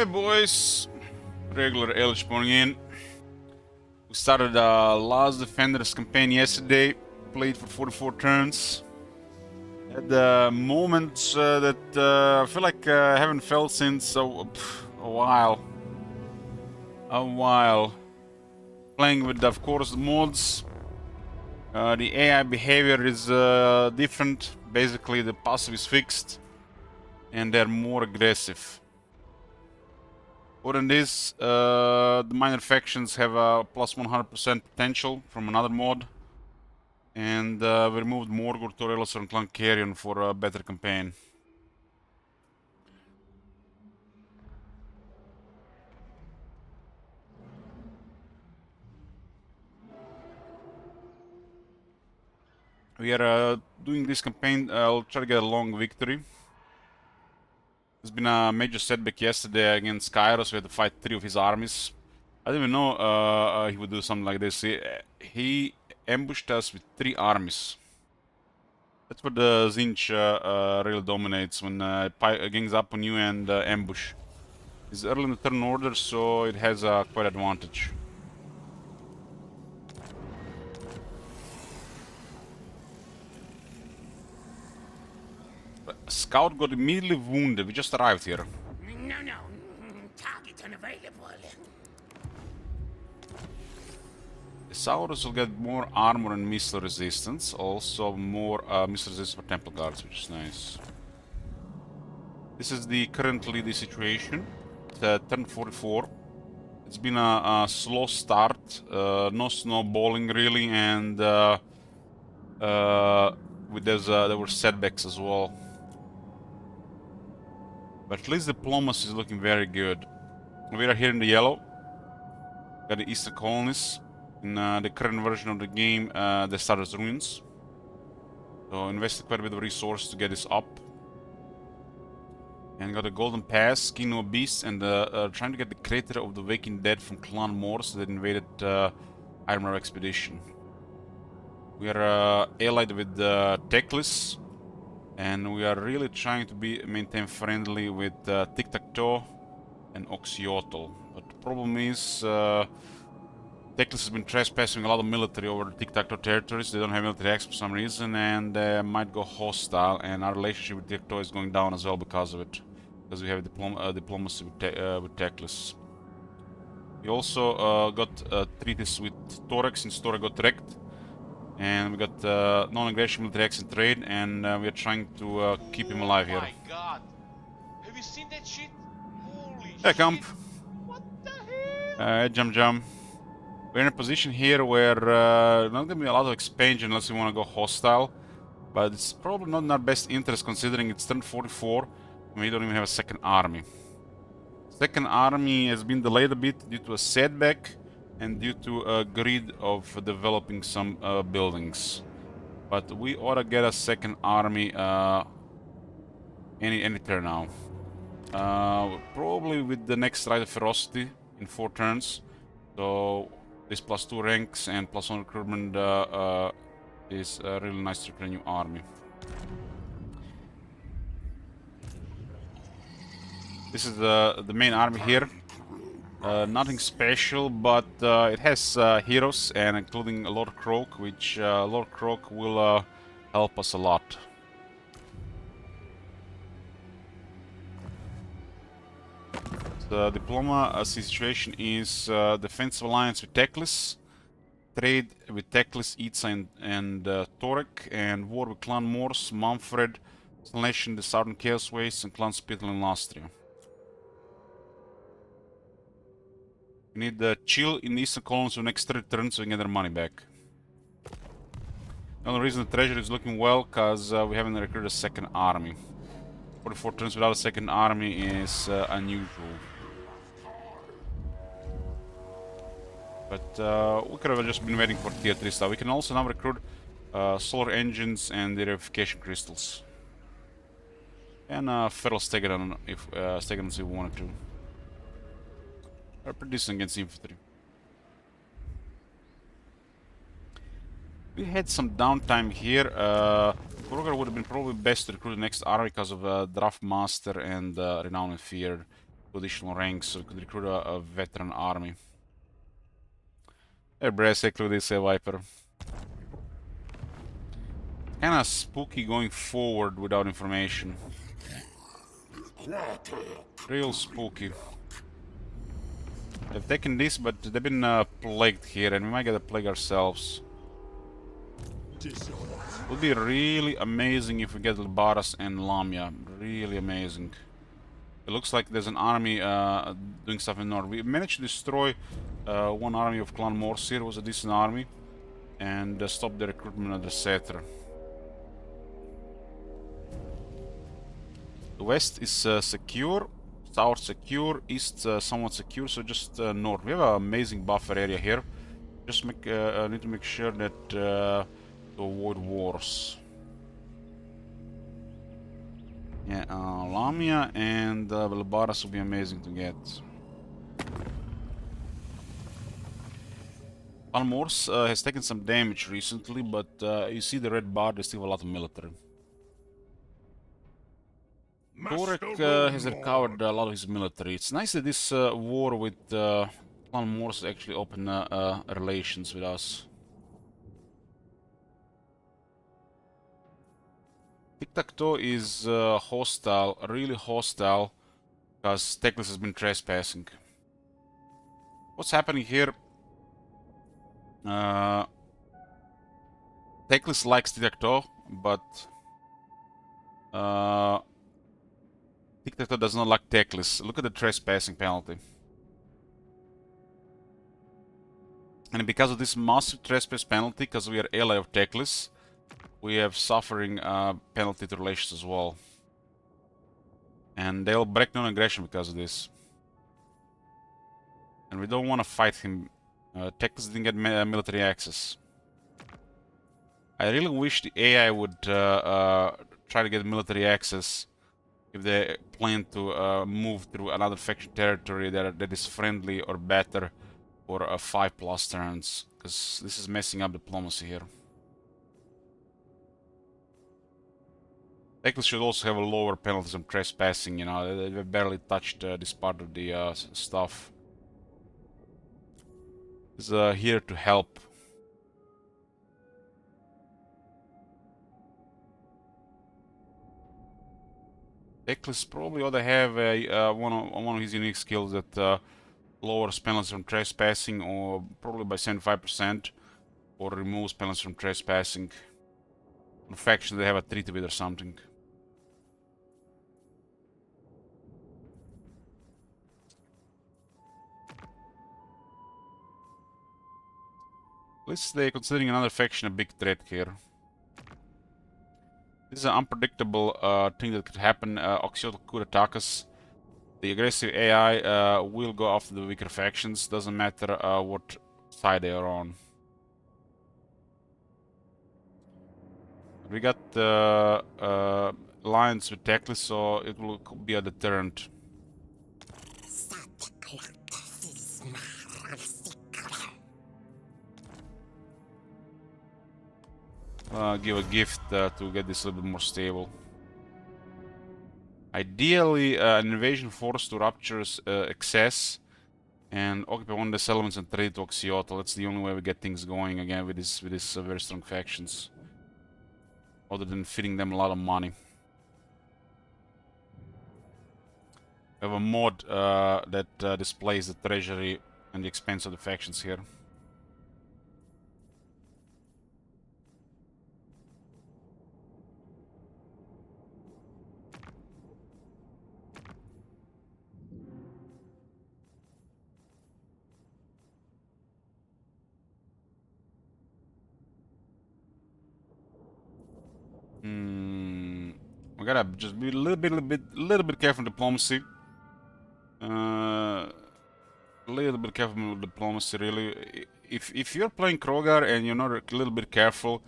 Hey boys, regular Elish morning in. We started Last Defenders campaign yesterday, played for 44 turns. Had moments that I feel like I haven't felt since a while. Playing with, of course, the mods. The AI behavior is different. Basically, the passive is fixed, and they're more aggressive. Other than this, the minor factions have a plus 100% potential from another mod. And we removed Morgul, Torelos, and Clan Carrion for a better campaign. We are doing this campaign, I'll try to get a long victory. There's been a major setback yesterday against Kairos. We had to fight 3 of his armies. I didn't even know he would do something like this. He ambushed us with 3 armies. That's what the Zinch really dominates, when gangs up on you and ambush. It's early in the turn order, so it has quite advantage. Scout got immediately wounded. We just arrived here. No. Target unavailable. The Saurus will get more armor and missile resistance. Also more missile resistance for Temple Guards, which is nice. This is currently the situation. It's turn 44. It's been a slow start. No snowballing really, and there were setbacks as well. But at least diplomacy is looking very good. We are here in the yellow. Got the Eastern colonies. In the current version of the game, they start as ruins. So invested quite a bit of resources to get this up. And got a Golden Pass, Kingdom of Beasts, and trying to get the Crater of the Waking Dead from Clan Morse that invaded Ironmore Expedition. We are allied with Teclis, and we are really trying to maintain friendly with Tic-Tac-Toe and Oxyotl. But the problem is Teclis has been trespassing a lot of military over the Tic-Tac-Toe territories. They don't have military access for some reason, and they might go hostile, and our relationship with Tic-Tac-Toe is going down as well because of it. Because we have diplomacy with Teclis. We also got treaties with Torek since Torek got wrecked. And we got non-aggression military access and trade, and we are trying to keep him alive here. Oh my god! Have you seen that shit? Holy Yeah, shit! Camp. What the hell? Jump. We're in a position here where not gonna be a lot of expansion unless we want to go hostile. But it's probably not in our best interest considering it's turn 44 and we don't even have a second army. Second army has been delayed a bit due to a setback and due to a greed of developing some buildings. But we ought to get a second army any turn now. Probably with the next Rite of Ferocity in 4 turns. So this +2 ranks and +1 recruitment is really nice to recruit a new army. This is the main army here. Nothing special, but it has heroes, and including Lord Croak, which Lord Croak will help us a lot. The diploma situation is defensive alliance with Teclis, trade with Teclis, Itza, and Torek, and war with Clan Morse, Manfred, Nation, the Southern Chaos Wastes, and Clan Spittle and Lastria. We need chill in the Eastern colonies for the next 30 turns so we can get their money back. The only reason the treasury is looking well, because we haven't recruited a second army. 44 turns without a second army is unusual. But we could have just been waiting for tier 3 stuff. We can also now recruit solar engines and the verification crystals. And feral Stegadon if we wanted to. They're pretty decent against infantry. We had some downtime here. Kroger would have been probably best to recruit the next army because of Draft Master and Renown and Fear. additional ranks so we could recruit a veteran army. Hey, basically this Viper. Kinda spooky going forward without information. Real spooky. They've taken this, but they've been plagued here, and we might get a plague ourselves. It would be really amazing if we get Libaras and Lamia. Really amazing. It looks like there's an army doing stuff in north. We managed to destroy one army of Clan Morsir. It was a decent army. And stop the recruitment of the setter. The west is secure. South secure, east somewhat secure, so just north. We have an amazing buffer area here. Just need to make sure that to avoid wars. Yeah, Lamia and Velbaras will be amazing to get. Almors has taken some damage recently, but you see the red bar, they still have a lot of military. Torek has recovered a lot of his military. It's nice that this war with Clan Morse actually opened relations with us. Tic-tac-toe is hostile, really hostile, because Teclis has been trespassing. What's happening here? Teclis likes tic-tac-toe, but Tic-tac-toe does not like Teclis. Look at the trespassing penalty. And because of this massive trespass penalty, because we are ally of Teclis, we have suffering penalty to relations as well. And they'll break non-aggression because of this. And we don't want to fight him. Teclis didn't get military access. I really wish the AI would try to get military access if they plan to move through another faction territory that is friendly or better for 5+ turns, because this is messing up diplomacy here. Teclis should also have a lower penalties on trespassing, you know, they barely touched this part of the stuff. Is here to help. Teclis probably ought to have one of his unique skills that lowers penalties from trespassing, or probably by 75%, or removes penalties from trespassing on factions they have a treaty with or something. At least they're considering another faction a big threat here. This is an unpredictable thing that could happen. Oxyotl could attack us. The aggressive AI will go after the weaker factions, doesn't matter what side they are on. We got alliance with Teclis, so it will be a deterrent. Give a gift to get this a little bit more stable. Ideally, an invasion force to rupture excess and occupy one of the settlements and trade to Oxyotl. That's the only way we get things going again with this very strong factions. Other than feeding them a lot of money. We have a mod that displays the treasury and the expense of the factions here. We gotta just be a little bit careful in diplomacy. A little bit careful with diplomacy, really. If you're playing Krogar and you're not a little bit careful,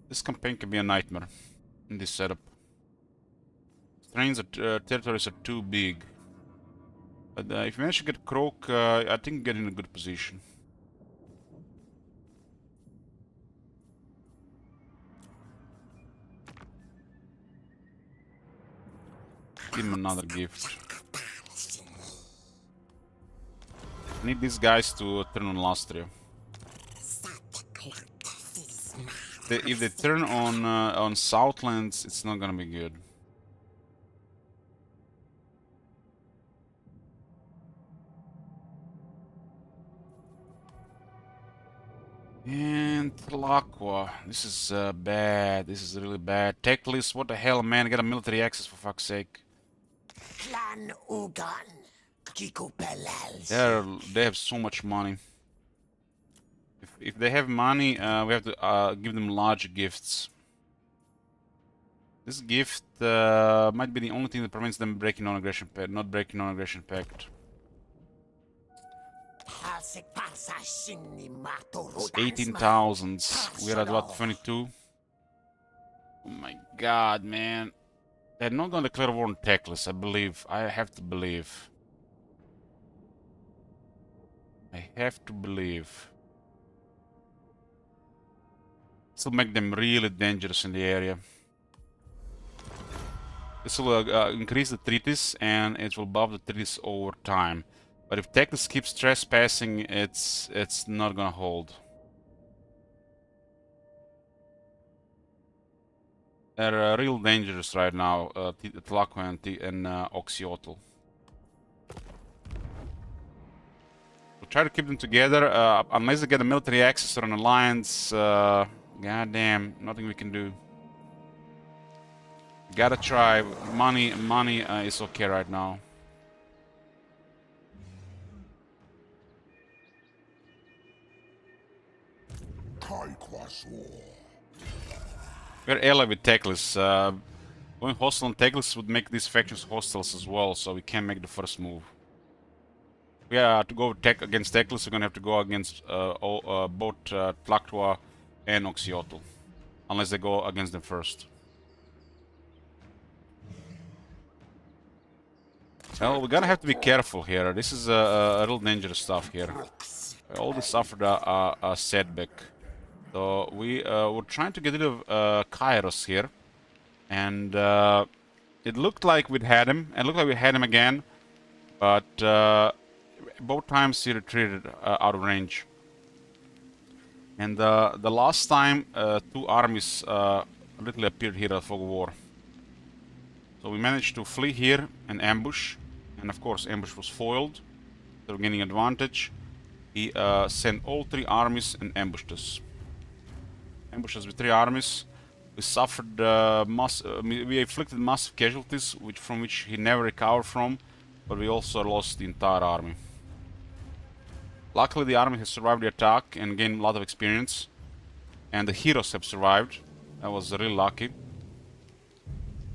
this campaign can be a nightmare in this setup. Strains territories are too big. But if you manage to get Croak, I think you get in a good position. Give him another gift. Need these guys to turn on Lastria. If they turn on Southlands, it's not gonna be good. And Tlaqua. This is bad. This is really bad. Tech list, what the hell, man? Get a military access for fuck's sake. Clan Ugan. They have so much money. If they have money, we have to give them large gifts. This gift might be the only thing that prevents them breaking non-aggression pact, not breaking non-aggression pact. It's 18,000. We're at what, 22? Oh my god, man. They're not gonna declare war on Techless, I believe. I have to believe. I have to believe. This will make them really dangerous in the area. This will increase the treaties, and it will buff the treaties over time. But if Techless keeps trespassing, it's not gonna hold. They're real dangerous right now, Tlaqua and Oxyotl. We'll try to keep them together, unless they get a military access or an alliance. Goddamn, nothing we can do. Gotta try. Money is okay right now. We're allied with Techless. Going hostile on Techless would make these factions hostiles as well, so we can't make the first move. Yeah, to go against Techless, we're gonna have to go against both Tlaqua and Oxyotl, unless they go against them first. Well, we're gonna have to be careful here. This is a real dangerous stuff here. We already suffered a setback. So we're trying to get rid of Kairos here. And it looked like we'd had him. It looked like we had him again. But both times he retreated out of range. And the last time, two armies literally appeared here at Fog of War. So we managed to flee here and ambush. And of course, ambush was foiled. So we're gaining advantage. He sent all three armies and ambushed us. Ambushed us with three armies. We suffered we inflicted massive casualties, from which he never recovered from. But we also lost the entire army. Luckily, the army has survived the attack and gained a lot of experience. And the heroes have survived. That was really lucky.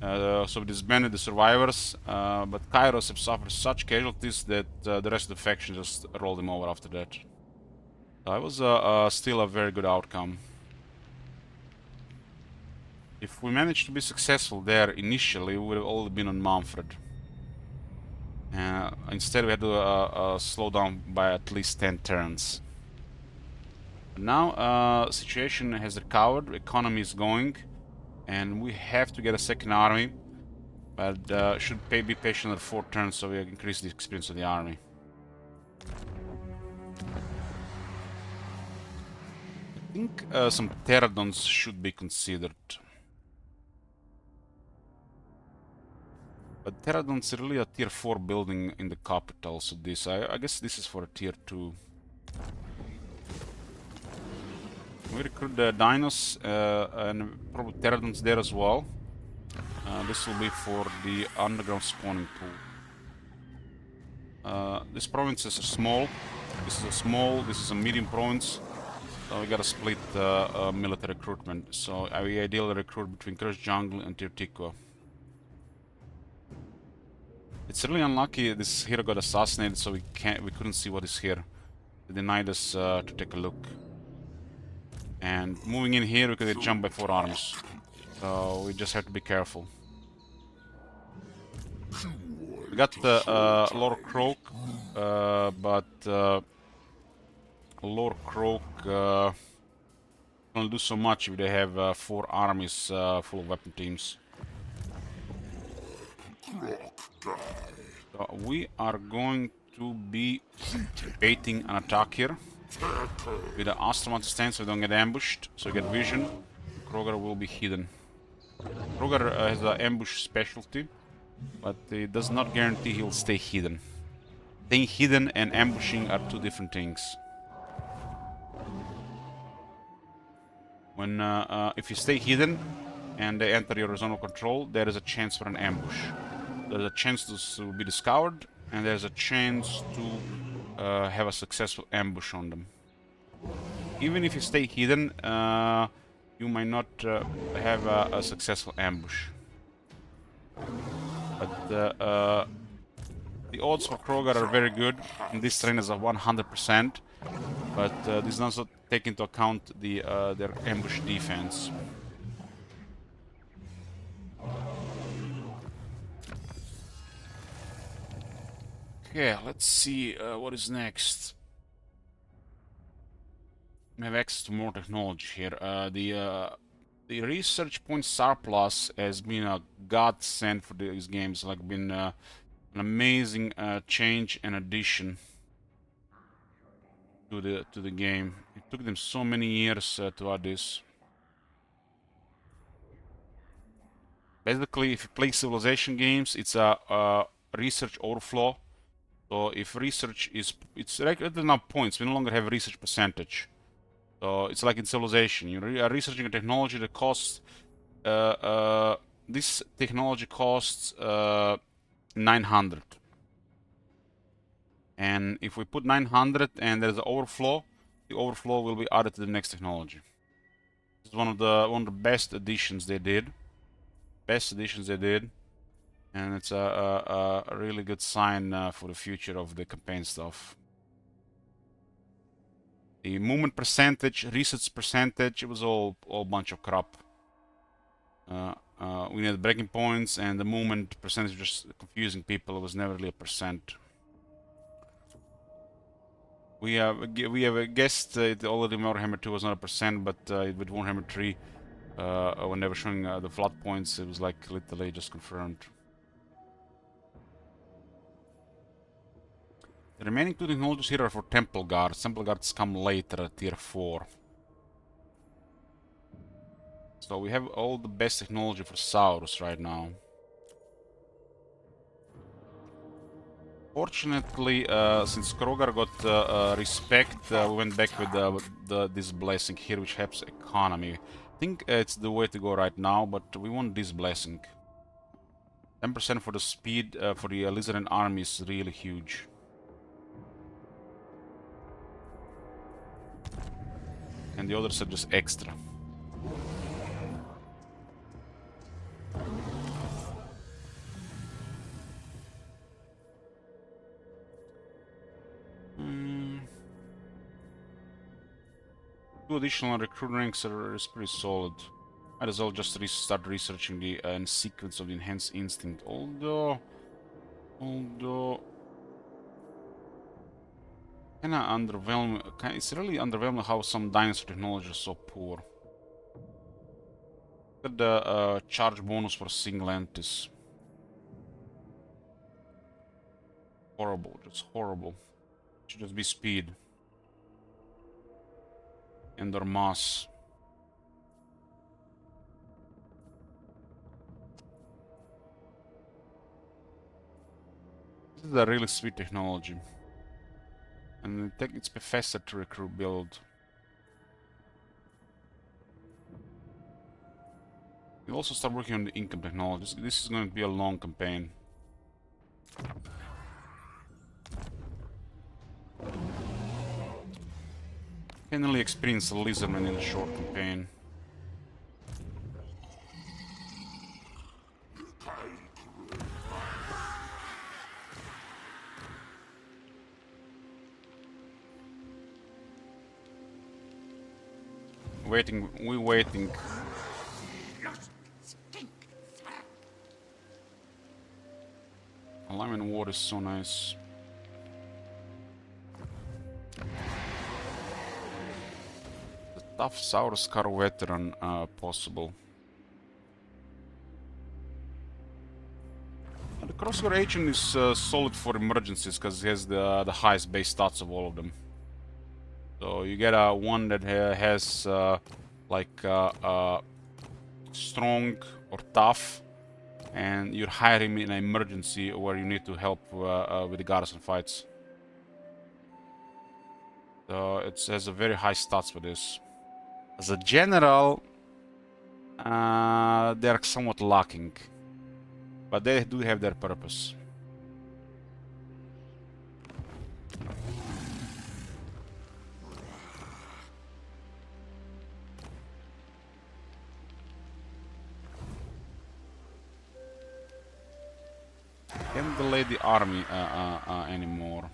So we disbanded the survivors, but Kairos have suffered such casualties that the rest of the faction just rolled him over after that. That was still a very good outcome. If we managed to be successful there initially, we would have all been on Manfred. Instead, we had to slow down by at least 10 turns. But now, situation has recovered, the economy is going. And we have to get a second army, but should be patient at 4 turns so we increase the experience of the army. I think some pterodons should be considered. But pterodons are really a tier 4 building in the capital, so I guess this is for a tier 2. We recruit the dinos and probably pterodons there as well. This will be for the underground spawning pool. These provinces are small. This is a small, this is a medium province. So we gotta split military recruitment. So we ideally recruit between Curse Jungle and Teotihuacan. It's really unlucky this hero got assassinated, so we couldn't see what is here. They denied us to take a look. And moving in here, we could get jumped by 4 armies. So we just have to be careful. We got Lord Croak, but Lord Croak only do so much if they have 4 armies full of weapon teams. So we are going to be baiting an attack here. With the Astronaut stand so we don't get ambushed, so we get vision. Kroger will be hidden. Kroger has an ambush specialty, but it does not guarantee he'll stay hidden. Staying hidden and ambushing are two different things. When if you stay hidden and they enter your zone of control, there is a chance for an ambush. There's a chance to be discovered, and there's a chance to have a successful ambush on them. Even if you stay hidden, you might not have a successful ambush. But the odds for Kroger are very good. In this terrain is a 100%, but this does not take into account their ambush defense. Okay, let's see what is next. We have access to more technology here. The research point surplus has been a godsend for these games. Like, been an amazing change and addition to the game. It took them so many years to add this. Basically, if you play civilization games, it's a research overflow. So if research is, it's like enough points, we no longer have research percentage. So it's like in civilization, you are researching a technology that costs, this technology costs 900. And if we put 900 and there's an overflow, the overflow will be added to the next technology. This is one of the best additions they did. And it's a really good sign for the future of the campaign stuff. The movement percentage, research percentage, it was all bunch of crap. We needed breaking points, and the movement percentage was just confusing people. It was never really a percent. We have guessed already Warhammer 2 was not a percent, but with Warhammer 3, when they were showing the flood points, it was like literally just confirmed. The remaining two technologies here are for Temple Guards. Temple Guards come later at tier 4. So we have all the best technology for Saurus right now. Fortunately, since Kroger got respect, we went back with this blessing here, which helps economy. I think it's the way to go right now, but we want this blessing. 10% for the speed for the Lizard army is really huge. And the others are just extra. Two additional recruit ranks is pretty solid. Might as well just start researching the sequence of the enhanced instinct. Although kinda underwhelming. It's really underwhelming how some dinosaur technology is so poor. Look at the charge bonus for single entities. Horrible, just horrible. Should just be speed. And or mass. This is a really sweet technology. And it's faster to recruit build. We'll also start working on the income technologies. This is going to be a long campaign. Can only experience the Lizardman in a short campaign. We're waiting. Alignment War is so nice. The tough Saurus Car veteran possible. The Crossguard agent is solid for emergencies because it has the highest base stats of all of them. So you get one that has like strong or tough, and you hire him in an emergency where you need to help with the garrison fights. So it has a very high stats for this. As a general, they're somewhat lacking, but they do have their purpose. Can't delay the army anymore.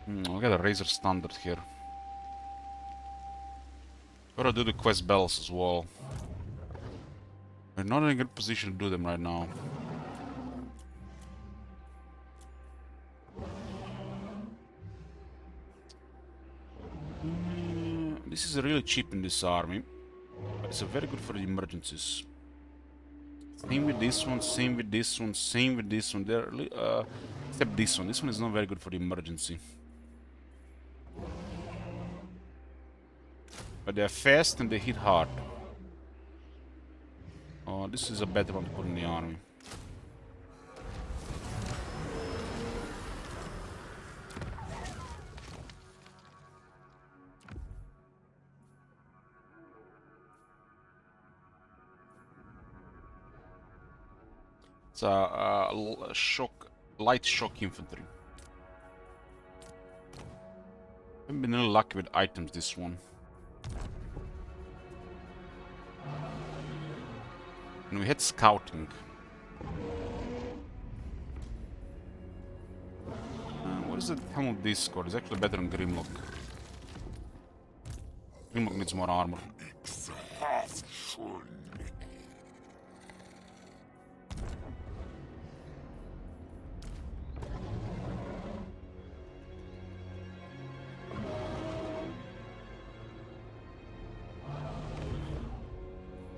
We got a Razor Standard here. Gotta do the quest bells as well. We're not in a good position to do them right now. This is really cheap in this army, but it's very good for the emergencies. Same with this one, same with this one, same with this one. Except this one. This one is not very good for the emergency. But they're fast and they hit hard. Oh, this is a better one to put in the army. It's light shock infantry. I've been a little lucky with items this one. And we had scouting. What is the helm of this score? It's actually better than Grimlock. Grimlock needs more armor.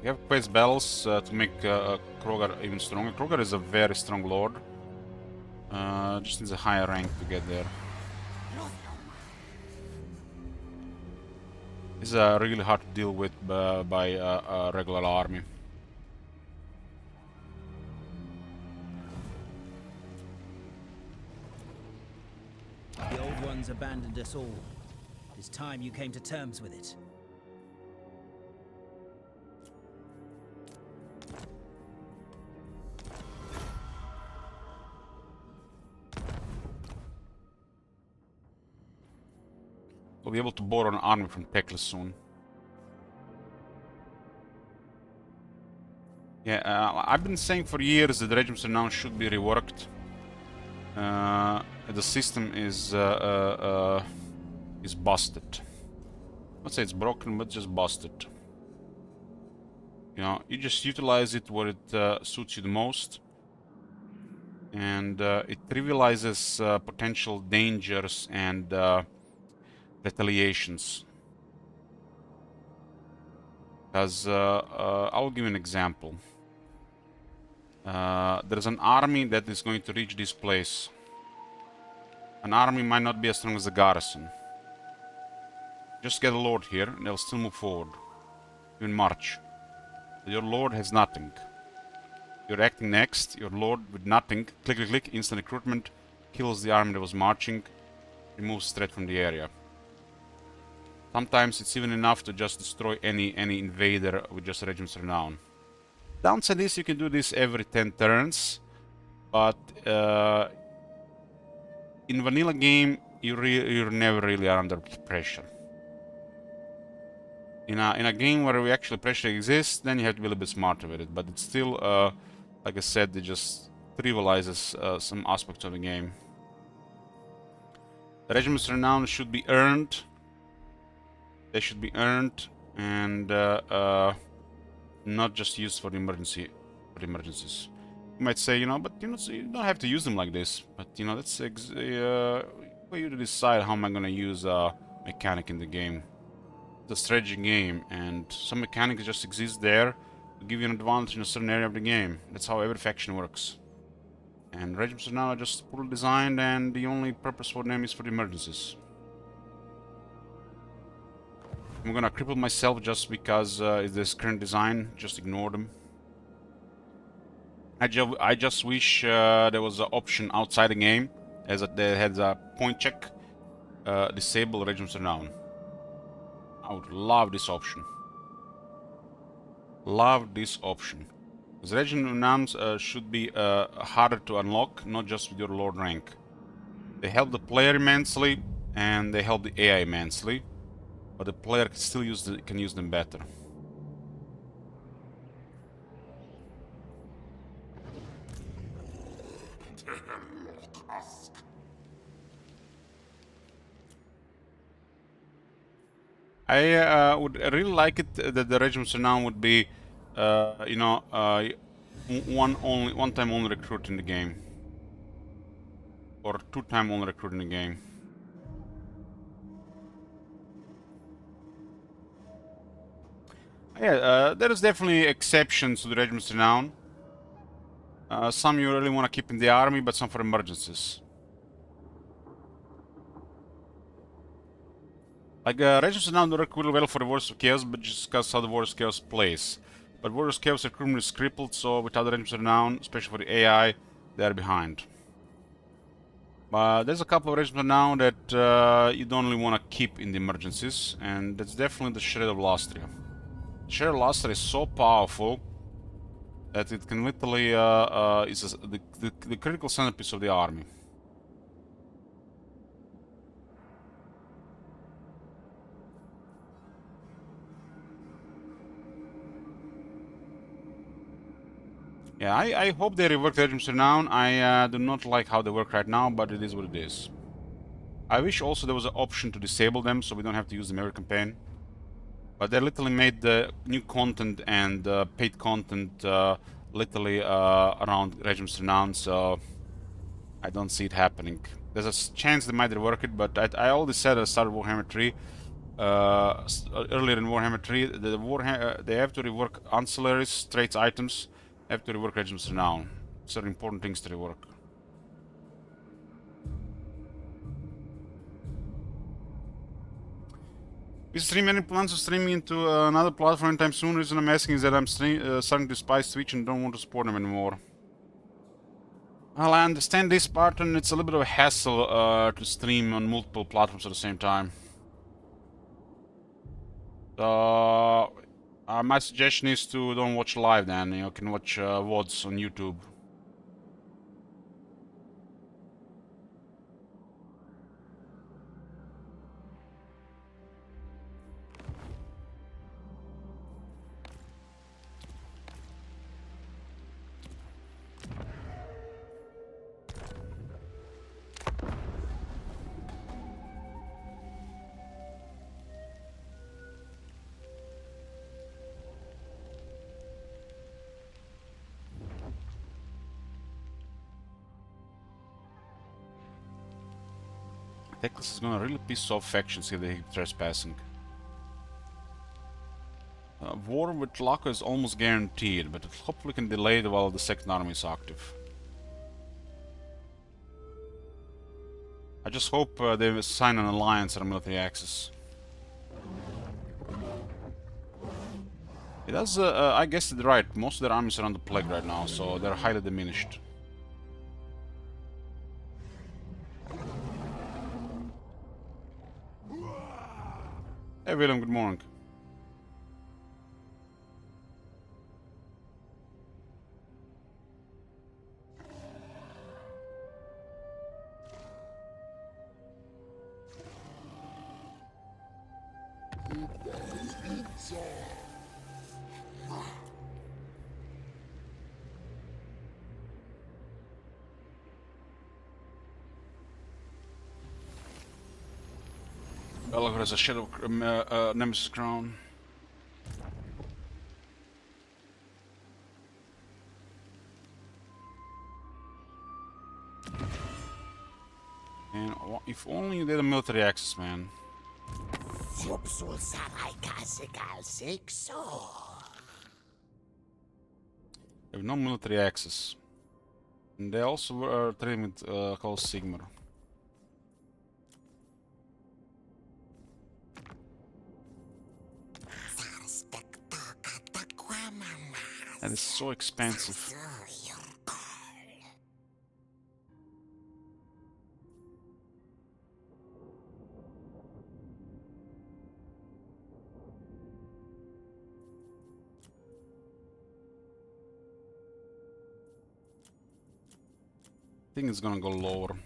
We have quest bells to make Krogar even stronger. Krogar is a very strong lord. Just needs a higher rank to get there. It's really hard to deal with by a regular army. The old ones abandoned us all. It's time you came to terms with it. We'll be able to borrow an army from Tekla soon. Yeah, I've been saying for years that the Regiments Renown should be reworked. The system is busted. Let's say it's broken, but just busted. You know, you just utilize it where it suits you the most, and it trivializes potential dangers and retaliations. Because I'll give you an example. There's an army that is going to reach this place. An army might not be as strong as the garrison. Just get a lord here and they'll still move forward. Even march. Your lord has nothing. You're acting next, your lord with nothing, click click click, instant recruitment, kills the army that was marching, removes threat from the area. Sometimes it's even enough to just destroy any invader with just Regiments Renown. Downside is you can do this every 10 turns, but in vanilla game you're never really under pressure. In a game where actually pressure exists, then you have to be a little bit smarter with it, but it's still, like I said, it just trivializes some aspects of the game. The Regiments Renown should be earned. They should be earned and not just used for emergencies. You might say, you know, but you know, so you don't have to use them like this. But you know, that's for you to decide how am I going to use a mechanic in the game. a strategy game, and some mechanics just exist there to give you an advantage in a certain area of the game. That's how every faction works. And regiments now are just poorly designed, and the only purpose for them is for the emergencies. I'm gonna cripple myself just because it's this current design. Just ignore them. I just wish there was an option outside the game, as they had a point check, disable regiments renown. I would love this option. Love this option. Because regiment renowns should be harder to unlock, not just with your lord rank. They help the player immensely, and they help the AI immensely, but the player can still can use them better. I would really like it that the regiments renown would be, you know, one time only recruit in the game, or 2-time only recruit in the game. Yeah, there is definitely exceptions to the regiment's renown. Some you really want to keep in the army, but some for emergencies. Like, regiments renown work really well for the Wars of Chaos, but just because how the Wars of Chaos plays. But Wars of Chaos recruitment is crippled, so without the regiments renown, especially for the AI, they are behind. But there's a couple of regiments now that you don't really want to keep in the emergencies, and that's definitely the Shred of Lastria. Shred of Lastria is so powerful that it can literally is the critical centerpiece of the army. Yeah, I hope they rework the regiments renown. I do not like how they work right now, but it is what it is. I wish also there was an option to disable them, so we don't have to use them every campaign. But they literally made the new content and paid content literally around regiments renown, so I don't see it happening. There's a chance they might rework it, but I already said at the start of Warhammer 3, earlier in Warhammer 3, they have to rework ancillaries, traits, items, have to rework regiments renown. These are important things to rework. Is stream any plans of streaming into another platform anytime soon? The reason I'm asking is that I'm starting to despise Twitch and don't want to support them anymore. Well, I understand this part, and it's a little bit of a hassle to stream on multiple platforms at the same time. So, my suggestion is to don't watch live then. You can watch VODs on YouTube. Teclis is gonna really piss off factions if they keep trespassing. War with Laka is almost guaranteed, but it hopefully can delay it while the second army is active. I just hope they sign an alliance on a military axis. It does, I guess they're right, most of their armies are on the plague right now, so they're highly diminished. Hey William, good morning. Belagor has a shadow Nemesis crown. And if only you did a military axis, man. Subsul sarai kasigal sikso. They have no military access. And they also were trading with Klaus Sigmar. That is so expensive. I think it's gonna go lower.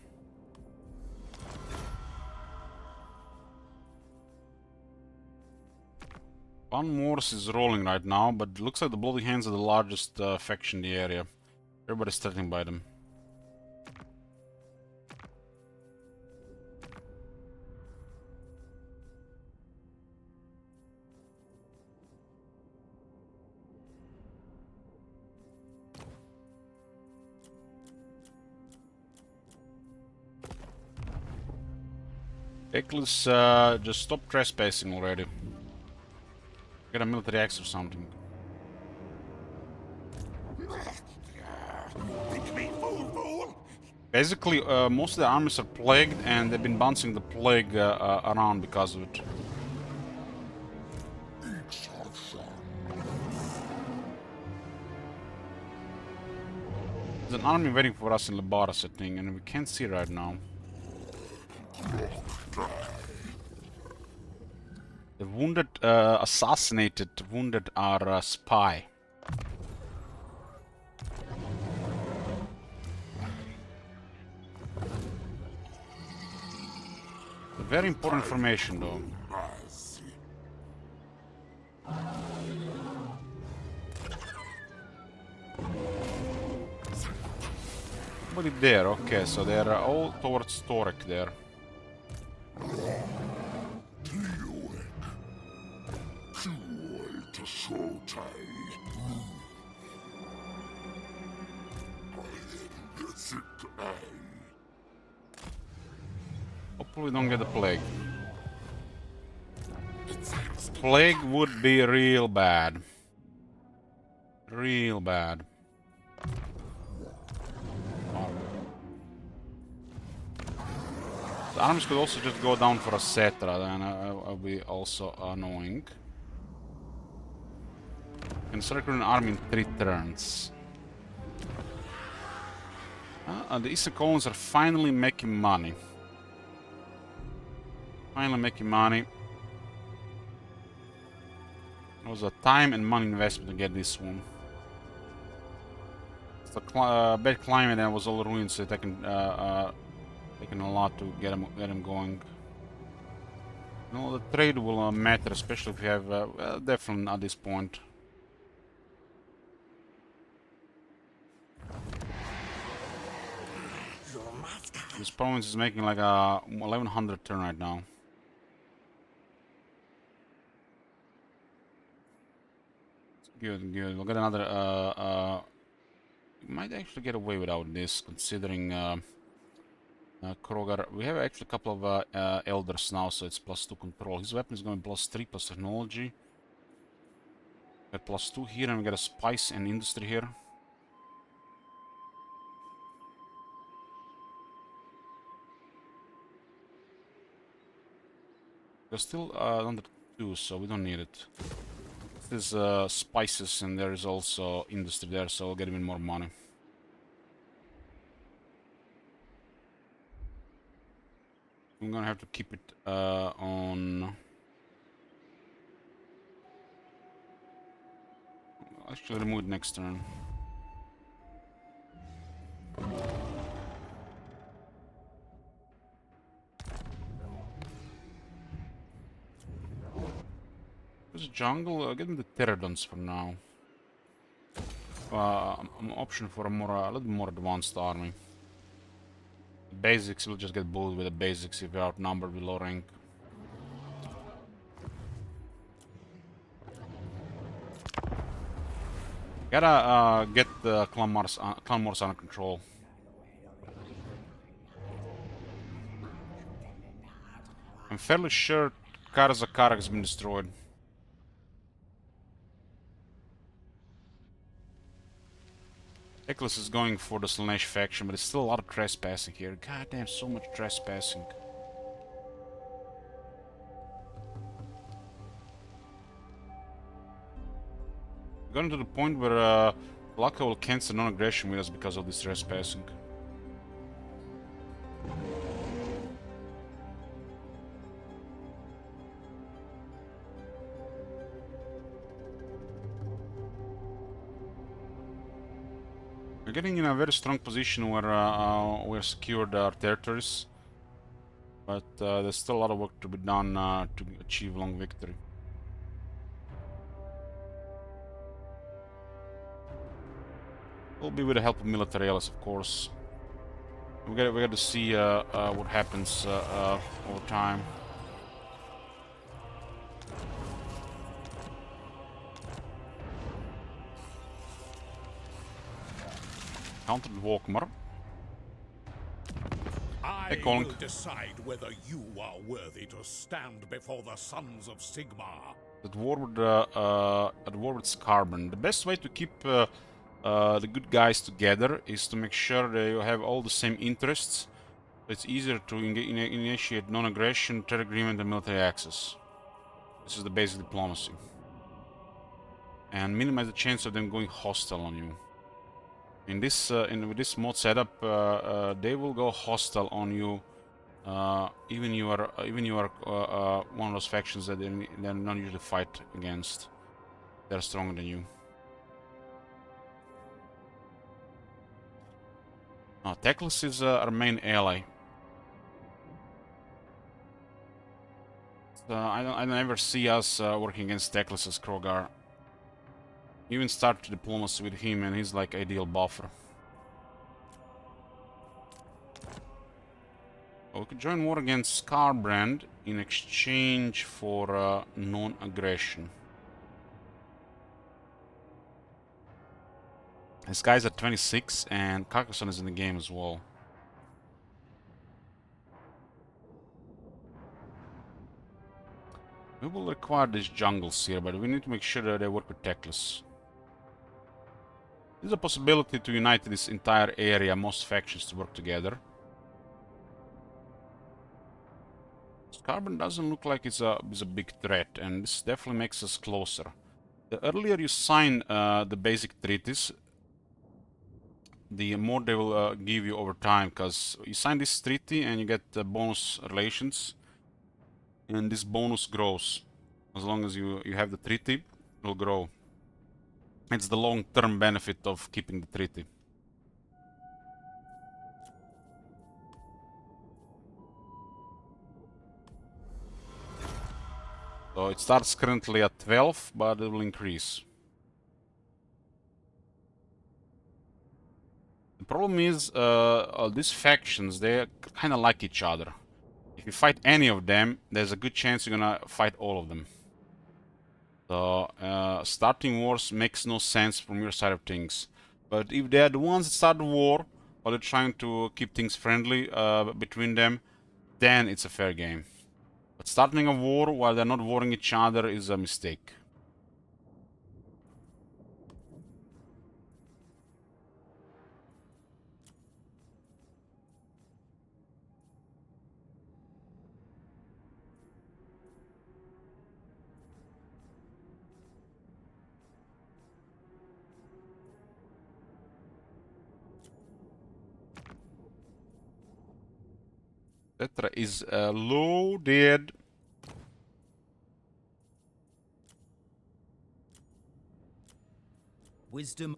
Van Morse is rolling right now, but it looks like the Bloody Hands are the largest faction in the area. Everybody's threatened by them. Eklis, just stop trespassing already. Get a military axe or something. Basically, most of the armies are plagued, and they've been bouncing the plague around because of it. There's an army waiting for us in Labaras, I think, and we can't see right now. The wounded, assassinated wounded are spy. Very important information, though. Nobody there, okay, so they're all towards Torek there. Hopefully we don't get the plague. Plague would be real bad. Real bad. The armies could also just go down for a Cetra, then I'll be also annoying. And start recruiting an army in 3 turns. The Eastern colonies are finally making money. Finally making money. It was a time and money investment to get this one. It's a bad climate and it was all ruined, so taking a lot to get them going. You know, the trade will matter, especially if you have definitely at this point. This province is making like a 1100 turn right now. Good, good. We'll get another. We might actually get away without this, considering Kroger. We have actually a couple of elders now, so it's +2 control. His weapon is going +3 plus technology. Got +2 here, and we got a spice and industry here. We're still under 2, so we don't need it. There's spices, and there is also industry there, so we'll get even more money. I'm gonna have to keep it on. Actually, remove it next turn. There's a jungle. Give me the pterodons for now. An option for a little more advanced army. Basics, we'll just get bullied with the basics if we're outnumbered with low rank. Gotta get the clan Mars under control. I'm fairly sure Zakar has been destroyed. Nicholas is going for the Slanesh faction, but there's still a lot of trespassing here. God damn, so much trespassing. Gotten to the point where Laka will cancel non-aggression with us because of this trespassing. We're getting in a very strong position where we're secured our territories, but there's still a lot of work to be done to achieve long victory. Will be with the help of military allies, of course. We got to see what happens over time. Countered Walkmar. I Colin. will decide whether you are worthy to stand before the sons of Sigmar. At war with Skarbon. The best way to keep the good guys together is to make sure that you have all the same interests. So it's easier to initiate non-aggression, trade agreement, and military access. This is the basic diplomacy. And minimize the chance of them going hostile on you. In this, with this mod setup, they will go hostile on you, even you are one of those factions that they're not usually fight against. They're stronger than you. Teclis is our main ally. I don't ever see us working against Teclis as Krogar. Even start diplomacy with him, and he's like ideal buffer. We could join war against Skarbrand in exchange for non-aggression. This guy's at 26, and Carcassonne is in the game as well. We will require these jungles here, but we need to make sure that they work with Teclis. There's a possibility to unite this entire area, most factions to work together. Carbon doesn't look like it's a big threat, and this definitely makes us closer. The earlier you sign the basic treaties, the more they will give you over time, because you sign this treaty and you get bonus relations, and this bonus grows. As long as you have the treaty, it will grow. It's the long-term benefit of keeping the treaty. So it starts currently at 12, but it will increase. The problem is, these factions, they kind of like each other. If you fight any of them, there's a good chance you're gonna fight all of them. So, starting wars makes no sense from your side of things. But if they're the ones that start the war, or they're trying to keep things friendly between them, then it's a fair game. But starting a war while they're not warring each other is a mistake. Tetra is loaded. Wisdom.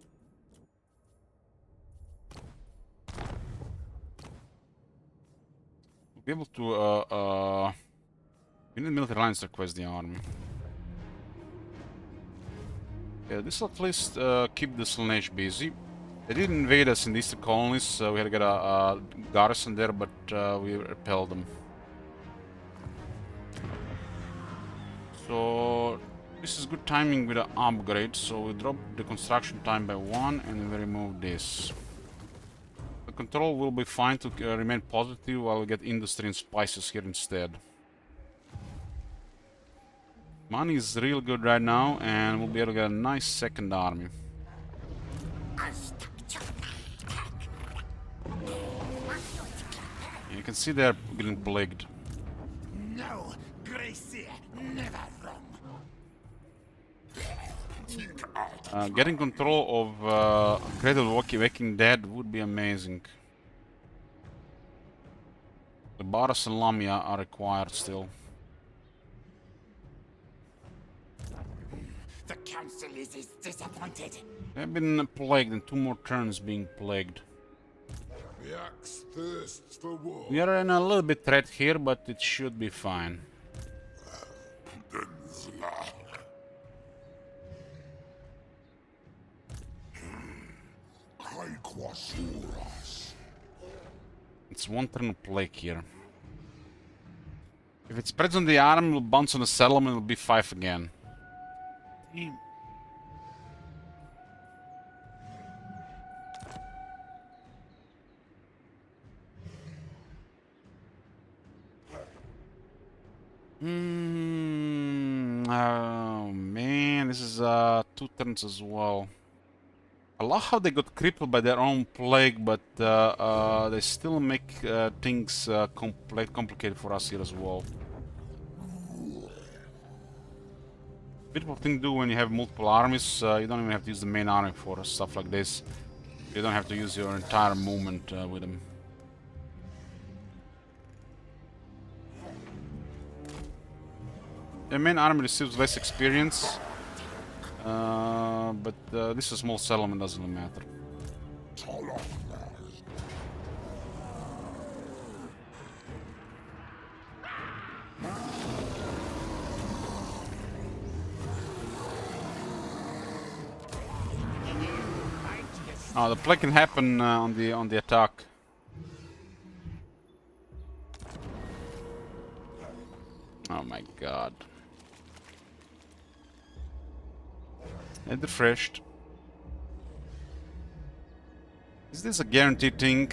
We'll be able to we need military lines to request the army. Yeah, this will at least keep the Slanesh busy. They did invade us in the eastern colonies, so we had to get a garrison there, but we repelled them. So this is good timing with the upgrade, so we drop the construction time by 1 and we remove this. The control will be fine to remain positive while we get industry and spices here instead. Money is real good right now, and we'll be able to get a nice second army. You can see they're getting plagued. No, Gracie, never wrong. Getting control of Cradle of Waking Dead would be amazing. The Baras and Lamia are required still. The council is disappointed. They've been plagued and 2 more turns being plagued. The axe thirsts for war. We are in a little bit threat here, but it should be fine. It's 1 turn of plague here. If it spreads on the arm, it'll bounce on the settlement, it'll be 5 again. Damn. Oh man, this is 2 turns as well. I love how they got crippled by their own plague, but they still make things complicated for us here as well. Beautiful thing to do when you have multiple armies, you don't even have to use the main army for stuff like this. You don't have to use your entire movement with them. The main army receives less experience, but this is a small settlement, doesn't really matter. The plague can happen on the attack. Oh my god. And refreshed. Is this a guaranteed thing?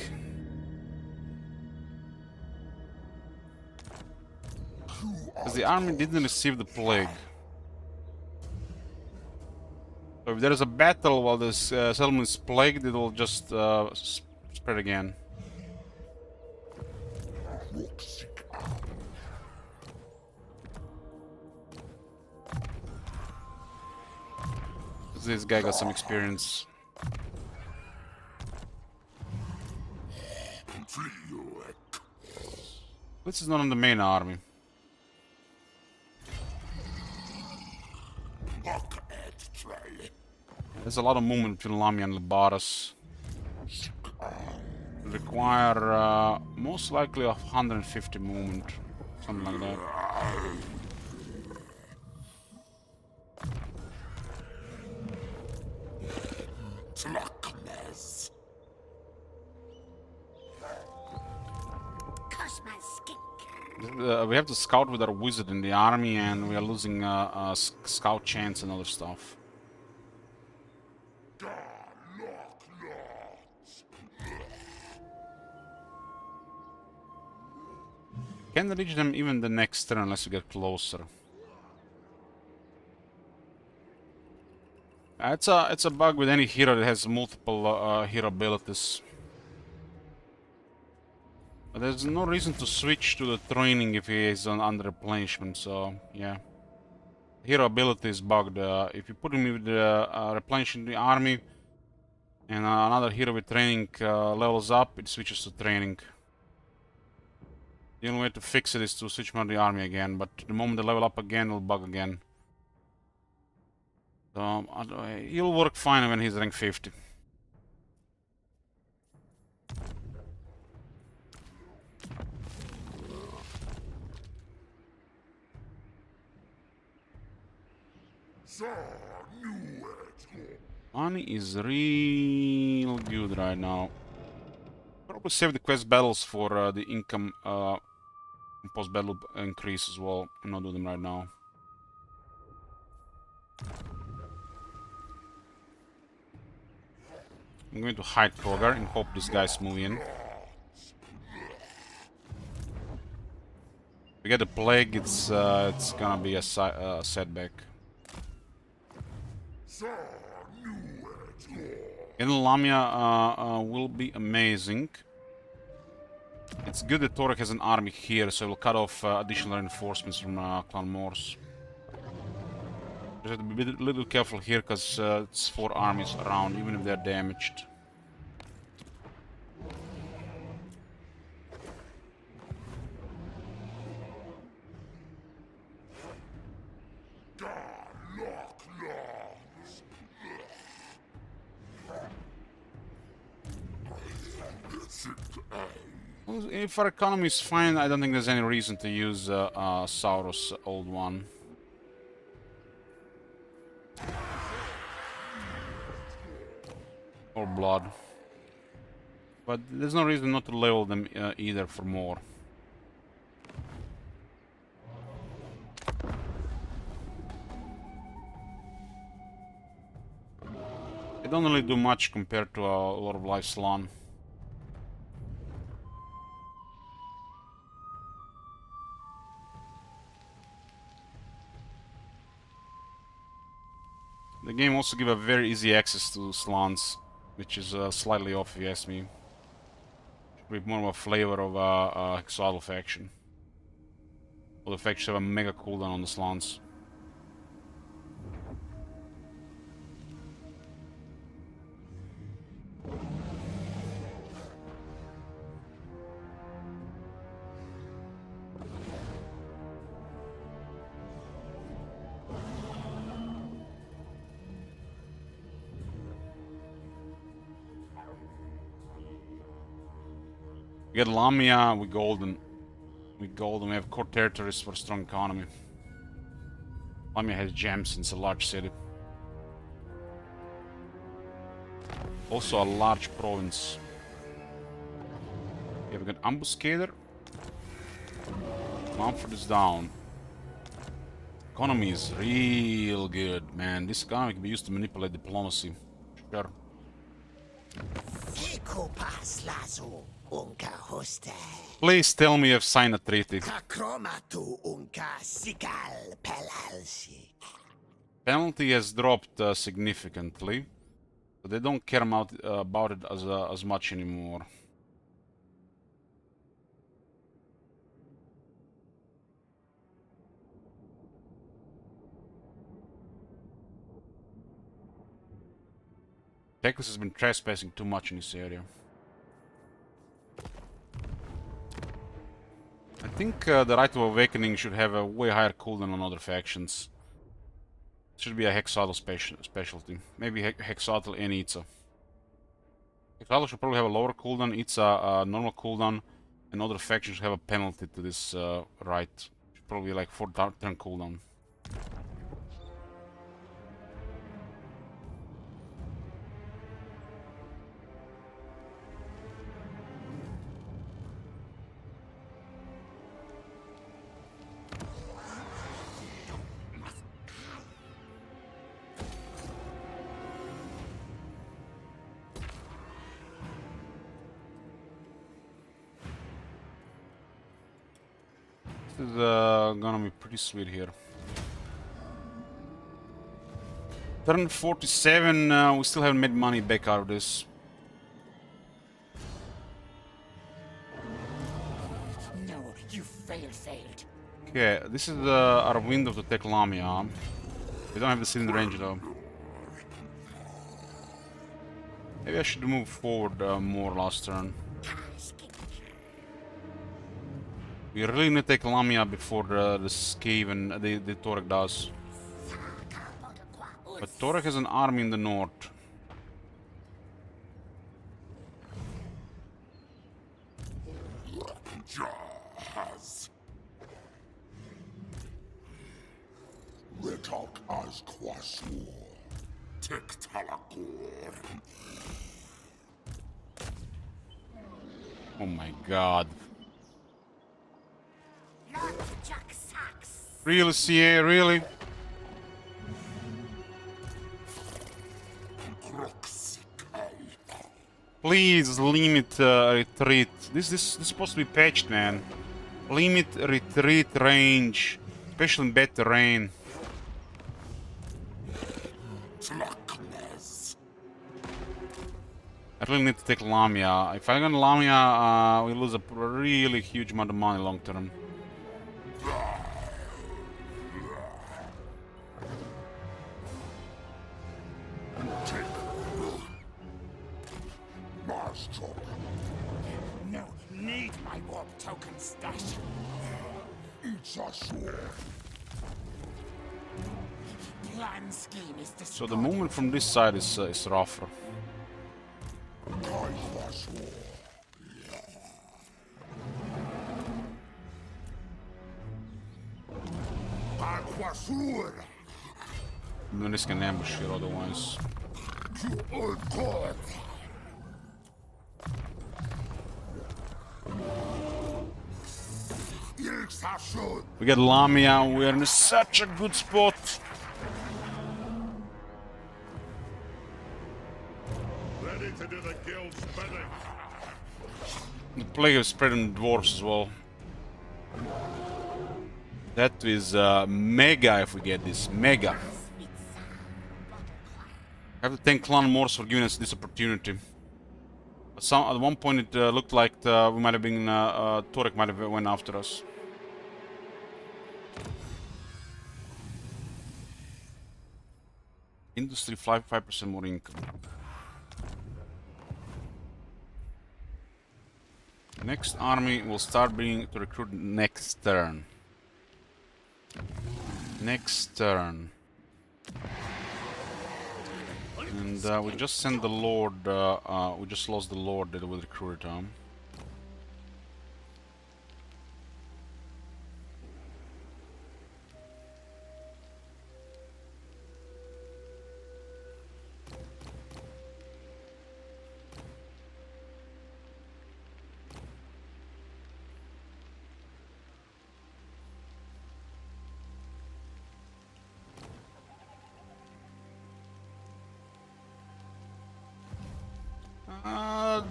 Because the army didn't receive the plague. So if there is a battle while this settlement is plagued, it will just spread again. This guy got some experience. This is not on the main army. There's a lot of movement between Lamia and Labaras. Require most likely 150 movement, something like that. We have to scout with our wizard in the army, and we are losing scout chance and other stuff. Can't reach them even the next turn unless we get closer. It's a bug with any hero that has multiple hero abilities. But there's no reason to switch to the training if he is under replenishment, so yeah. Hero ability is bugged. If you put him with replenishing the army and another hero with training levels up, it switches to training. The only way to fix it is to switch him on the army again, but the moment they level up again, it'll bug again. So he'll work fine when he's rank 50. Money is real good right now. Probably save the quest battles for the income post-battle increase as well, and not do them right now. I'm going to hide Kroger and hope these guys move in. we get a plague, it's gonna be a setback. Getting Lamia will be amazing. It's good that Torek has an army here, so we'll cut off additional reinforcements from Clan Morse. Just have to be a little careful here, because it's 4 armies around, even if they're damaged. If our economy is fine, I don't think there's any reason to use Sauros' old one. Or blood. But there's no reason not to level them either for more. They don't really do much compared to a Lord of Life Slan. The game also gives a very easy access to slants, which is slightly off if you ask me. Should be more of a flavor of a Hexadal faction. All the factions have a mega cooldown on the slants. We get Lamia, we golden. We have core territories for a strong economy. Lamia has gems and it's a large city. Also a large province. We have a good ambuscator. Mumford is down. Economy is real good, man. This economy can be used to manipulate diplomacy. Sure. Please tell me you've signed a treaty. Penalty has dropped significantly, but they don't care about it as much anymore. Texas has been trespassing too much in this area. I think the Rite of Awakening should have a way higher cooldown on other factions. It should be a Hexadal specialty. Maybe Hexadal and Itza. Hexadal should probably have a lower cooldown, Itza a normal cooldown, and other factions should have a penalty to this Rite. Should probably like 4-turn cooldown. This is gonna be pretty sweet here. Turn 47, we still haven't made money back out of this. No, you failed. Okay, this is our window to take Lamia. We don't have the city in range though. Maybe I should move forward more last turn. We really need to take Lamia before the Skaven, the Torek does. But Torek has an army in the north. Oh my god. Really, CA, really? Please limit retreat. This is supposed to be patched, man. Limit retreat range, especially in bad terrain. I really need to take Lamia. If I get Lamia, we lose a really huge amount of money long term. No, need my warp token stash. It's a sword. Plan scheme is destroyed. So the movement from this side is rougher. I'm risking an ambush here otherwise. We get Lamia, we're in such a good spot. Ready to do the guild's bidding. The plague is spreading dwarves as well. That is mega if we get this. Mega. I have to thank Clan Morse for giving us this opportunity. At one point it looked like we might have been... Torek might have went after us. Industry 5% more income. Next army will start being to recruit next turn. Next turn. And we just sent the Lord, we just lost the Lord that will recruit him.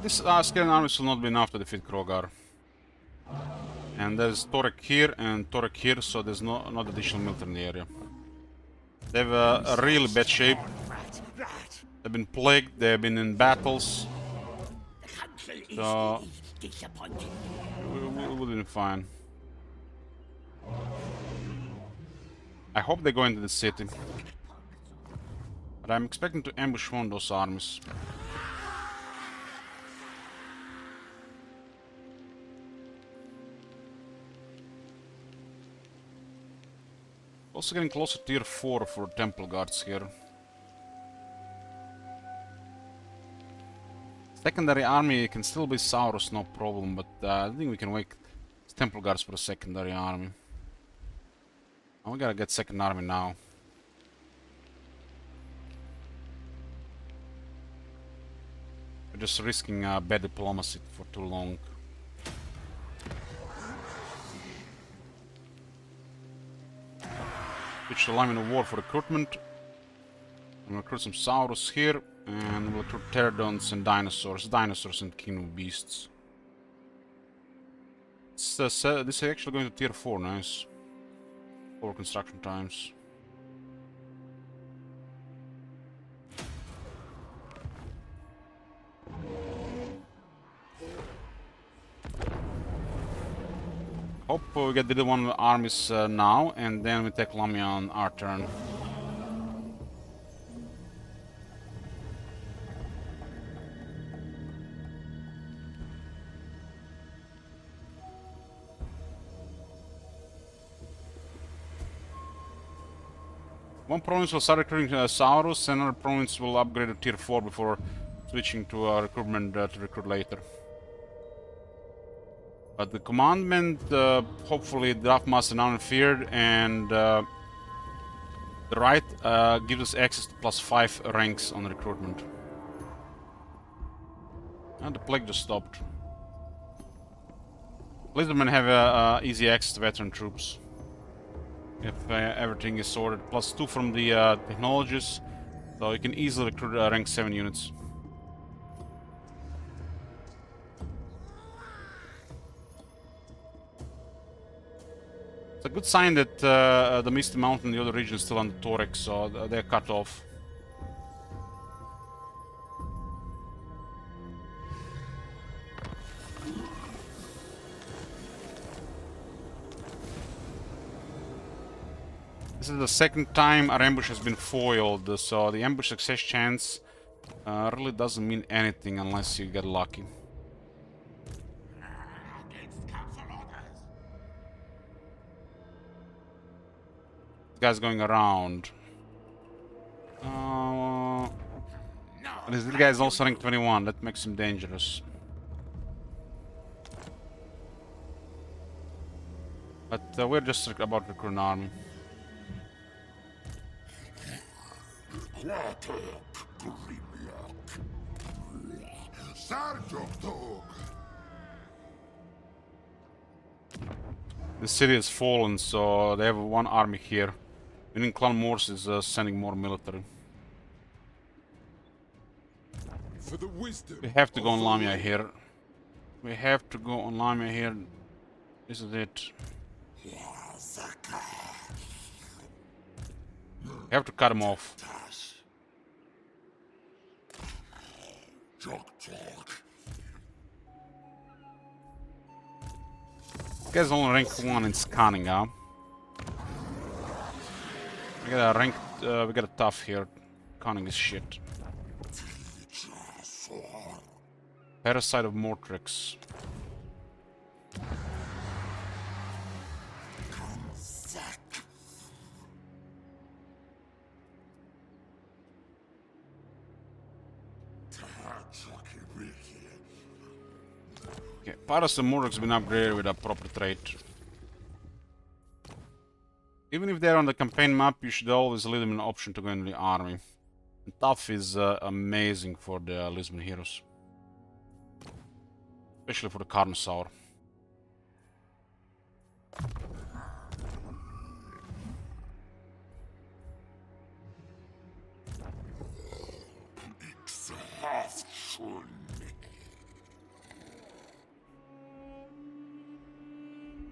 This Skeleton army will not be enough to defeat Krogar. And there's Torek here and Torek here, so there's not additional military in the area. They have a really bad shape. They've been plagued, they've been in battles. So we'll be fine. I hope they go into the city. But I'm expecting to ambush one of those armies. Also getting closer to tier 4 for temple guards here. Secondary army can still be Saurus, no problem, but I think we can wait temple guards for a secondary army. Oh, we gotta get second army now. We're just risking bad diplomacy for too long. Switch to alignment of war for recruitment. We'll recruit some Saurus here, and we'll recruit Pterodons and Dinosaurs and Kingdom of Beasts. This is actually going to tier 4, nice. 4 construction times. Hope we get the one armies now, and then we take Lamia on our turn. One province will start recruiting Saurus, and another province will upgrade to tier 4 before switching to recruitment to recruit later. But the commandment, hopefully Draft Master now feared, and the right gives us access to +5 ranks on recruitment. And the plague just stopped. Lizardmen have easy access to veteran troops. If everything is sorted. +2 from the technologies, so you can easily recruit rank 7 units. Good sign that the Misty Mountain, the other region, is still under Torek, so they're cut off. This is the second time our ambush has been foiled, so the ambush success chance really doesn't mean anything unless you get lucky. Against council orders. This guy's going around. No. This guy is also rank 21, that makes him dangerous. But we're just about to recruit an army. The city has fallen, so they have one army here. Meaning Clan Morse is sending more military. For the wisdom We have to go of on the Lamia Lord. here. We have to go on Lamia here. This is it. We have to cut him off. This guy's only rank 1 in scanning, huh? We got a rank, we got a tough here. Conning is shit. Parasite of Mortrix. Okay, Paras and Mortrix have been upgraded with a proper trait. Even if they're on the campaign map, you should always leave them an option to go into the army. And tough is amazing for the Lisbon heroes. Especially for the Carnosaur.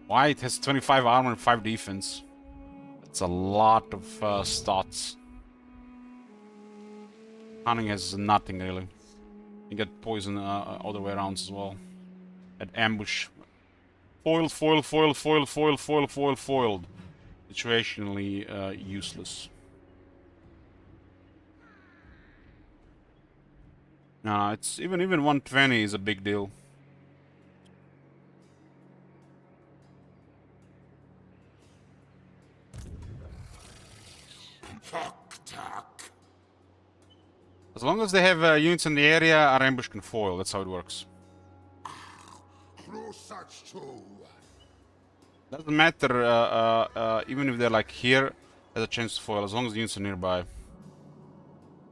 White has 25 armor and 5 defense. That's a lot of stats. Cunning has nothing really. You get poison other way around as well. At ambush. Foiled, foiled, foiled, foiled, foiled, foiled, foiled, foiled. Situationally useless. No, it's even 120 is a big deal. As long as they have units in the area, our ambush can foil. That's how it works. Doesn't matter, even if they're like here, there's a chance to foil, as long as the units are nearby.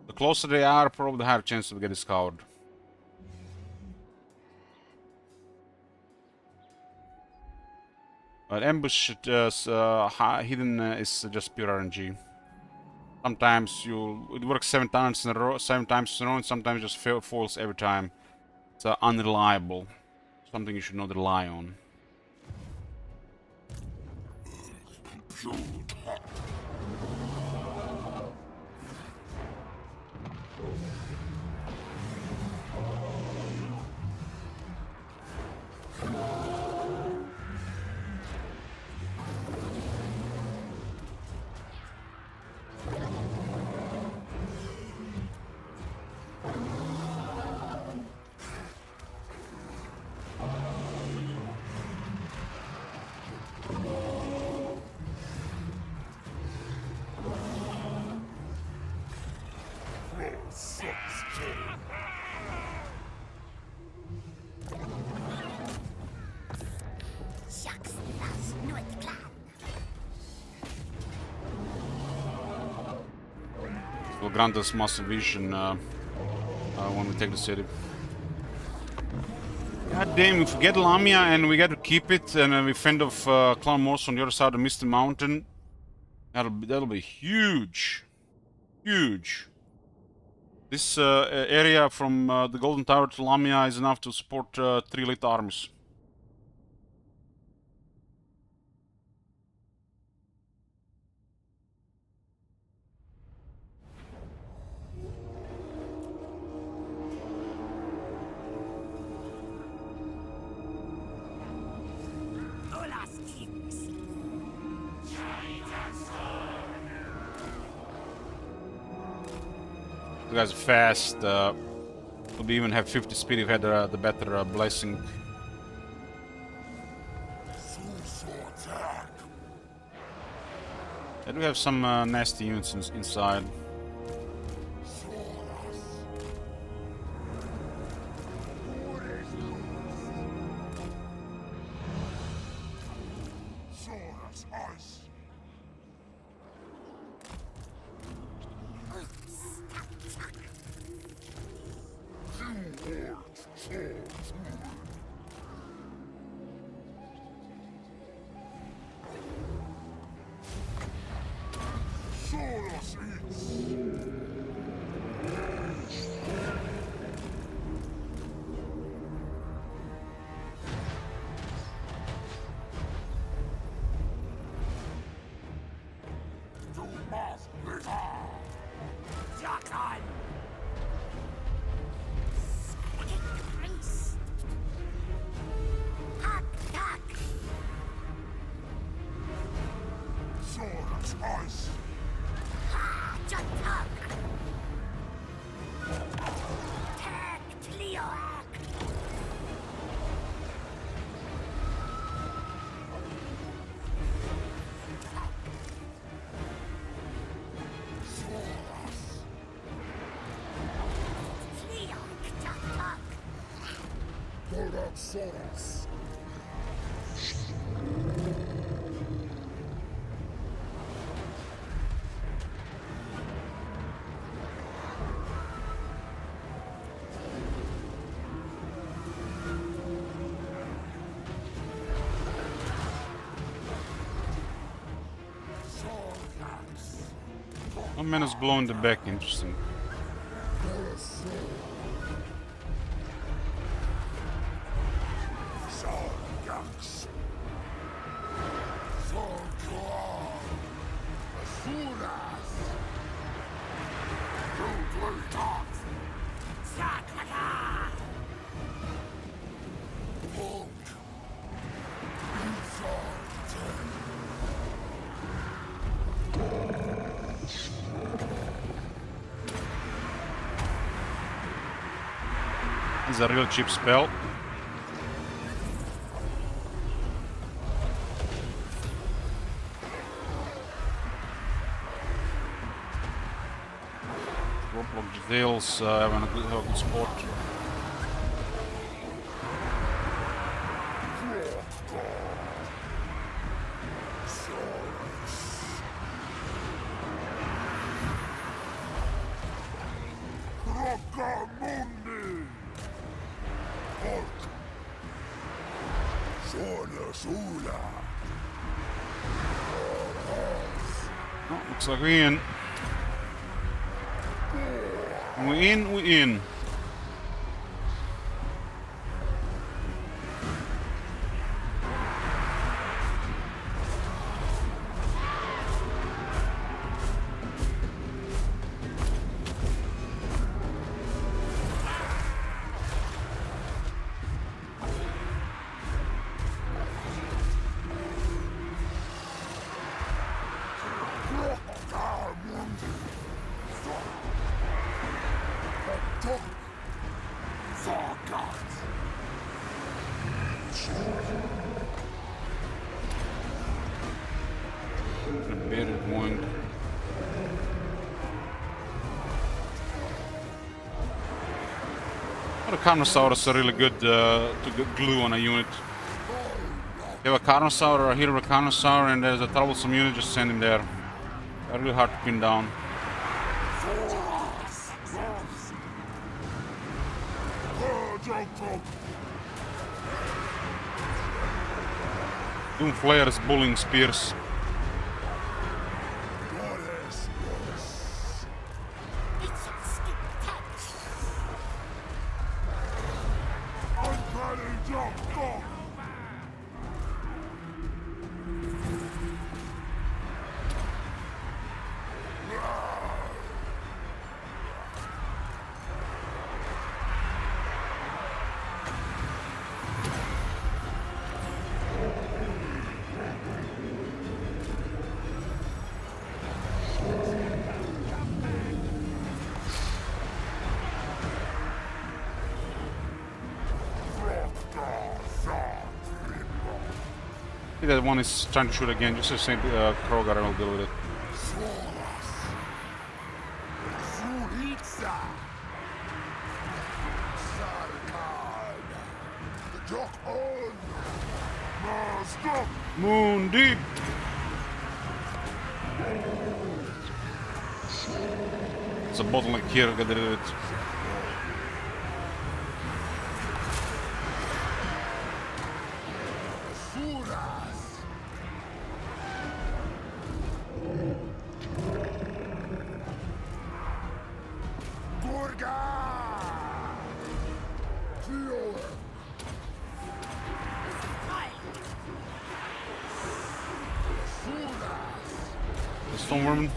The closer they are, probably the higher chance to get discovered. But ambush hidden is just pure RNG. Sometimes it works 7 times in a row, and sometimes just foils every time. It's unreliable. Something you should not rely on. Will grant us massive vision when we take the city. God damn, if we get Lamia and we get to keep it and we fend off Clan Morse on the other side of the Misty Mountain, that'll be huge. Huge. This area from the Golden Tower to Lamia is enough to support 3 elite armies. You guys are fast. Would even have 50 speed if you had the better blessing. And we have some nasty units inside. One man is blowing the back, interesting. It's a real cheap spell. Roadblock details have a good spot. Oh, looks like we're in. We're in. The Carnosaurus are really good to get glue on a unit. You have a Carnosaur or a hero of a Carnosaur and there's a troublesome unit, just send him there. They're really hard to pin down. Doom Flares, Bullying Spears. See that one is trying to shoot again, just to say Krogar and I'll deal with it. Suritsa. Sarkad. Jock on. Stop. Moon deep! It's a bottleneck here, I gotta do it. Suras. Gorga. Geo. The Stoneworm.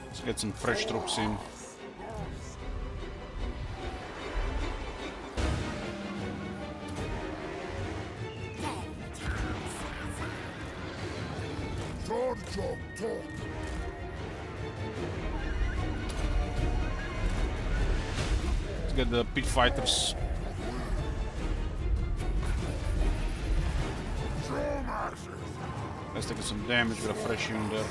Let's get some fresh troops in. Let's get the pit fighters. Let's take some damage with a fresh unit there.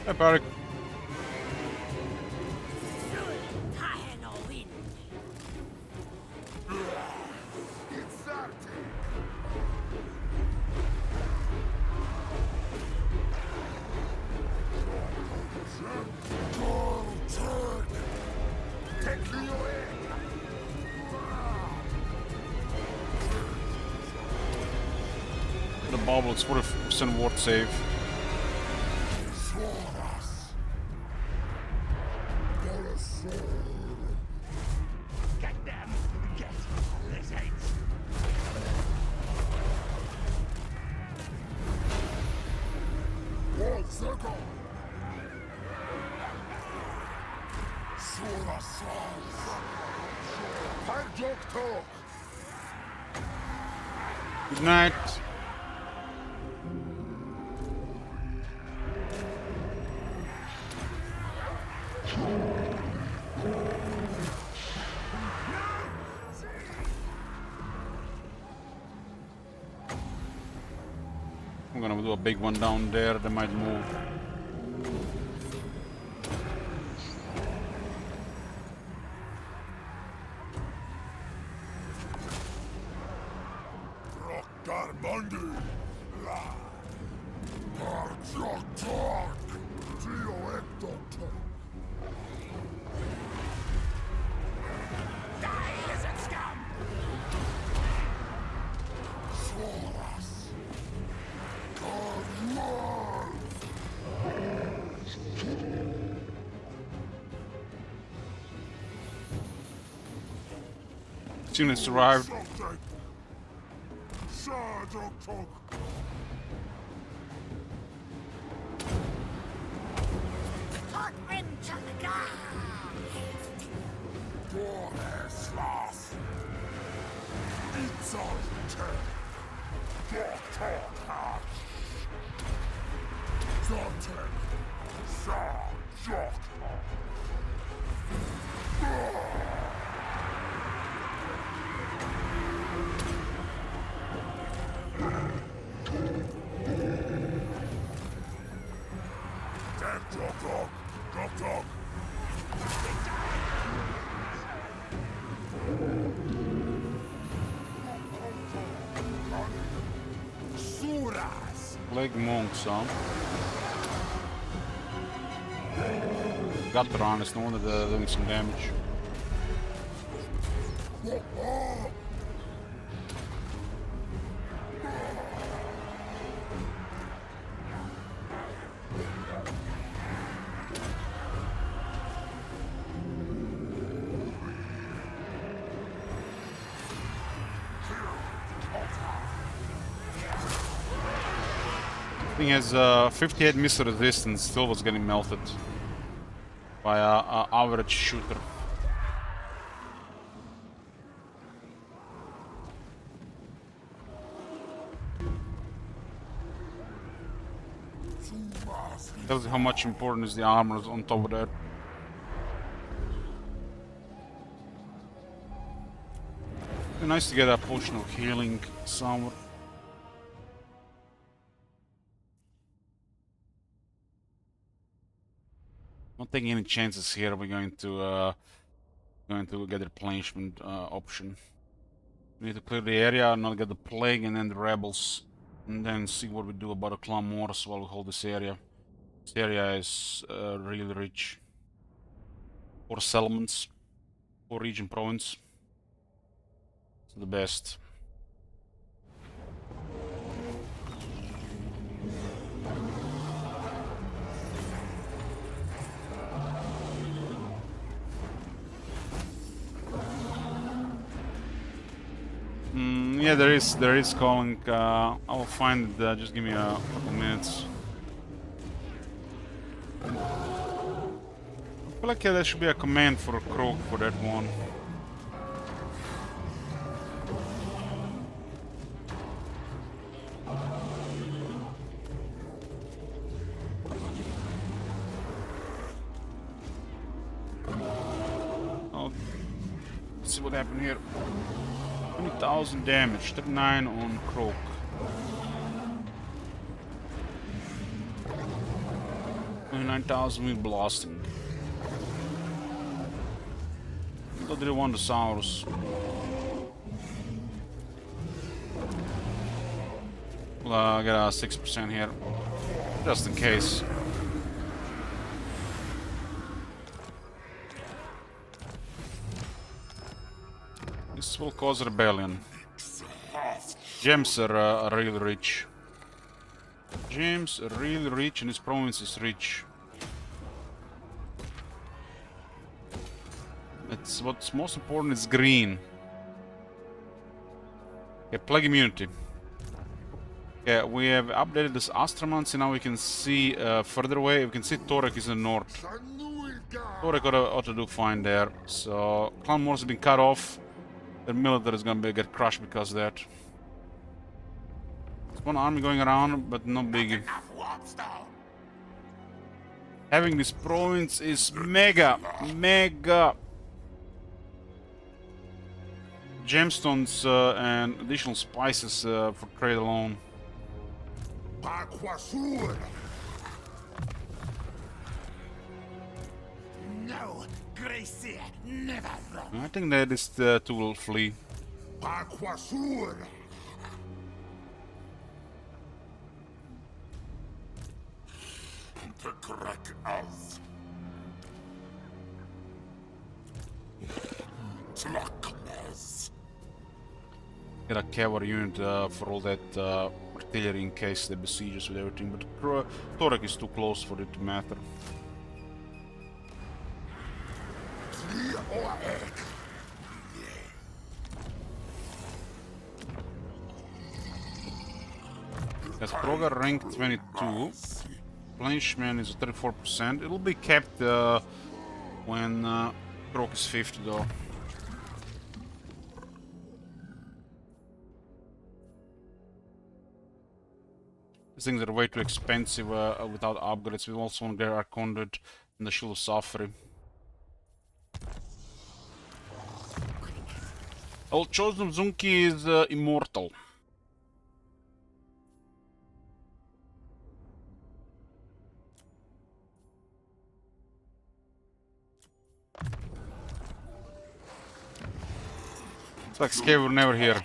Hey, Parik. The bubble, it's 40% ward save. Good night. I'm gonna do a big one down there, they might move. units arrived. Hot into the guy! Warslav! It's on Plague monks, huh? Gatran is the one that's doing some damage. Thing has 58 missile resistance, still was getting melted by a average shooter. Tells you how much important is the armor on top of that. Be nice to get a potion of healing somewhere. Not taking any chances here. We're going to get a replenishment option. We need to clear the area, not get the plague, and then the rebels, and then see what we do about the clan Morse while we hold this area. This area is really rich. 4 settlements, 4 region province. It's the best. Yeah, there is calling. I'll find it. Just give me a couple minutes. I feel like there should be a command for a croak for that one. Oh, let's see what happened here. 20,000 damage, 39 on Croak. $29,000 with blasting. I did want the Saurus. Well, get a 6% here, just in case. This will cause rebellion. Gems are really rich. Gems are really rich, and this province is rich. It's what's most important is green. Okay, plague immunity. Yeah, we have updated this Astramans, and now we can see further away. We can see Torek is in the north. Torek ought to do fine there. So Clan Morse has been cut off. The military is gonna get crushed because of that. There's one army going around, but no biggie. Having this province is mega. Gemstones and additional spices for trade alone. No, Gracie, never. I think that this two will flee. Get a cavalry unit for all that artillery in case they besiege us with everything, but Torek is too close for it to matter. Kroger rank 22. Replenishment is 34%. It'll be kept when Krog is 50 though. These things are way too expensive without upgrades. We also want to get our conduit and the Shield of Suffering. Well, Chosen of Zunki is immortal. It's like Scare were never here.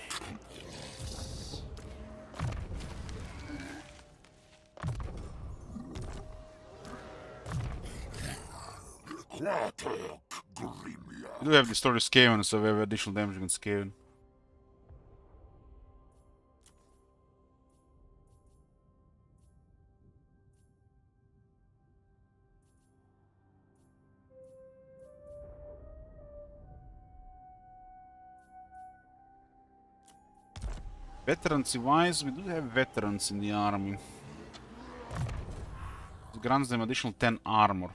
We do have Distorted Skaven, so we have additional damage against Skaven. Veterancy wise, we do have veterans in the army. It grants them additional 10 armor.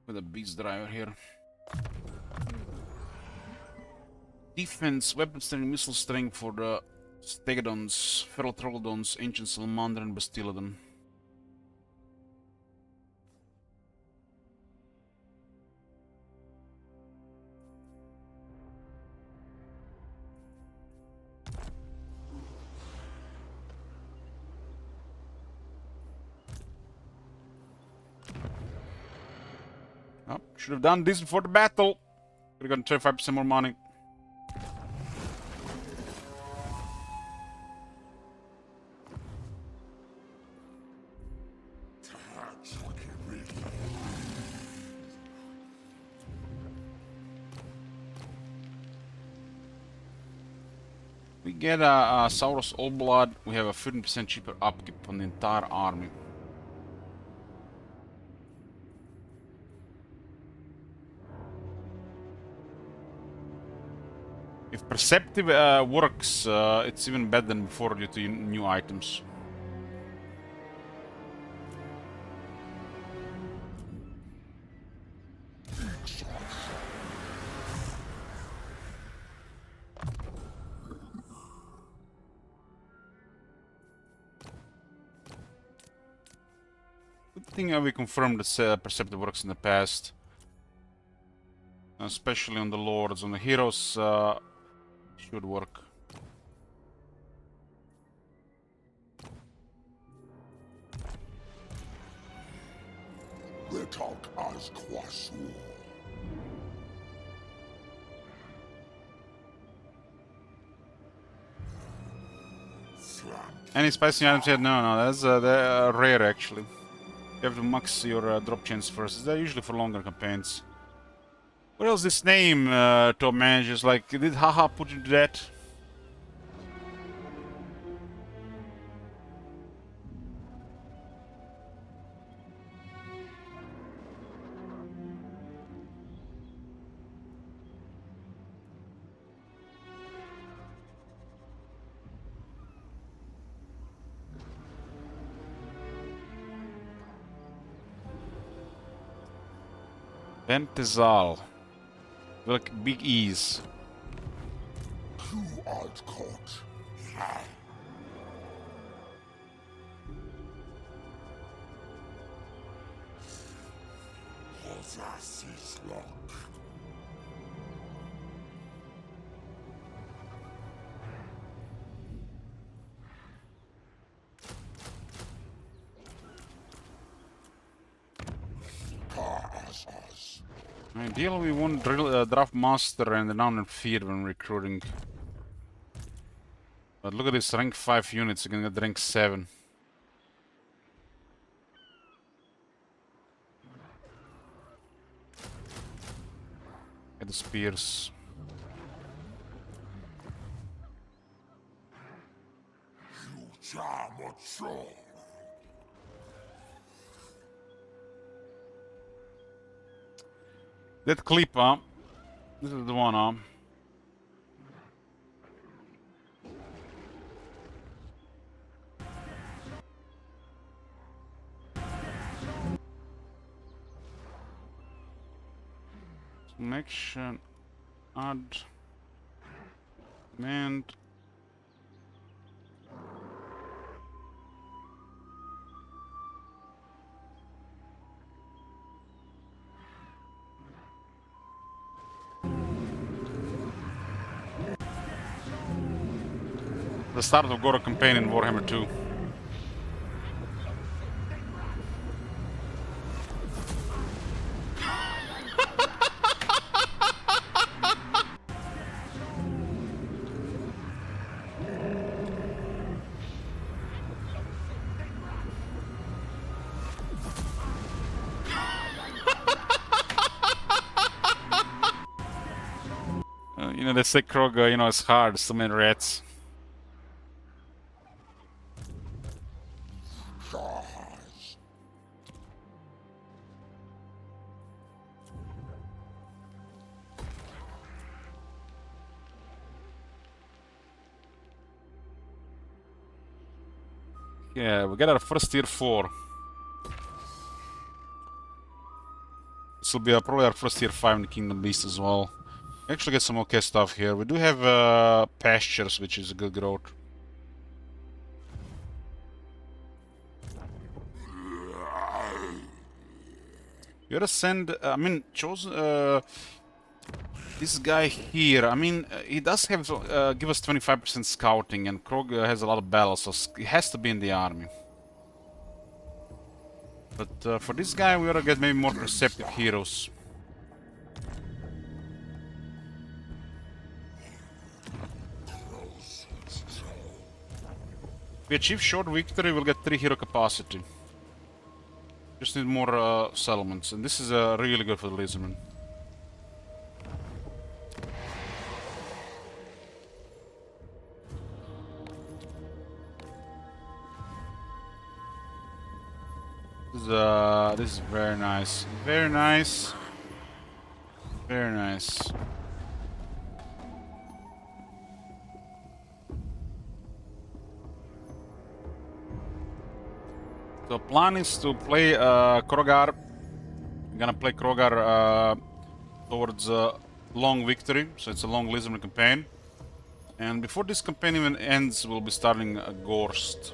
With a beast driver here. Defense, weapon strength, missile strength for the Stegodons, Feral Troglodons, Ancient Salamander, and Bastillodon. Oh, should have done this before the battle. Could have gotten 25% more money. We get a Saurus All Blood. We have a 15% cheaper upkeep on the entire army. If Perceptive works, it's even better than before due to new items. Good thing we confirmed that Perceptive works in the past. Especially on the Lords. On the Heroes, should work. Any spicy items yet? No, that's they're rare actually. You have to max your drop chance first. They're usually for longer campaigns. What else this name top manages? Like, did Haha put you to that? Ventizal. Like big E's. You art caught. His is long. Ideally, we want Draft Master and the Down Fear when recruiting. But look at this, rank 5 units, you can get rank 7. Get the spears. That clip, huh? This is the one, huh? Connection, add, command. The start of Goro campaign in Warhammer 2. You know, they say Krog, you know, it's hard, so many rats. Yeah, we got our first tier 4. This will be probably our first tier 5 in the Kingdom Beast as well. Actually get some okay stuff here. We do have pastures, which is a good growth. You gotta send, I mean, this guy here, I mean, he does have, give us 25% scouting, and Krog has a lot of battles, so he has to be in the army. But for this guy, we ought to get maybe more perceptive heroes. If we achieve short victory, we'll get 3 hero capacity. Just need more settlements, and this is really good for the lizardmen. This is very nice. Very nice. Very nice. So plan is to play Krogar. I'm gonna play Krogar towards long victory, so it's a long lizardman campaign. And before this campaign even ends, we'll be starting a Gorst.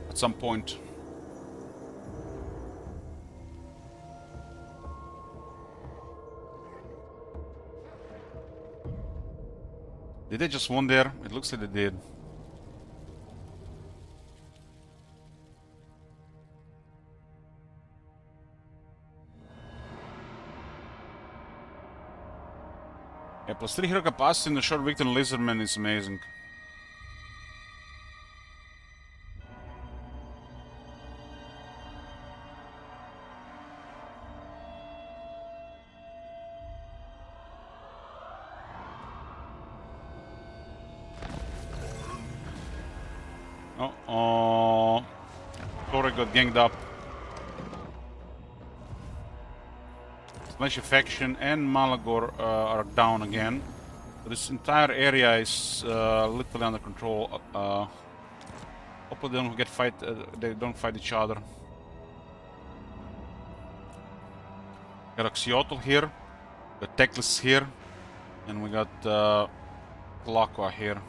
At some point. Did they just won there? It looks like they did. Yeah, plus 3 hero capacity in the short victory lizardman is amazing. Uh-oh. Tori got ganged up. Slash Faction and Malagor are down again. So this entire area is literally under control. Hopefully they don't they don't fight each other. Got Oxiotl here, got Teclis here, and we got Tlaqua here.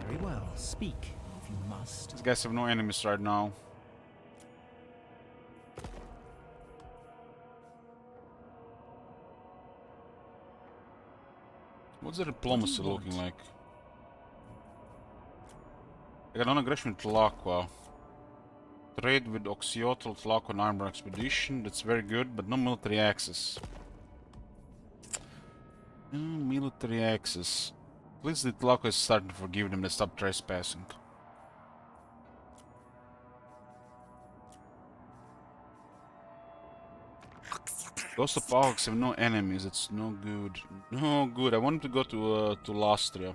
Very well. Speak, if you must. These guys have no enemies right now. What's the diplomacy looking like? I got non-aggression with Tlaqua. Trade with Oxiotl, Tlaqua, and Armor Expedition. That's very good, but no military access. No military access. At least the Tlaco is starting to forgive them, they stop trespassing. Ghost of Ajax have no enemies, it's no good. No good, I wanted to go to Lastria.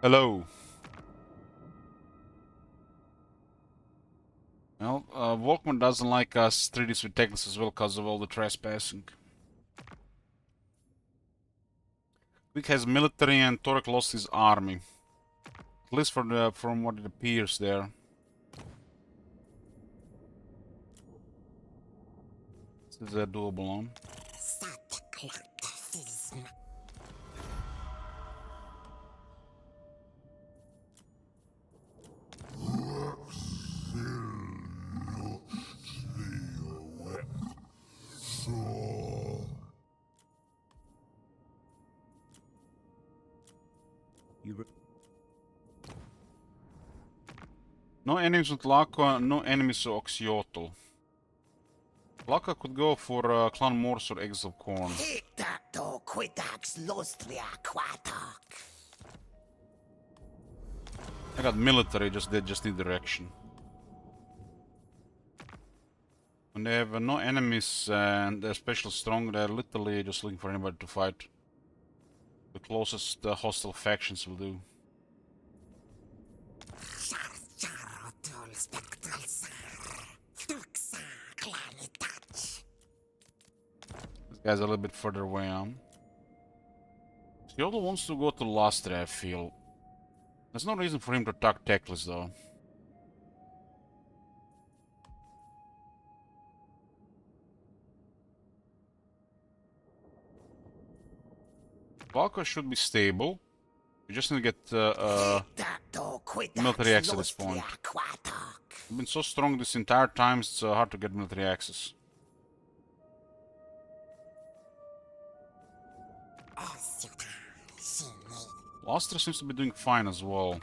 Hello. Well, Volkman doesn't like us treaties with Techless as well because of all the trespassing. Quick has military and Torek lost his army. At least from what it appears there. This is a doable on. No enemies with Laka, no enemies with Oxiotl. Laka could go for Clan Morse or Eggs of Corn. I got military, they just need direction. When they have no enemies and they're especially strong, they're literally just looking for anybody to fight. The closest hostile factions will do. This guy's a little bit further away on. Theodor wants to go to Lastre, I feel. There's no reason for him to attack Techless though. Valka should be stable. We just need to get military access at this point. We've been so strong this entire time, it's hard to get military access. Lastra seems to be doing fine as well.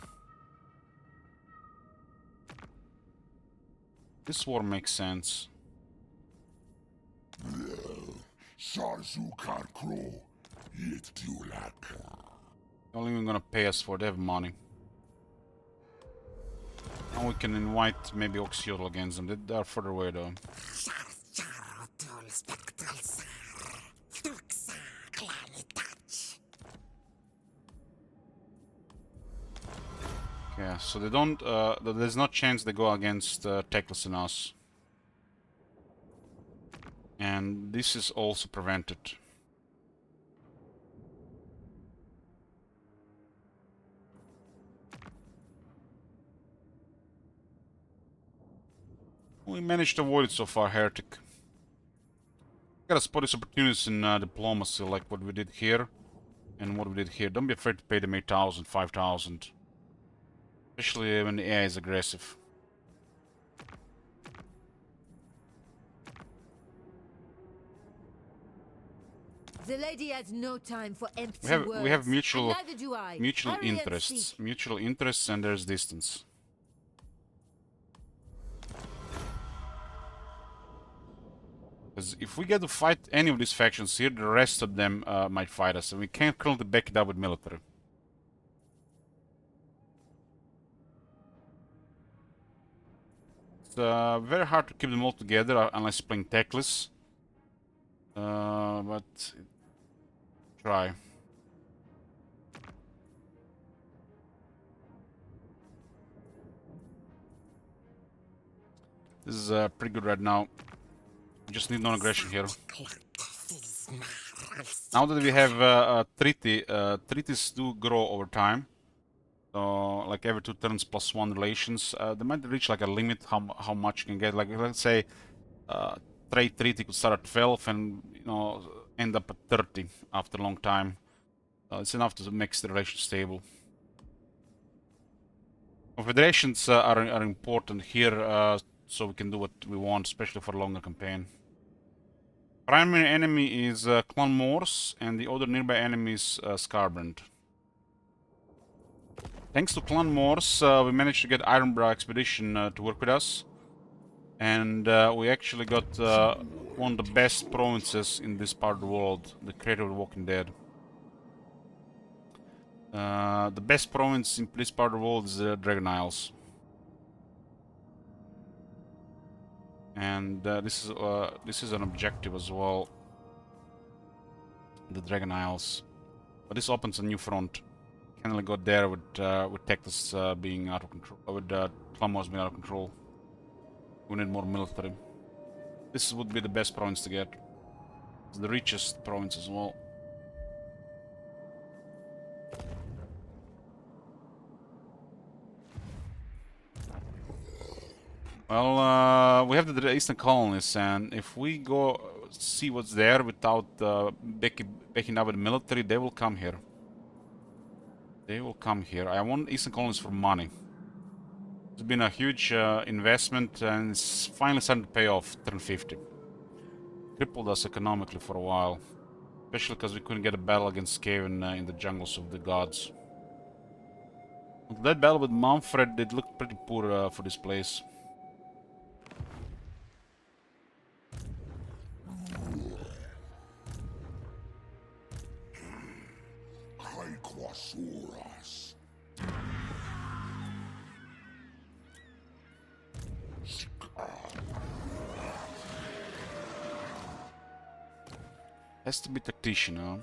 This war makes sense. They're not even gonna pay us for it, they have money. Now we can invite maybe Oxiotl against them, they are further away though. Yeah, so they don't, there's no chance they go against Techless and us. And this is also prevented. We managed to avoid it so far, Heretic. Gotta spot these opportunities in diplomacy, like what we did here and what we did here. Don't be afraid to pay them 8,000, 5,000. Especially when the AI is aggressive. The lady has no time for empty words. We have mutual and neither do I. mutual Hurry and interests. speak. Mutual interests, and there's distance. Because if we get to fight any of these factions here, the rest of them might fight us, and we can't currently back it up with military. It's very hard to keep them all together unless playing Techless. But try. This is pretty good right now. We just need non-aggression here. Now that we have a treaty, treaties do grow over time. So, like every 2 turns +1 relations, they might reach like a limit how much you can get. Like let's say, trade treaty could start at 12 and end up at 30 after a long time. It's enough to make the relation stable. Confederations are important here, so we can do what we want, especially for a longer campaign. Primary enemy is Clan Morse, and the other nearby enemy is Scarbrand. Thanks to Clan Morse, we managed to get Ironbrow Expedition to work with us. And we actually got one of the best provinces in this part of the world, the creator of The Walking Dead. The best province in this part of the world is Dragon Isles. And this is an objective as well, the Dragon Isles. But this opens a new front. Can't really go there with Texas being out of control, with Clamors being out of control. We need more military. This would be the best province to get. It's the richest province as well. Well, we have the eastern colonies, and if we go see what's there without backing up with the military, they will come here. They will come here. I want eastern colonies for money. It's been a huge investment, and it's finally starting to pay off. Turn 50. Crippled us economically for a while, especially because we couldn't get a battle against Skaven in the jungles of the gods. That battle with Manfred did look pretty poor for this place. Has to be tactician, huh?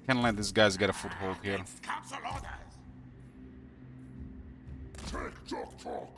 Can't let these guys get a foothold here. Council orders. Take talk.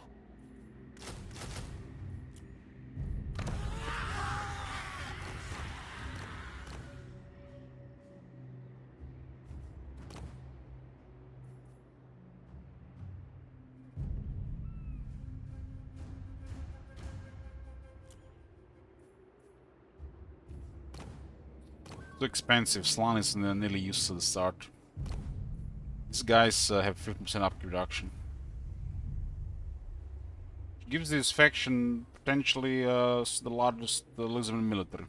Too expensive. Slan is nearly used to the start. These guys have 50% upkeep reduction. Gives this faction potentially the largest Lisbon military.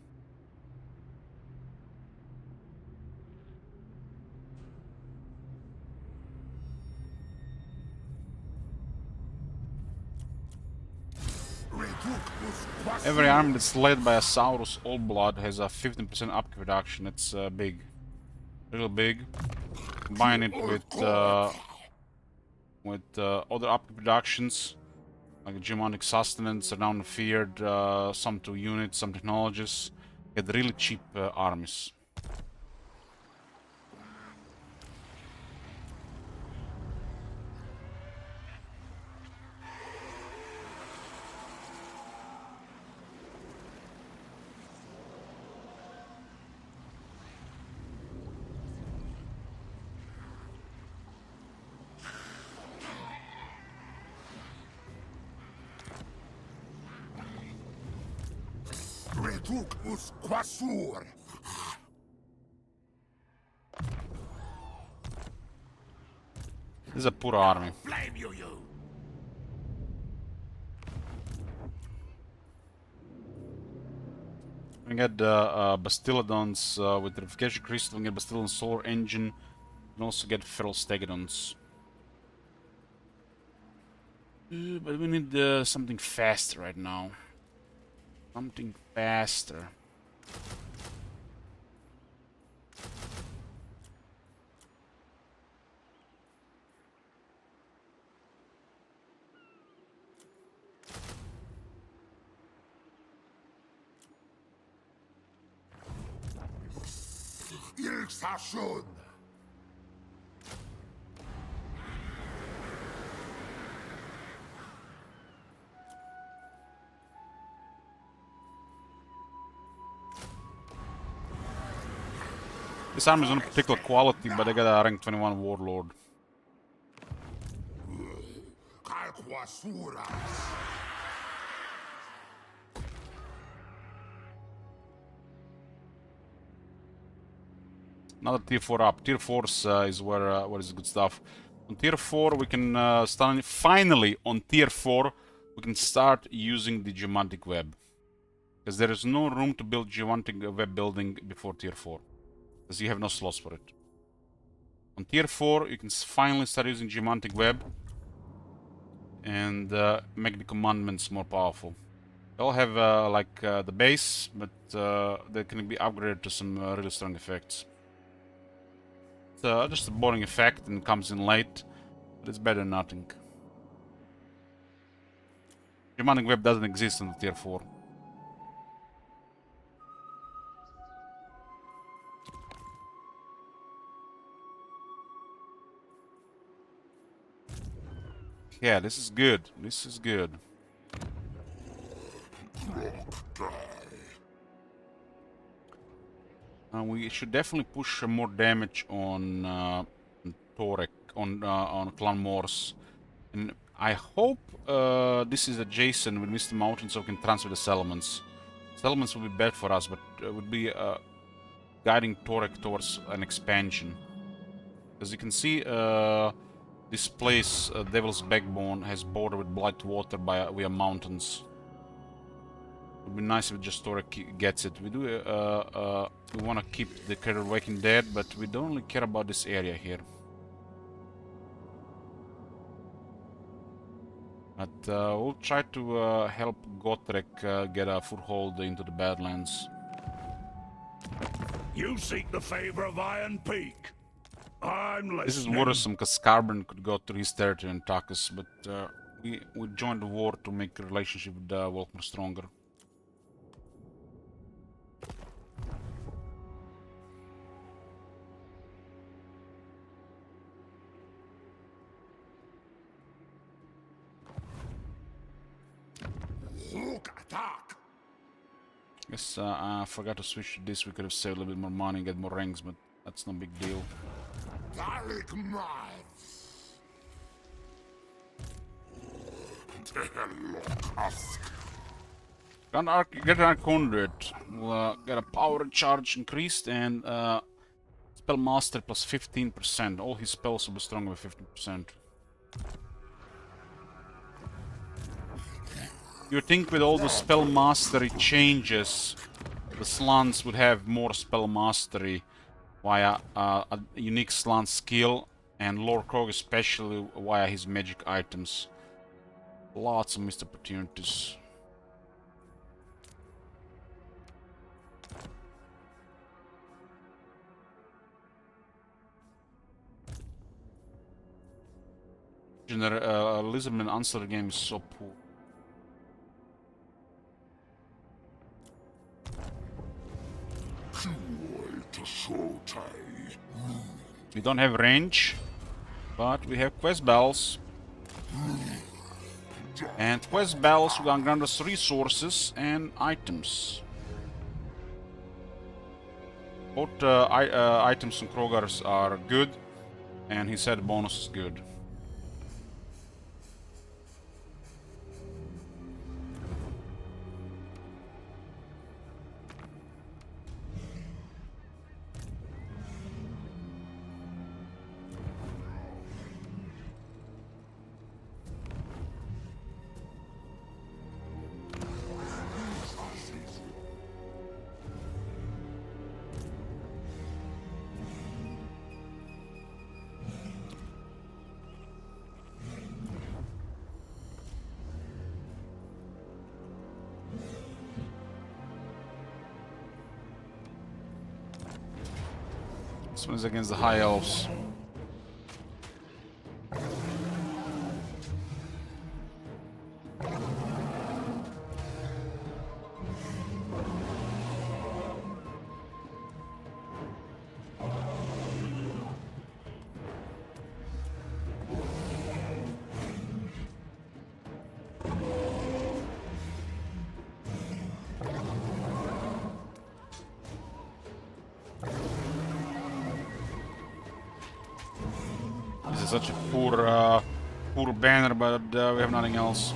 Every army that's led by a Saurus Oldblood has a 15% upkeep reduction. It's big. Real big. Combine it with other upkeep reductions, like Geopolitical sustenance, renowned feared, some to units, some technologies. Get really cheap armies. Reductus quassur. This is a poor army. Blame you. We get Bastiladons with Replication Crystal, we get Bastiladon Solar Engine, and also get Feral Stegodons. But we need something faster right now. Something faster. Il s'achonne. This army is on a particular quality, but they got a rank 21 Warlord. Calquasuras. Another tier 4 up. Tier 4 is where is good stuff. On tier 4 we can finally on tier 4 we can start using the geomantic web. Because there is no room to build geomantic web building before tier 4. Because you have no slots for it. On tier 4, you can finally start using geomantic web and make the commandments more powerful. They'll have the base, but they can be upgraded to some really strong effects. It's just a boring effect and comes in late, but it's better than nothing. Geomantic web doesn't exist on the tier 4. Yeah, this is good. This is good. We should definitely push more damage on Torek, on Clan Morse. And I hope this is adjacent with Mr. Mountain so we can transfer the settlements. Settlements will be bad for us, but would be guiding Torek towards an expansion. As you can see, this place, Devil's Backbone, has border with Blightwater via mountains. It would be nice if just Torek gets it. We do we want to keep the Crater of Waking Dead, but we don't really care about this area here. But we'll try to help Gotrek get a foothold into the Badlands. You seek the favor of Iron Peak. I'm listening. This is worrisome because Carbon could go to his territory and attack us, but we joined the war to make the relationship with Volkmar stronger. Attack! Guess I forgot to switch to this. We could have saved a little bit more money and get more ranks, but that's no big deal. Get an Conduit. We'll get a power charge increased and spell master plus 15%. All his spells will be stronger with 15%. You think with all the spell mastery changes, the slants would have more spell mastery via a unique slant skill, and Lord Krog especially via his magic items. Lots of missed opportunities. Lizardman Answer game is so poor. We don't have range, but we have quest bells. And quest bells will grant us resources and items. Both items and Krogar's are good, and his head bonus is good. This one is against the High Elves. This is such a poor banner, but we have nothing else.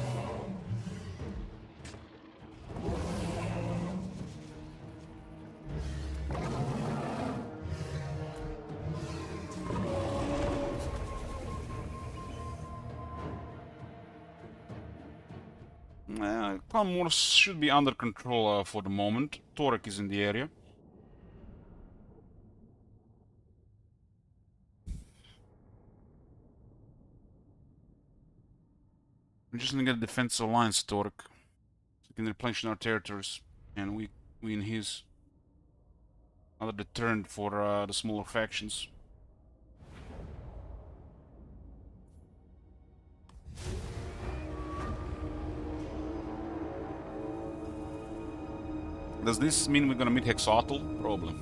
Clan Morse should be under control for the moment. Torek is in the area. We just need to get a defensive alliance, Torek. So we can replenish our territories, and we win his. Another deterrent for the smaller factions. Does this mean we're gonna meet Hexatl? Probably.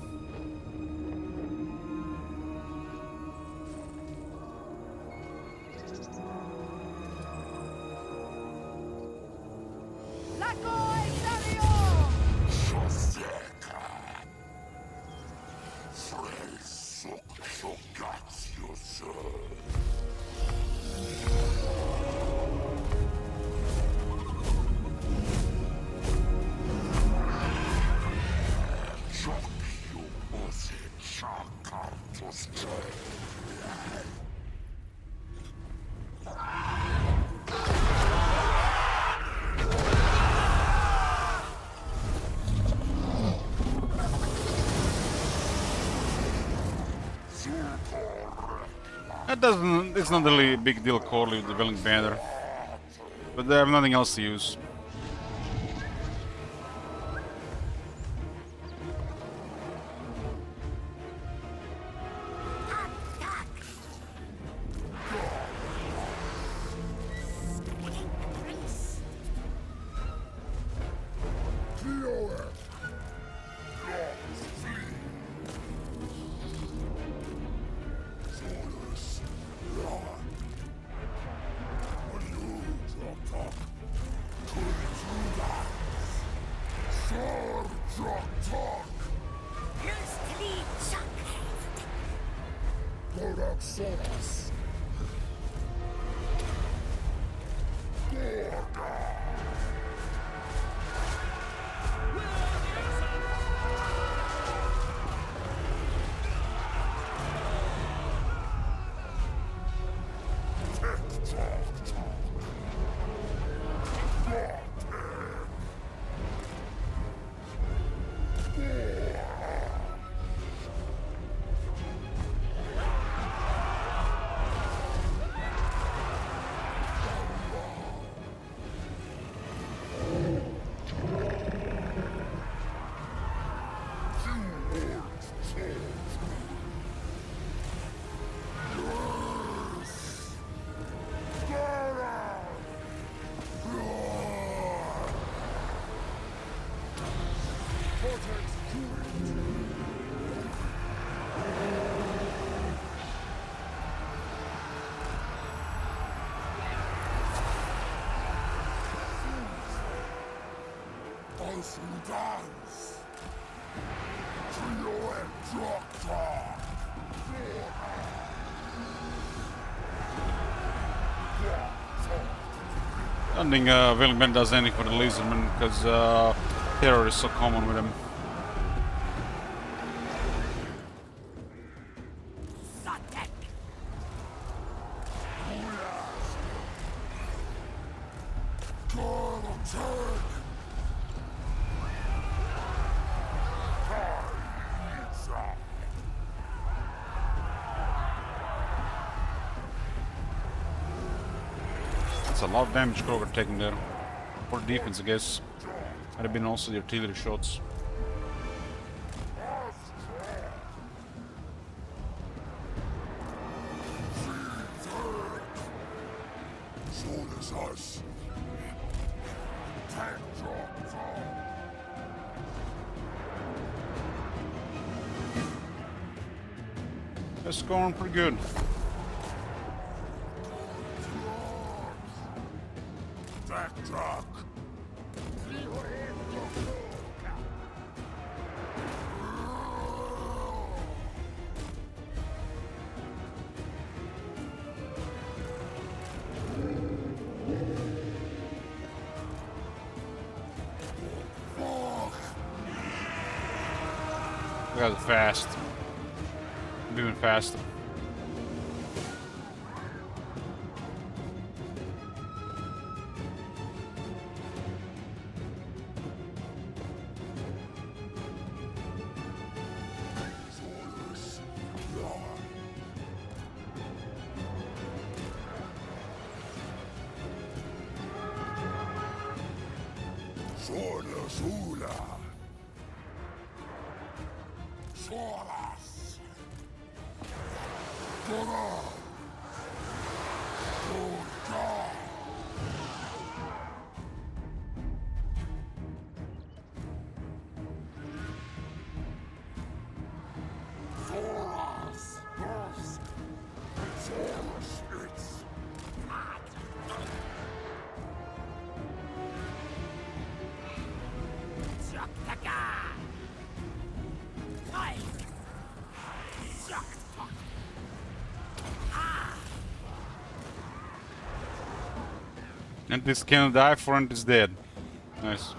It's not really a big deal, Corley, with the Welling banner. But they have nothing else to use. I don't think Welling does anything for the Lizardman because terror is so common with him. That's a lot of damage Kroger taking there. For defense, I guess. Might have been also the artillery shots. That's going pretty good. We got it fast. Moving faster. And this can die, front is dead. Nice.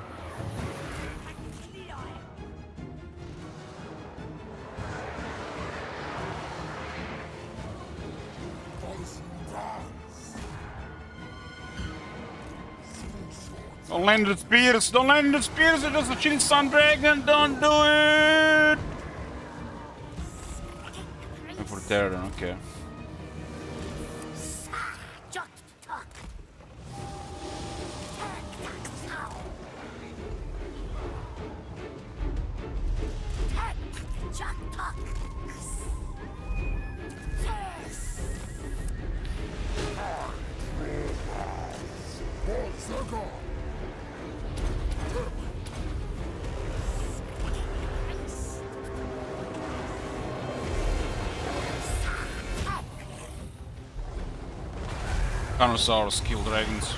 Don't land the spears! Don't land the spears! It is a cheating sun dragon! Don't do it! Go for the terror, okay. Carnosaurus kill dragons.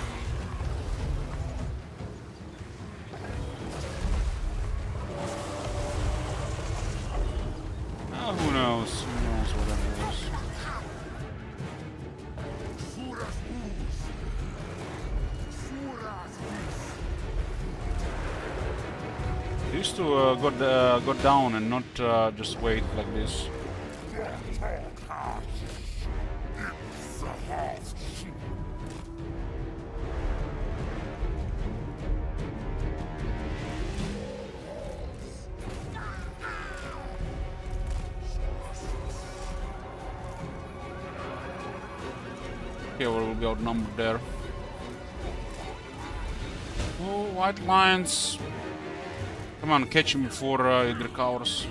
Who knows? Who knows what that was? They used to go down and not just wait like this. Okay, we'll be outnumbered there. Oh, white lions! Come on, catch him before he recovers.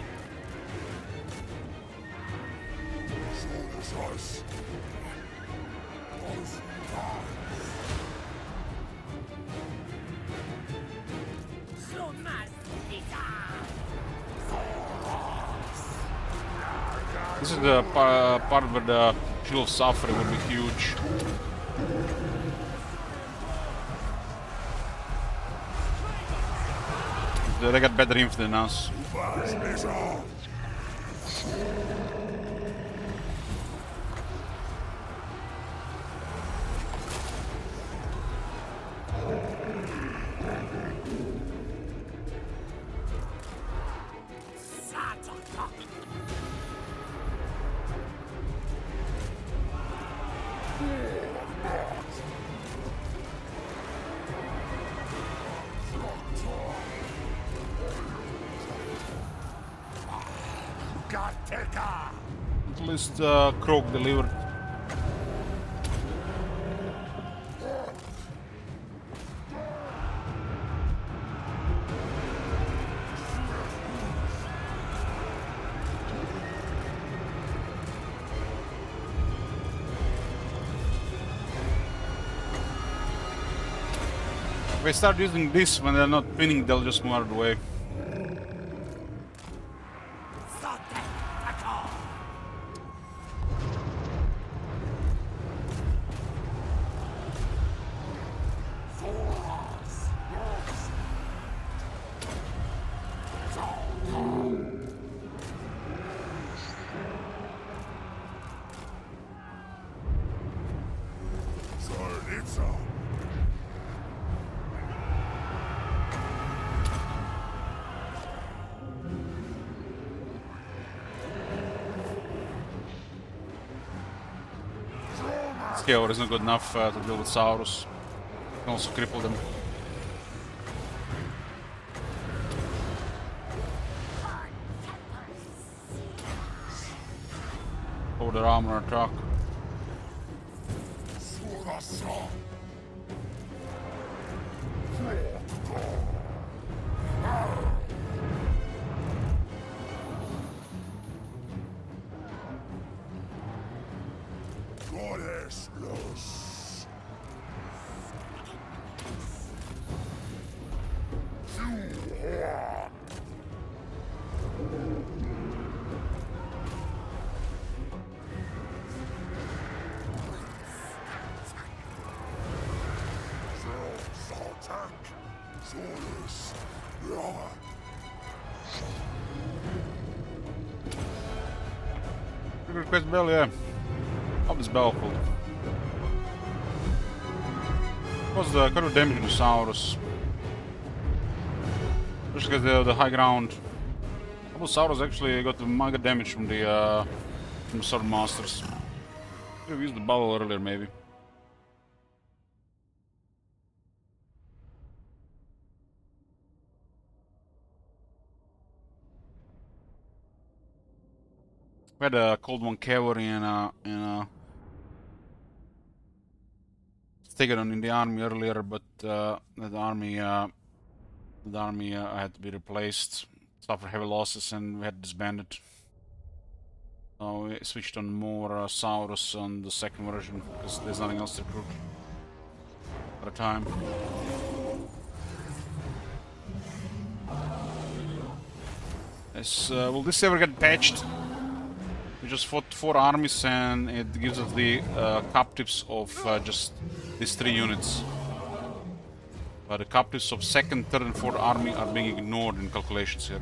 This is the part where the Shield of Suffering will be huge. They got better info than us. At least Croak delivered. If I start using this when they're not pinning, they'll just move out of the way. Scale isn't good enough to deal with Saurus. You can also cripple them. Over their armor attack. Request bell, yeah. Of this battlefield. What's the kind of damage on the Saurus? Just because the high ground. Couple Saurus actually got the mega damage from the Sword Masters. Could have used the bubble earlier, maybe. We had a Cold One cavalry and Stegadon in the army earlier, but that army had to be replaced. Suffered heavy losses, and we had to disband it. So we switched on more Saurus on the second version because there's nothing else to recruit at a time. Will this ever get patched? We just fought 4 armies and it gives us the captives of just these 3 units. But the captives of 2nd, 3rd and 4th army are being ignored in calculations here.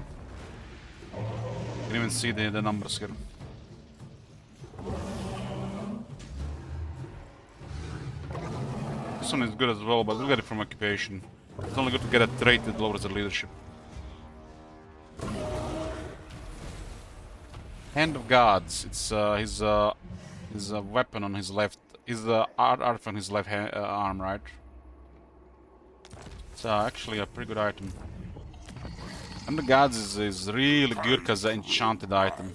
You can even see the numbers here. This one is good as well, but we'll get it from occupation. It's only good to get a trait that lowers the leadership. Hand of Gods. It's his weapon on his left. His art on his left arm, right? It's actually a pretty good item. Hand of Gods is really good because it's an enchanted item.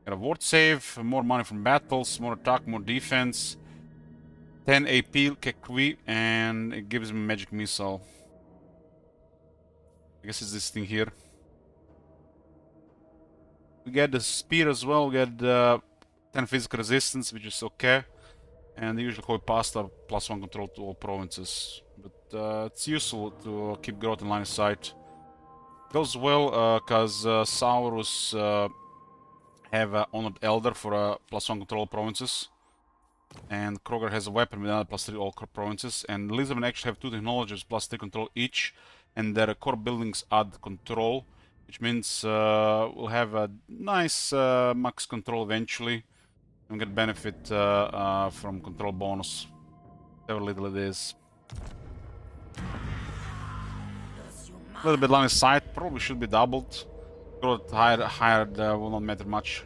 Got a ward save, more money from battles, more attack, more defense. 10 AP Kekwi, and it gives him magic missile. I guess it's this thing here. We get the spear as well, we get 10 physical resistance, which is okay. And they usually call pasta +1 control to all provinces. But it's useful to keep growth in line of sight. Goes well because Saurus have Honored Elder for +1 control provinces. And Kroger has a weapon with another +3 all core provinces. And Lizardmen actually have 2 technologies +3 control each. And their core buildings add control. Which means we'll have a nice max control eventually. And get benefit from control bonus. However little it is. A little bit line of sight, probably should be doubled. Growth higher will not matter much.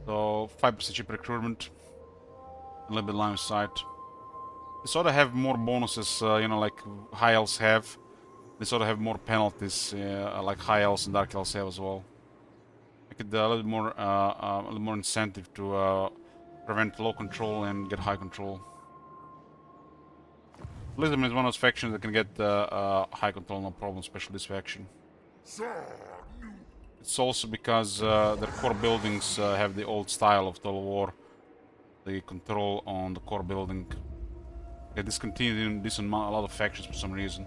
So 5% cheap recruitment. A little bit line of sight. They sort of have more bonuses, you know, like high elves have. They sort of have more penalties, like high elves and dark elves have as well. Make it a little more incentive to prevent low control and get high control. Lizardman is one of those factions that can get high control no problem, especially this faction. It's also because their core buildings have the old style of Total War. The control on the core building. They discontinued in this a lot of factions for some reason.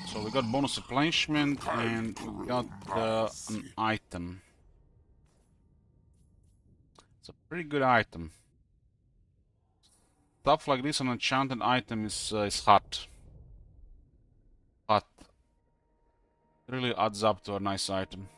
So we got bonus replenishment and we got an item. It's a pretty good item. Stuff like this, an enchanted item is hot. Hot. Really adds up to a nice item.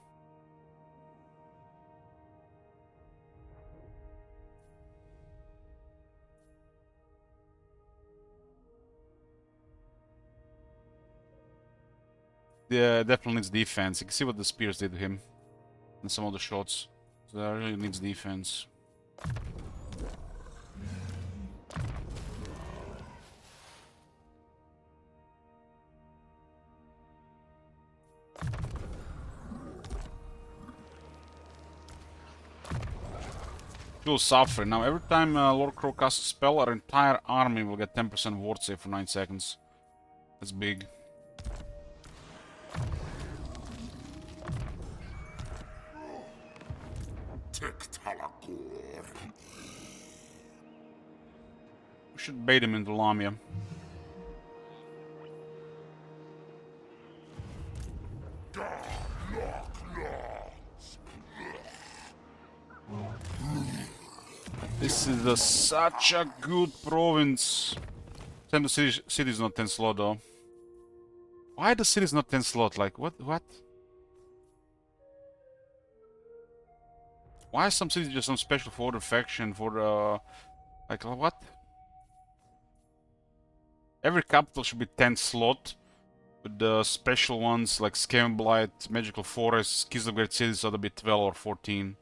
Yeah, definitely needs defense. You can see what the spears did to him. And some of the shots. So that really needs defense. Fuel suffering. Now every time Lord Crow casts a spell, our entire army will get 10% ward save for 9 seconds. That's big. We should bait him into Lamia. This is such a good province. Then the city is not 10 slot though. Why the city is not 10 slot? Like what? Why is some cities just some special for the faction for the like what? Every capital should be 10 slot. With the special ones like Scam Blight, Magical Forest, Keys of Great Cities ought to be 12 or 14.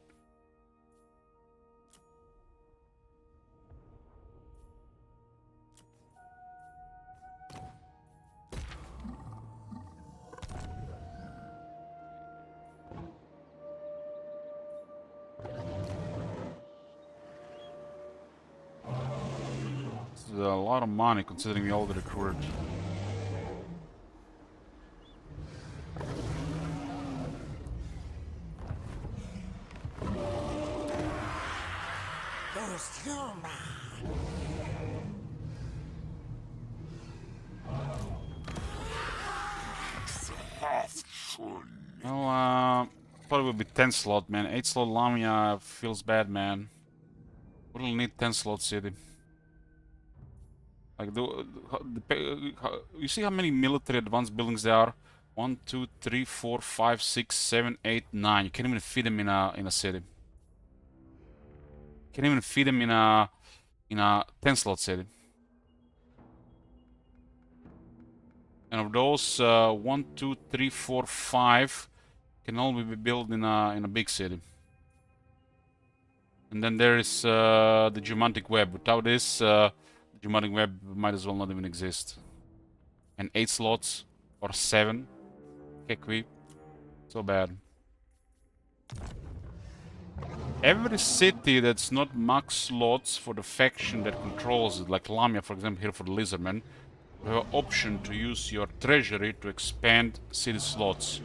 This is a lot of money considering we already recruited. Who's human? Well, probably will be 10 slot, man. 8 slot Lamia feels bad, man. We'll need 10 slot city. Like, you see how many military advanced buildings there are? 1, 2, 3, 4, 5, 6, 7, 8, 9. You can't even fit them in a city. Can't even fit them in a 10 slot city. And of those, 1, 2, 3, 4, 5 can only be built in a big city. And then there is the Geomantic Web. Without this, the Geomantic Web might as well not even exist. And 8 slots or 7. Kekwi. So bad. Every city that's not max slots for the faction that controls it, like Lamia, for example, here for the Lizardmen, you have an option to use your treasury to expand city slots.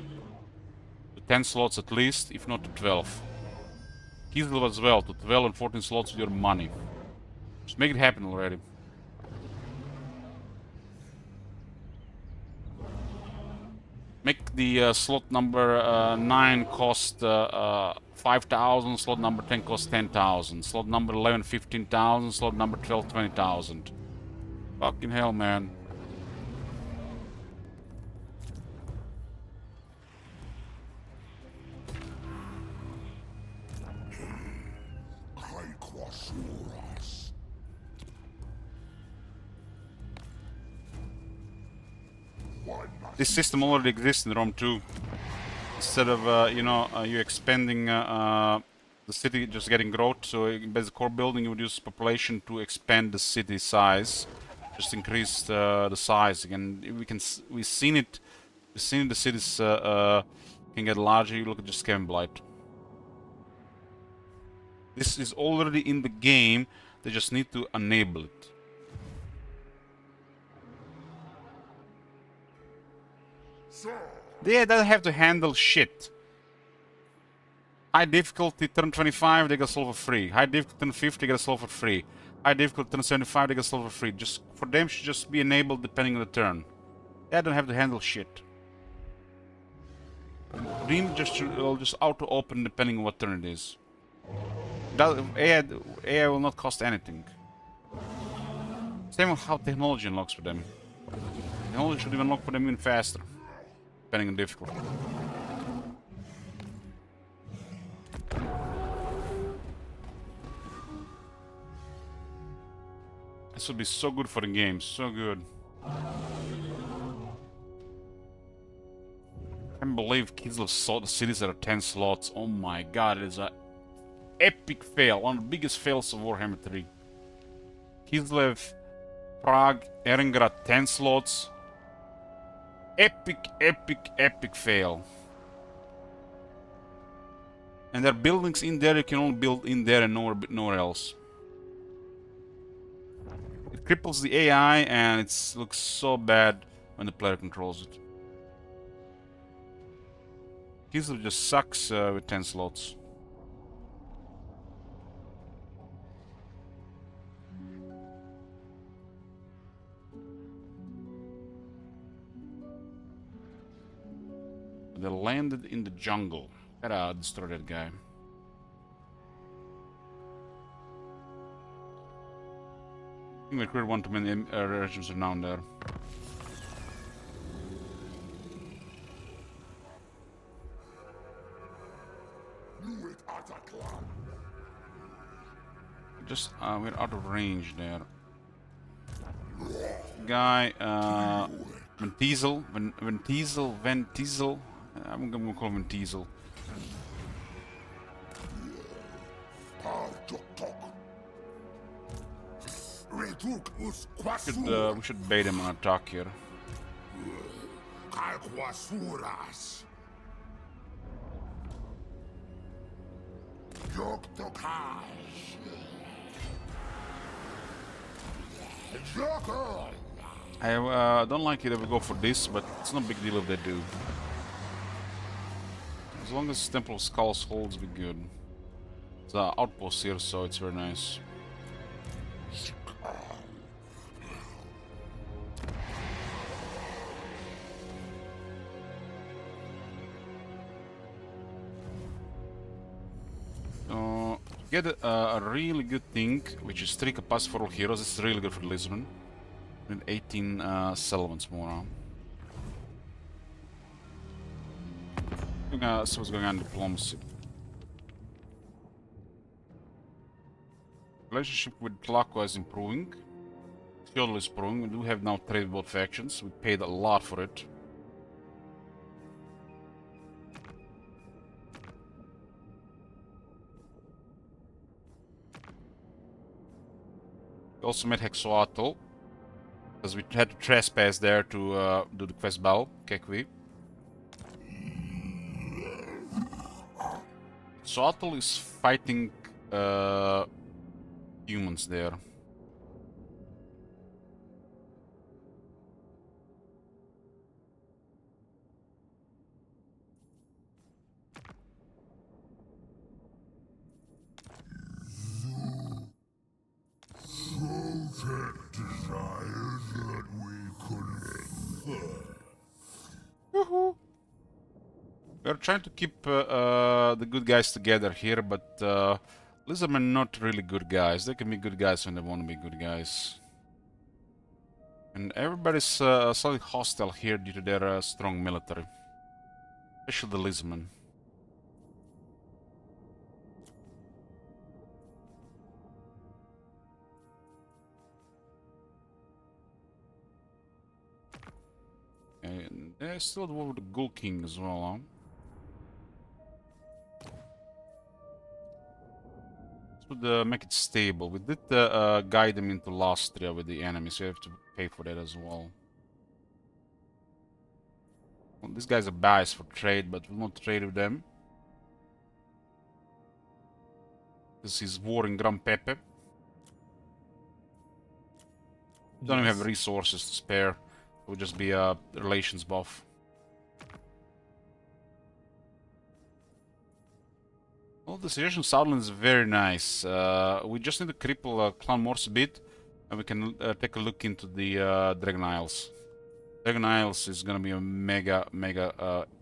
To 10 slots at least, if not to 12. Kislev as well, to 12 and 14 slots with your money. Just make it happen already. Make the slot number 9 cost 5,000, slot number 10 cost 10,000, slot number 11 15,000, slot number 12 20,000. Fucking hell, man. This system already exists in Rome too. Instead of, you know, you expanding the city, just getting growth, so as a core building you would use population to expand the city size. Just increase the size again. We've seen it. We've seen the cities can get larger. You look at just Scam Blight. This is already in the game. They just need to enable it. They don't have to handle shit. High difficulty turn 25, they get solve for free. High difficulty turn 50, they get solve for free. High difficulty turn 75, they get solve for free. Just for them should just be enabled depending on the turn. They don't have to handle shit. Dream will just auto open depending on what turn it is. AI will not cost anything. Same with how technology unlocks for them. Technology should even unlock for them even faster. Depending on difficulty. This would be so good for the game, so good. I can't believe Kislev saw the cities that are 10 slots. Oh my god, it is an epic fail. One of the biggest fails of Warhammer 3. Kislev, Prague, Erengrad 10 slots. Epic, epic, epic fail. And there are buildings in there you can only build in there and nowhere else. It cripples the AI and it looks so bad when the player controls it. Kislev just sucks with 10 slots. They landed in the jungle. Gotta destroy that guy. think we created one too many regiments around there. Just, we're out of range there. Guy, Van Diesel. I'm gonna call him Diesel. We should bait him on attack here. I don't like it if we go for this, but it's no big deal if they do. As long as Temple of Skulls holds, be good. It's an outpost here, so it's very nice. Get a really good thing, which is 3 capacity for all heroes. This is really good for Lisbon. And 18 settlements more. So what's going on in diplomacy? Relationship with Tlaco is improving. Theodol is improving. We do have now trade with both factions. We paid a lot for it. We also met Hexoatl, because we had to trespass there to do the quest battle, Kekwi. Hexoatl is fighting humans there. We're trying to keep the good guys together here, but Lisbon are not really good guys. They can be good guys when they want to be good guys. And everybody's slightly hostile here due to their strong military. Especially the Lisbon. And there's still the war with the Ghoul King as well, huh? Would make it stable. We did guide them into Lastria with the enemy, so you have to pay for that as well. Well, these guys are biased for trade, but we'll not trade with them. This is war in Gran Pepe. Don't even have resources to spare. It would just be a relations buff. Well, the situation of Southland is very nice. We just need to cripple Clan Morse a bit, and we can take a look into the Dragon Isles. Dragon Isles is gonna be a mega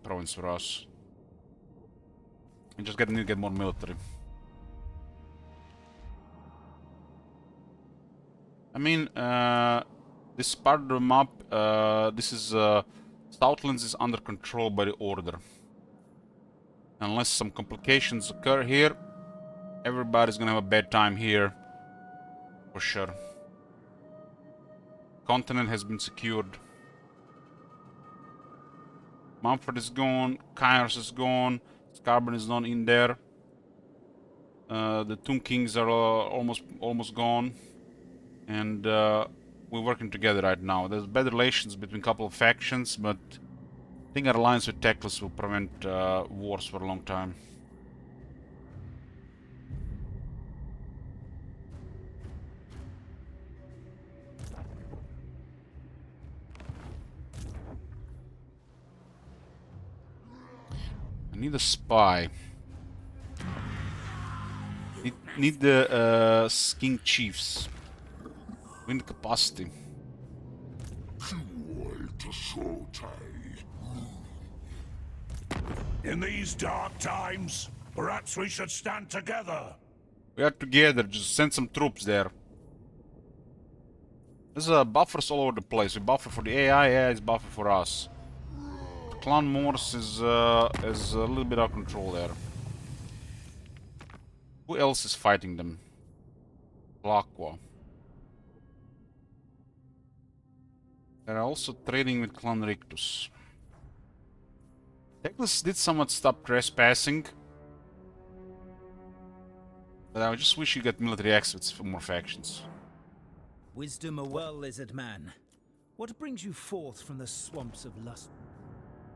province for us. We just need to get more military. I mean, this part of the map, this is Southlands is under control by the Order. Unless some complications occur here, everybody's gonna have a bad time here, for sure. Continent has been secured. Mumford is gone, Kairos is gone, Scarbon is not in there. The Tomb Kings are almost gone, and we're working together right now. There's bad relations between a couple of factions, but I think our alliance with Teclis will prevent wars for a long time. I need a spy. Need the Skin Chiefs. Win the capacity. In these dark times, perhaps we should stand together. We are together, just send some troops there. There's buffers all over the place. We buffer for the AI is buffer for us. Clan Morse is a little bit out of control there. Who else is fighting them? Aqua. They're also trading with Clan Rictus. Teclis did somewhat stop trespassing. But I just wish you got military exits for more factions. Wisdom a well, lizard man. What brings you forth from the swamps of lust?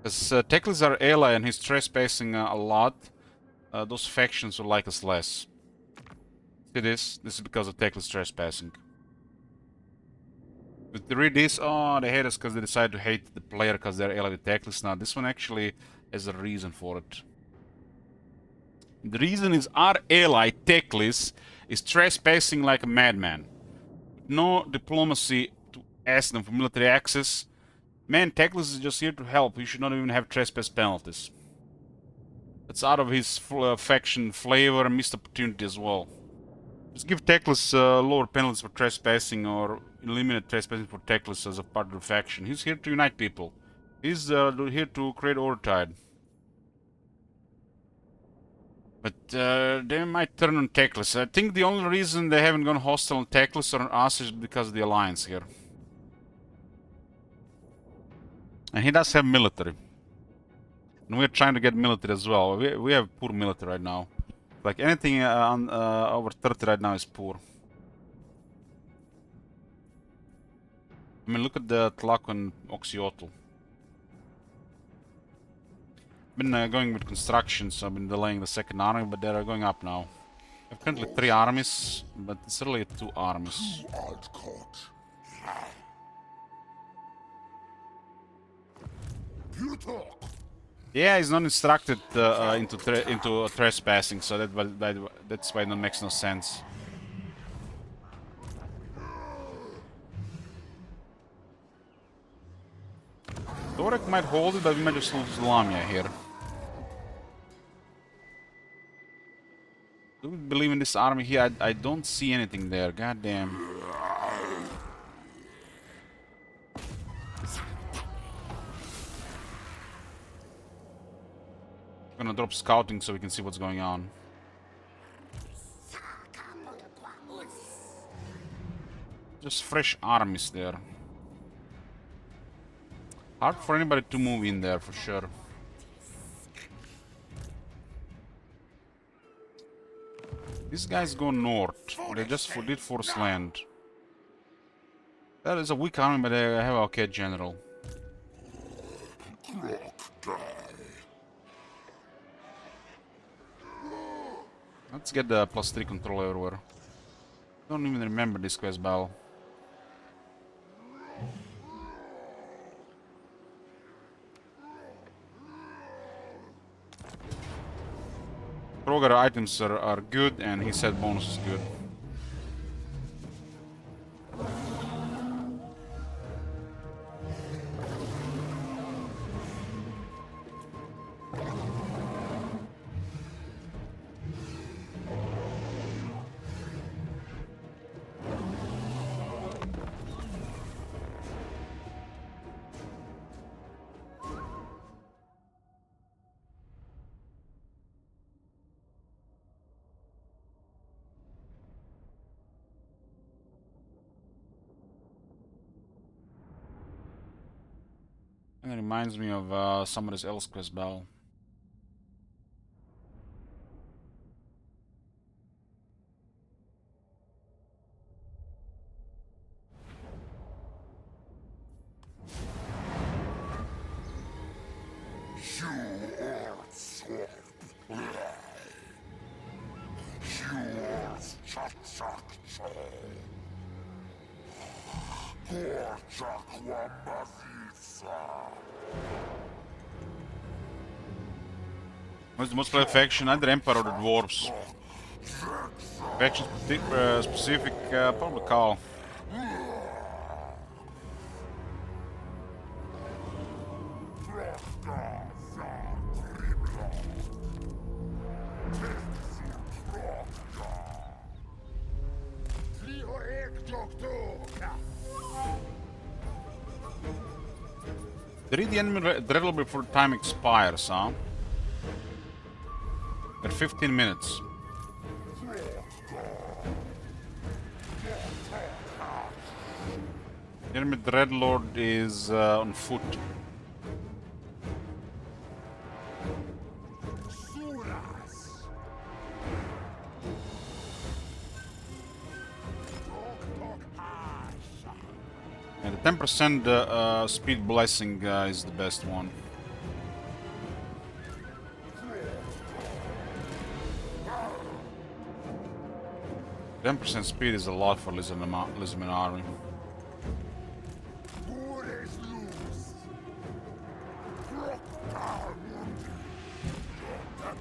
As Teclis our ally and he's trespassing a lot, those factions will like us less. See this? This is because of Teclis trespassing. With the read this, oh, they hate us because they decide to hate the player because they're ally with Teclis. Now, this one actually has a reason for it. The reason is our ally, Teclis, is trespassing like a madman. No diplomacy to ask them for military access. Man, Teclis is just here to help. He should not even have trespass penalties. That's out of his faction flavor and missed opportunity as well. Just give Teclis lower penalties for trespassing or eliminate trespassing for Teclis as a part of the faction. He's here to unite people. He's here to create overtide. But they might turn on Teclis. I think the only reason they haven't gone hostile on Teclis or on us is because of the alliance here. And he does have military. And we're trying to get military as well. We have poor military right now. Like anything over 30 right now is poor. I mean, look at the Tlaco and Oxyotl. Been going with construction, so I've been delaying the second army, but they're going up now. I have currently 3 armies, but it's really 2 armies. Yeah, he's not instructed into trespassing, so that's why it makes no sense. Dorek might hold it, but we might just lose Lamia here. Do we believe in this army here? I don't see anything there. God damn. I'm gonna drop scouting so we can see what's going on. Just fresh armies there. Hard for anybody to move in there for sure. These guys go north. They just did force land. That is a weak army, but they have a okay general. Let's get the +3 control everywhere. Don't even remember this quest battle. Kroger items are good, and his set bonus is good. And it reminds me of some of this else quest battle. What's the most played faction? Either Empire or the Dwarves. Faction specific, probably Khal. Read the enemy dreadful before time expires, huh? At 15 minutes. The enemy Dreadlord is on foot. And the 10% speed blessing is the best one. 10% speed is a lot for Lizardman army.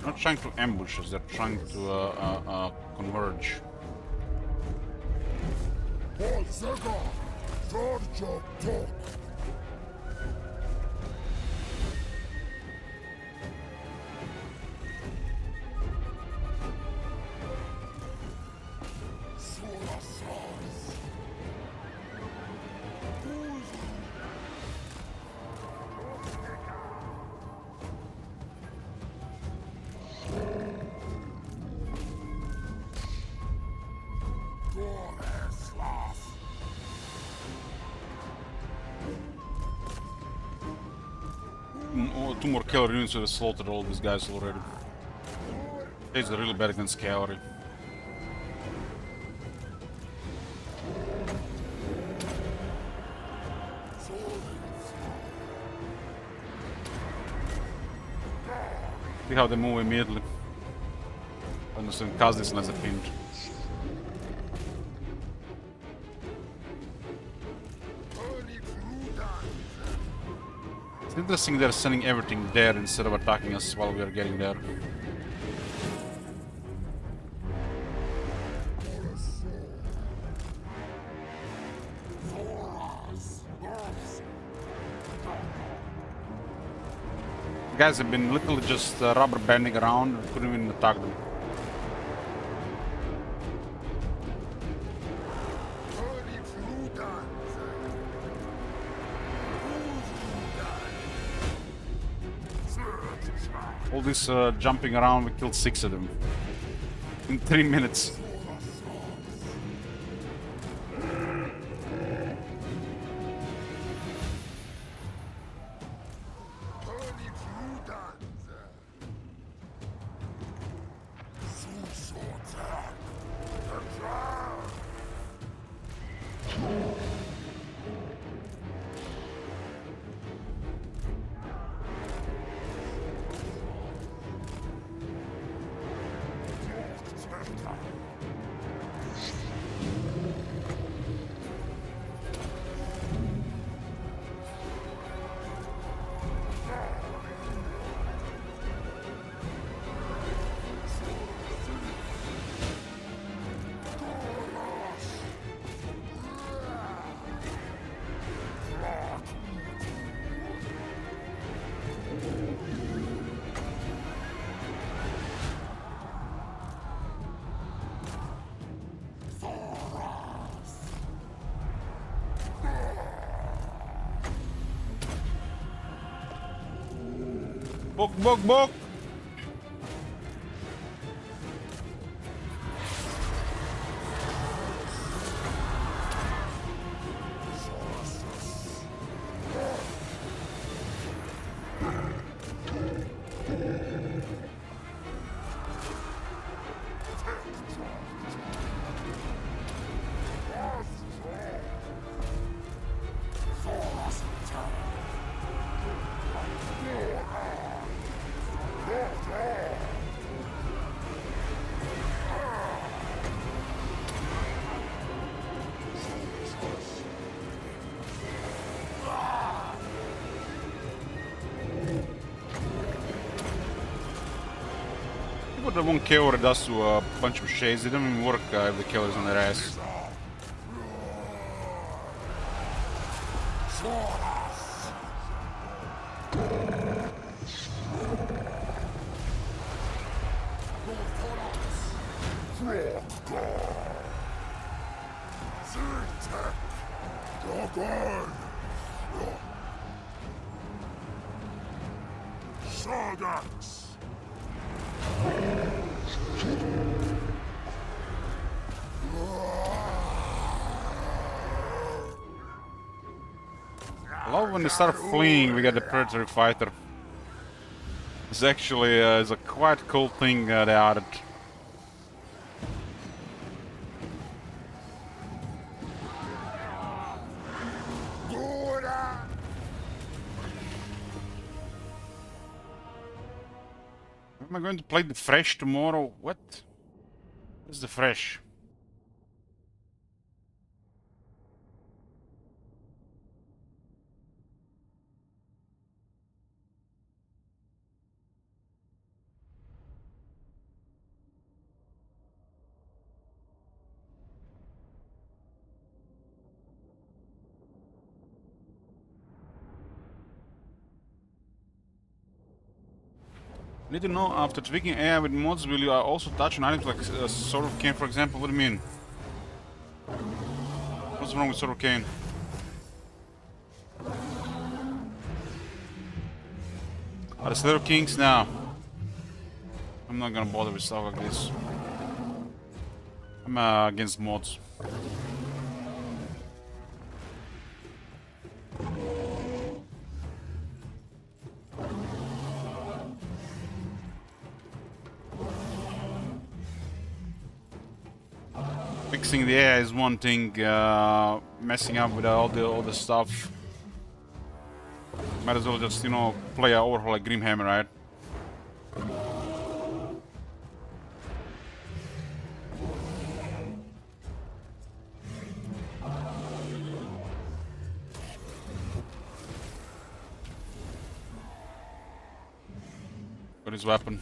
Not trying to ambush us, they're trying to converge. Two more cavalry units would have slaughtered all these guys already. He's really bad against cavalry. See how they move immediately. Understand, cast this as a pinch. It's interesting they're sending everything there instead of attacking us while we are getting there. The guys have been literally just rubber banding around, we couldn't even attack them. All this jumping around, we killed 6 of them in 3 minutes. Bok! What the one cavalry does to a bunch of shades, it doesn't even work if the cavalry's on their ass. bottlenecks. I love when they start fleeing, we get the predatory fighter. It's actually is a quite cool thing they added. Am I going to play the fresh tomorrow? What? What's the fresh? Need to know, after tweaking AI with mods, will you also touch on items like Sword of Cain, for example? What do you mean? What's wrong with Sword of Cain? Are the Slayer Kings now? I'm not gonna bother with stuff like this. I'm against mods. Fixing the AI is one thing, messing up with all the stuff. Might as well just, you know, play a overhaul like Grimhammer, right? Got his weapon.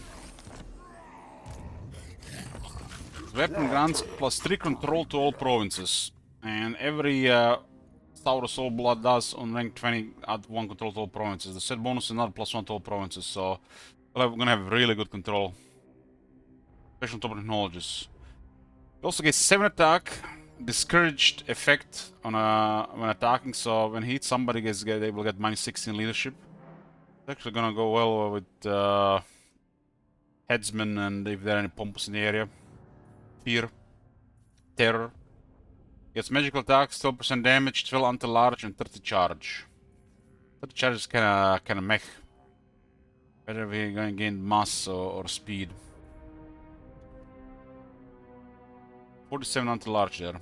His weapon grants +3 control to all provinces. And every Sour Soul Blood does on rank 20 add 1 control to all provinces. The set bonus is another +1 to all provinces, so we're gonna have really good control. Especially on top of technologies. We also get 7 attack, discouraged effect on when attacking, so when he hits somebody they will get -16 leadership. It's actually gonna go well with headsmen and if there are any pompous in the area. Fear. Terror. Gets magical attacks, 12% damage, 12 anti-large and 30 charge. 30 charge is kinda meh. Better if we're gonna gain mass or speed. 47 anti-large there.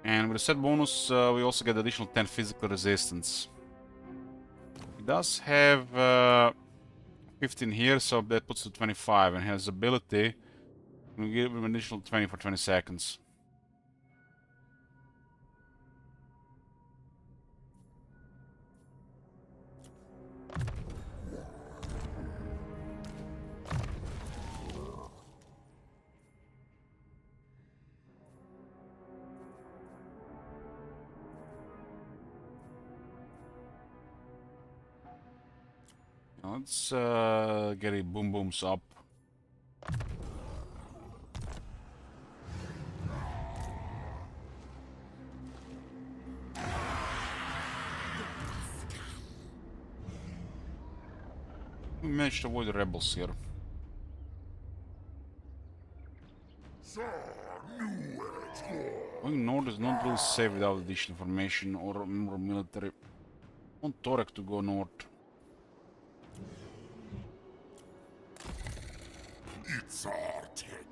And with the set bonus, we also get additional 10 physical resistance. He does have 15 here, so that puts to 25, and his ability, we give him an additional 20 for 20 seconds. Let's get a boom booms up. We managed to avoid the rebels here. Going north is not really safe without additional information or more military. I want Torek to go north. It's Arctic.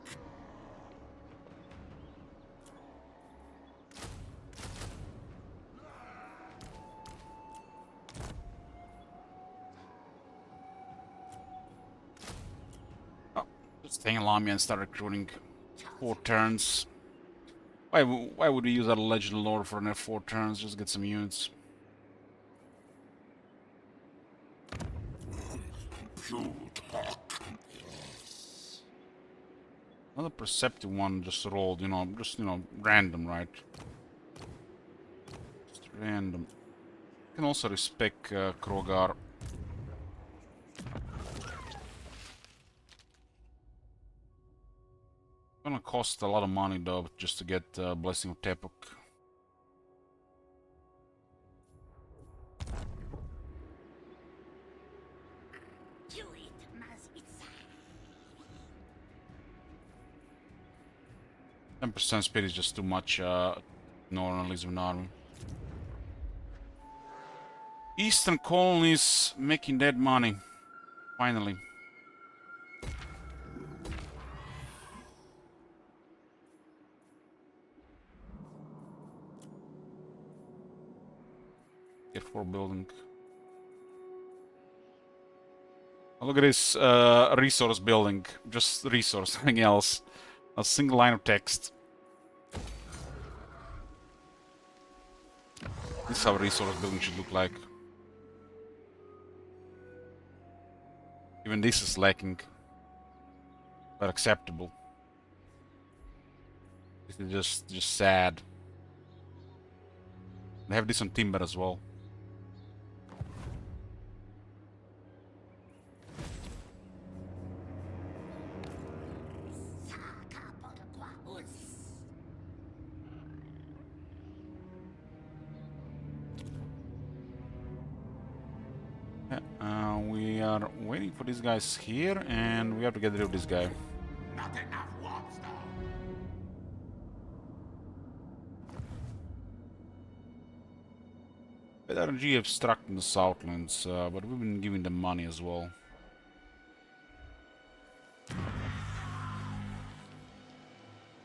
Oh, just hang along me and start recruiting. 4 turns. Why would we use our legend lore for another 4 turns? Just get some units. Another perceptive one just rolled, you know, random, right? Just random. You can also respect Krogar. Gonna cost a lot of money though, just to get Blessing of Tepok. To it, Mazitsa. 10% speed is just too much. Northern Elizabeth army. Eastern colonies making dead money. Finally. Tier 4 building. Oh, look at this resource building. Just resource, nothing else. A single line of text. This is how resource building should look like. Even this is lacking. But acceptable. This is just sad. They have this on timber as well. We are waiting for these guys here, and we have to get rid of this guy. Not enough warps, though. RNG have struck in the Southlands, but we've been giving them money as well.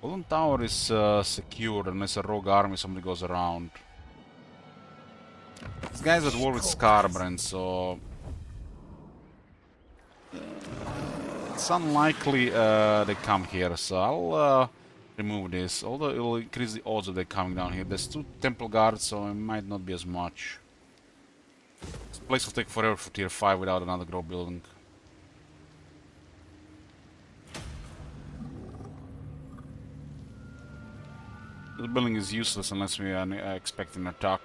Golden Tower is secured unless a rogue army somebody goes around. This guy's at war with Scarbrand, so it's unlikely they come here. So I'll remove this, although it will increase the odds of they coming down here. There's 2 Temple Guards, so it might not be as much. This place will take forever for tier 5 without another growth building. This building is useless unless we are expecting an attack.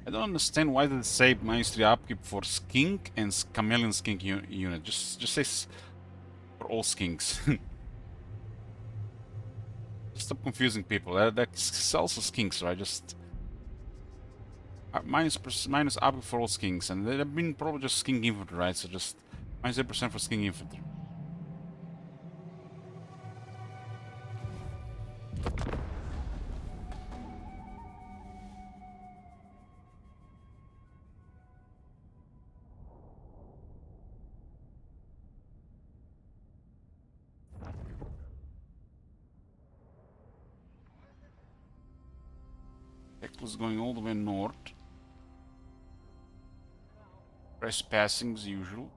I don't understand why they say -3 upkeep for skink and chameleon skink unit. Just say for all skinks. Stop confusing people. That sells as skinks, right? Just minus upkeep for all skinks, and they've been probably just skink infantry, right? So just -8% for skink infantry. Was going all the way north. Press passing as usual.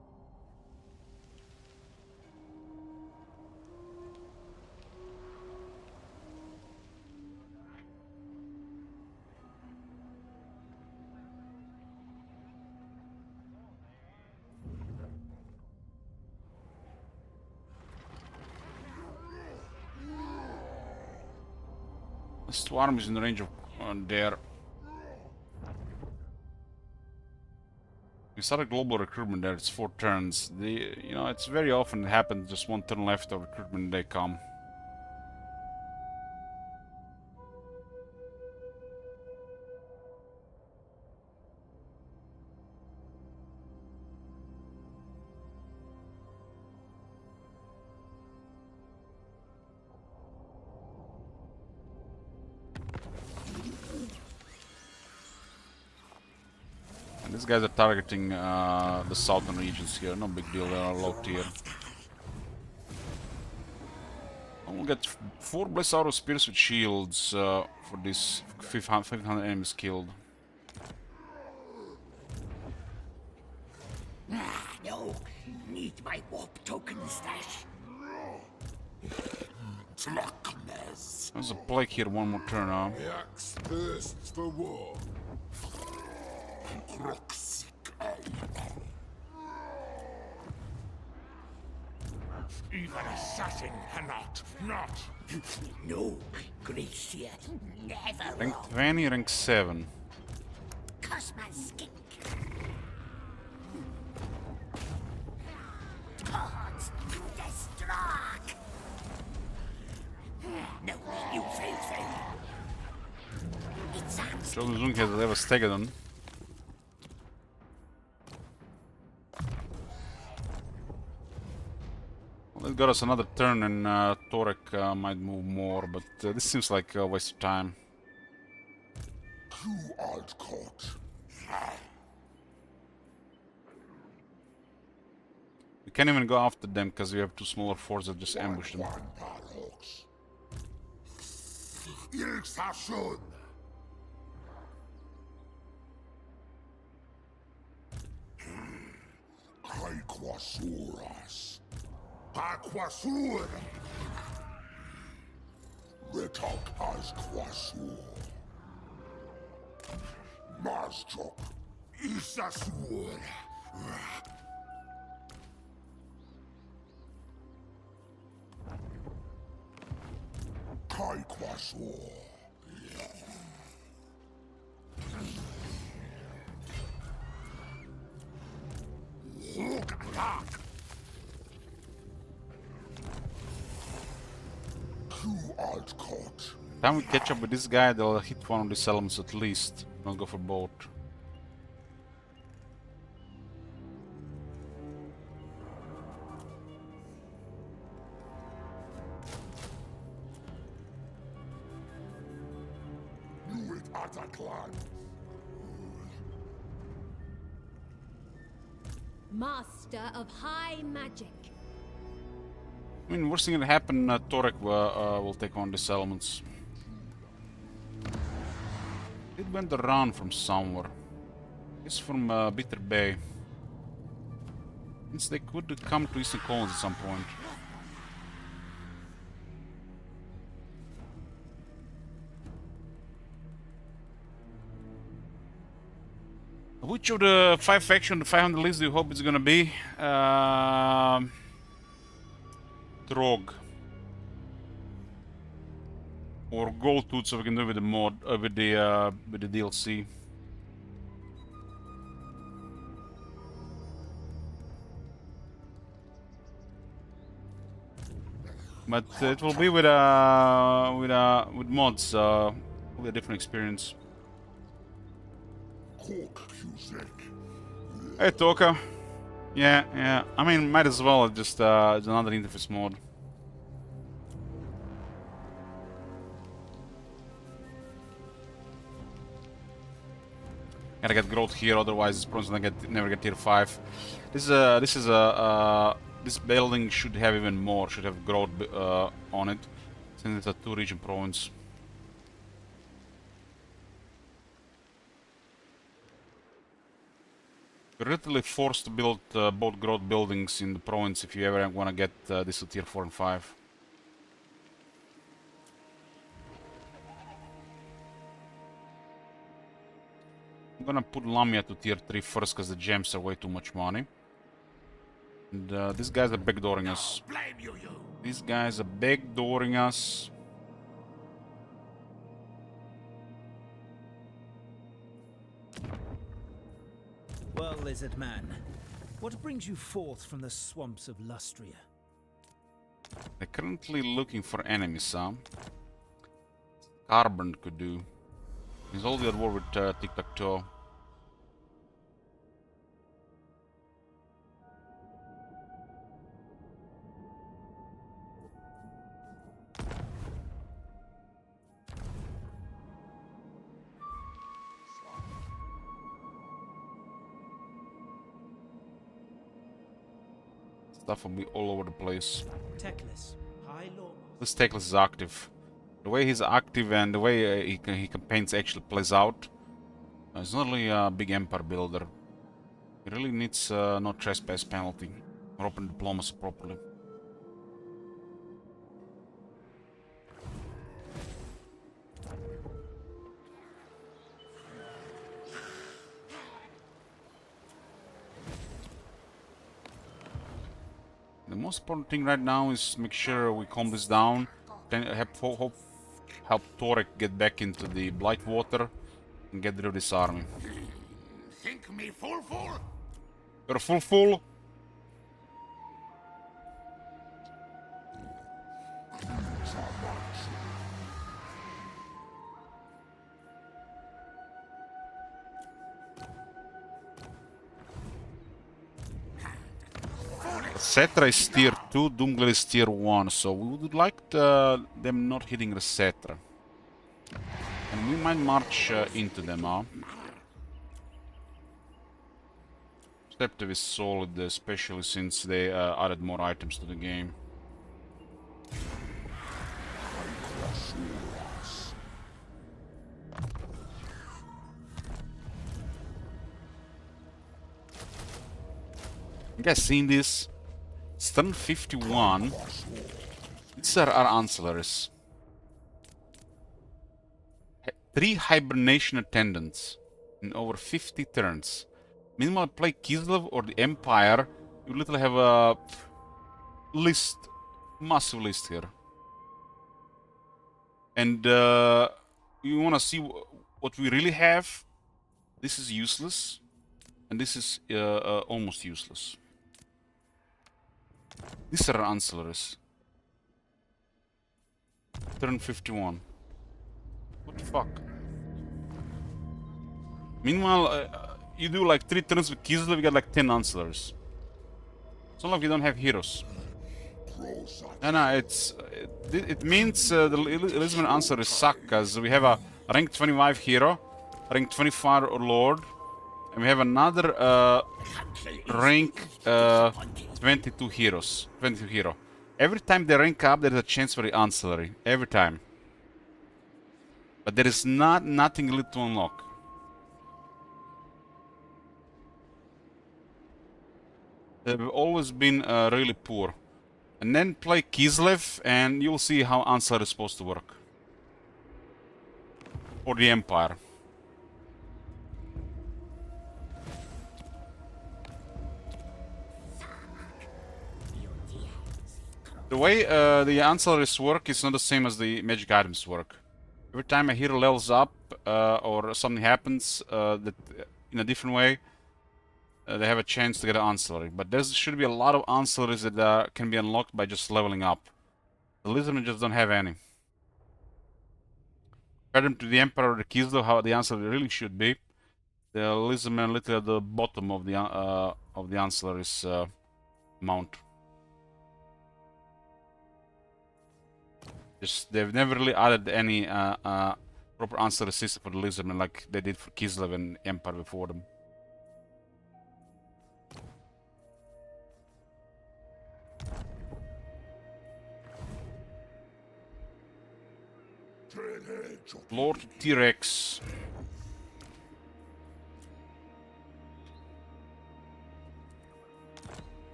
This 2 armies in the range of there. We started global recruitment there. It's 4 turns. It's very often it happens just 1 turn left of recruitment and they come. These guys are targeting the southern regions here. No big deal, they are low tier. I will get 4 Blessed Arrow Spears with shields for this 500 enemies killed. No, need my warp token stash. Slackness. There's a plague here, 1 more turn now. The axe thirsts for war. Even assassin cannot. Not. No, Gracia. Never Rank wrong. 20, rank 7. Cosma skink. Gods, destruct. No, you fail. It's answered. Zung has leva Stegadon. Well, it got us another turn and Torek might move more, but this seems like a waste of time. You art caught. We can't even go after them because we have two smaller forces that just ambush them. Ilksashun. Kaikwasuras. Aquasur. Retok as kwasur. Mastrok. Isasur. Kaikwasur. Look attack. You art caught. Time we catch up with this guy, they'll hit one of these elements at least. I'll go for both. You it Ataclan. Master of high magic. I mean, worst thing that happen, Torek will take on these elements. It went around from somewhere. It's from Bitter Bay. Means they could come to Eastern Colonies at some point. Which of the 5 factions on the 500 list do you hope it's gonna be? Drog. Or Gold Tooth, so we can do it with the mod, with the DLC. But it will be with mods, will be a different experience. Hey Toka. Yeah. I mean, might as well just it's another interface mod. Gotta get growth here, otherwise this province never get tier 5. This building should have even more. Should have growth on it, since it's a 2-region province. You're literally forced to build both growth buildings in the province if you ever want to get this to tier 4 and 5. I'm gonna put Lamia to tier 3 first because the gems are way too much money. And these guys are backdooring us. These guys are backdooring us. Well, lizard man, what brings you forth from the swamps of Lustria? They're currently looking for enemies, huh? Carbon could do. He's already at war with Tic-Tac-Toe. Stuff will be all over the place. Teclis, High Lord. This Teclis is active. The way he's active and the way he campaigns actually plays out. He's not only a big empire builder. He really needs no trespass penalty or open diplomacy properly. The most important thing right now is make sure we calm this down. Then help Torek get back into the Blightwater and get rid of this army. Think me full? You're full. Cetra is tier 2, Doomglade is tier 1, so we would like them not hitting the Cetra. And we might march into them, huh? Perceptive is solid, especially since they added more items to the game. You guys seen this? It's turn 51. These are our ancillaries. 3 hibernation attendants in over 50 turns. Meanwhile, play Kislev or the Empire, you literally have a list, massive list here. And you wanna see what we really have? This is useless, and this is almost useless. These are ancillaries. Turn 51. What the fuck? Meanwhile, you do like 3 turns with Kislev, you get like 10 ancillaries. It's not like we don't have heroes. No, it means the Elizabeth ancillaries suck, because we have a rank 25 hero, rank 25 lord, and we have another rank 22 heroes. 22 hero. Every time they rank up, there is a chance for the ancillary. Every time. But there is nothing lit to unlock. They've always been really poor. And then play Kislev, and you'll see how ancillary is supposed to work. Or the Empire. The way the ancillaries work is not the same as the magic items work. Every time a hero levels up or something happens that in a different way, they have a chance to get an ancillary. But there should be a lot of ancillaries that can be unlocked by just leveling up. The Lizardmen just don't have any. Compare them to the Emperor or the Kislev, how the ancillary really should be. The Lizardmen literally at the bottom of the ancillaries amount. They've never really added any proper ancillary system for the Lizardmen like they did for Kislev and Empire before them. Lord T-Rex.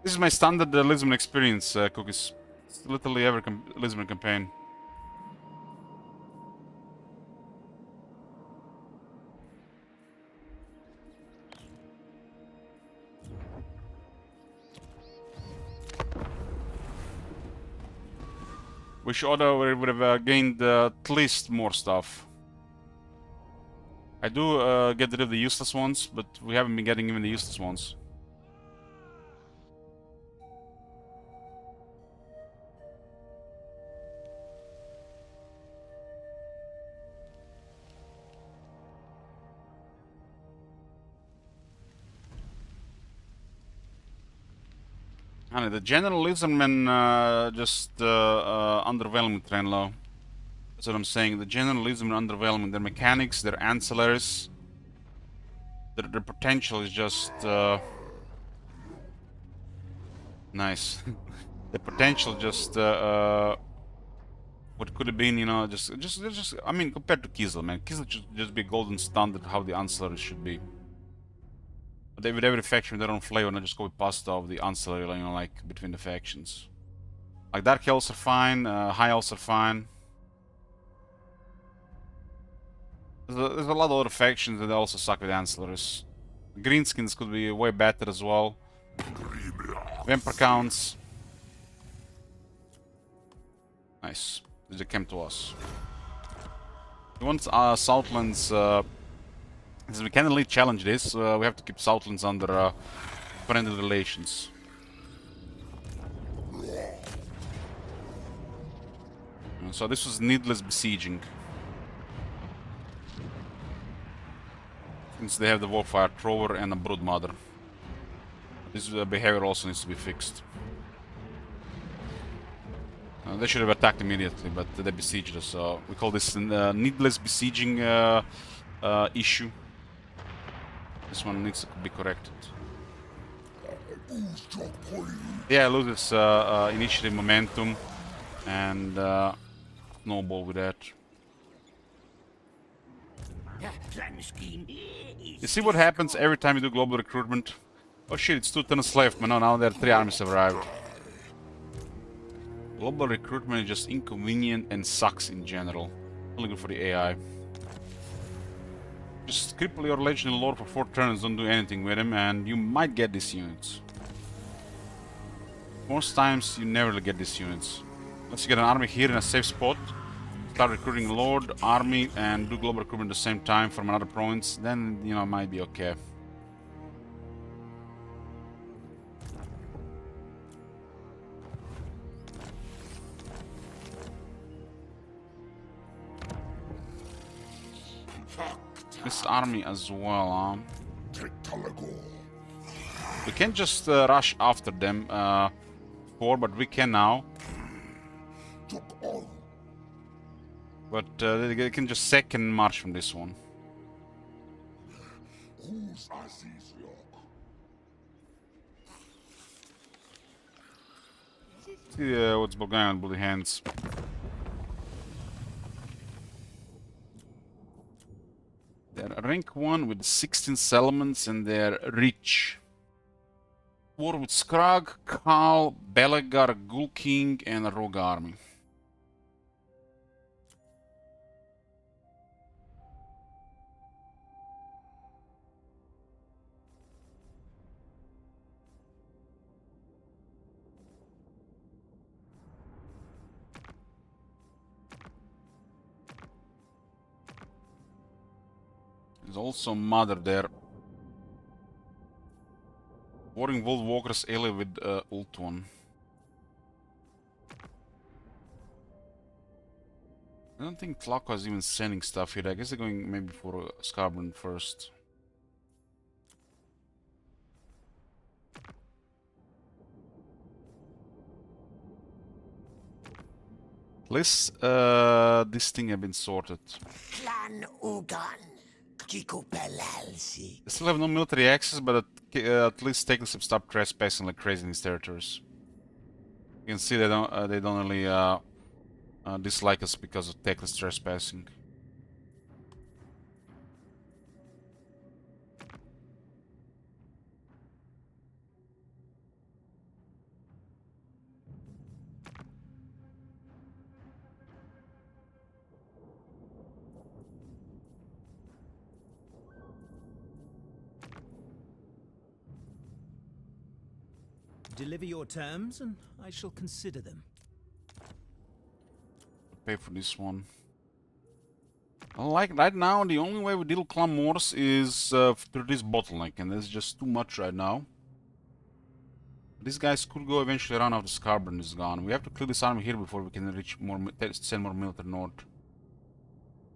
This is my standard Lisbon experience, Cookies. It's literally every Lisbon campaign. Wish Oda would have gained at least more stuff. I do get rid of the useless ones, but we haven't been getting even the useless ones. The general Lizardmen just underwhelming Trenlo. That's what I'm saying. The general Lizardmen underwhelming. Their mechanics, their ancillaries, their potential is just nice. The potential just what could have been, you know, just I mean, compared to Kislev, man, Kislev should just be a golden standard how the ancillaries should be. But with every faction with their own flavor, and just go with pasta of the ancillary, you know, like between the factions. Like Dark Elves are fine, High Elves are fine. There's a lot of other factions that also suck with ancillaries. Greenskins could be way better as well. Vampire counts. Nice. They came to us. We want Southlands. Since we can really challenge this, we have to keep Southlands under friendly relations. So this was needless besieging. Since they have the Warfire Thrower and a Broodmother. This behavior also needs to be fixed. They should have attacked immediately, but they besieged us, so we call this needless besieging issue. This one needs to be corrected. Yeah, loses initiative momentum and snowball with that. You see what happens every time you do global recruitment? Oh shit, it's 2 turns left, man. No, now there are 3 armies have arrived. Global recruitment is just inconvenient and sucks in general. Only good for the AI. Just cripple your legendary lord for 4 turns, don't do anything with him, and you might get these units. Most times you never get these units. Unless you get an army here in a safe spot, start recruiting lord, army, and do global recruitment at the same time from another province, then, you know, it might be okay. This army as well, we can't just rush after them but we can now. But they can just second march from this one. See what's going on, Bloody Hands. They're rank 1 with 16 settlements and they're rich. War with Skrag, Khal, Belegar, Ghoul King and a rogue army. There's also Mother there. Warring World Walkers ally with Ult one. I don't think Tlaka is even sending stuff here. I guess they're going maybe for Scarborough first. At least this thing have been sorted. Clan Ugan. They still have no military access, but at least technically have stopped trespassing like crazy in these territories. You can see they don't really dislike us because of techless trespassing. Deliver your terms, and I shall consider them. Pay for this one. Like right now, the only way we deal clan wars is through this bottleneck, and there's just too much right now. These guys could go eventually around after Scarborough is gone. We have to clear this army here before we can reach more, send more military north.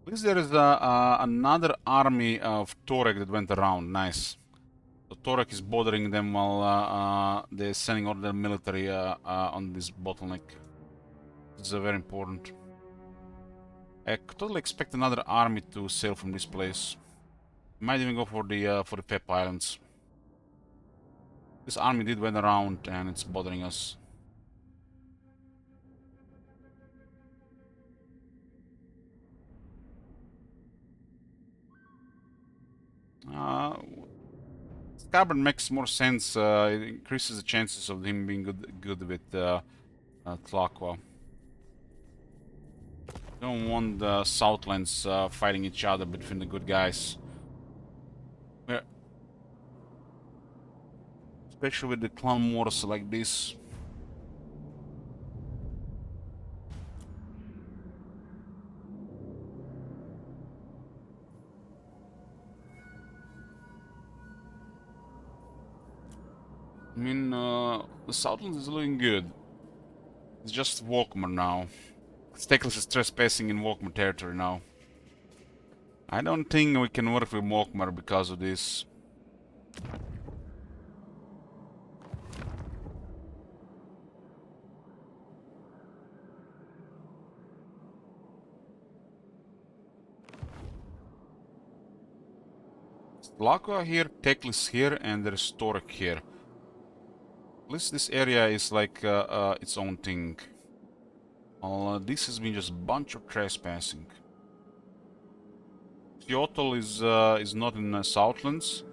At least there is another army of Torek that went around. Nice. So Torek is bothering them while they're sending all their military on this bottleneck. This is very important. I could totally expect another army to sail from this place. Might even go for the Pep Islands. This army did went around and it's bothering us. Scarborough makes more sense. It increases the chances of him being good with Tlaqua. Don't want the Southlands fighting each other between the good guys. Yeah. Especially with the clan wars like this. I mean, the Southlands is looking good. It's just Walkmer now. Stateless is trespassing in Walkmer territory now. I don't think we can work with Walkmer because of this. Lakua here, Teklis here, and there's Torek here. At least this area is like its own thing. This has been just a bunch of trespassing. Geopolitical is not in Southlands,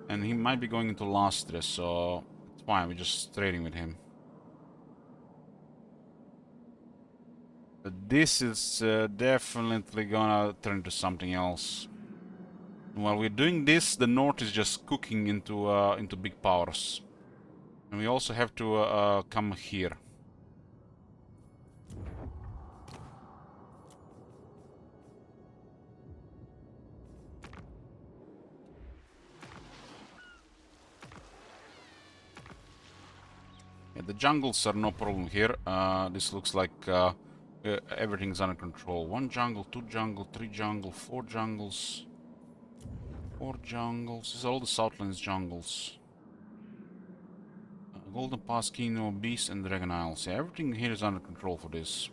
and he might be going into Lastre, so it's fine. We're just trading with him. But this is definitely gonna turn into something else. While we're doing this, the North is just cooking into big powers, and we also have to come here. Yeah, the jungles are no problem here. This looks like everything's under control. 1 jungle, 2 jungle, 3 jungle, 4 jungles. 4 jungles. These are all the Southlands jungles. Golden Pass, Kino, Beast, and Dragon Isles. Yeah, everything here is under control for this.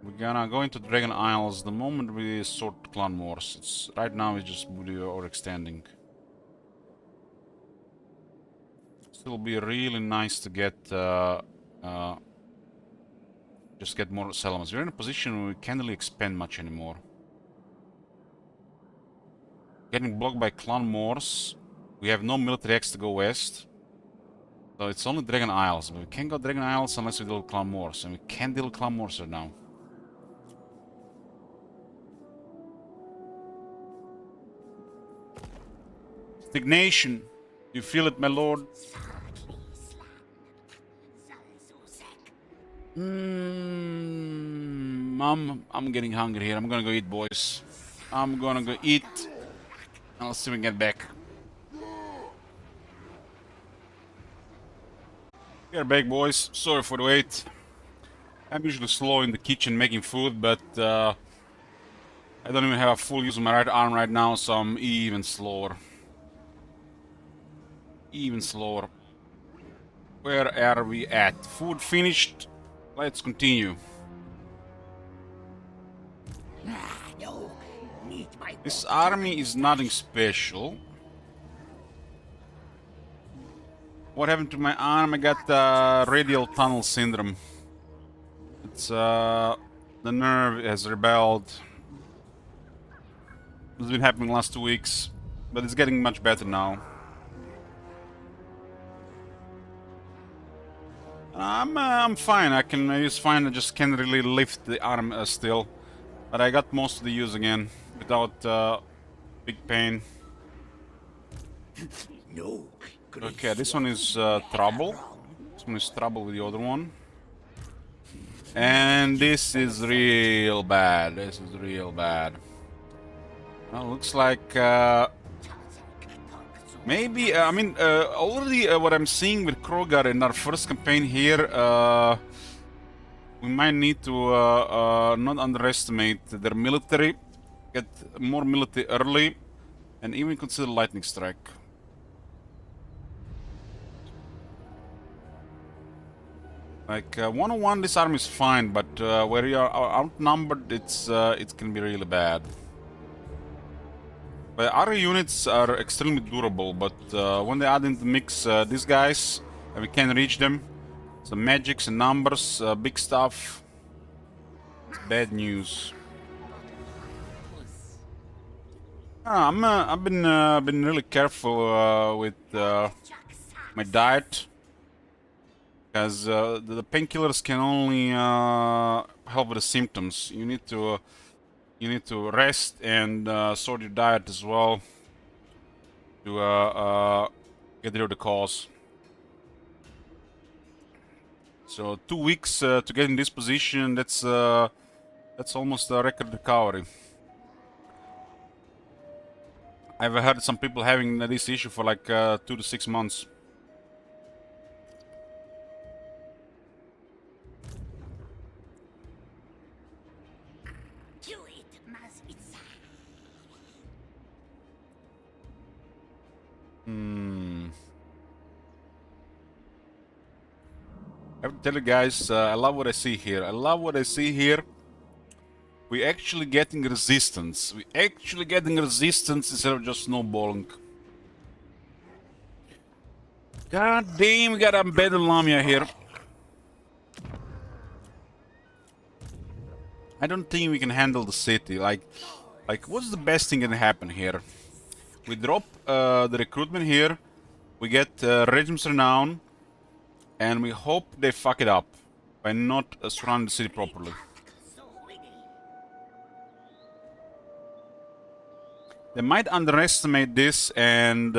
We're gonna go into Dragon Isles the moment we sort clan wars. It's right now it's just overextending. Still be really nice to get just get more settlements. We're in a position where we can't really expand much anymore. Getting blocked by clan wars. We have no military X to go west. So it's only Dragon Isles. But we can't go Dragon Isles unless we deal with clan wars. And we can't deal with clan wars right now. Stagnation. You feel it, my lord? I'm getting hungry here. I'm gonna go eat, boys. I'm gonna go eat. I'll see when we get back. We are back, boys. Sorry for the wait. I'm usually slow in the kitchen making food, but I don't even have a full use of my right arm right now, so I'm even slower. Even slower. Where are we at? Food finished. Let's continue. This army is nothing special. What happened to my arm? I got radial tunnel syndrome. It's the nerve has rebelled. It's been happening last 2 weeks, but it's getting much better now. I'm fine. I can use fine. I just can't really lift the arm still, but I got most of the use again without big pain. No. Okay, this one is trouble. This one is trouble with the other one. And this is real bad. This is real bad. Well, looks like maybe I mean already what I'm seeing with Krogar in our first campaign here. We might need to not underestimate their military. Get more military early, and even consider lightning strike. Like 101, this army is fine, but where you are outnumbered, it can be really bad. But our units are extremely durable, but when they add in the mix these guys, and we can reach them, so magics and numbers, big stuff. It's bad news. I've been really careful with my diet. As the painkillers can only help with the symptoms. You need to rest and sort your diet as well to get rid of the cause. So 2 weeks to get in this position. That's almost a record recovery. I've heard some people having this issue for like 2 to 6 months. I have to tell you guys, I love what I see here. I love what I see here. We're actually getting resistance. We're actually getting resistance instead of just snowballing. God damn, we got a better Lamia here. I don't think we can handle the city. Like, what's the best thing that can happen here? We drop the recruitment here. We get Regime's Renown. And we hope they fuck it up by not surrounding the city properly. They might underestimate this, and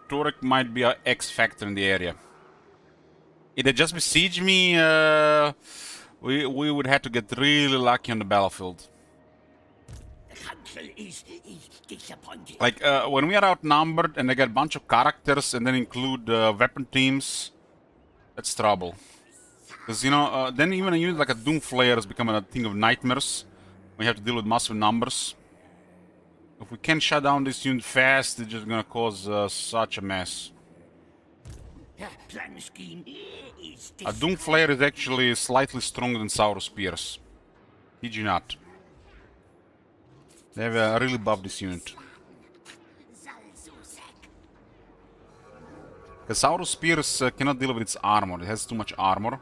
Torek might be our X factor in the area. If they just besiege me, we would have to get really lucky on the battlefield. Like when we are outnumbered and they get a bunch of characters and then include weapon teams, that's trouble. Because, you know, then even a unit like a Doomflayer is becoming a thing of nightmares. We have to deal with massive numbers. If we can't shut down this unit fast, it's just gonna cause such a mess. A Doomflayer is actually slightly stronger than Saurus Spears. Did you not? They have really buffed this unit. Because Saurus Spears cannot deal with its armor. It has too much armor.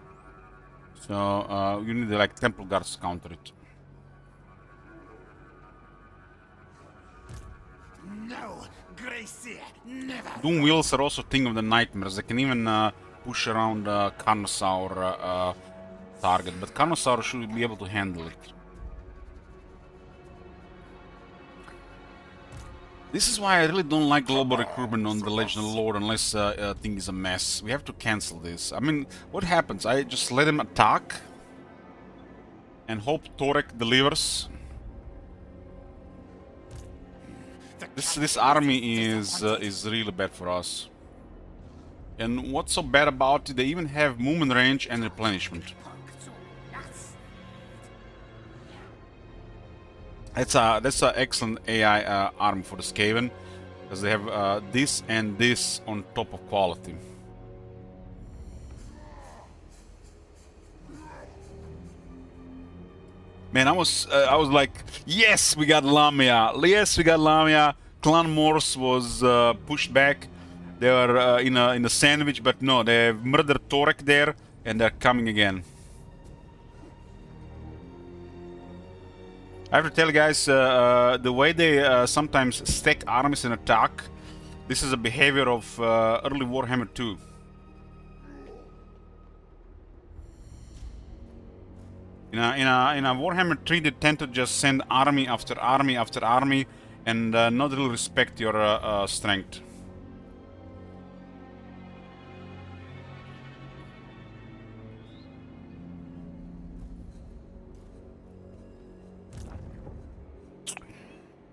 So you need like Temple Guards to counter it. No, Gracie, never. Doom Wheels are also a thing of the nightmares. They can even push around Carnosaur target. But Carnosaur should be able to handle it. This is why I really don't like global recruitment on the Legend of the Lord unless thing is a mess. We have to cancel this. I mean, what happens? I just let him attack and hope Torek delivers. This army is really bad for us. And what's so bad about it? They even have movement range and replenishment. That's an excellent AI arm for the Skaven, because they have this and this on top of quality. Man, I was like, yes, we got Lamia. Yes, we got Lamia. Clan Morse was pushed back. They were in a sandwich, but no, they have murdered Torek there, and they're coming again. I have to tell you guys, the way they sometimes stack armies and attack, this is a behavior of early Warhammer 2. In a Warhammer 3, they tend to just send army after army after army and not really respect your strength.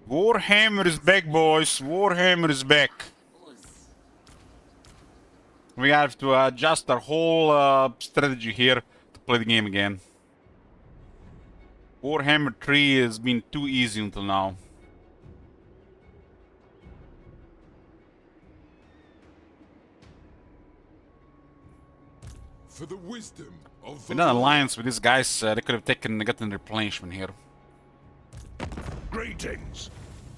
Warhammer is back, boys. Warhammer is back. We have to adjust our whole strategy here to play the game again. Warhammer 3 has been too easy until now. For the wisdom of the With an alliance with these guys, they could have gotten replenishment here. Greetings.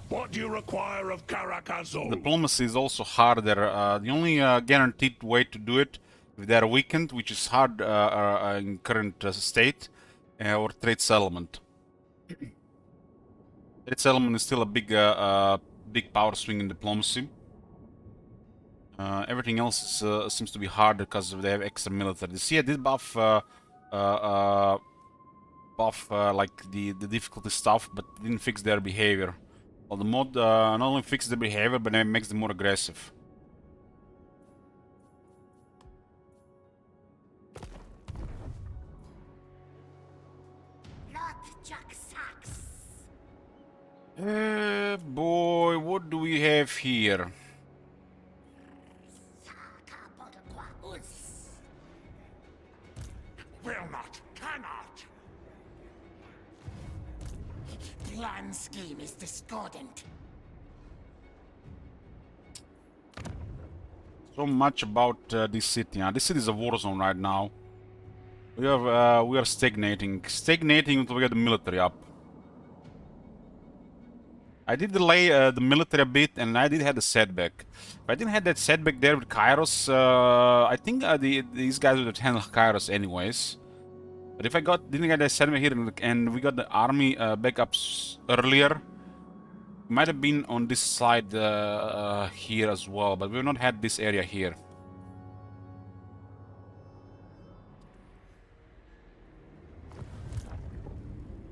What do you require of Karakazul? Diplomacy is also harder. The only guaranteed way to do it, if they are weakened, which is hard in current state, or trade settlement. Trade settlement is still a big power swing in diplomacy. Everything else is, seems to be harder because they have extra military. See, I did buff like the difficulty stuff, but didn't fix their behavior. Well, the mod not only fixes the behavior, but it makes them more aggressive. Jack Sacks. Boy, what do we have here? Will not, cannot. Plan scheme is discordant. So much about this city. This city is a war zone right now. We are stagnating until we get the military up. I did delay the military a bit, and I did have the setback. If I didn't have that setback there with Kairos, I think these guys would have handled Kairos anyways. But if I didn't get that setback here and we got the army backups earlier, might have been on this side here as well, but we've not had this area here.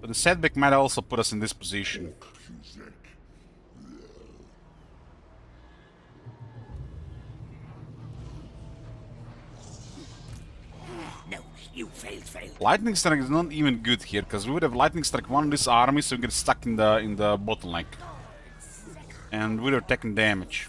But the setback might also put us in this position. No, you failed. Lightning strike is not even good here, because we would have lightning strike one of this army, so we get stuck in the bottleneck, and we would have taken damage.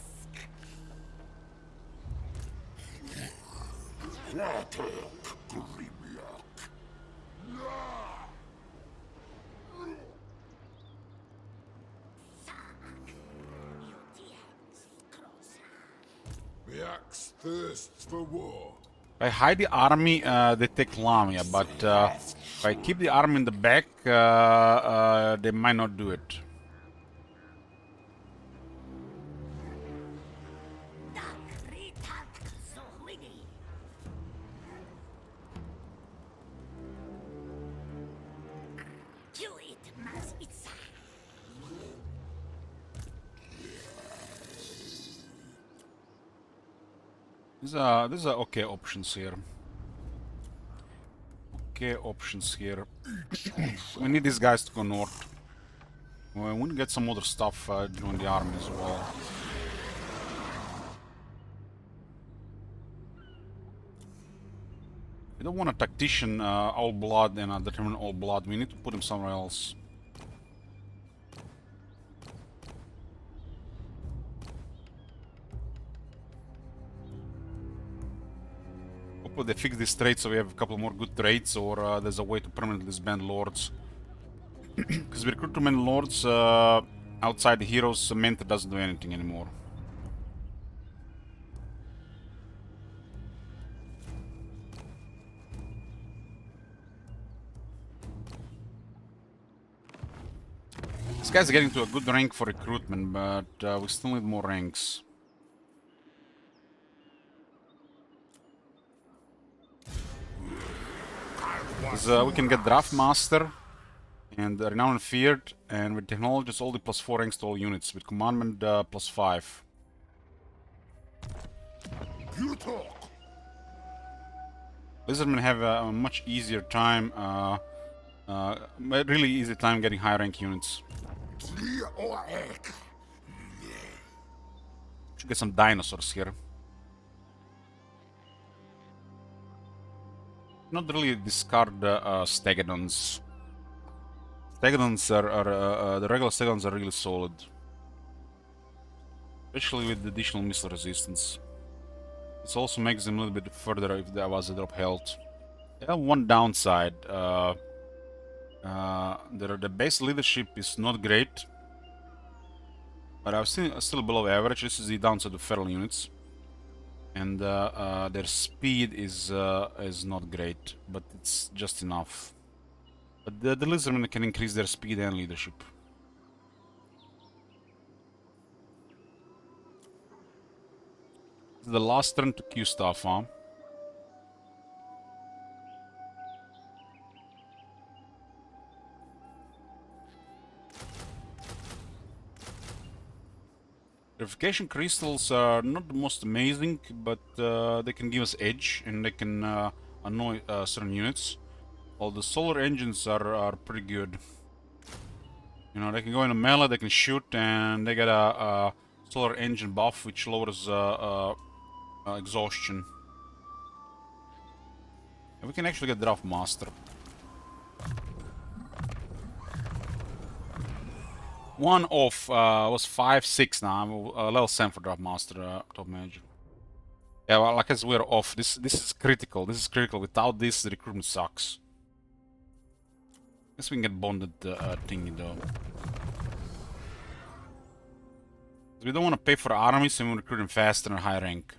The axe thirsts for war. If I hide the army, they take Lamia, but if I keep the army in the back, they might not do it. These are okay options here. Okay options here. We need these guys to go north. We need to get some other stuff during the army as well. We don't want a tactician all blood and a determined all blood. We need to put him somewhere else. Hopefully they fix this trade so we have a couple more good trades, or there's a way to permanently disband lords. Because we recruit too many lords outside the heroes, mentor doesn't do anything anymore. This guy's getting to a good rank for recruitment, but we still need more ranks. We can get Draft Master and Renown and Feared, and with technology it's only +4 ranks to all units, with commandment +5. You talk. Lizardmen have a much easier time, really easy time getting high rank units. Clear or egg. Should get some dinosaurs here. Not really discard Stegadons. Stegadons are the regular Stegadons are really solid, especially with the additional missile resistance. This also makes them a little bit further if there was a drop health. They have one downside. The base leadership is not great, but I'm still below average. This is the downside of feral units. And their speed is not great, but it's just enough. But the lizardmen can increase their speed and leadership. This is the last turn to Q stuff, huh? Fortification crystals are not the most amazing, but they can give us edge and they can annoy certain units. While the solar engines are pretty good. You know, they can go in a melee, they can shoot, and they get a solar engine buff which lowers exhaustion. And we can actually get Draft Master. One off was 5-6 now. I'm level 7 for Draft Master, Top Manager. Yeah, well, like as we're off, this is critical. This is critical. Without this, the recruitment sucks. Guess we can get bonded thingy though. We don't want to pay for armies and we want to recruit them faster and high rank.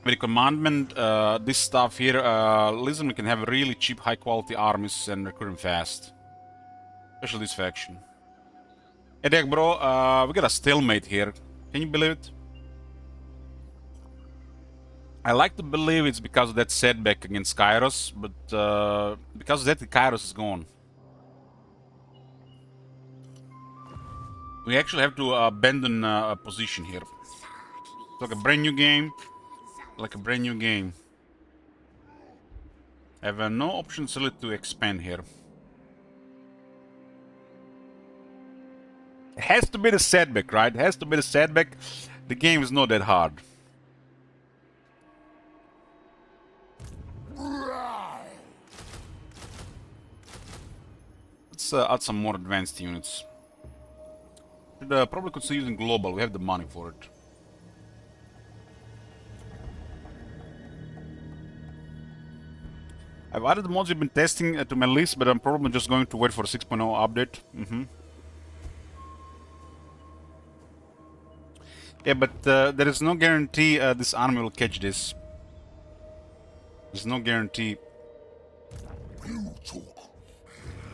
With the commandment, this stuff here, listen, we can have really cheap, high quality armies and recruit them fast. Especially this faction. Hey, Dek, bro, we got a stalemate here. Can you believe it? I like to believe it's because of that setback against Kairos, but because of that, the Kairos is gone. We actually have to abandon a position here. It's like a brand new game. Like a brand new game. I have no option select to expand here. It has to be the setback, right? It has to be the setback. The game is not that hard. Let's add some more advanced units. Should probably consider using global. We have the money for it. I've added the mods we've been testing to my list, but I'm probably just going to wait for a 6.0 update. Yeah, but there is no guarantee this army will catch this. There's no guarantee.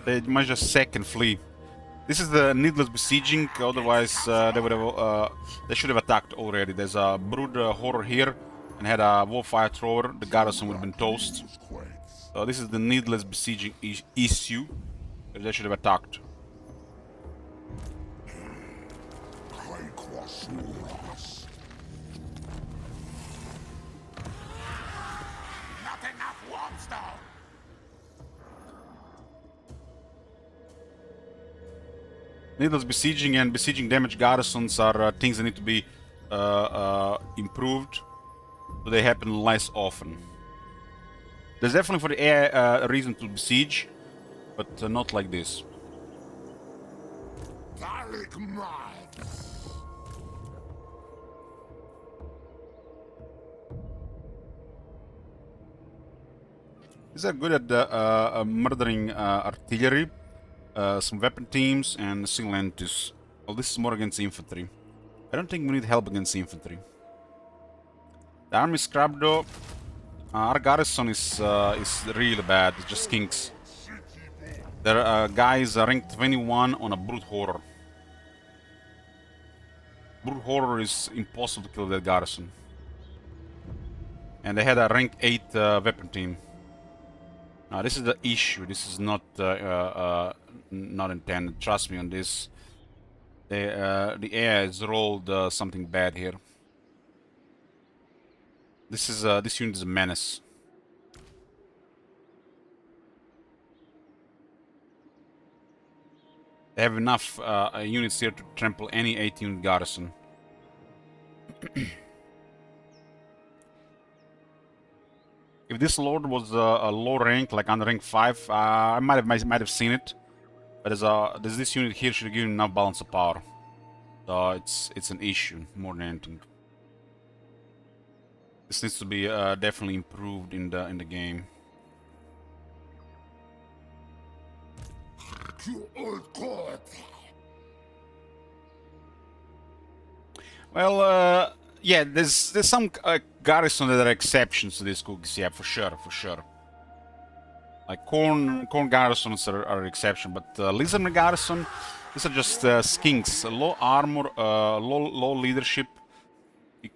They might just sack and flee. This is the needless besieging, otherwise they should have attacked already. There's a brood horror here, and had a wolf fire thrower, the garrison would have been toast. So this is the needless besieging issue. They should have attacked. Not enough warmstone. Needless besieging and besieging damage garrisons are things that need to be improved, so they happen less often. There's definitely for the AI a reason to besiege, but not like this. Garlic mines. These are good at murdering artillery, some weapon teams, and single entities. Well, this is more against infantry. I don't think we need help against infantry. The army scrap though. Our garrison is really bad. It just skinks. There are guys ranked 21 on a brute horror. Brute horror is impossible to kill that garrison. And they had a rank 8 weapon team. Now this is the issue. This is not not intended. Trust me on this. The AI has rolled something bad here. This unit is a menace. They have enough units here to trample any 8-unit garrison. If this lord was a low rank, like under rank 5, I might have seen it. But there's this unit here should give him enough balance of power. So it's an issue more than anything. This needs to be definitely improved in the game. You old god. Well, yeah, there's some garrison that are exceptions to these cookies. Yeah, for sure. Like corn garrisons are exception, but lizard garrison, these are just skinks. Low armor, low leadership.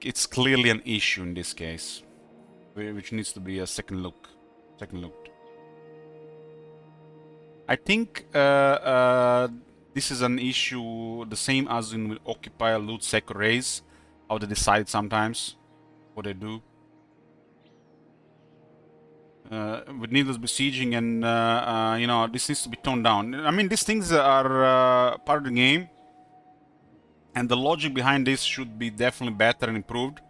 It's clearly an issue in this case, which needs to be a second look. I think this is an issue the same as in Occupy, Loot, Sec, Raise. How they decide sometimes what they do. With needless besieging and you know, this needs to be toned down. I mean, these things are part of the game, and the logic behind this should be definitely better and improved.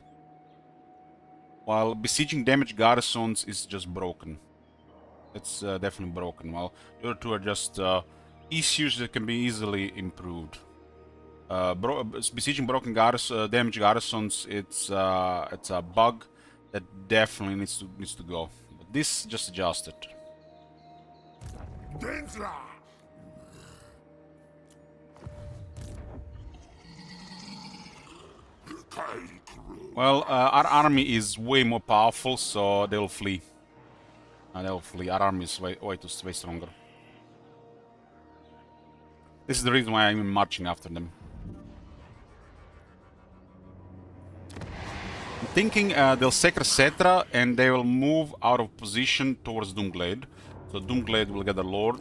While besieging damaged garrisons is just broken. It's definitely broken. While the other two are just issues that can be easily improved. Besieging broken damaged garrisons, it's a bug that definitely needs to go. But this just adjusted. Danger! Well, our army is way more powerful, so they'll flee. They'll flee. Our army is way stronger. This is the reason why I'm marching after them. I'm thinking they'll sack Cetra and they will move out of position towards Doomglade. So Doomglade will get a lord,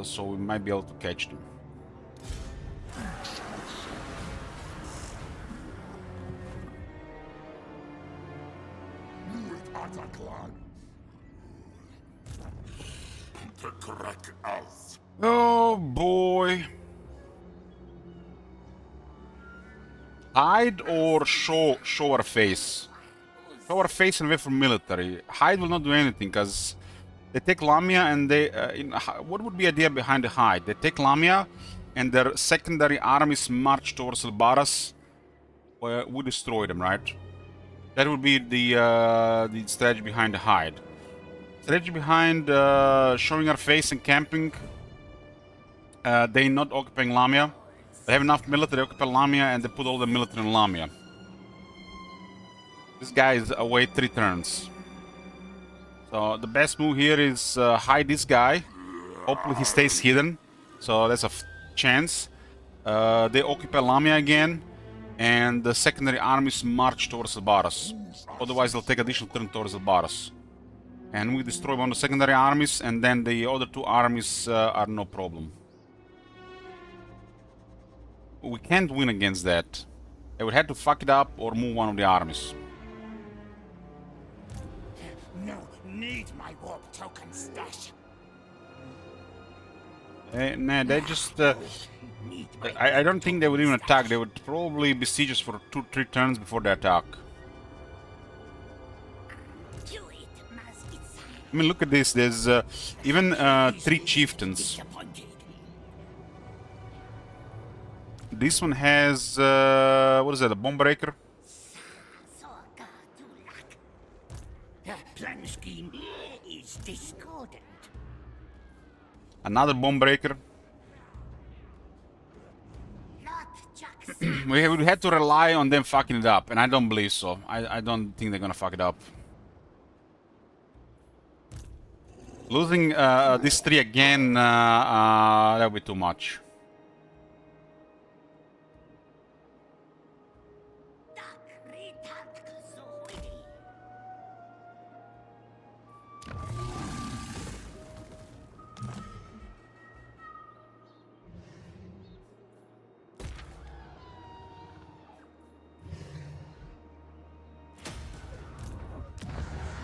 so we might be able to catch them. Oh boy. Hide or show our face? Show our face and wait for military. Hide will not do anything because they take Lamia and they... what would be the idea behind the hide? They take Lamia and their secondary armies march towards Elbaras. Where we destroy them, right? That would be the strategy behind the hide. Strategy behind showing our face and camping. They not occupying Lamia. They have enough military to occupy Lamia and they put all the military in Lamia. This guy is away 3 turns. So the best move here is hide this guy. Hopefully he stays hidden. So that's a chance. They occupy Lamia again. And the secondary armies march towards Elbaras. Otherwise they'll take additional turn towards Elbaras. And we destroy one of the secondary armies and then the other 2 armies are no problem. We can't win against that. They would have to fuck it up or move one of the armies. No, need my warp token stash. Nah, they just... I don't think they would even attack. They would probably besiege us for 2-3 turns before they attack. I mean, look at this. There's even 3 chieftains. This one has... what is that, a bomb breaker? Plan scheme is discordant. Another bomb breaker. We would have to rely on them fucking it up, and I don't believe so. I don't think they're gonna fuck it up. Losing these 3 again, that would be too much.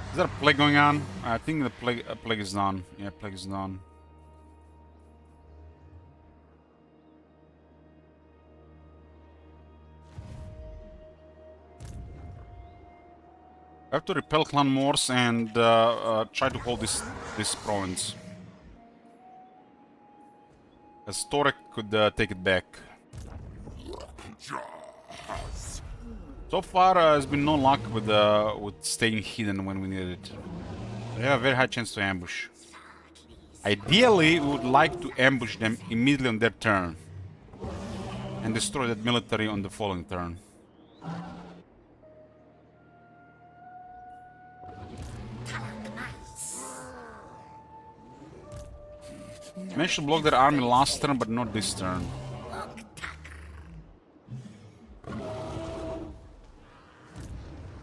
Is there a plague going on? I think the plague is done. Yeah, plague is done. I have to repel clan Morse and try to hold this province. As Torek could take it back. So far, there's been no luck with staying hidden when we need it. We have a very high chance to ambush. Ideally, we would like to ambush them immediately on their turn. And destroy that military on the following turn. Managed to block their army last turn, but not this turn.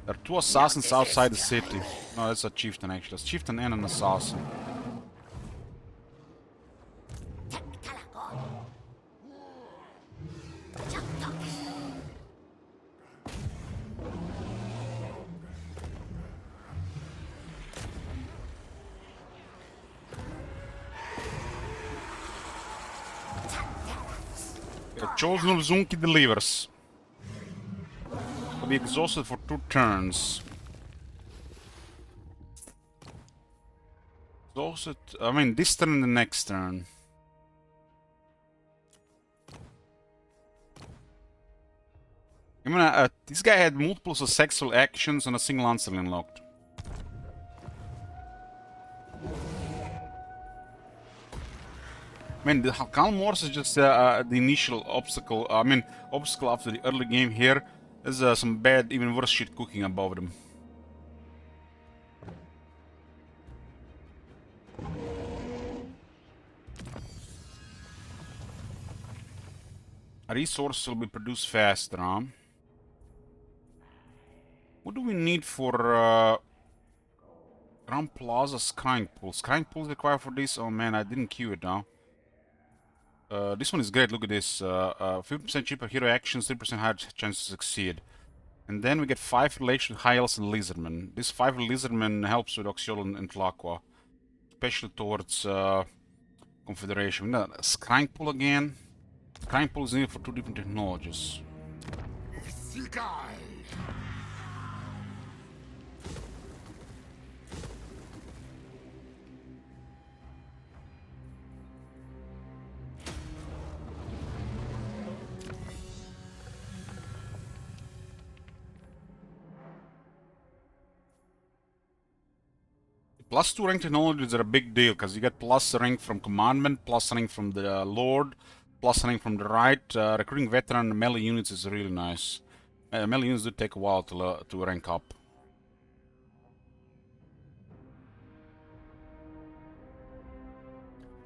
There are 2 assassins outside the city. No, that's a chieftain actually. It's a chieftain and an assassin. The chosen of Zunki delivers. Will be exhausted for 2 turns. Exhausted. I mean, this turn and the next turn. I mean, this guy had multiple successful actions and a single answer unlocked. I mean, the Calm Wars is just the initial obstacle. I mean, obstacle after the early game here. There's some bad, even worse shit cooking above them. A resource will be produced faster, huh? What do we need for Grand Plaza Scrying Pool? Scrying Pool is required for this? Oh man, I didn't queue it now. This one is great, look at this. 50% cheaper hero actions, 3% higher chance to succeed. And then we get 5 relation with High Elves and Lizardmen. This 5 Lizardmen helps with Oxiol and Tlaqua. Especially towards Confederation. We need a Scrying Pool again. Scrying Pool is needed for 2 different technologies. Plus 2 rank technologies are a big deal, because you get plus rank from Commandment, plus rank from the Lord, plus rank from the right. Recruiting veteran and melee units is really nice. Melee units do take a while to rank up.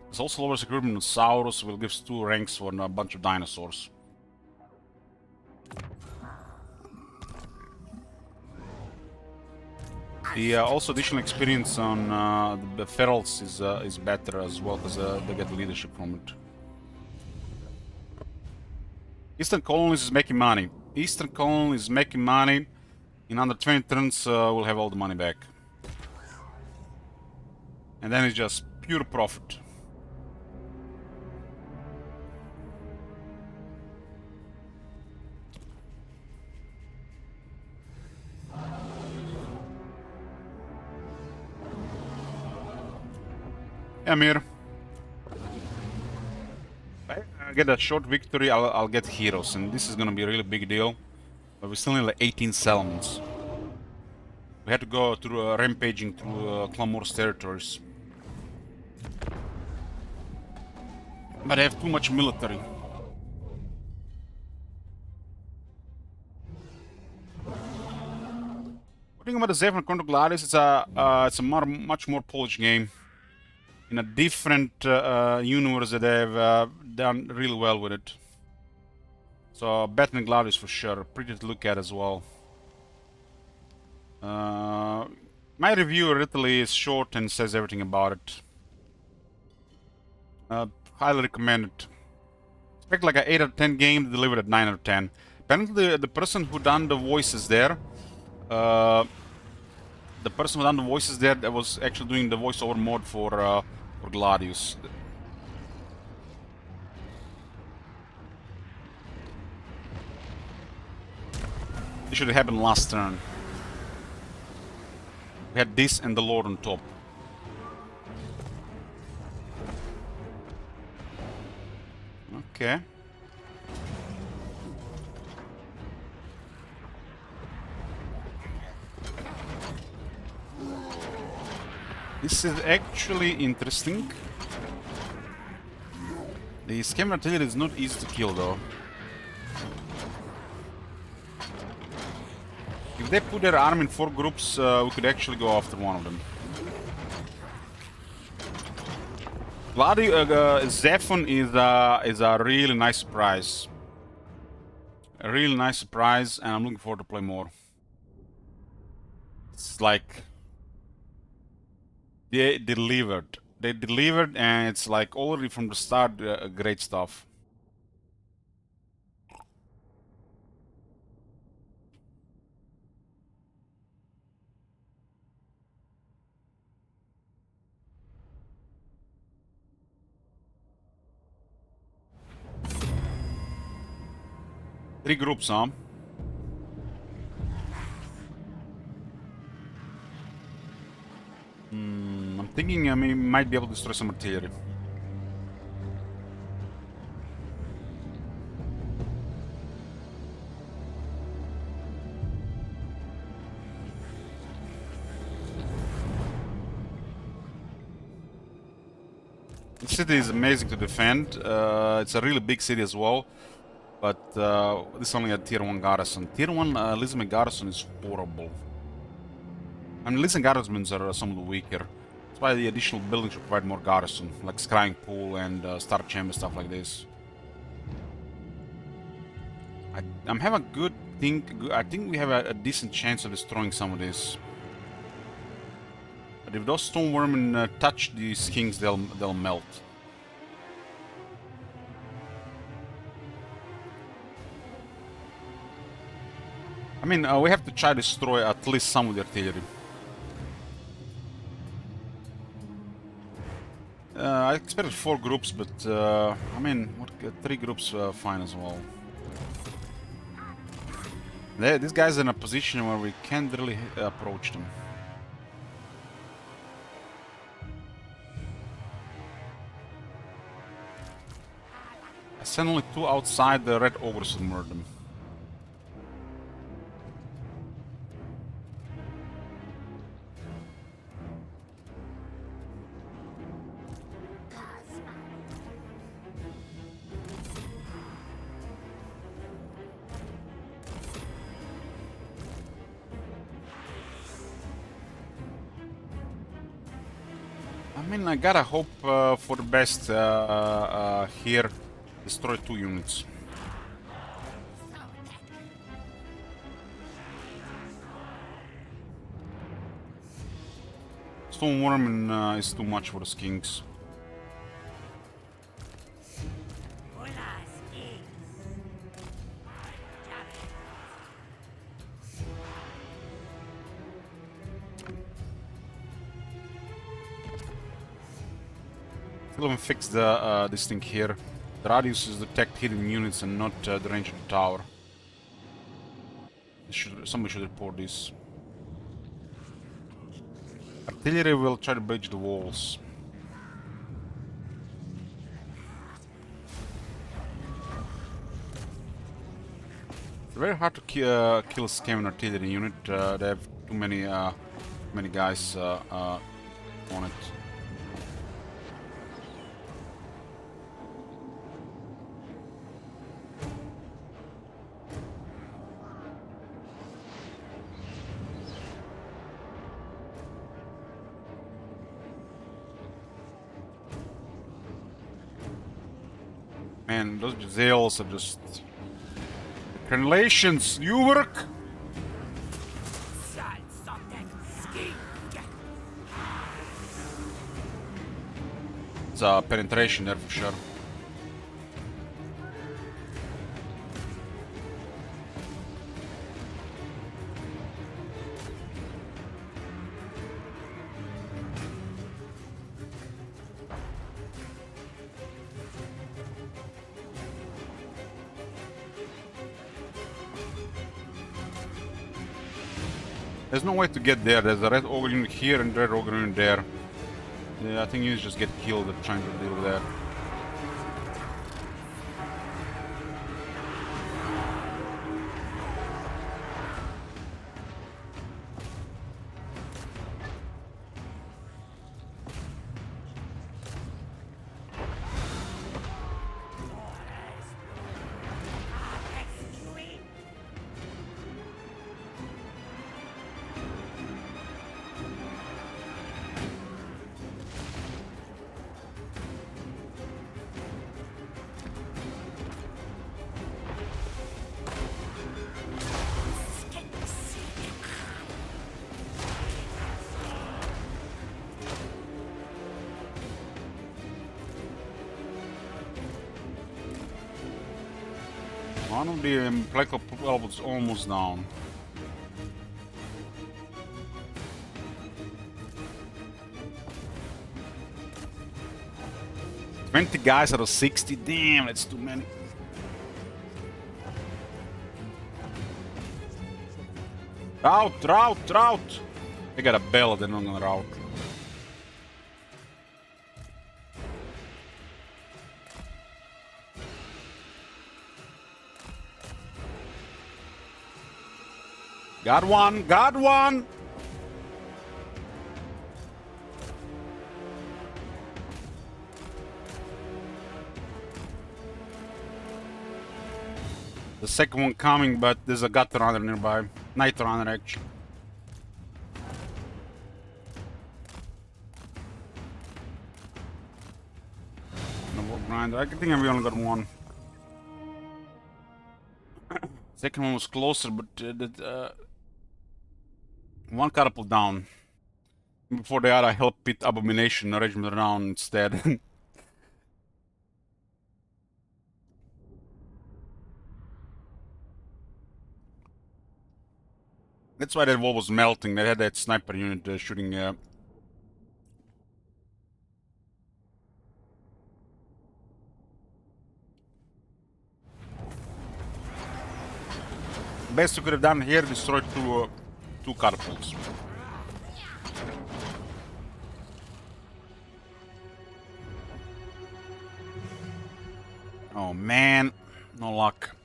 There's also lowers recruitment with Saurus, will give 2 ranks for a bunch of dinosaurs. The also additional experience on the ferals is better as well, because they get leadership from it. Eastern Colonies is making money. Eastern Colony is making money. In under 20 turns, we'll have all the money back. And then it's just pure profit. Amir. If I get a short victory, I'll get heroes, and this is gonna be a really big deal. But we still need like 18 settlements. We had to go through rampaging through Clamor's territories. But I have too much military. What do you think about the Zephyr Contra Gladius? It's a much more polished game. In a different universe that they've done really well with it. So better than Gladius for sure. Pretty to look at as well. My review literally is short and says everything about it. Highly recommend it. Expect like an 8 out of 10 game delivered at 9 out of 10. Apparently the person who done the voices there, that was actually doing the voiceover mode for Gladius. It should have happened last turn. We had this and the Lord on top. Okay. This is actually interesting. The scam artillery is not easy to kill though. If they put their army in 4 groups, we could actually go after one of them. Zephon is a really nice surprise. A really nice surprise, and I'm looking forward to play more. It's like they delivered. They delivered, and it's like already from the start, great stuff. 3 groups, huh? I'm thinking we might be able to destroy some artillery. The city is amazing to defend. It's a really big city as well. But this is only a tier 1 garrison. Tier 1 Elizabeth garrison is horrible. I mean, Elizabeth garrisons are some of the weaker. That's why the additional buildings should provide more garrison, like Scrying Pool and Star Chamber, stuff like this. I'm having a good think. I think we have a decent chance of destroying some of this. But if those stone vermin touch these kings, they'll melt. I mean, we have to try to destroy at least some of the artillery. I expected 4 groups, but I mean, 3 groups fine as well. This guy's in a position where we can't really approach them. I sent only 2 outside the red ogres to murder them. I mean, I gotta hope for the best here. Destroy 2 units. Stone Worm is too much for the skinks. Still haven't fixed this thing here. The radius is detect hidden units and not the range of the tower. Somebody should report this. Artillery will try to breach the walls. It's very hard to kill a Skaven artillery unit. They have too many guys on it. Man, those Zales are just... Crenellations, you work! It's a penetration there for sure. There's no way to get there. There's a red ogre unit here and red ogre unit there. Yeah, I think you just get killed trying to deal with that. One of the implacable is almost down. "20 guys out of 60? Damn, that's too many. Route, route, route! They got a bell, they're not gonna route. Got one, got one! The second one coming, but there's a gut runner nearby. Night runner, actually. No grinder. I think we only got one. Second one was closer, but one catapult down. Before the other, I helped Pit Abomination regiment around instead. That's why that wall was melting. They had that sniper unit shooting. Best you could have done here, destroyed two catapults. Oh man, no luck.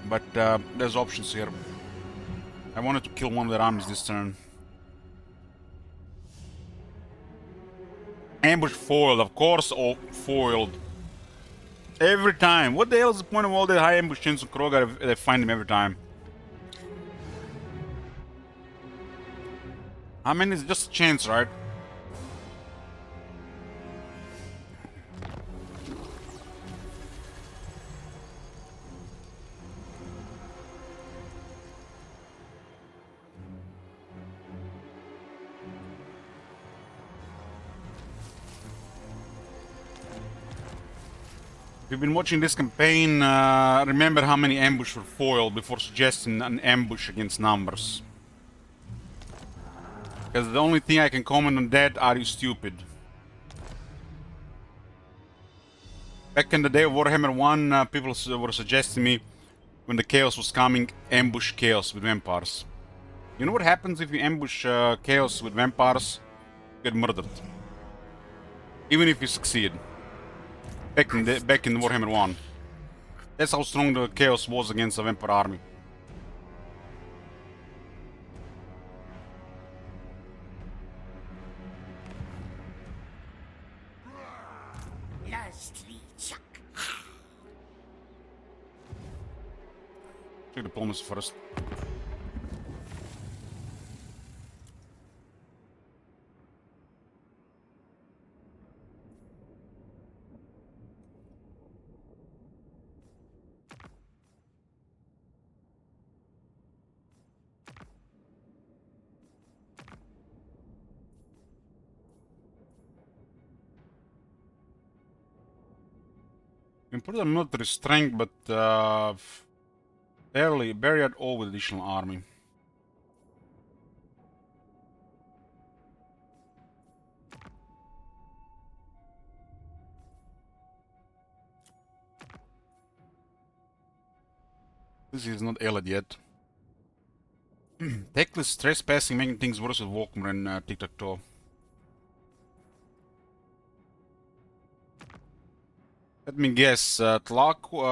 But there's options here. I wanted to kill one of their armies this turn. Ambush foiled, of course, oh, foiled. Every time. What the hell is the point of all the high ambush chains on Krogar if they find him every time? I mean, it's just a chance, right? If you've been watching this campaign, remember how many ambush were foiled before suggesting an ambush against numbers. Because the only thing I can comment on that, are you stupid? Back in the day of Warhammer 1, people were suggesting me, when the chaos was coming, ambush chaos with vampires. You know what happens if you ambush chaos with vampires? You get murdered. Even if you succeed. Back in Warhammer 1. That's how strong the chaos was against the vampire army. Check diplomacy first. Improve the military strength, but barely at all with additional army. This is not allied yet. Tactless trespassing, making things worse with Walkmer and Tic-Tac-Toe. Let me guess, Tlaco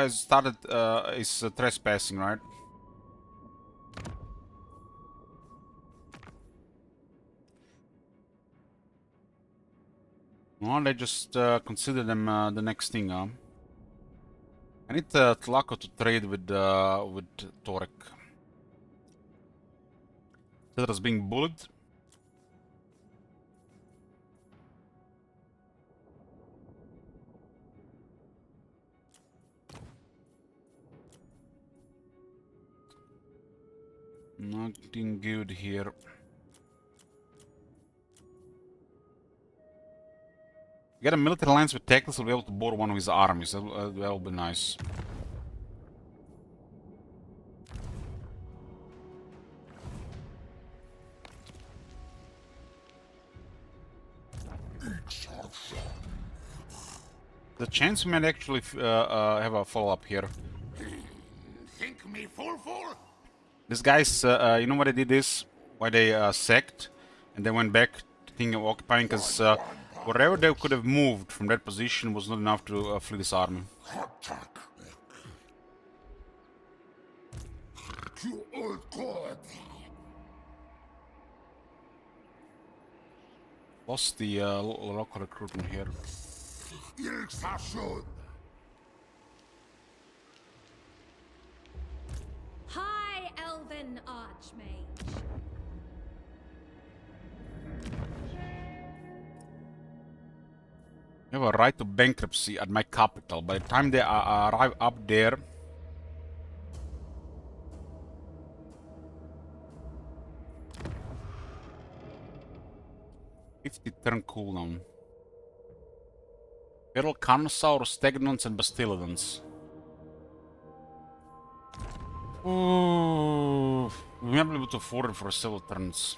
has started is trespassing, right? Well, they just consider them the next thing, huh? I need Tlaco to trade with Torek. Cedra's being bullied. Nothing good here. Get a military alliance with Tactless, will be able to borrow one of his armies. That'll be nice. The chance we might actually have a follow-up here. Think me fool? These guys, you know why they did this? Why they sacked and then went back to think of occupying? Because wherever they could have moved from that position was not enough to flee this army. Attack. To all God. Lost the local recruitment here. Ilksashun. High Elven Archmage. I have a right to bankruptcy at my capital. By the time they arrive up there, 50 turn cooldown. Feral Carnosaurs, Stagnants, and Bastiladons. Ooh, we might be able to afford it for several turns.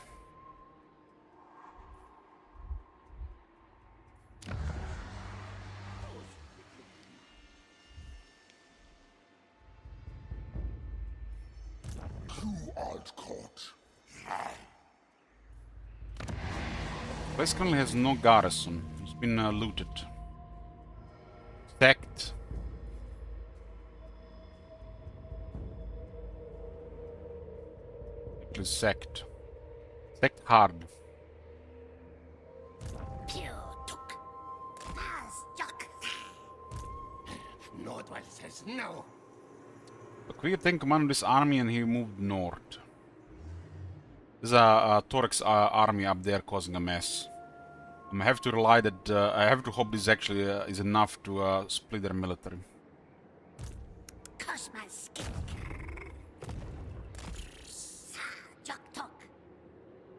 You art caught. Place currently has no garrison. It's been looted. Sacked. Actually sacked. Sacked hard. Nordwell says no. But we take command of this army and he moved north. There's a Torex army up there causing a mess. I have to rely that I have to hope this actually is enough to split their military.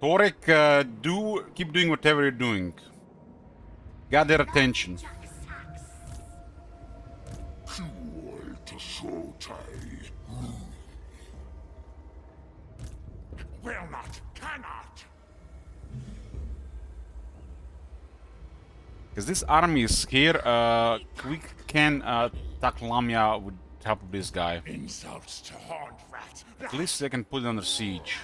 Torek, do keep doing whatever you're doing. Got their attention. Will not, cannot. Because this army is here, we can attack Lamia with help of this guy. Insults to horned rat. At least they can put it under siege.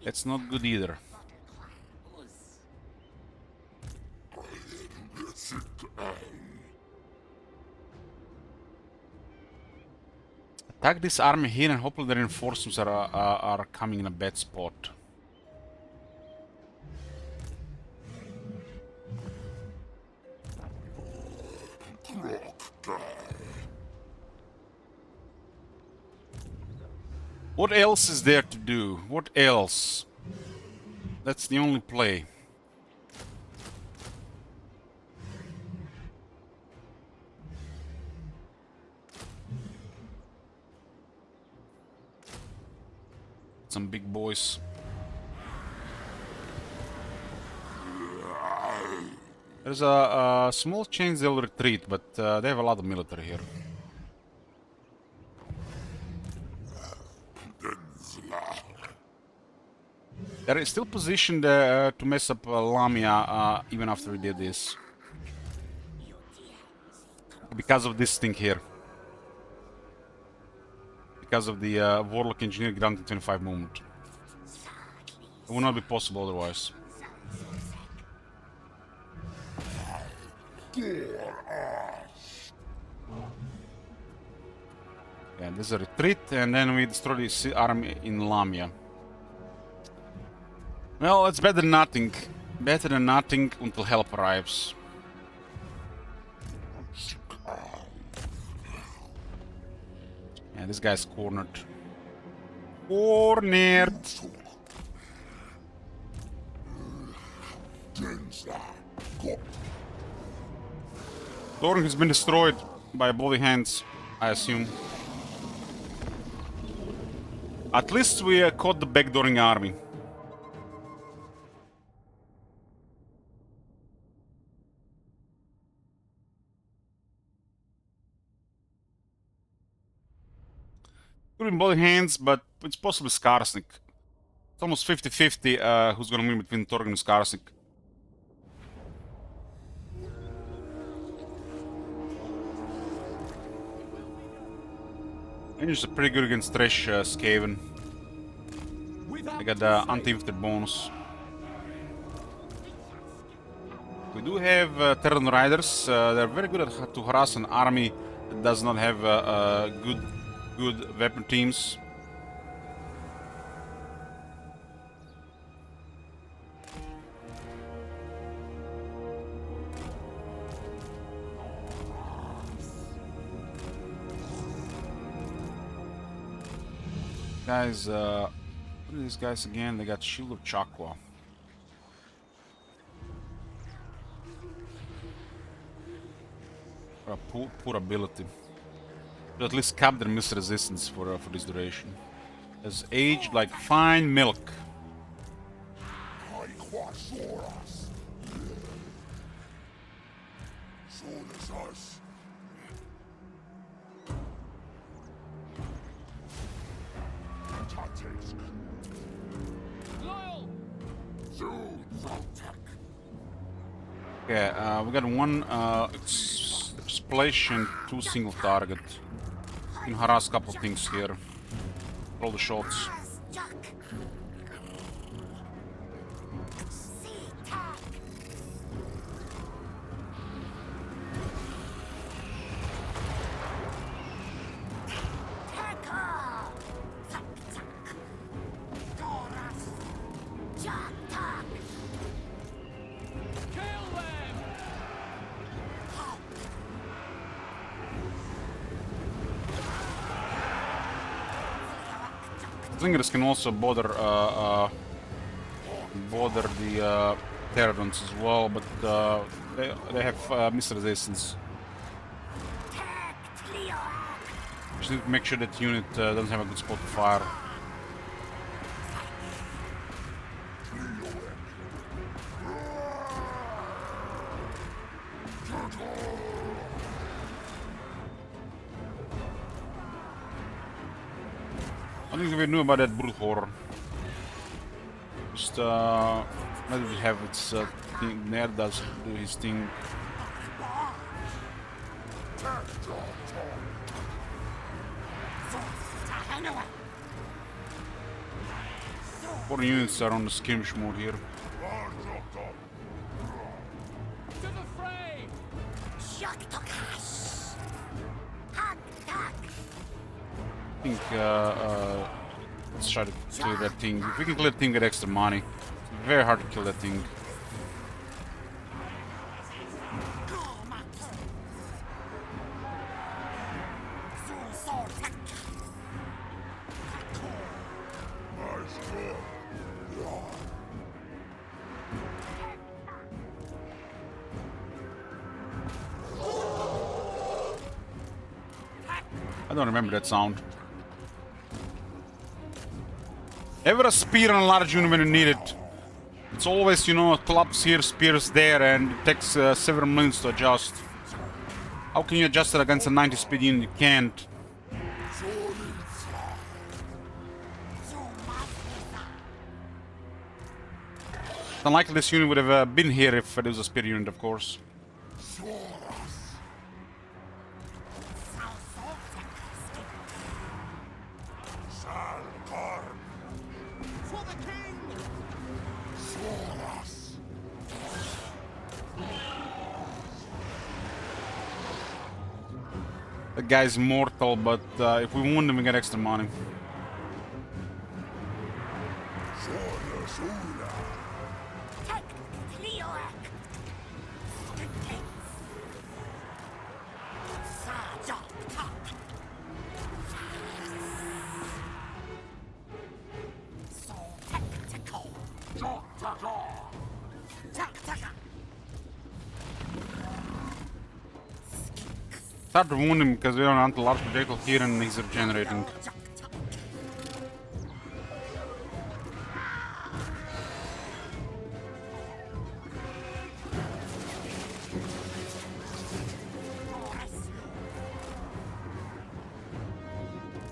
That's not good either. Attack this army here and hopefully the reinforcements are coming in a bad spot. What else is there to do? What else? That's the only play. Some big boys. There's a small chance they'll retreat, but they have a lot of military here. They're still positioned to mess up Lamia even after we did this. Because of this thing here. Because of the Warlock Engineer granted 25 movement. It will not be possible otherwise. Yeah, there's a retreat, and then we destroy the army in Lamia. Well, it's better than nothing. Better than nothing until help arrives. Yeah, this guy's cornered. Cornered! Thorin has been destroyed by bloody hands, I assume. At least we caught the backdooring army. Could be bloody hands, but it's possibly Skarsnik. It's almost 50-50 who's gonna win between Thorin and Skarsnik. Rangers are pretty good against Thresh, Skaven. They got the anti-infected bonus. We do have Terran Riders. They're very good at to harass an army that does not have good weapon teams. Guys, what are these guys again? They got Shield of Chakwa. For a poor ability. To at least cap their miss resistance for this duration. As aged like fine milk. Okay, we got one explosion, 2 single target. We can harass a couple things here. Roll the shots. Slingers can also bother the Terrans as well, but they have miss resistance. Just need to make sure that unit doesn't have a good spot to fire. I think we knew about that brute horror. Just let it have its thing. Nair does do his thing. 4 units are on the skirmish mode here. I think let's try to clear that thing. If we can clear the thing, get extra money. It's very hard to kill that thing. I don't remember that sound. Ever a spear on a large unit when you need it. It's always, you know, clubs here, spears there, and it takes several minutes to adjust. How can you adjust it against a 90 speed unit? You can't. It's unlikely this unit would have been here if it was a spear unit, of course. The guy's mortal, but if we wound him, we get extra money. It's hard to wound him because we don't have a large projectile here and he's regenerating.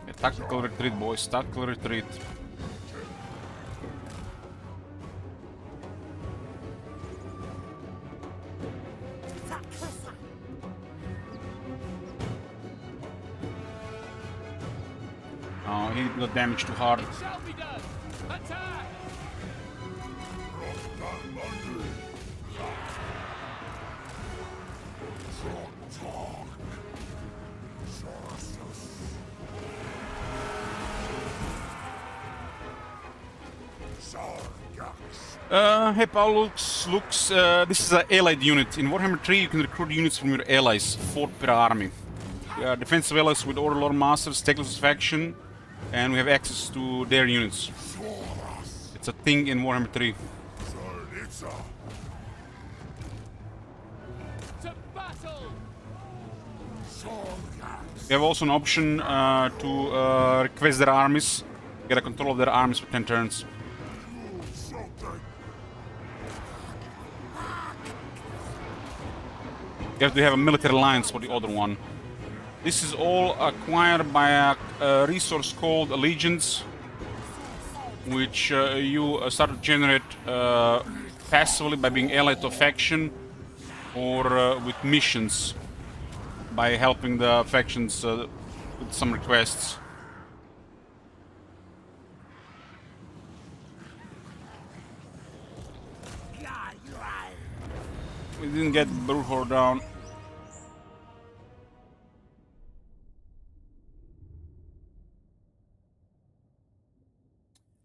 Yeah, tactical retreat, boys. Tactical retreat. the damage too hard. Shall be done. Attack! Hey Paulux, looks, this is an allied unit. In Warhammer 3 you can recruit units from your allies, 4 per army. Defensive allies with Order Lord Masters, Techless faction, and we have access to their units. It's a thing in Warhammer 3. To battle! We have also an option to request their armies, get a control of their armies for 10 turns. You have to have a military alliance for the other one. This is all acquired by a resource called Allegiance, which you start to generate passively by being allied to a faction or with missions by helping the factions with some requests. We didn't get Brute Horde down.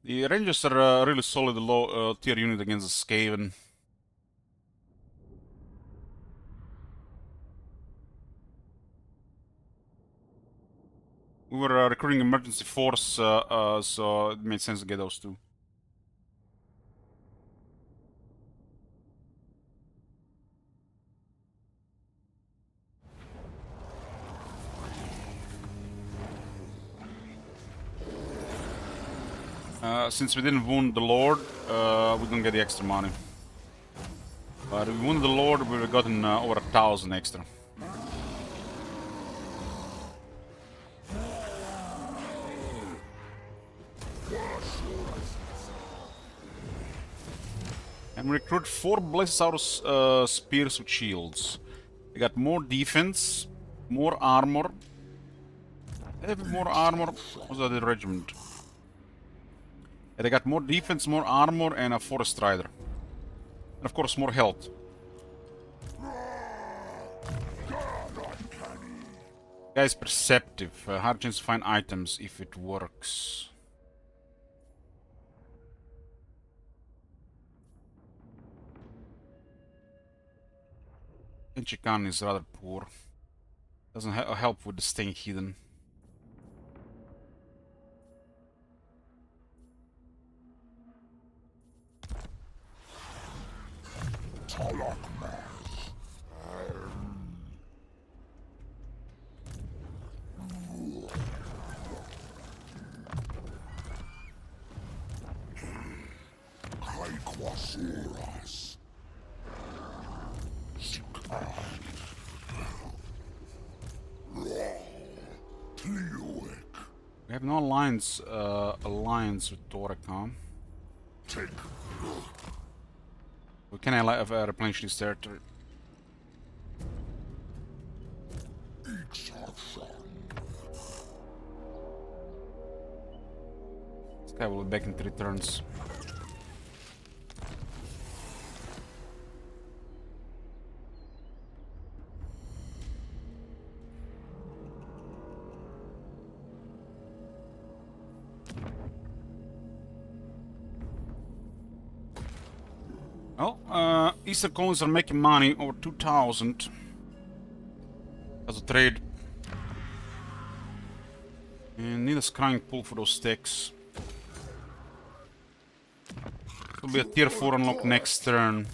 The Rangers are a really solid low tier unit against the Skaven. We were recruiting emergency force, so it made sense to get those two. Since we didn't wound the Lord, we don't get the extra money. But if we wounded the Lord, we would have gotten over 1,000 extra. And we recruit 4 Blessosaurus spears with shields. They got more defense, more armor. They have more armor. What's that, the regiment? They got more defense, more armor, and a forest rider. And of course, more health. Guy's perceptive. Hard chance to find items if it works. And Chikan is rather poor. Doesn't help with the staying hidden. We have no alliance with Toricon. We can replenish this territory. This guy will be back in 3 turns. Well, Eastern colonies are making money, over 2,000 as a trade. And need a scrying pool for those sticks. It'll be a tier 4 unlock next turn.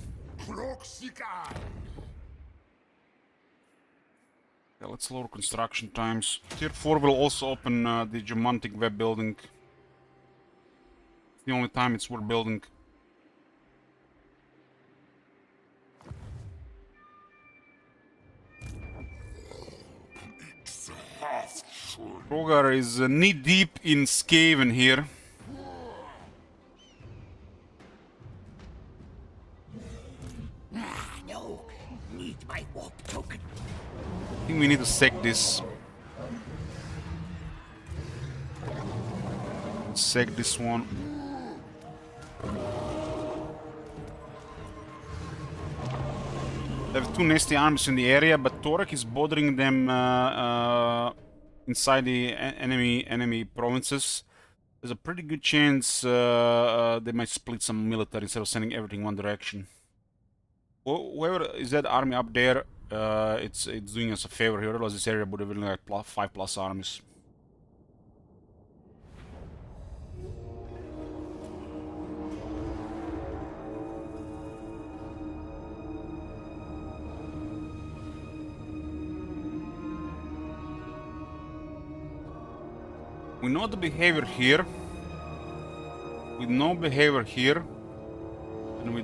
Yeah, let's lower construction times. Tier 4 will also open the Geopolitical web building. It's the only time it's worth building. Rogar is knee-deep in Skaven here. No, need my warp token. I think we need to sack this. sec this one. They have two nasty armies in the area, but Torek is bothering them inside the enemy provinces. There's a pretty good chance they might split some military instead of sending everything one direction. Whoever is that army up there, it's doing us a favor here. Otherwise, this area would have been like 5+ armies. We know the behavior here. We know behavior here. And we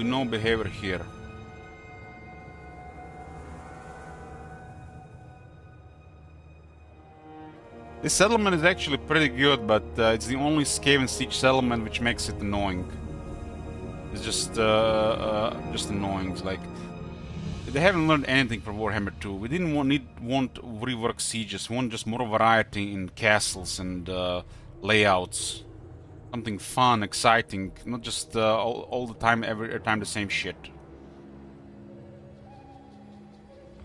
know behavior here. This settlement is actually pretty good, but it's the only Skaven siege settlement which makes it annoying. It's just annoying. It's like they haven't learned anything from Warhammer 2. We didn't want rework sieges. We want just more variety in castles and layouts. Something fun, exciting, not just all the time, every time the same shit.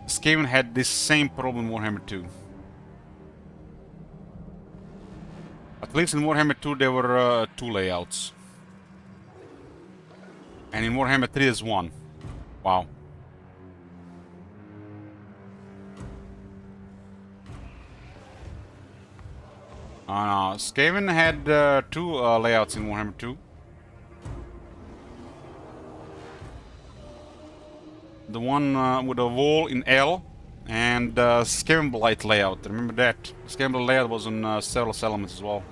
Skaven had this same problem in Warhammer 2. At least in Warhammer 2 there were 2 layouts. And in Warhammer 3 there's 1. Wow. No, Skaven had 2 layouts in Warhammer 2. The one with a wall in L and Skaven Blight layout. Remember that? Skaven Blight layout was on several settlements as well.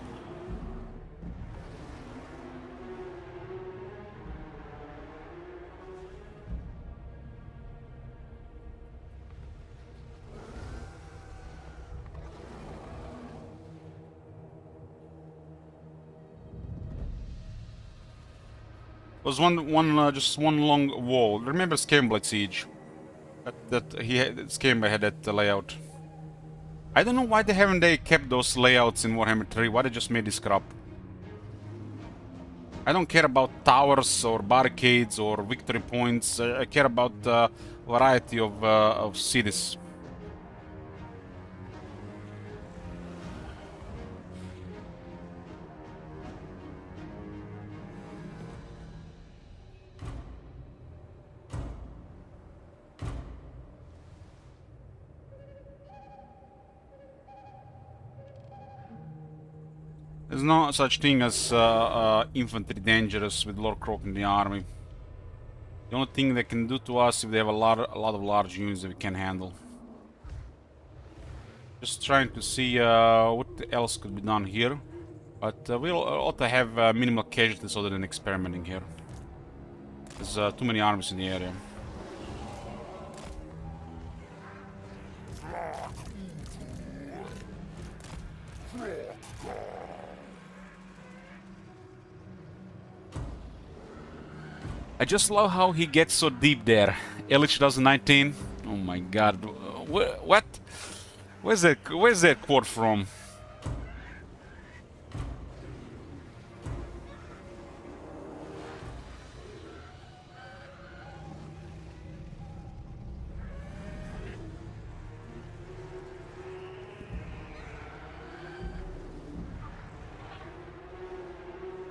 Was just one long wall. Remember Skaven Siege? Skaven had that layout. I don't know why they kept those layouts in Warhammer 3. Why they just made this crap? I don't care about towers or barricades or victory points. I care about variety of cities. There's no such thing as infantry dangerous with Lord Croak in the army. The only thing they can do to us if they have a lot of large units that we can handle. Just trying to see what else could be done here. But we'll ought to have minimal casualties other than experimenting here. There's too many armies in the area. I just love how he gets so deep there. Elich 2019. Oh my god. What? Where's that quote from?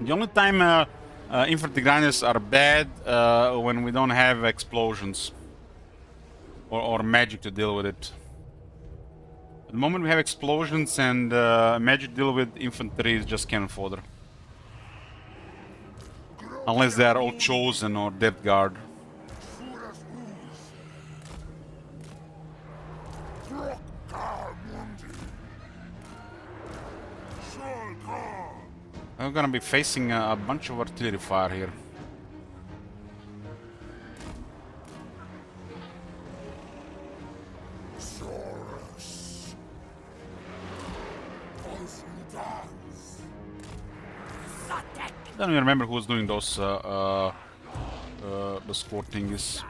The only time infantry grinders are bad when we don't have explosions or magic to deal with it. At the moment we have explosions and magic to deal with infantry is just cannon fodder. Unless they are all chosen or depth guard. We're gonna be facing a bunch of artillery fire here. I don't even remember who was doing those squad thingies.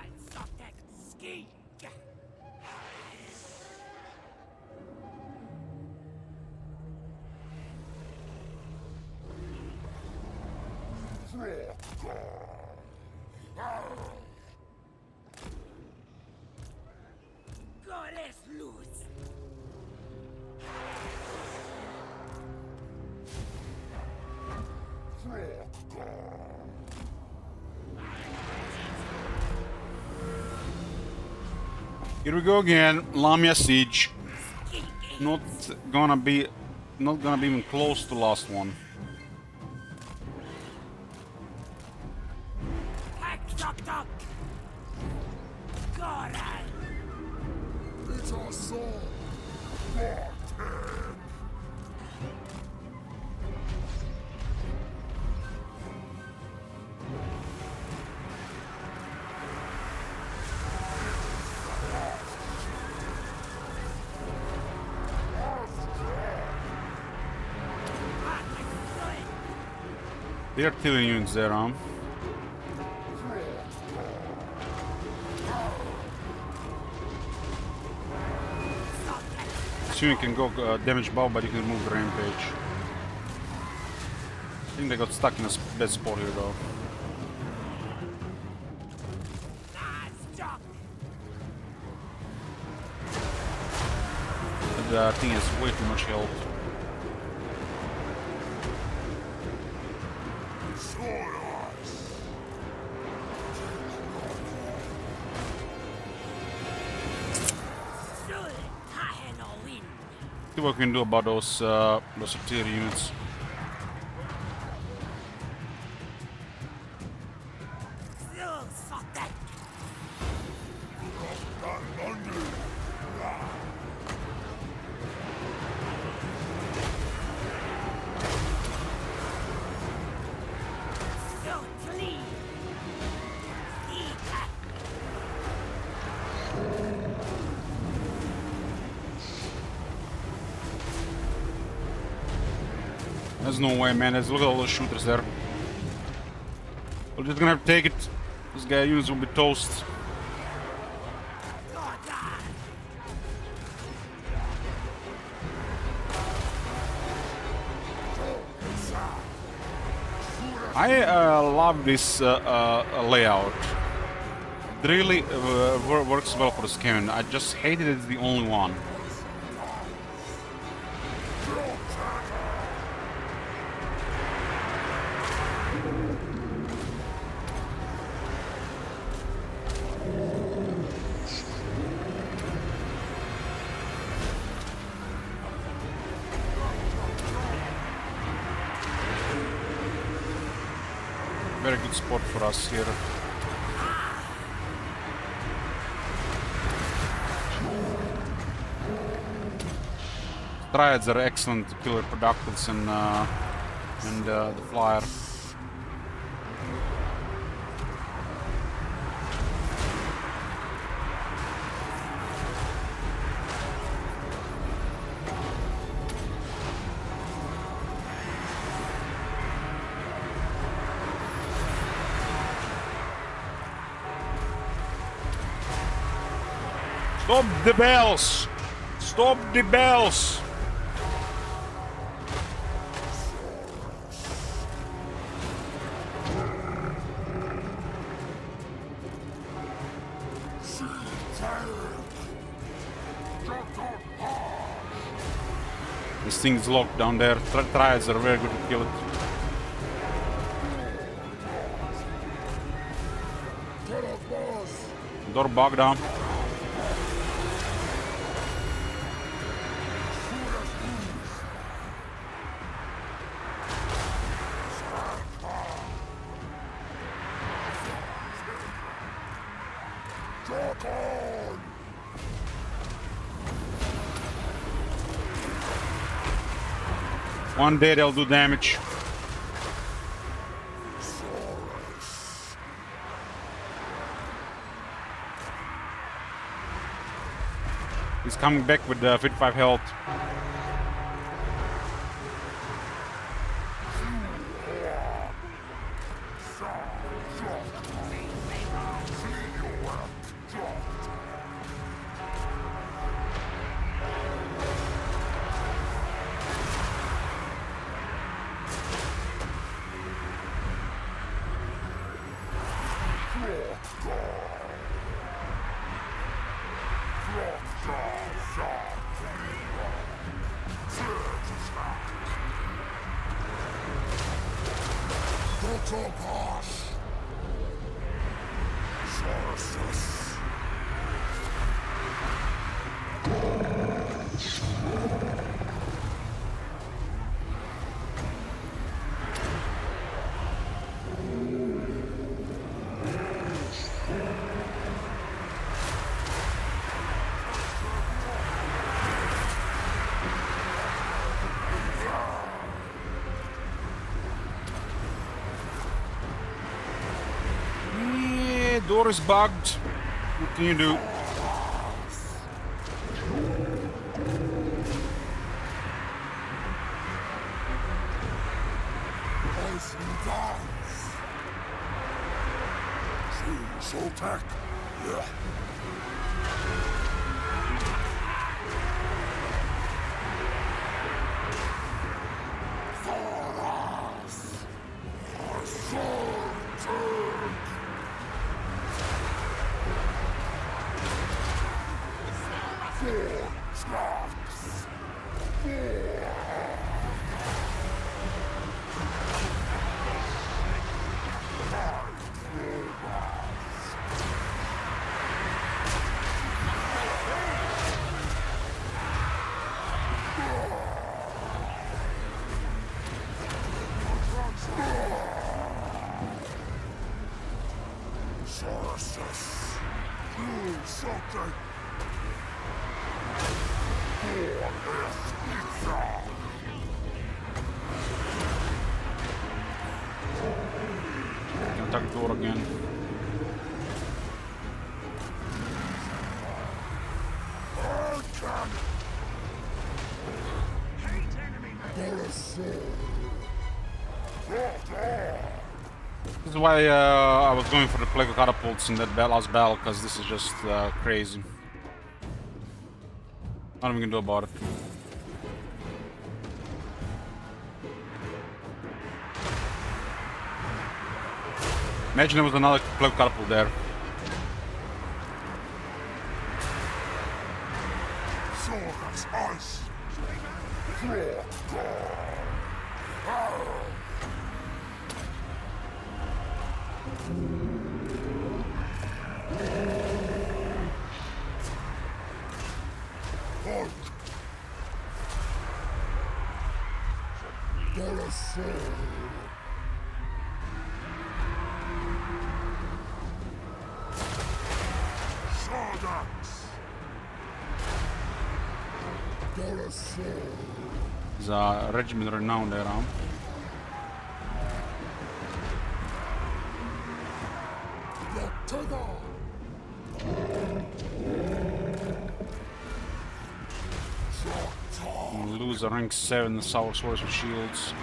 Goddess lose. Here we go again, Lamia siege. Not gonna be even close to last one. It's our soul. The artillery units there, huh? Soon you can go damage bow, but you can move the rampage. I think they got stuck in a bad spot here, though. But the thing has way too much health. See what we can do about those artillery units. There's no way, man. Look at all those shooters there. We're just gonna have to take it. This guy units will be toast. I love this layout. It really works well for the cannon. I just hate it. It's the only one. Very good spot for us here. Triads are excellent killer productives and the flyer. Stop the bells! Stop the bells! This thing is locked down there. Triads are very good to kill it. Door bug down. One day they'll do damage. He's coming back with 55 health. Yeah, door is bugged. What can you do? Soltec. Yeah. Can attack door again. This is why I was going for the plague catapults in that last battle, because this is just crazy. Nothing we can do about it. Imagine there was another plague catapult there. Ice. There's a regiment renowned there, huh? We lose a rank 7 sour swords with shields.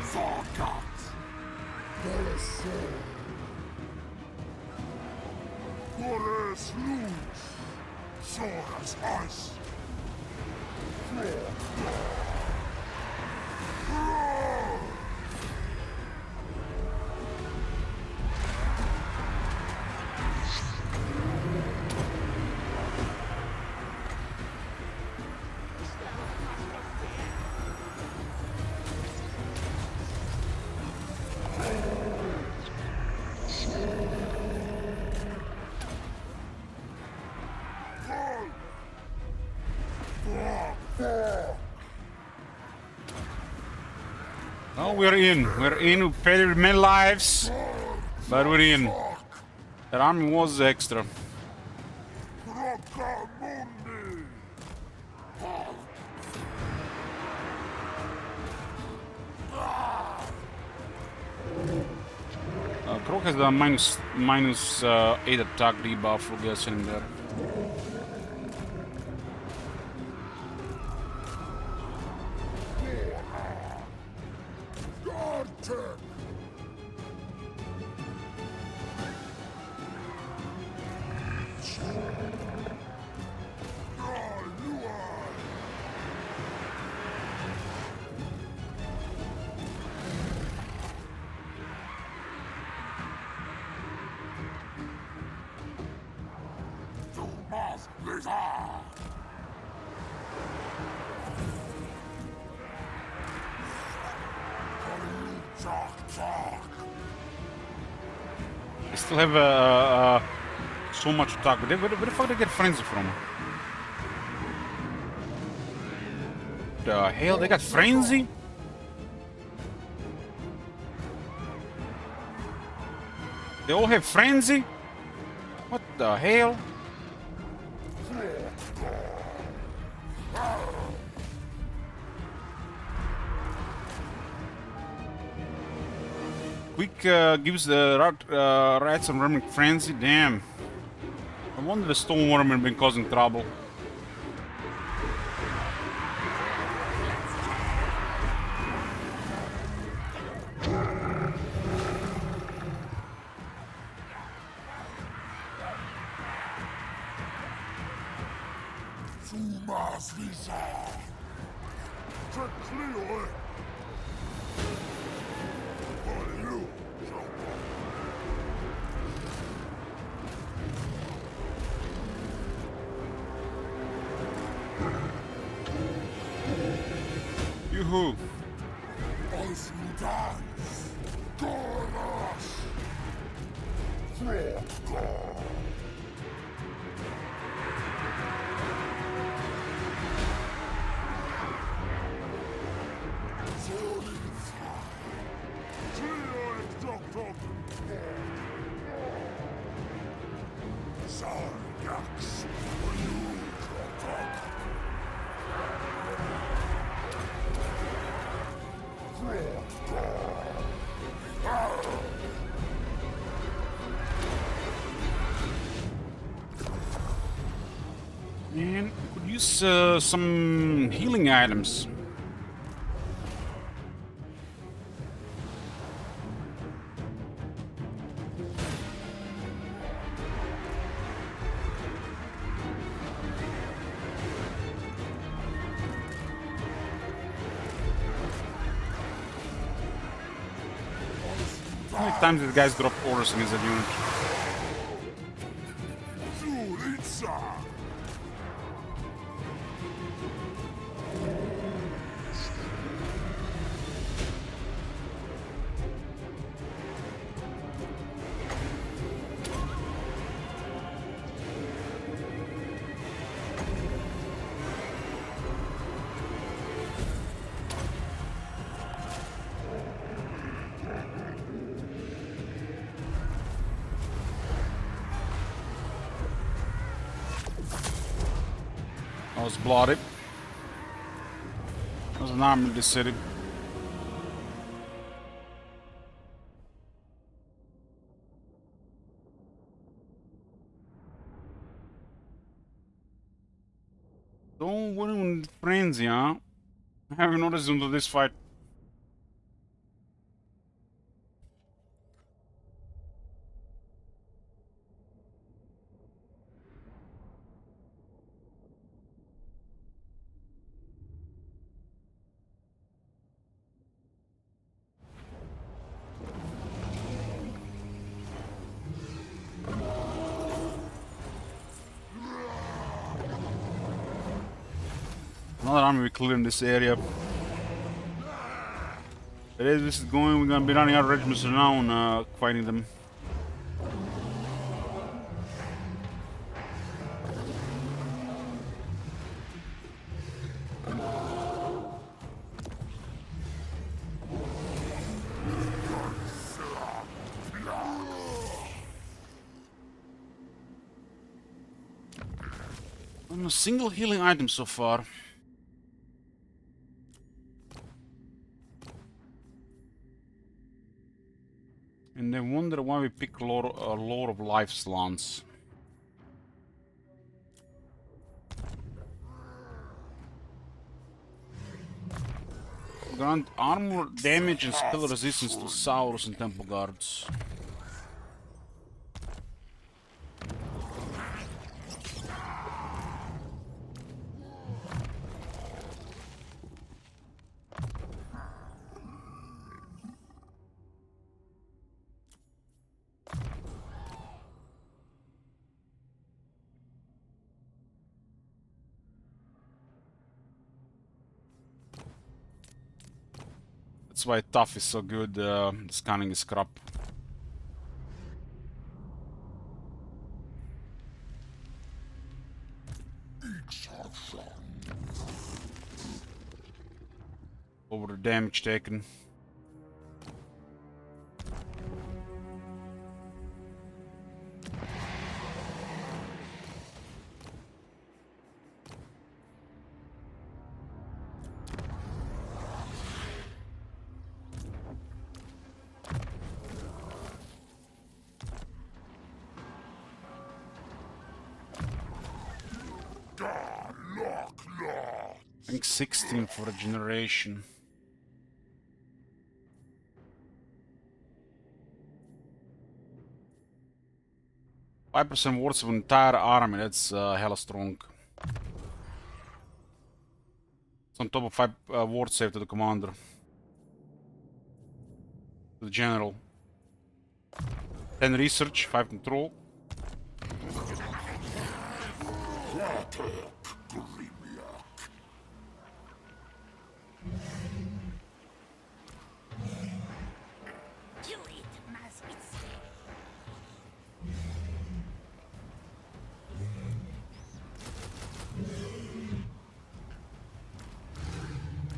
Ice. Oh, we're in. We're in. We paid with many lives, but we're in. That army was extra. Croc has the minus 8 attack debuff. We'll get in there. They still have so much attack, but where the fuck did they get frenzy from? The hell, they got frenzy? They all have frenzy? What the hell? Quick gives the rats and vermin frenzy. Damn. I wonder the stone worm has been causing trouble. Yoo-hoo! And we could use some healing items. How many times did guys drop orders against that unit? I was bloody. There was an army in this city. Don't win with frenzy, huh? I haven't noticed until this fight. Another army we clear in this area. But as this is going, we're gonna be running out of regiments around fighting them. Not a single healing item so far. And they wonder why we pick Lord of Life's lance. Grant armor damage and spell resistance to Saurus and Temple Guards. That's why tough is so good, scanning is crap. damage taken. I think 16 for regeneration. %5 worth of entire army, that's hella strong. It's on top of 5 ward save to the commander. To the general. 10 research, 5 control.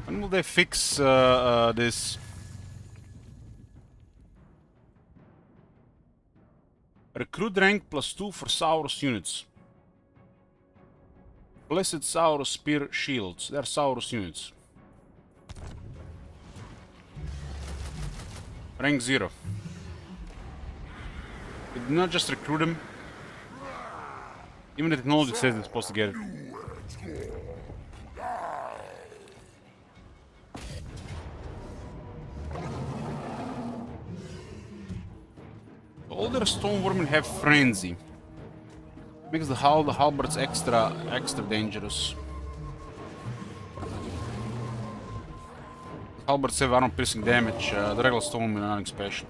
When will they fix this? Recruit rank +2 for Saurus units. Blessed Saurus Spear Shields. They're Saurus units. Rank 0. They did not just recruit them. Even the technology says they're supposed to get it. All their Stonewormen have Frenzy. Makes the halberds extra dangerous. Halberds have armor piercing damage, the regular Stonewormen are nothing special.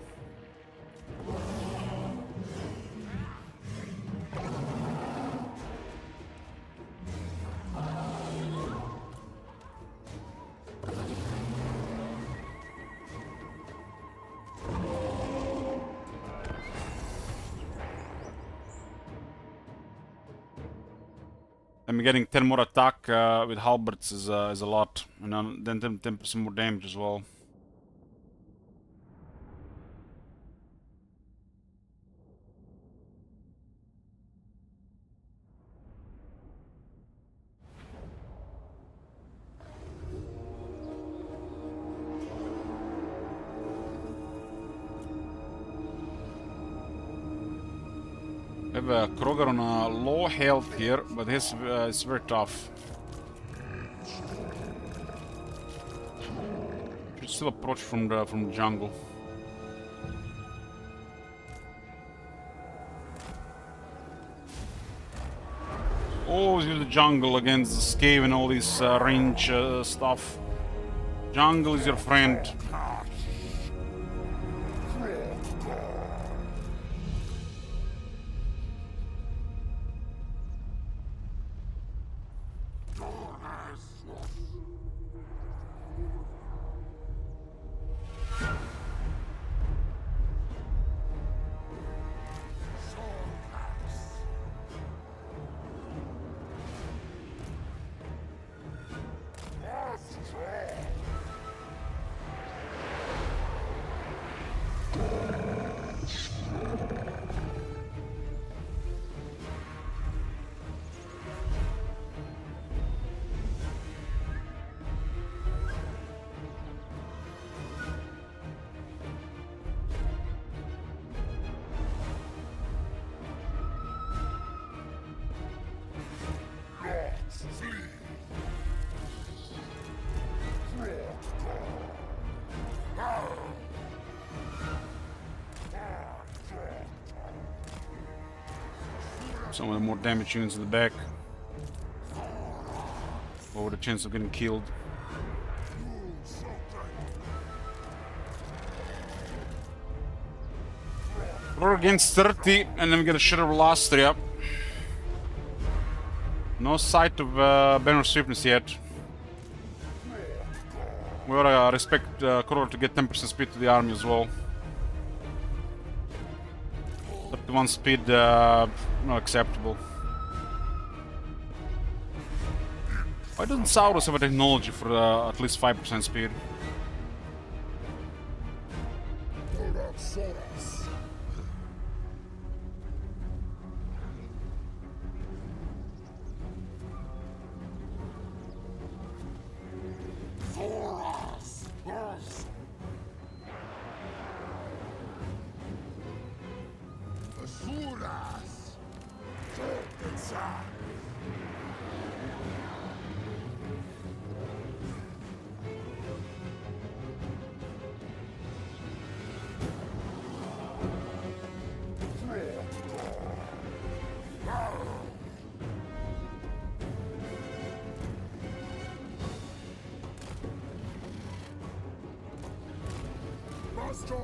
I'm getting 10 more attack with halberds is a lot, and then 10% more damage as well. I have a Kroger on a low health here, but his is very tough. Should still approach from the jungle. Always use the jungle against the scave and all this range stuff. Jungle is your friend. Some of the more damage units in the back. Over the chance of getting killed. We're against 30, and then we get a shit of Lastria. No sight of Banner Swiftness yet. We oughta respect Kroger to get 10% speed to the army as well. 31 speed, not acceptable. Why doesn't Saurus have a technology for at least 5% speed? Juras! Don't inside! Master!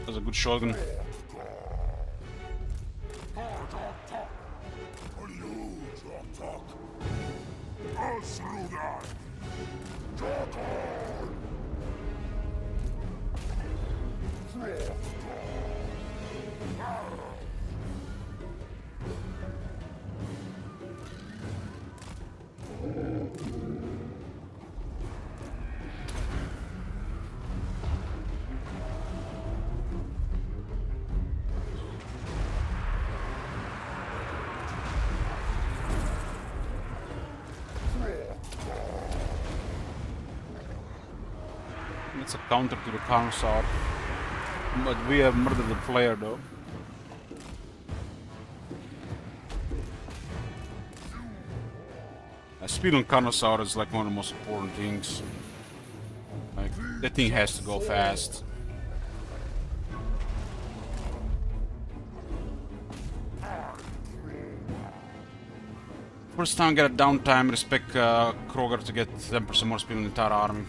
That's a good shotgun. It's a counter to the Carnosaur. But we have murdered the player though. Speed on Carnosaur is like one of the most important things. Like, that thing has to go fast. First time get a downtime, respect Kroger to get 10% more speed on the entire army.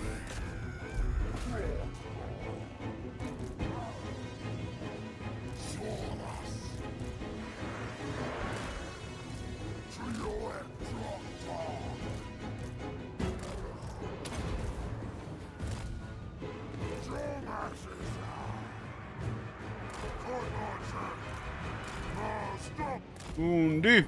Undi.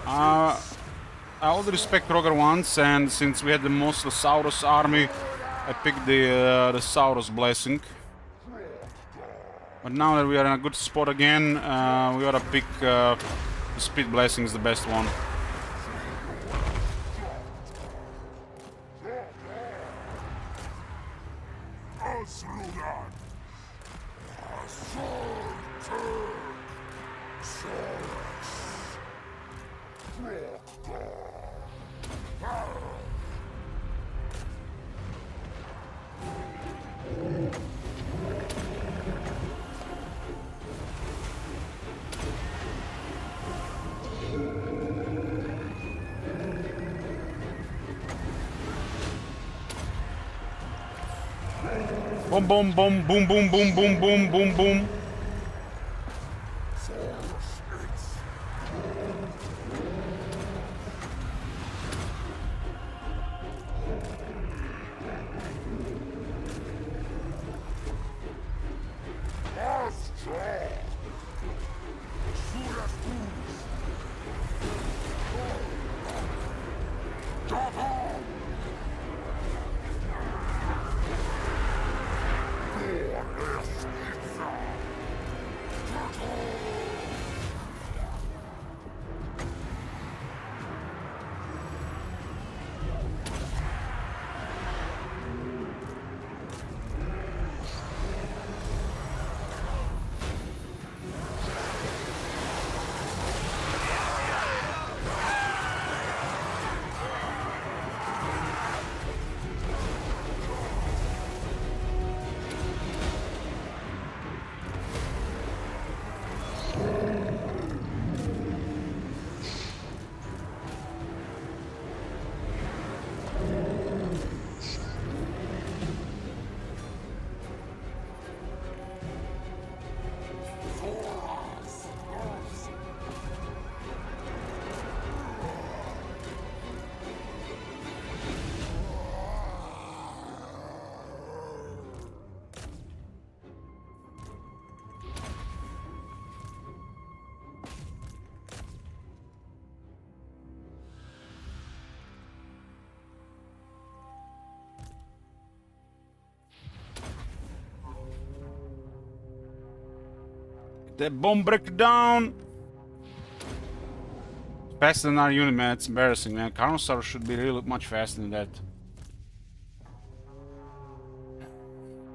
I already respect Kroger once, and since we had the most of the Saurus army, I picked the Saurus blessing. But now that we are in a good spot again, we gotta pick the speed blessing is the best one. Boom, boom, boom, boom, boom, boom, boom, boom, boom, boom. that bomb break down! Faster than our unit, man. It's embarrassing, man. Carnosaur should be really much faster than that.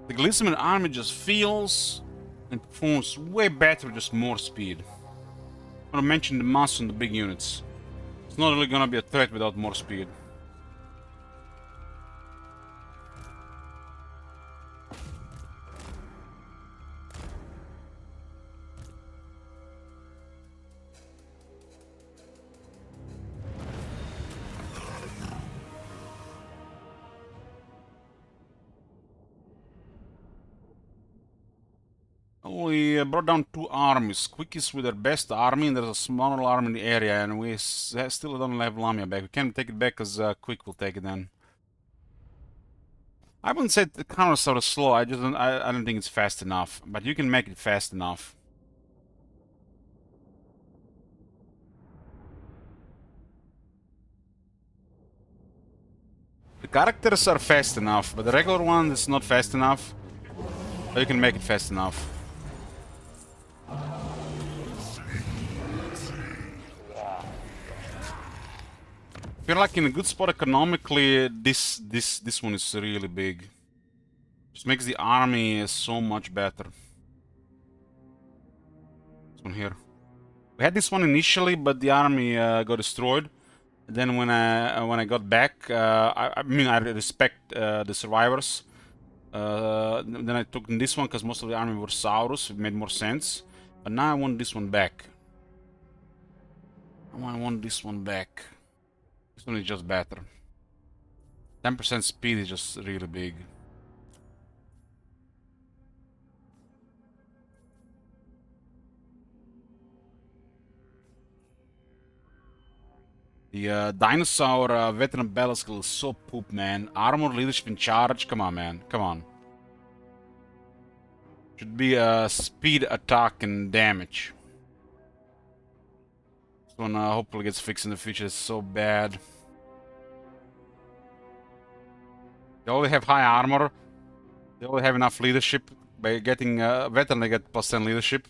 The Glycerin army just feels and performs way better with just more speed. I want to mention the mass on the big units. It's not really gonna be a threat without more speed. We brought down 2 armies. Quick is with their best army, and there's a smaller army in the area, and we still don't have Lamia back. We can't take it back because Quick will take it then. I wouldn't say the Carnosaur is slow. I don't think it's fast enough, but you can make it fast enough. The characters are fast enough, but the regular one is not fast enough. But you can make it fast enough. If you're like in a good spot economically, this one is really big. Just makes the army so much better. This one here. We had this one initially, but the army got destroyed. Then when I got back, I mean I respect the survivors. Then I took this one because most of the army were Saurus. It made more sense. But now I want this one back. I want this one back. This one is just better. 10% speed is just really big. The dinosaur veteran battle skill is so poop, man. Armor, leadership, and charge. Come on, man. Come on. Should be speed, attack, and damage. This one hopefully gets fixed in the future. It's so bad. They only have high armor. They only have enough leadership. By getting veteran, they get plus 10 leadership.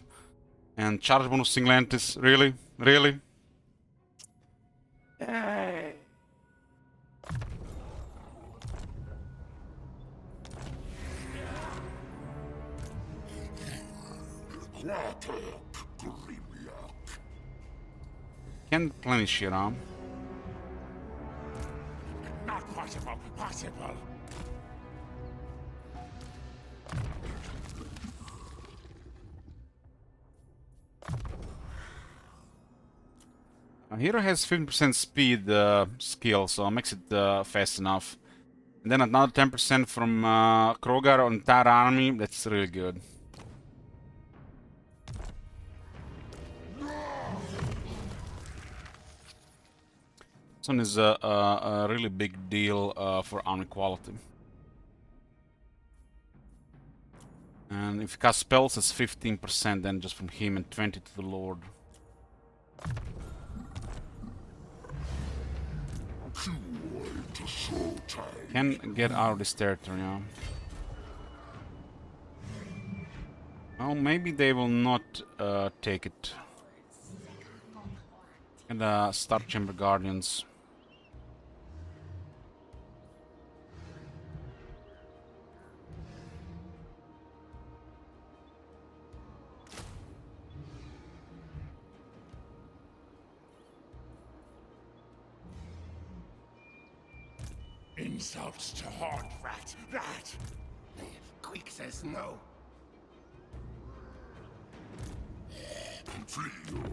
And charge bonus Singlantis. Really? Really? Can replenish your arm. Not possible. Possible. Hero has 15% speed skill, so makes it fast enough. And then another 10% from Krogar on entire army. That's really good. This one is a really big deal for army quality. And if you cast spells, it's 15% then just from him and 20 to the Lord. Can get out of this territory now. Well, maybe they will not take it. And Star Chamber Guardians. Insults to haunt rat. Quick says no.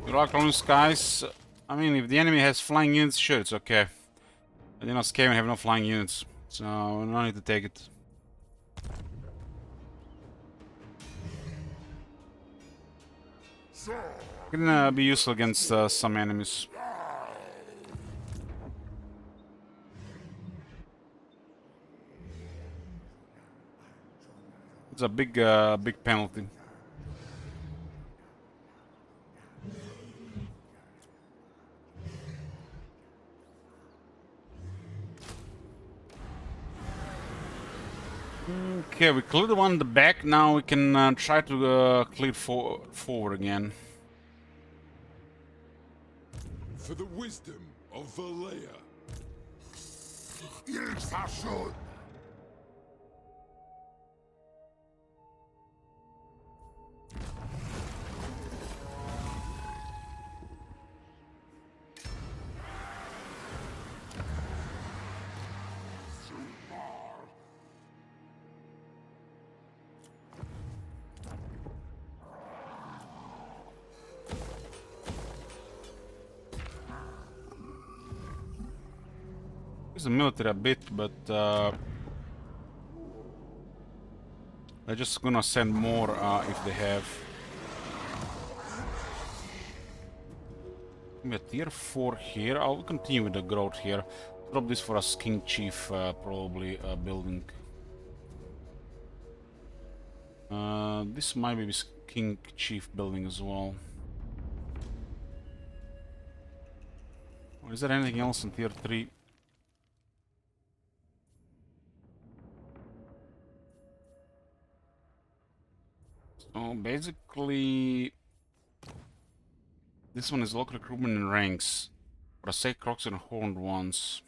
You rock on skies. I mean, if the enemy has flying units, sure, it's okay. But you know, Skaven have no flying units, so no need to take it. Can be useful against some enemies. It's a big penalty. Okay, we cleared the one in the back. Now we can try to clear forward again. For the wisdom of Valea. Yes, I should. Use the military a bit, but they're just gonna send more if they have. We have tier 4 here. I'll continue with the growth here. Drop this for us King Chief, probably building. This might be this King Chief building as well. Or is there anything else in tier 3? So basically, this one is local recruitment and ranks. For a sake, crocs and horned ones.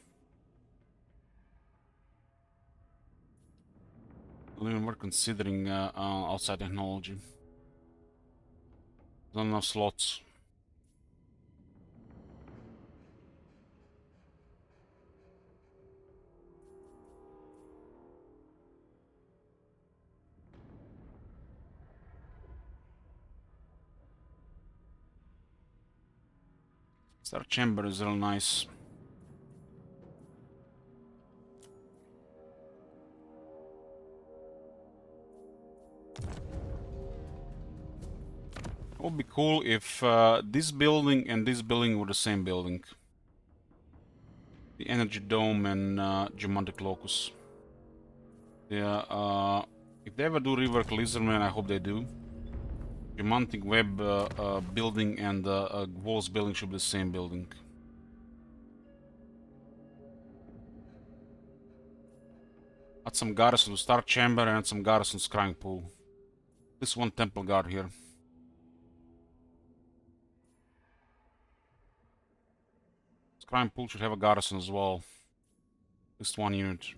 Don't even worth considering outside technology. Not enough slots. Star Chamber is real nice. It would be cool if this building and this building were the same building. The Energy Dome and Geopolitical Locus. Yeah, if they ever do rework Lizardman, I hope they do. Geomantic Web building and Walls building should be the same building. Add some garrison to Star Chamber and add some garrison to Scrying Pool. This one Temple Guard here. Scrying Pool should have a garrison as well. At least one unit.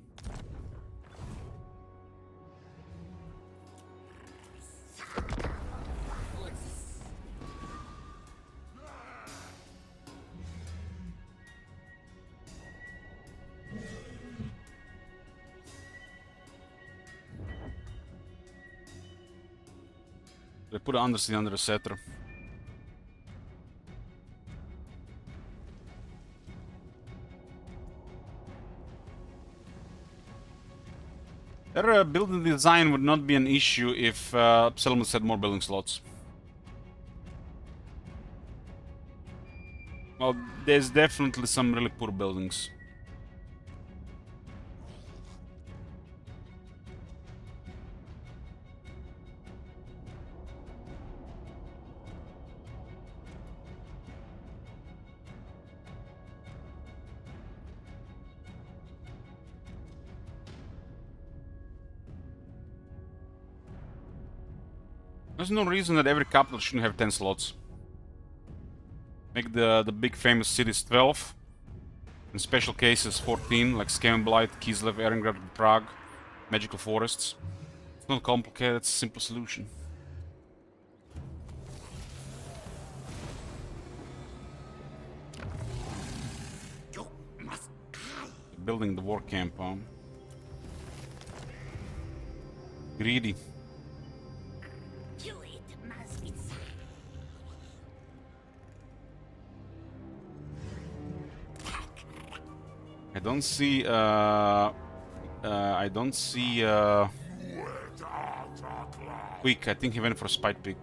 They put an undersea under the setter. Their building design would not be an issue if settlements had more building slots. Well, there's definitely some really poor buildings. There's no reason that every capital shouldn't have 10 slots. Make the big famous cities 12. In special cases 14, like Skavenblight, Kislev, Erengrad, Prague, Magical Forests. It's not complicated, it's a simple solution. You must die. Building the war camp, huh? Greedy. You eat Masvitsa. I don't see Quick. I think he went for Spite Pick.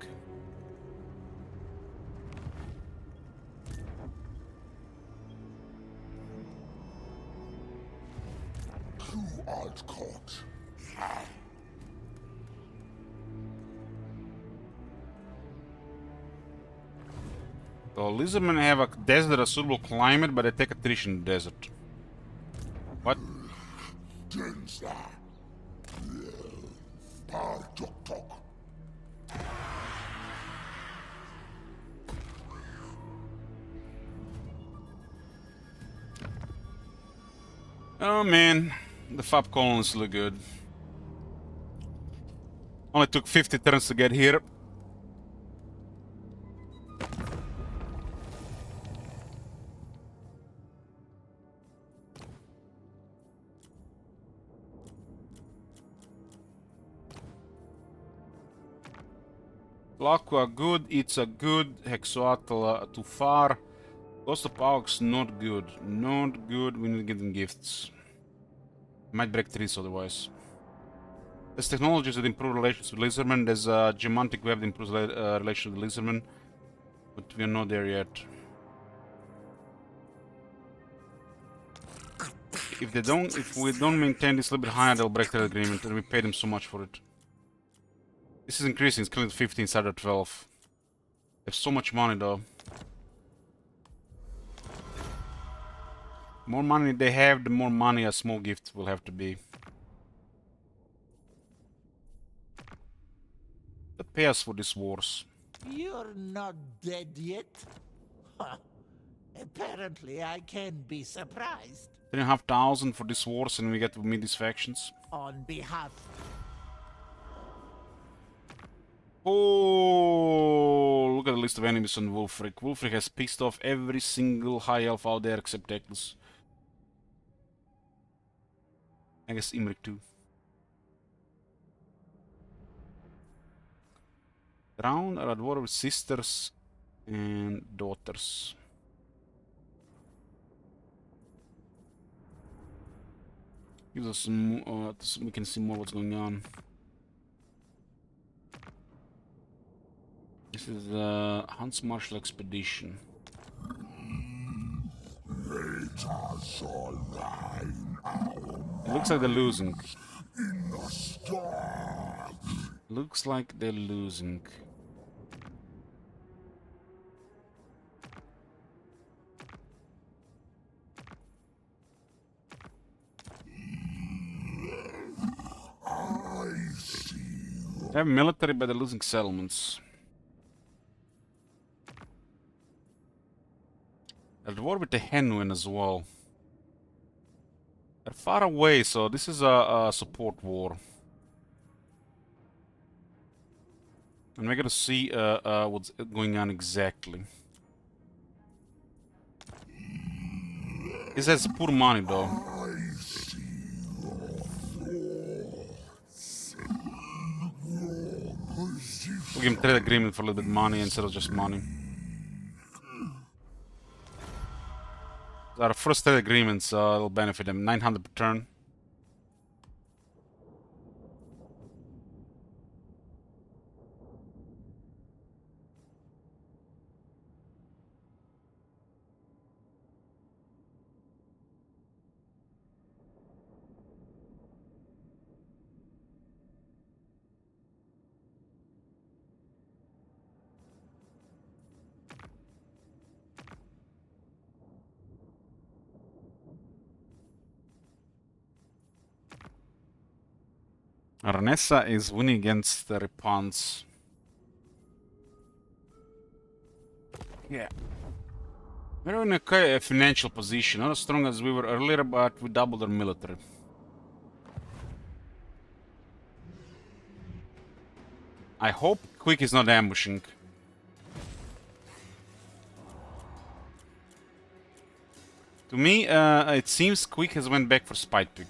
You art caught. So Lizardmen have a desert, a suitable climate, but they take attrition in the desert. What? Dinsa. Oh man, the FAB colonies look good. Only took 50 turns to get here. Flacco good, it's a good, Hexoatl too far. Ghost of Aux not good. Not good, we need to give them gifts. Might break trees otherwise. There's technologies that improve relations with lizardmen. There's a geomantic web that improves relations with lizardmen. But we're not there yet. If we don't maintain this a little bit higher, they'll break the agreement, and we pay them so much for it. This is increasing, it's currently 15 instead of 12. They have so much money though. More money they have, the more money a small gift will have to be. They pay us for these wars. You're not dead yet? Huh. Apparently I can be surprised. 3,500 for these wars and we get to meet these factions. On behalf... Oh, look at the list of enemies on Wulfric. Wulfric has pissed off every single high elf out there except Eklus. I guess Imrik too. Around are dwarf with sisters and daughters. Gives us some, we can see more what's going on. This is the Hans Marshall expedition. It looks like they're losing. Looks like they're losing. They have military, but they're losing settlements. They're at war with the Henwin as well. They're far away, so this is a support war. And we're gonna see what's going on exactly. This has poor money though. We'll give him trade agreement for a little bit of money instead of just money. Our first trade agreements will benefit them. 900 per turn. Arnessa is winning against the Repons. Yeah. We're in a financial position, not as strong as we were earlier, but we doubled our military. I hope Quick is not ambushing. To me, it seems Quick has went back for Spite Pick.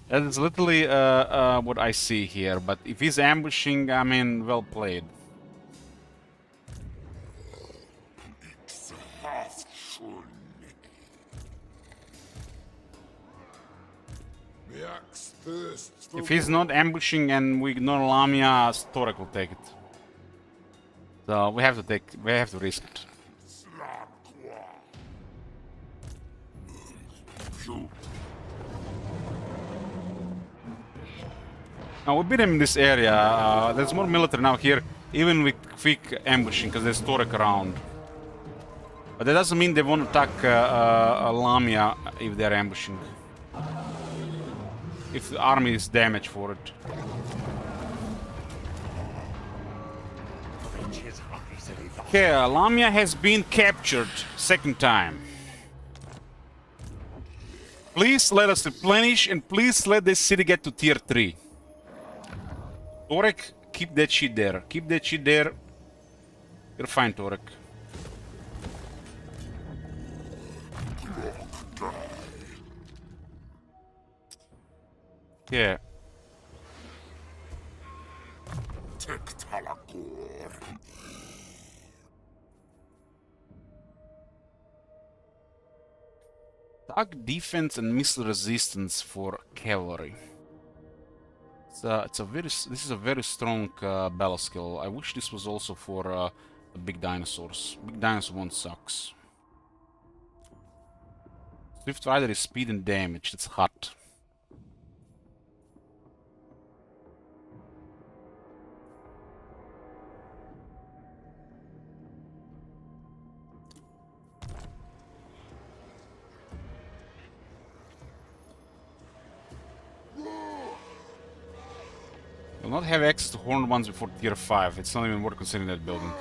That is literally what I see here, but if he's ambushing, I mean, well played. If he's not ambushing and we ignore Lamia, Storek will take it. So we have to risk it. Now we beat him in this area. There's more military now here, even with quick ambushing, because there's Torek around. But that doesn't mean they won't attack Lamia if they're ambushing. if the army is damaged for it. Okay, Lamia has been captured second time. Please let us replenish and please let this city get to tier 3. Torek, keep that shit there. Keep that shit there. You're fine, Torek. Yeah. Attack defense and missile resistance for cavalry. This is a very strong battle skill. I wish this was also for the big dinosaurs. Big dinosaur one sucks. Swift Rider is speed and damage. That's hot. Will not have access to horned ones before tier 5. It's not even worth considering that building.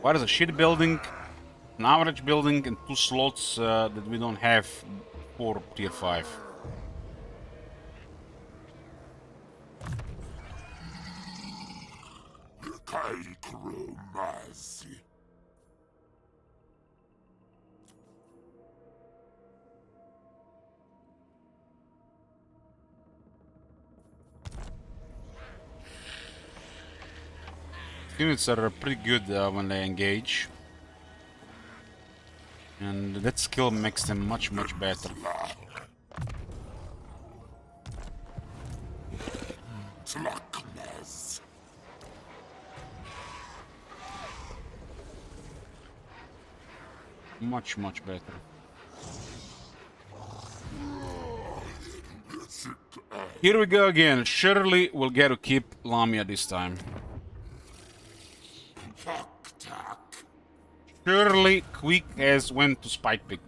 Why is a shit building, an average building, and 2 slots that we don't have for tier 5? Units are pretty good when they engage. And that skill makes them much better. Much better. Here we go again. Surely we'll get to keep Lamia this time. Surely Quick has went to Spike Pick.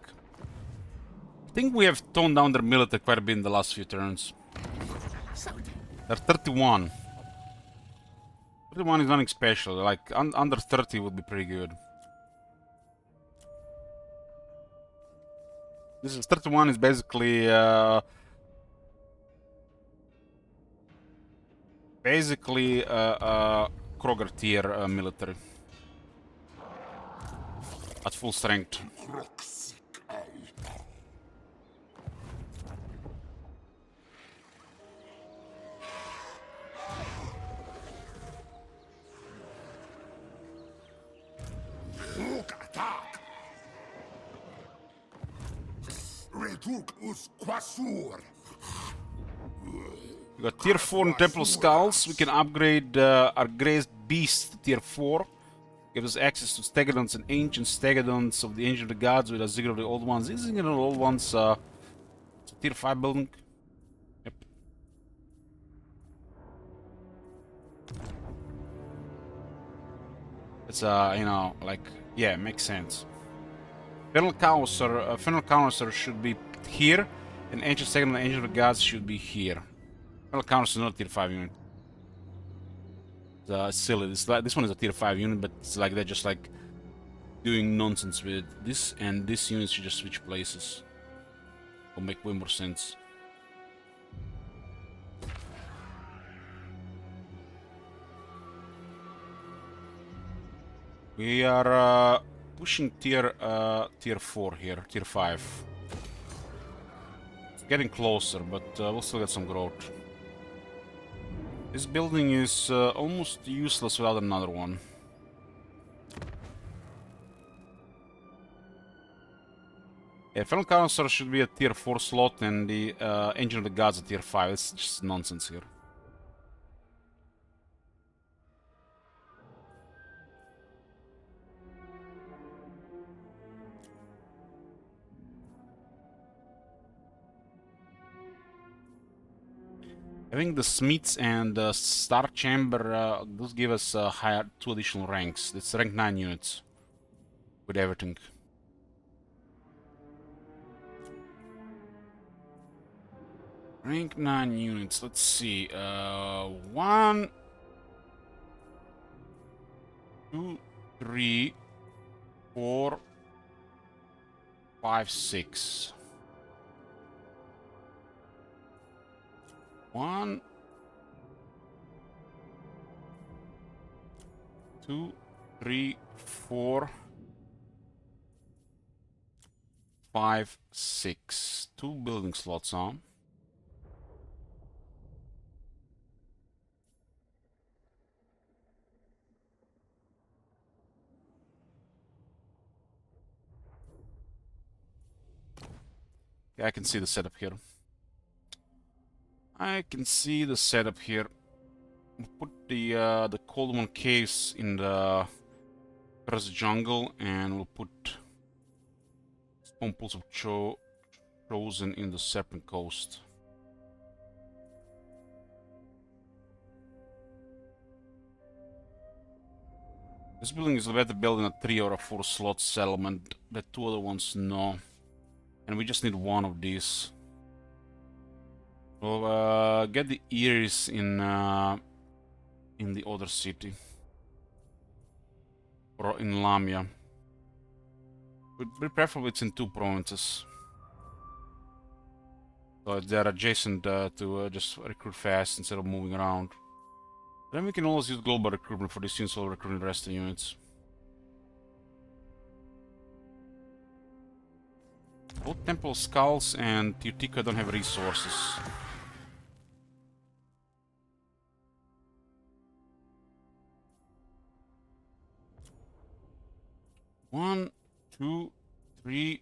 I think we have toned down their military quite a bit in the last few turns. They're 31. 31 is nothing special. Like under 30 would be pretty good. This is 31 is basically Kroger tier military at full strength. We got tier 4 in Temple Skulls. We can upgrade our Grazed Beast to tier 4. Gives us access to Stegodons and Ancient Stegodons of the Ancient of the Gods with a Ziggurat of the Old Ones. Isn't it the Old Ones? It's a tier 5 building. Yep. It's you know, like, yeah, makes sense. Final Counter should be here, and Ancient Stegodon and Ancient of the Gods should be here. Final Counter is not a tier 5 unit. Silly. This one is a tier 5 unit, but it's like they're just like doing nonsense with it. This and this unit should just switch places. Will make way more sense. We are pushing tier 4 here, tier 5. It's getting closer, but we'll still get some growth. This building is almost useless without another one. Yeah, Final Counselor should be a tier 4 slot and the Engine of the Gods a tier 5. It's just nonsense here. Having the Smiths and the Star Chamber does give us higher 2 additional ranks. That's rank 9 units with everything. Rank 9 units, let's see. 1, 2, 3, 4, 5, 6. 1, 2, 3, 4, 5, 6. 2 building slots on. Yeah, I can see the setup here. I can see the setup here. We'll put the cold one case in the first jungle, and we'll put spawn pools of chosen in the Serpent Coast. This building is better built in a 3 or a 4 slot settlement. The 2 other ones, no. And we just need 1 of these. We'll get the Eries in the other city. Or in Lamia. But preferably it's in 2 provinces. So they're adjacent to just recruit fast instead of moving around. Then we can always use global recruitment for these units while recruiting the rest of the units. Both Temple Skulls and Teutika don't have resources. One, two, three.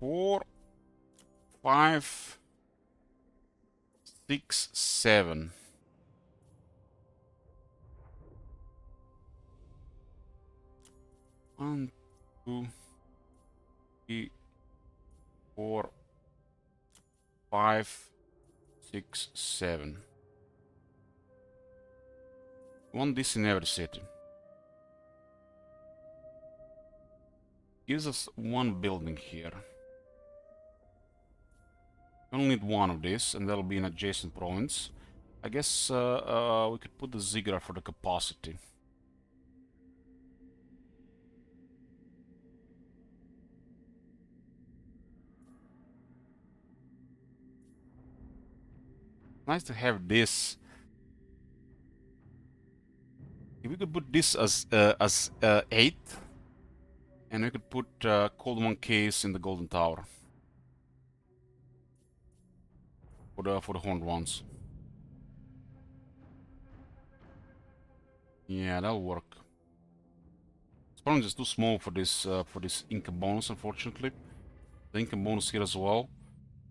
4, 5, 6, 7. One, 2, 3, 4, 5, 6, 7. Want this in every city. Gives us 1 building here. We only need 1 of this, and that'll be an adjacent province. I guess we could put the ziggurat for the capacity. Nice to have this. If we could put this as 8, and we could put Cold One case in the Golden Tower for the Horned Ones. Yeah, that'll work. This province is too small for this income bonus, unfortunately. The income bonus here as well,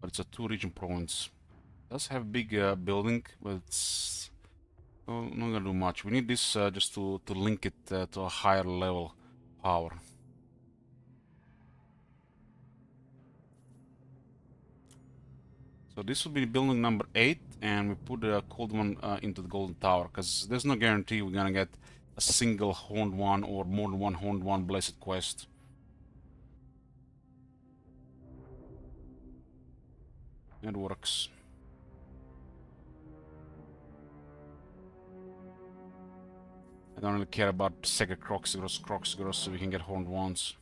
but it's a 2-region province. It does have big building, but it's not gonna do much. We need this just to link it to a higher level power. So this will be building number 8, and we put the cold one into the Golden Tower, because there's no guarantee we're gonna get a single Horned One or more than 1 Horned One Blessed quest. It works. I don't really care about Sacred Croxigros, so we can get Horned Ones.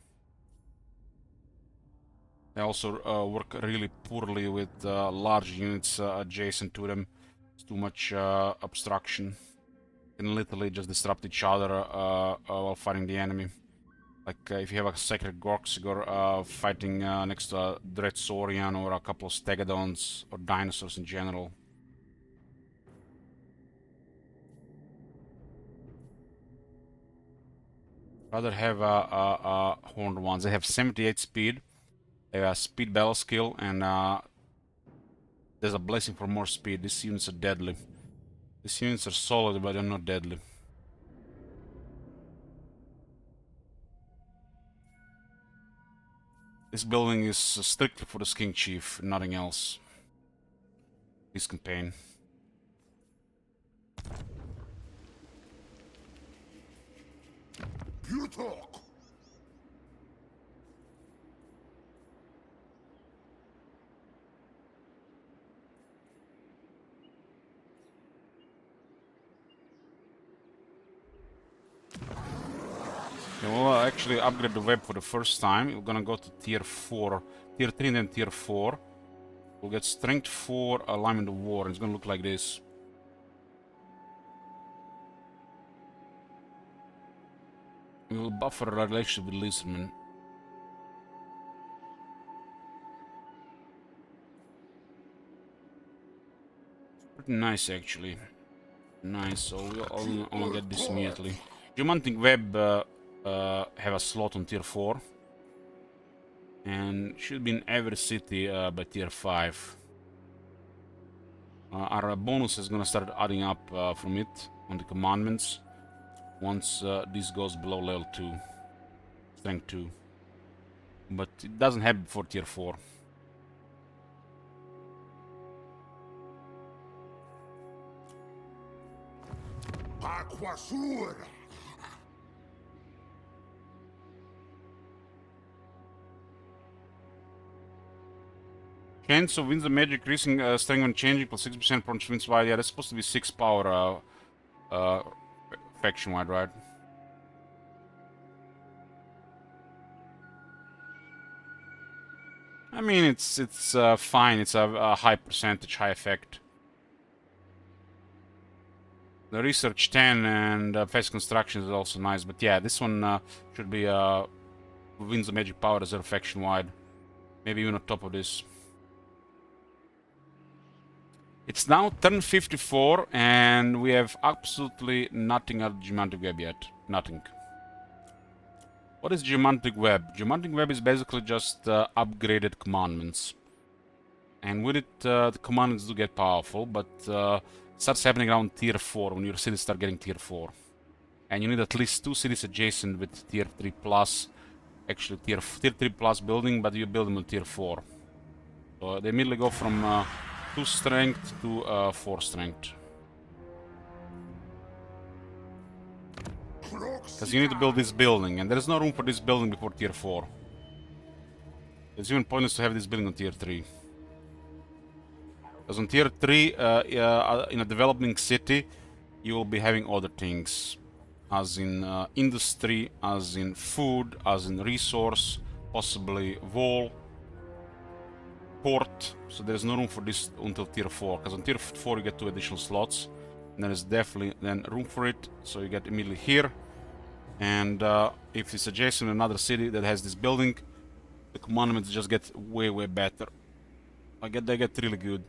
They also work really poorly with large units adjacent to them. It's too much obstruction. Can literally just disrupt each other while fighting the enemy. Like if you have a Sacred Gorksigor fighting next to a Dread Saurian or a couple of Stegodons or dinosaurs in general. Rather have Horned Ones. They have 78 speed. They have speed battle skill, and there's a blessing for more speed. These units are deadly. These units are solid, but they're not deadly. This building is strictly for the King Chief, nothing else. This campaign. You talk. Okay, we'll actually upgrade the web for the first time. We're gonna go to tier 4, tier 3 and then tier 4. We'll get strength 4, alignment of war. It's gonna look like this. We will buffer our relationship with Listerman. Pretty nice actually. Nice, so we'll only get this immediately. Geopolitical web have a slot on tier 4. And should be in every city by tier 5. Our bonus is gonna start adding up from it on the commandments once this goes below level 2, strength 2. But it doesn't happen for tier 4. Aquasur. Chance of wins the magic increasing strength when changing plus 6% per wins wide. Yeah, that's supposed to be 6 power faction wide, right? I mean, it's fine. It's a high percentage, high effect. The research 10 and phase construction is also nice, but yeah, this one should be wins the magic power reserve faction wide. Maybe even on top of this. It's now turn 54 and we have absolutely nothing at Geomantic Web yet. Nothing. What is Geomantic Web? Geomantic Web is basically just upgraded commandments. And with it, the commandments do get powerful, but it starts happening around tier 4 when your cities start getting tier 4. And you need at least 2 cities adjacent with tier 3 plus. Actually, tier 3 plus building, but you build them on tier 4. So they immediately go from 2 strength to 4 strength. Because you need to build this building, and there is no room for this building before tier 4. It's even pointless to have this building on tier 3. Because on tier 3, in a developing city, you will be having other things. As in industry, as in food, as in resource, possibly wall, port. So there's no room for this until tier 4. Because on tier 4 you get 2 additional slots. And there is definitely then room for it. So you get immediately here. And if it's adjacent to another city that has this building, the commandments just get way, way better. They get really good.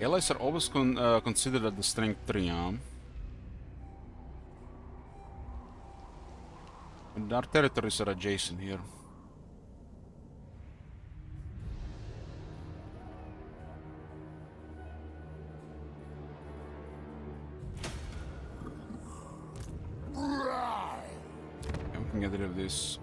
Allies are always considered at the strength 3, huh? And our territories are adjacent here. Okay, we can get rid of this.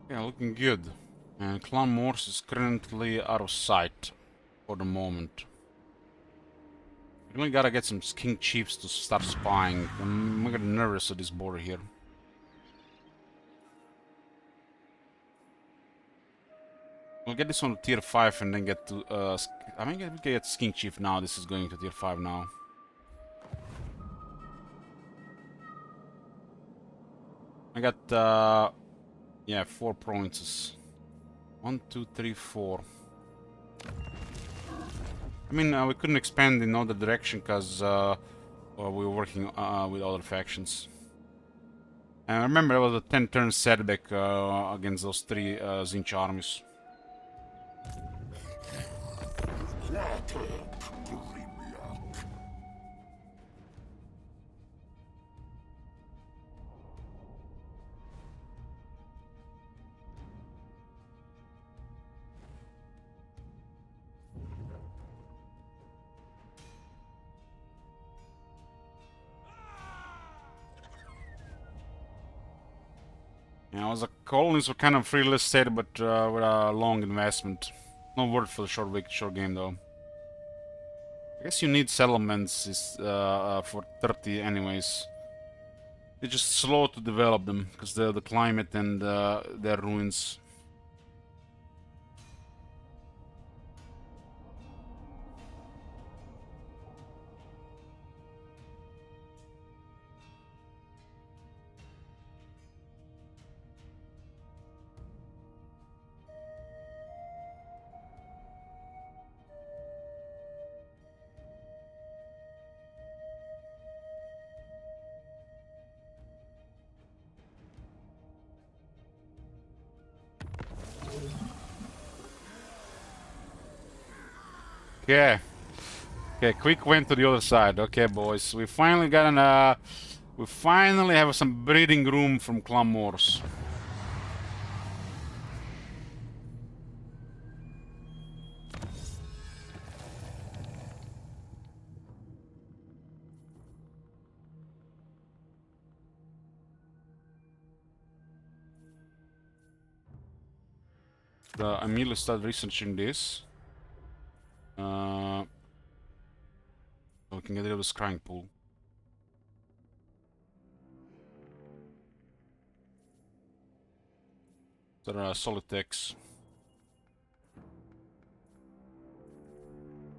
Yeah, looking good. And Clan Morse is currently out of sight for the moment. We really gotta get some King Chiefs to start spying. I'm getting nervous at this border here. We'll get this one to tier 5 and then get to I mean we can get King Chief now. This is going to tier 5 now. I got yeah, 4 provinces. 1, 2, 3, 4. I mean, we couldn't expand in other direction because of we were working with other factions. And remember, there was a 10-turn setback against those 3 Zinch armies. Yeah, the colonies were kind of free listed, but with a long investment. Not worth for the short game though. I guess you need settlements for 30 anyways. They're just slow to develop them because the climate and their ruins. Okay. Okay, quick win to the other side. Okay, boys. We finally got an we finally have some breathing room from Clan Wars. I immediately start researching this. So we can get rid of the scrying pool. There are solid techs.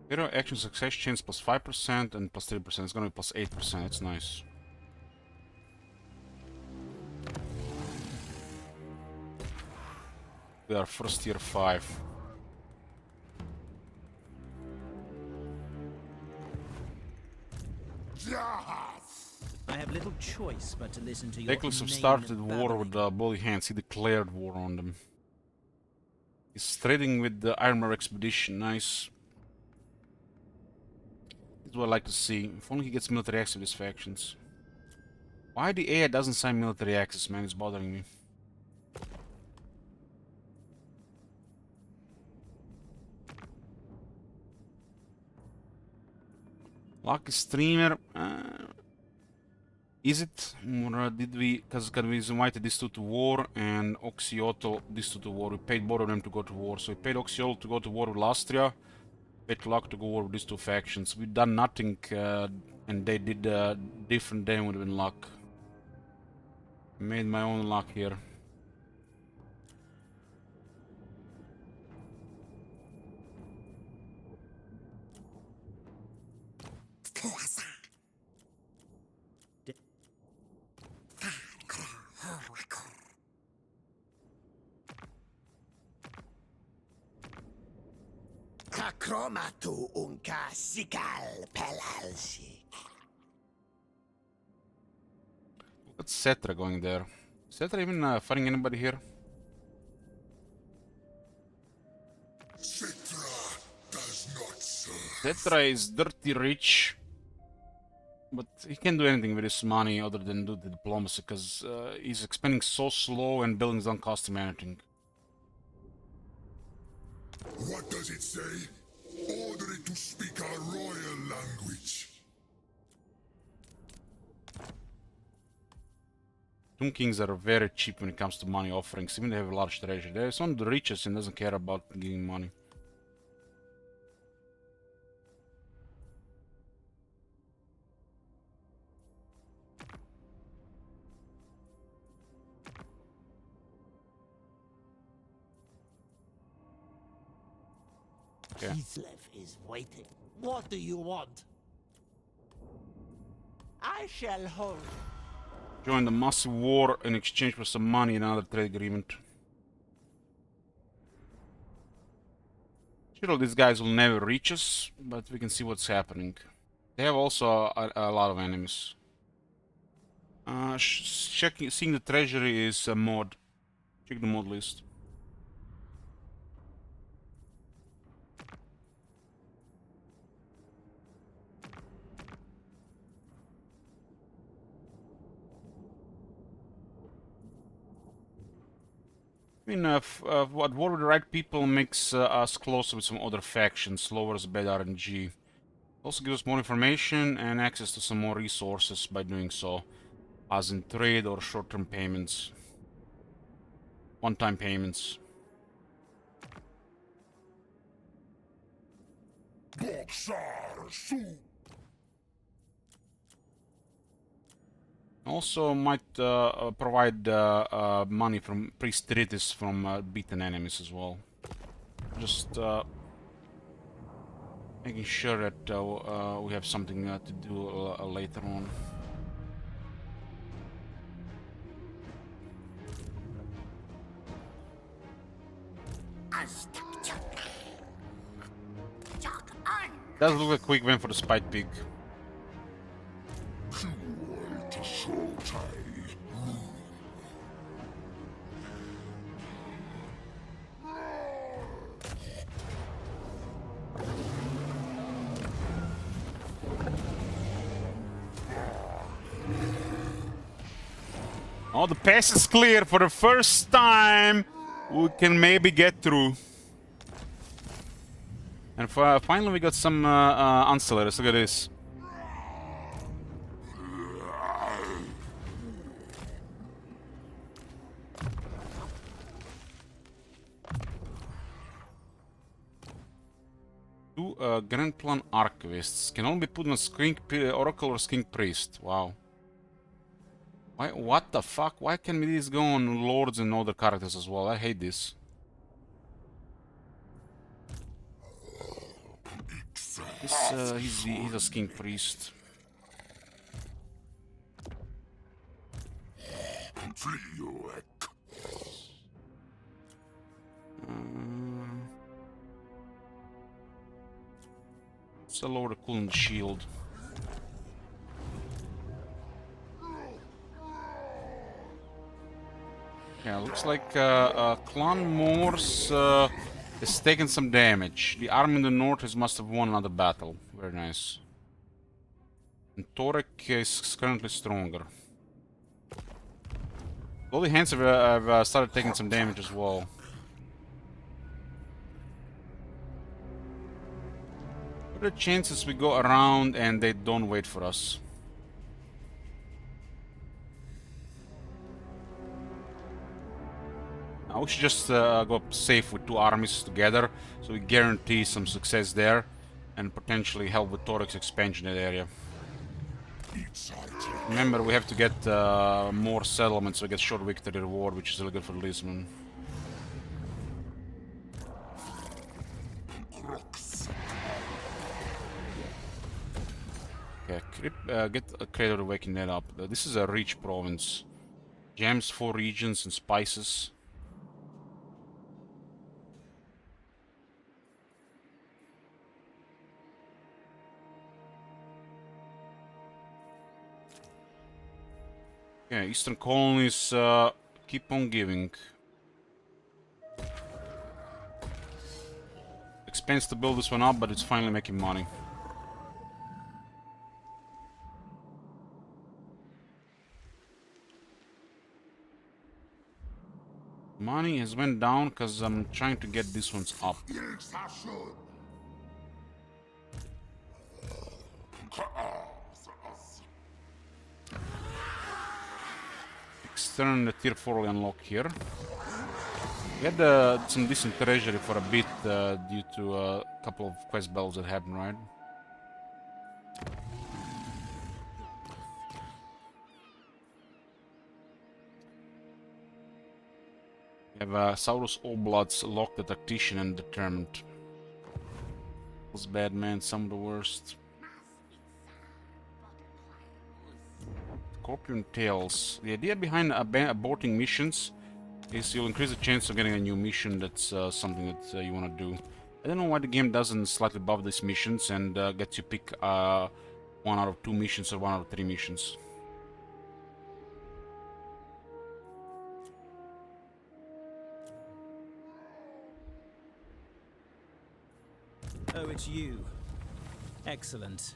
Hero action success chance plus 5% and plus 3%. It's gonna be plus 8%. It's nice. We are first tier 5. I have little choice but to listen to your Reckless have inane started war babbling. with Bloody Hands. He declared war on them. He's trading with the Armor Expedition. Nice. This is what I like to see. If only he gets military access to these factions. Why the AI doesn't sign military access, man? It's bothering me. Lucky Streamer. Is it? Or did we... Because we invited these two to war and Oxiotl these two to war. We paid both of them to go to war. So we paid Oxiotl to go to war with Lastria. Paid Luck to go war with these two factions. We've done nothing and they did different than would have been Luck. Made my own luck here. Akromatu unka sikal pelalsi. Look at Cetra going there. Is Cetra even fighting anybody here? Cetra does not serve. Cetra is dirty rich. But he can't do anything with his money other than do the diplomacy, because he's expanding so slow and buildings don't cost him anything. What does it say? Order it to speak our royal language. Tomb Kings are very cheap when it comes to money offerings, even they have a large treasure. There's one of the richest and doesn't care about giving money. Okay. Kislev is waiting. What do you want? I shall hold. Join the massive war in exchange for some money and another trade agreement. Sure, these guys will never reach us, but we can see what's happening. They have also a lot of enemies. Seeing the treasury is a mod. Check the mod list. I mean, what war with the right people makes us closer with some other factions, lowers bad RNG. Also gives us more information and access to some more resources by doing so, as in trade or short-term payments. One-time payments. Also might provide money from priest from beaten enemies as well. Just making sure that we have something to do later on. Does look like a quick win for the Spite Pig. Oh, the pass is clear for the first time. We can maybe get through. And finally we got some ancillaries. Look at this. Two Grand Plan Archivists can only be put on Skink Oracle or Skink Priest. Wow. Why? What the fuck? Why can these go on Lords and other characters as well? I hate this. He's a Skink Priest. Let's lower the coolant shield. Yeah, looks like Clan Morse is taking some damage. The army in the north must have won another battle. Very nice. And Torek is currently stronger. All the hands have started taking some damage as well. What are the chances we go around and they don't wait for us? We should just go safe with two armies together, so we guarantee some success there, and potentially help with Torek's expansion in that area. Remember, we have to get more settlements, so we get short victory reward, which is really good for Lisbon. Okay, get a Crater to waking that up. This is a rich province. Gems, 4 regions, and spices. Yeah, Eastern colonies keep on giving. Expense to build this one up, but it's finally making money. Money has went down because I'm trying to get these ones up. Extern the tier 4 unlock here. We had some decent treasury for a bit due to a couple of quest battles that happened, right? We have Saurus Oblats locked at Attrition and determined. Those bad men, some of the worst. Scorpion Tails. The idea behind aborting missions is you'll increase the chance of getting a new mission. That's something that you want to do. I don't know why the game doesn't slightly buff these missions and gets you pick 1 out of 2 missions or 1 out of 3 missions. Oh, it's you. Excellent.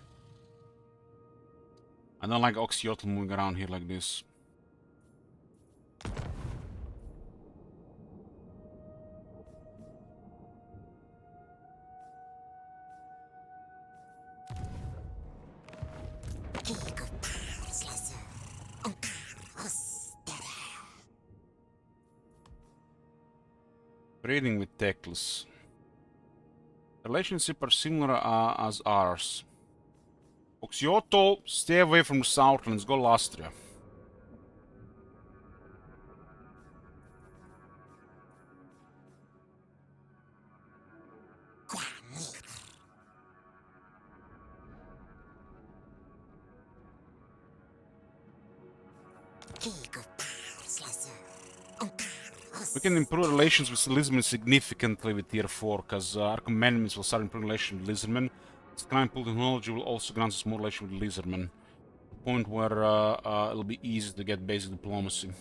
I don't like Oxyotl moving around here like this. Trading with Teclis. Relationships are similar as ours. Oxyotl, stay away from the Southlands, go Lastria. We can improve relations with Lizardmen significantly with tier 4, because our commandments will start improving relations with Lizardmen. This crime pool technology will also grant us more relations with Lizardmen. The point where it'll be easy to get basic diplomacy.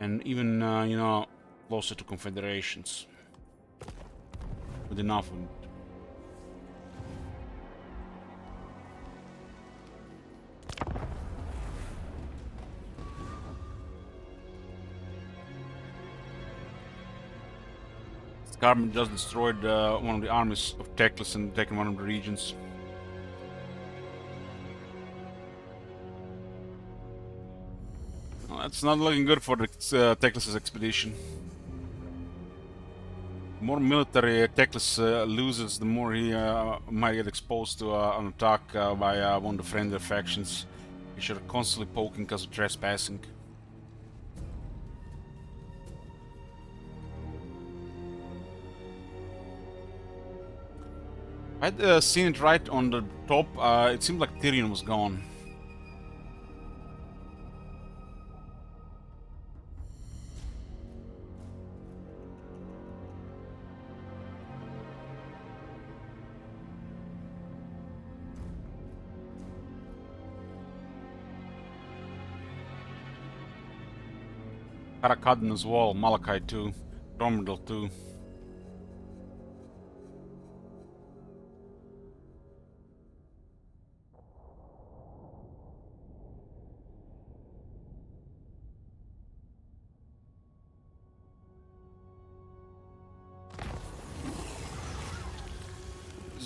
And even, you know, closer to confederations. With enough of it. Carbon just destroyed one of the armies of Teclis and taken one of the regions. Well, that's not looking good for the Teclis' expedition. The more military Teclis loses, the more he might get exposed to an attack by one of the friendly factions, which are constantly poking because of trespassing. I'd seen it right on the top. It seemed like Tyrion was gone. Karakadin as well, Malachi too, Dromedal too.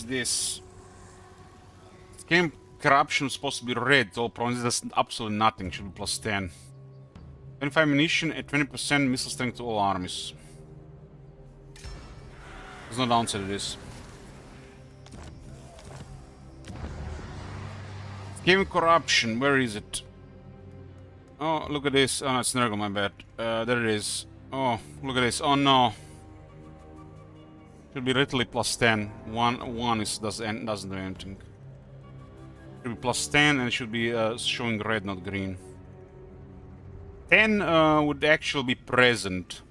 This game corruption was supposed to be red, all provinces does absolutely nothing, should be plus 10. 25 ammunition and 20% missile strength to all armies. There's no downside to this. Game corruption, where is it? Oh, look at this. Oh no, it's Nergal, my bad. There it is. Oh, look at this. Oh no. Should be literally plus 10. One doesn't do anything. Should be plus 10 and it should be showing red, not green. 10 would actually be present.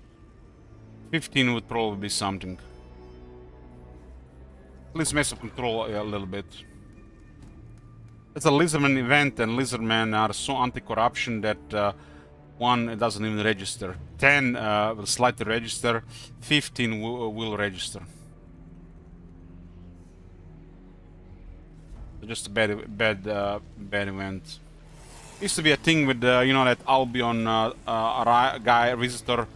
15 would probably be something. At least mess up control a little bit. It's a Lizardman event and Lizardmen are so anti-corruption that 1 it doesn't even register. 10 will slightly register. 15 will register. Just a bad event. Used to be a thing with you know, that Albion guy visitor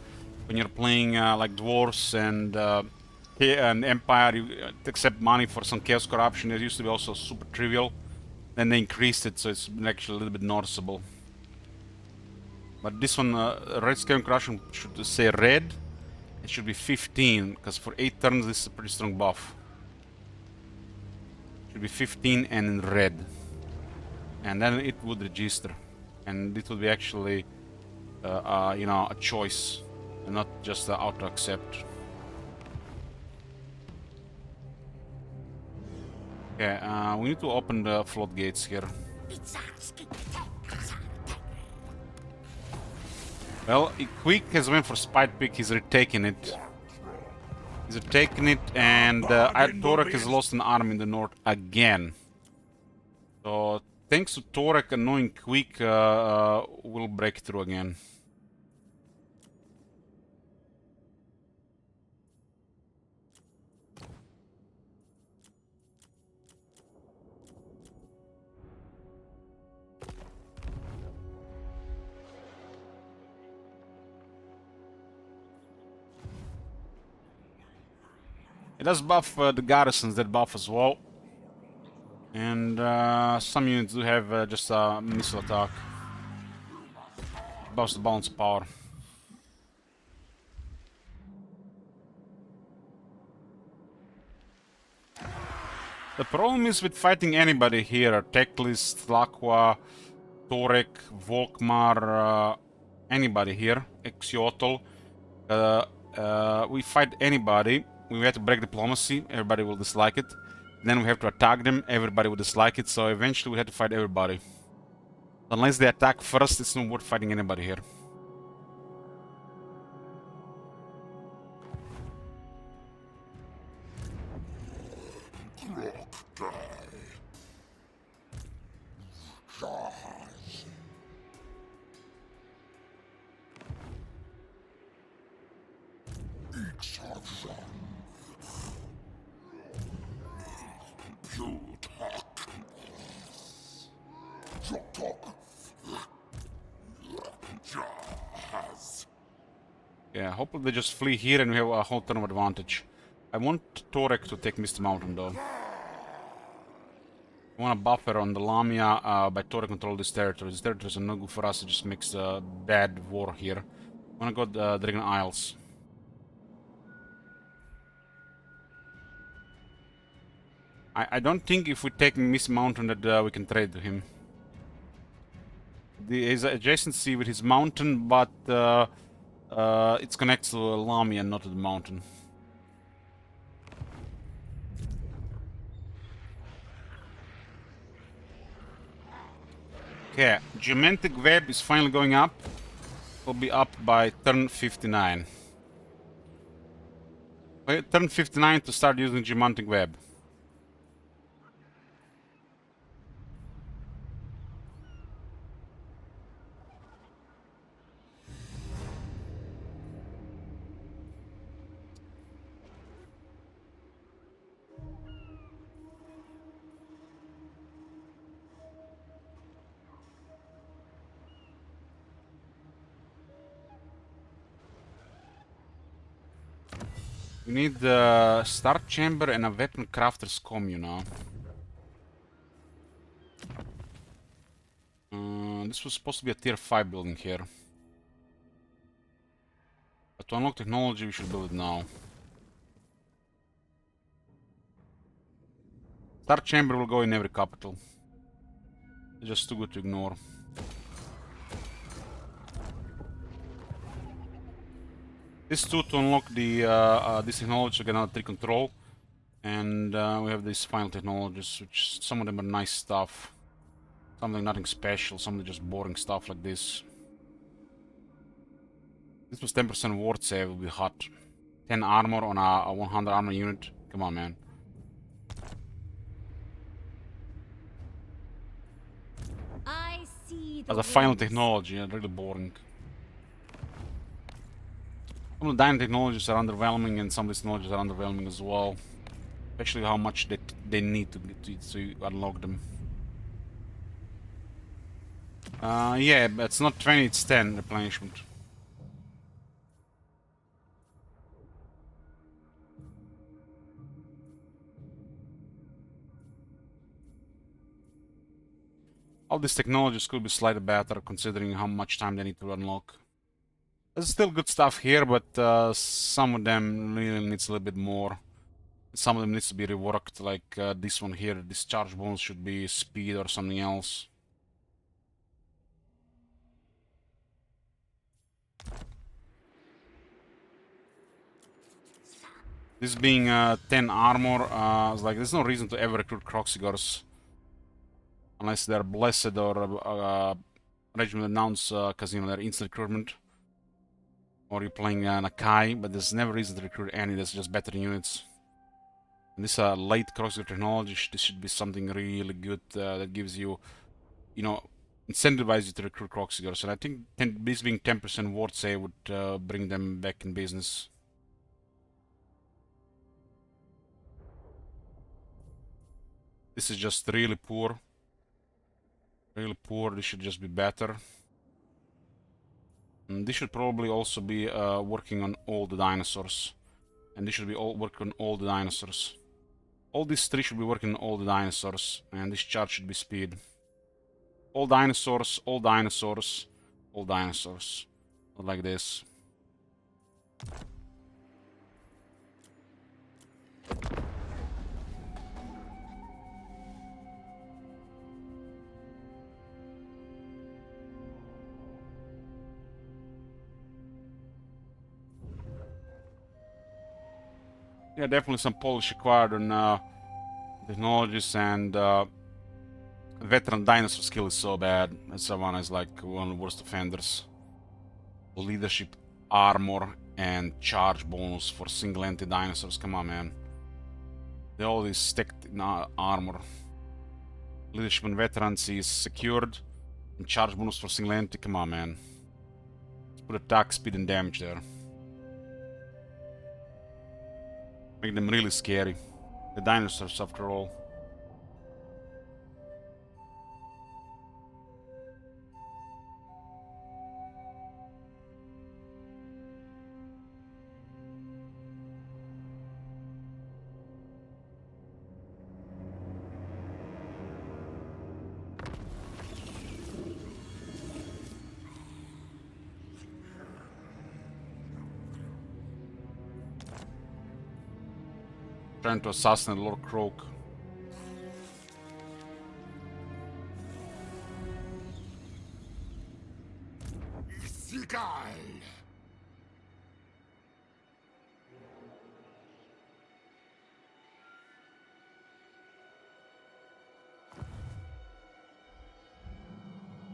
when you're playing like dwarves and Empire. You accept money for some chaos corruption. It used to be also super trivial. Then they increased it, so it's actually a little bit noticeable. But this one, red scale corruption should say red. It should be 15, because for 8 turns this is a pretty strong buff. Should be 15 and in red. And then it would register. And it would be actually, you know, a choice. And not just auto accept. Okay, we need to open the floodgates here. Well, Quick has went for Spite Pick, he's retaken it. He's retaken it, and Torek has lost an army in the north again. So thanks to Torek annoying quick, we'll break through again. It does buff the garrisons that buff as well. And some units do have just a missile attack. Buffs the balance of power. The problem is with fighting anybody here. Teklis, Tlaqua, Torek, Volkmar, anybody here. Geopolitical. We fight anybody. We have to break diplomacy. Everybody will dislike it. Then we have to attack them. Everybody will dislike it. So eventually we have to fight everybody. Unless they attack first, it's not worth fighting anybody here. Yeah, hopefully they just flee here and we have a whole ton of advantage. I want Torek to take Mr. Mountain though. I want a buffer on the Lamia by Torek control this territory. These territories are no good for us, it just makes a bad war here. I wanna go to Dragon Isles. I don't think if we take Miss Mountain that we can trade to him. His adjacency with his mountain, but it's connected to Lamia and not to the mountain. Okay, Geomantic Web is finally going up. Will be up by turn 59. Wait, turn 59 to start using Geomantic Web. We need the start chamber and a weapon crafter's commune now. This was supposed to be a tier 5 building here. But to unlock technology, we should build it now. Start chamber will go in every capital. It's just too good to ignore. This too to unlock the this technology to get another 3 control. And we have these final technologies, which some of them are nice stuff. Something nothing special, something just boring stuff like this. This was 10% ward save, will be hot. 10 armor on a 100 armor unit. Come on, man. I see the As a final winds. technology, really boring. Some of the dying technologies are underwhelming, and some of these technologies are underwhelming as well. Especially how much they need to unlock them. Yeah, but it's not 20, it's 10 replenishment. All these technologies could be slightly better considering how much time they need to unlock. There's still good stuff here, but some of them really needs a little bit more. Some of them needs to be reworked, like this one here. This charge bonus should be speed or something else. This being 10 armor, like there's no reason to ever recruit Croxigors. Unless they're blessed or regiment announce because you know they're instant recruitment. Or you're playing Nakai, but there's never reason to recruit any, that's just better units. And this light crosshair technology, this should be something really good that gives you, you know, incentivize you to recruit crosshairers. And I think this being 10% ward save would bring them back in business. This is just really poor. Really poor. This should just be better. And this should probably also be working on all the dinosaurs. And this should be all working on all the dinosaurs. All these three should be working on all the dinosaurs. And this chart should be speed. All dinosaurs, all dinosaurs, all dinosaurs. Not like this. Yeah, definitely some polish required on technologies, and veteran dinosaur skill is so bad. That Savannah is like one of the worst offenders. Leadership, armor, and charge bonus for single entity dinosaurs. Come on, man. They always stacked in armor. Leadership and veterans is secured, and charge bonus for single entity. Come on, man. Let's put attack, speed, and damage there. Make them really scary. The dinosaurs, after all. Trying to assassinate Lord Croak. Sigal!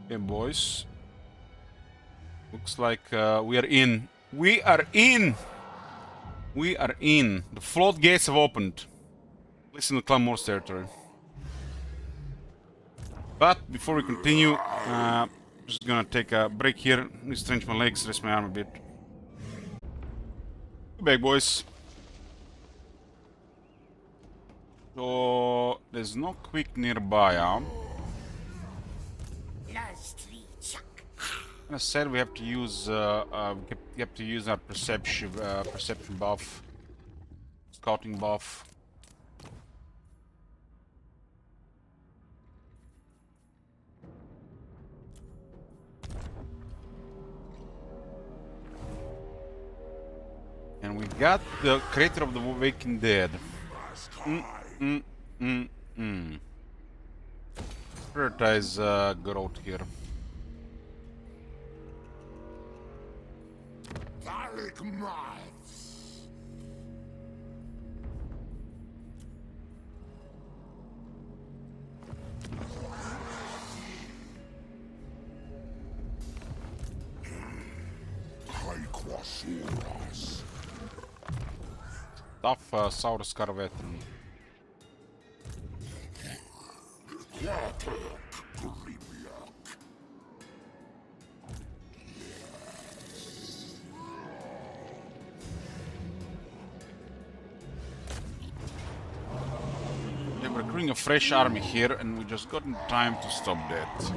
Okay, boys. Looks like we are in. We are in! We are in. The floodgates have opened. Listen to Clan Morse territory. But before we continue, just gonna take a break here. Stretch my legs, rest my arm a bit. Be back, boys. So there's no quick nearby, huh? As I said, we have to use our perception buff, scouting buff. And we got the creator of the Waking Dead. Prioritize growth here. Dalek Mites! Taequasuras! Tough Saurus Carvetan. Yeah, we're recruiting a fresh army here, and we just got in time to stop that.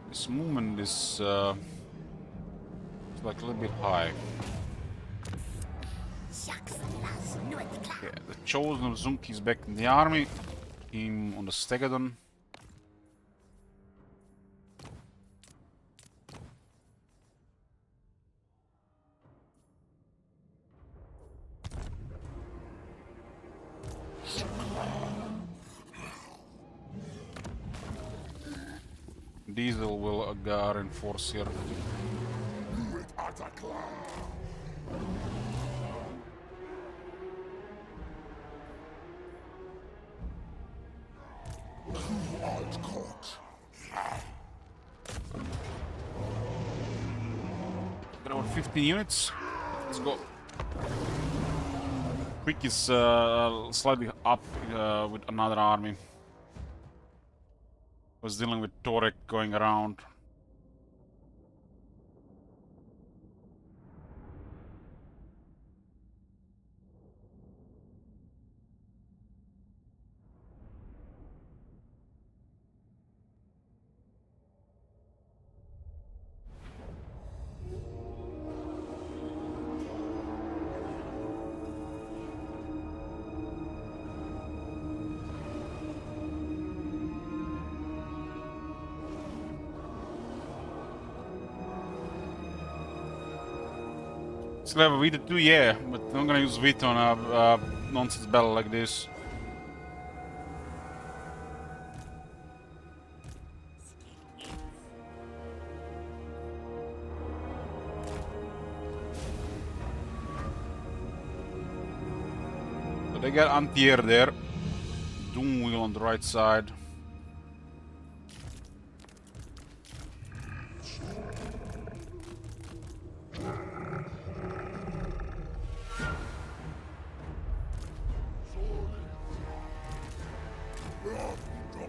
This movement is like a little bit high. Okay, the chosen of Zunki is back in the army. Him on the Stegadon. Diesel will reinforce here. caught. Got about 15 units. Let's go. Quick is slightly up with another army. Was dealing with Torek going around. Still have a Vita 2, yeah, but I'm gonna use Vita on a nonsense battle like this. So they got anti-air there. Doom wheel on the right side.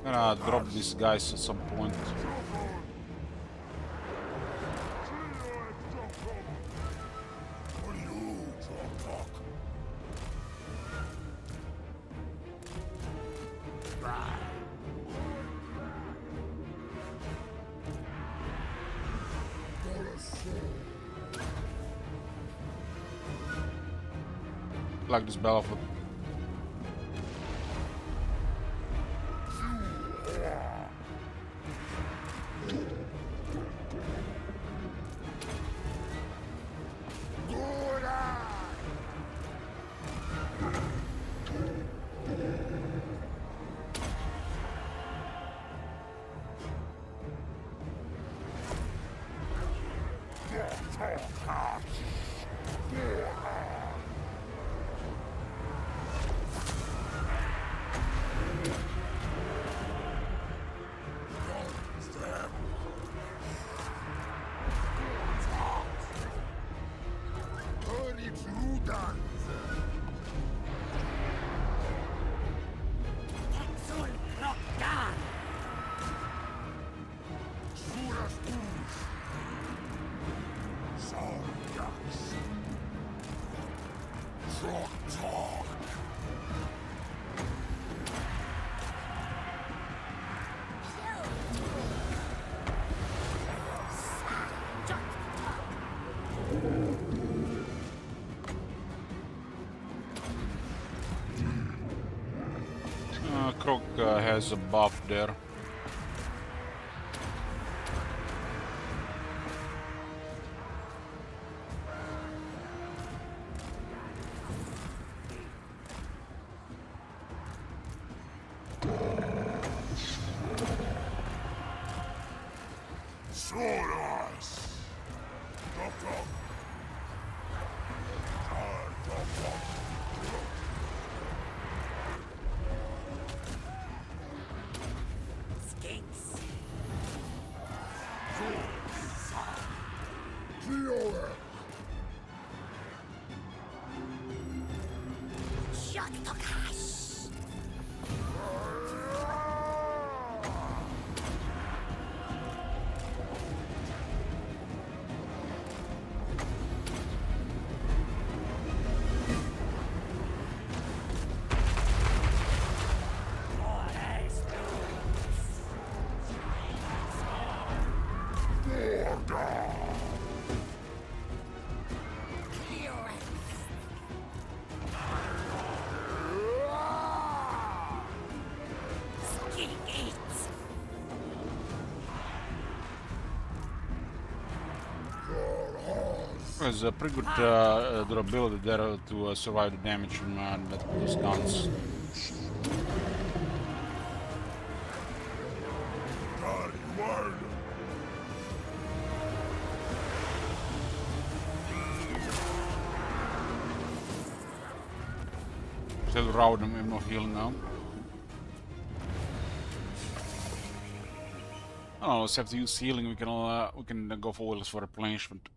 Gonna drop these guys at some point. Like this battlefield. Krog has a buff there. There's a pretty good durability there to survive the damage from those guns. Still route them, we have no healing now. Oh, let's have to use healing. We can go for oils for replenishment.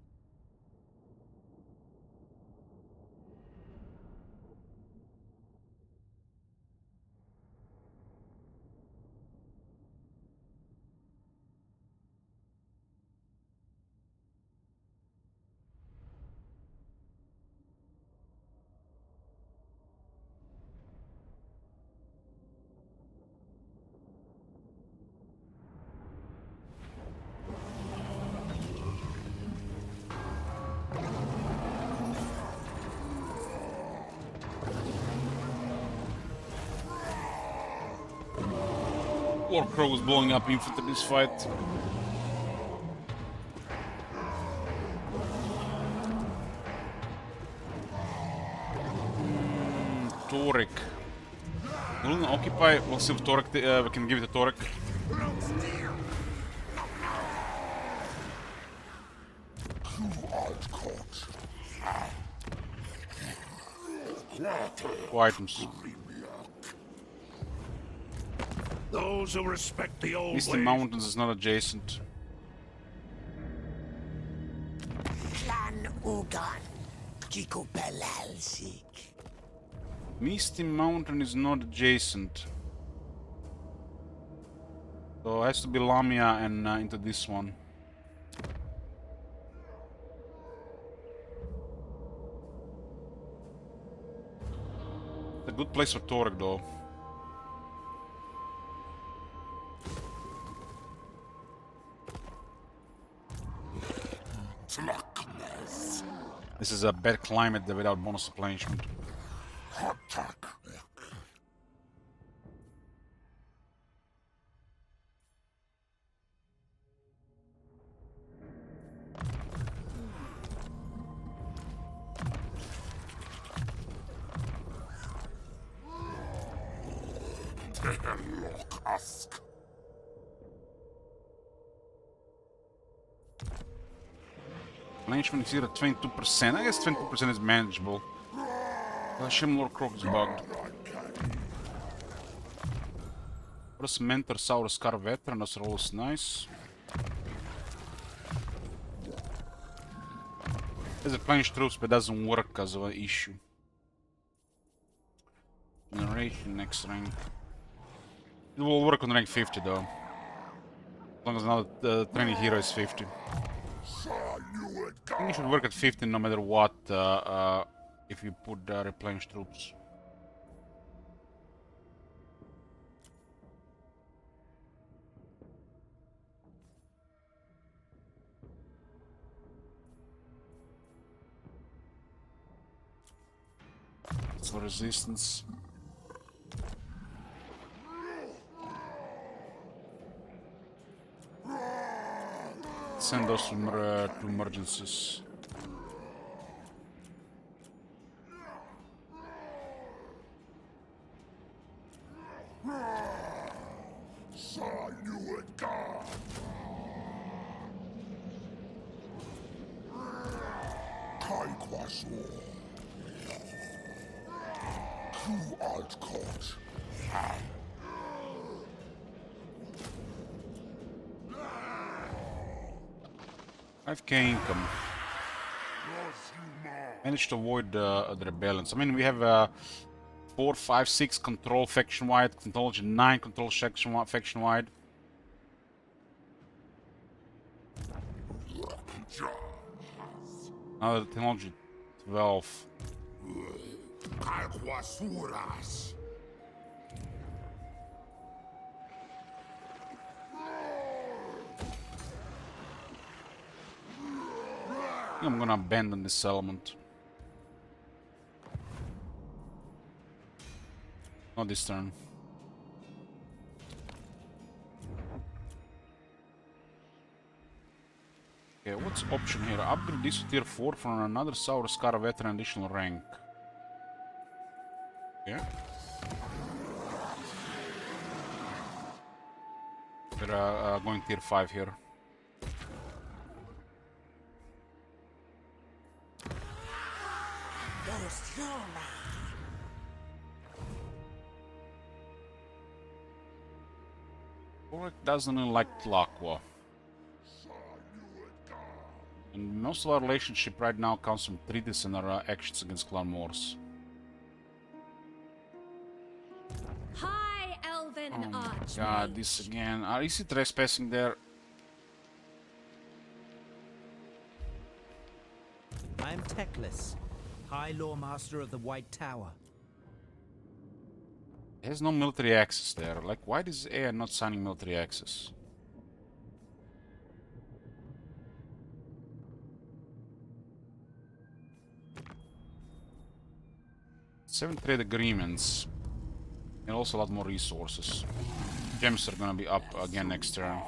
Warcrow was blowing up infantry this fight. Torek. We'll occupy. We'll see if Torek. We can give it to Torek. Items. Those who respect the old Misty ways. Mountains is not adjacent. Clan Ugan. Geopolitical. Misty Mountain is not adjacent. So it has to be Lamia and into this one. It's a good place for Torek though. This is a bad climate without bonus replenishment. Replenishment is here at 22%. I guess 22% is manageable. Shimlor Croc is bugged. First Mentor Saurus Scar Veteran, that's always nice. There's a plunge troops, but doesn't work as an issue. Generation next rank. It will work on rank 50 though. As long as another training hero is 50. I think it should work at 50 no matter what if you put replenish troops. It's for resistance. Send those to emergencies. $5K income. Managed to avoid the rebellions. I mean, we have 4, 5, 6 control faction wide, technology 9 control faction wide. Another technology 12. I'm gonna abandon this settlement. Not this turn. Okay, what's option here? Upgrade this to tier 4 for another Saurus Scar veteran additional rank. Okay. We're going tier 5 here. Ulrich doesn't really like Tlaqua. And most of our relationship right now comes from treaties and our actions against Clan Moors. High Elven Oh my Archmage. god, this again. Is he trespassing there? I am Teclis, High Lawmaster of the White Tower. There's no military access there. Like, why is AI not signing military access? 7 trade agreements. And also a lot more resources. Gems are gonna be up again next turn.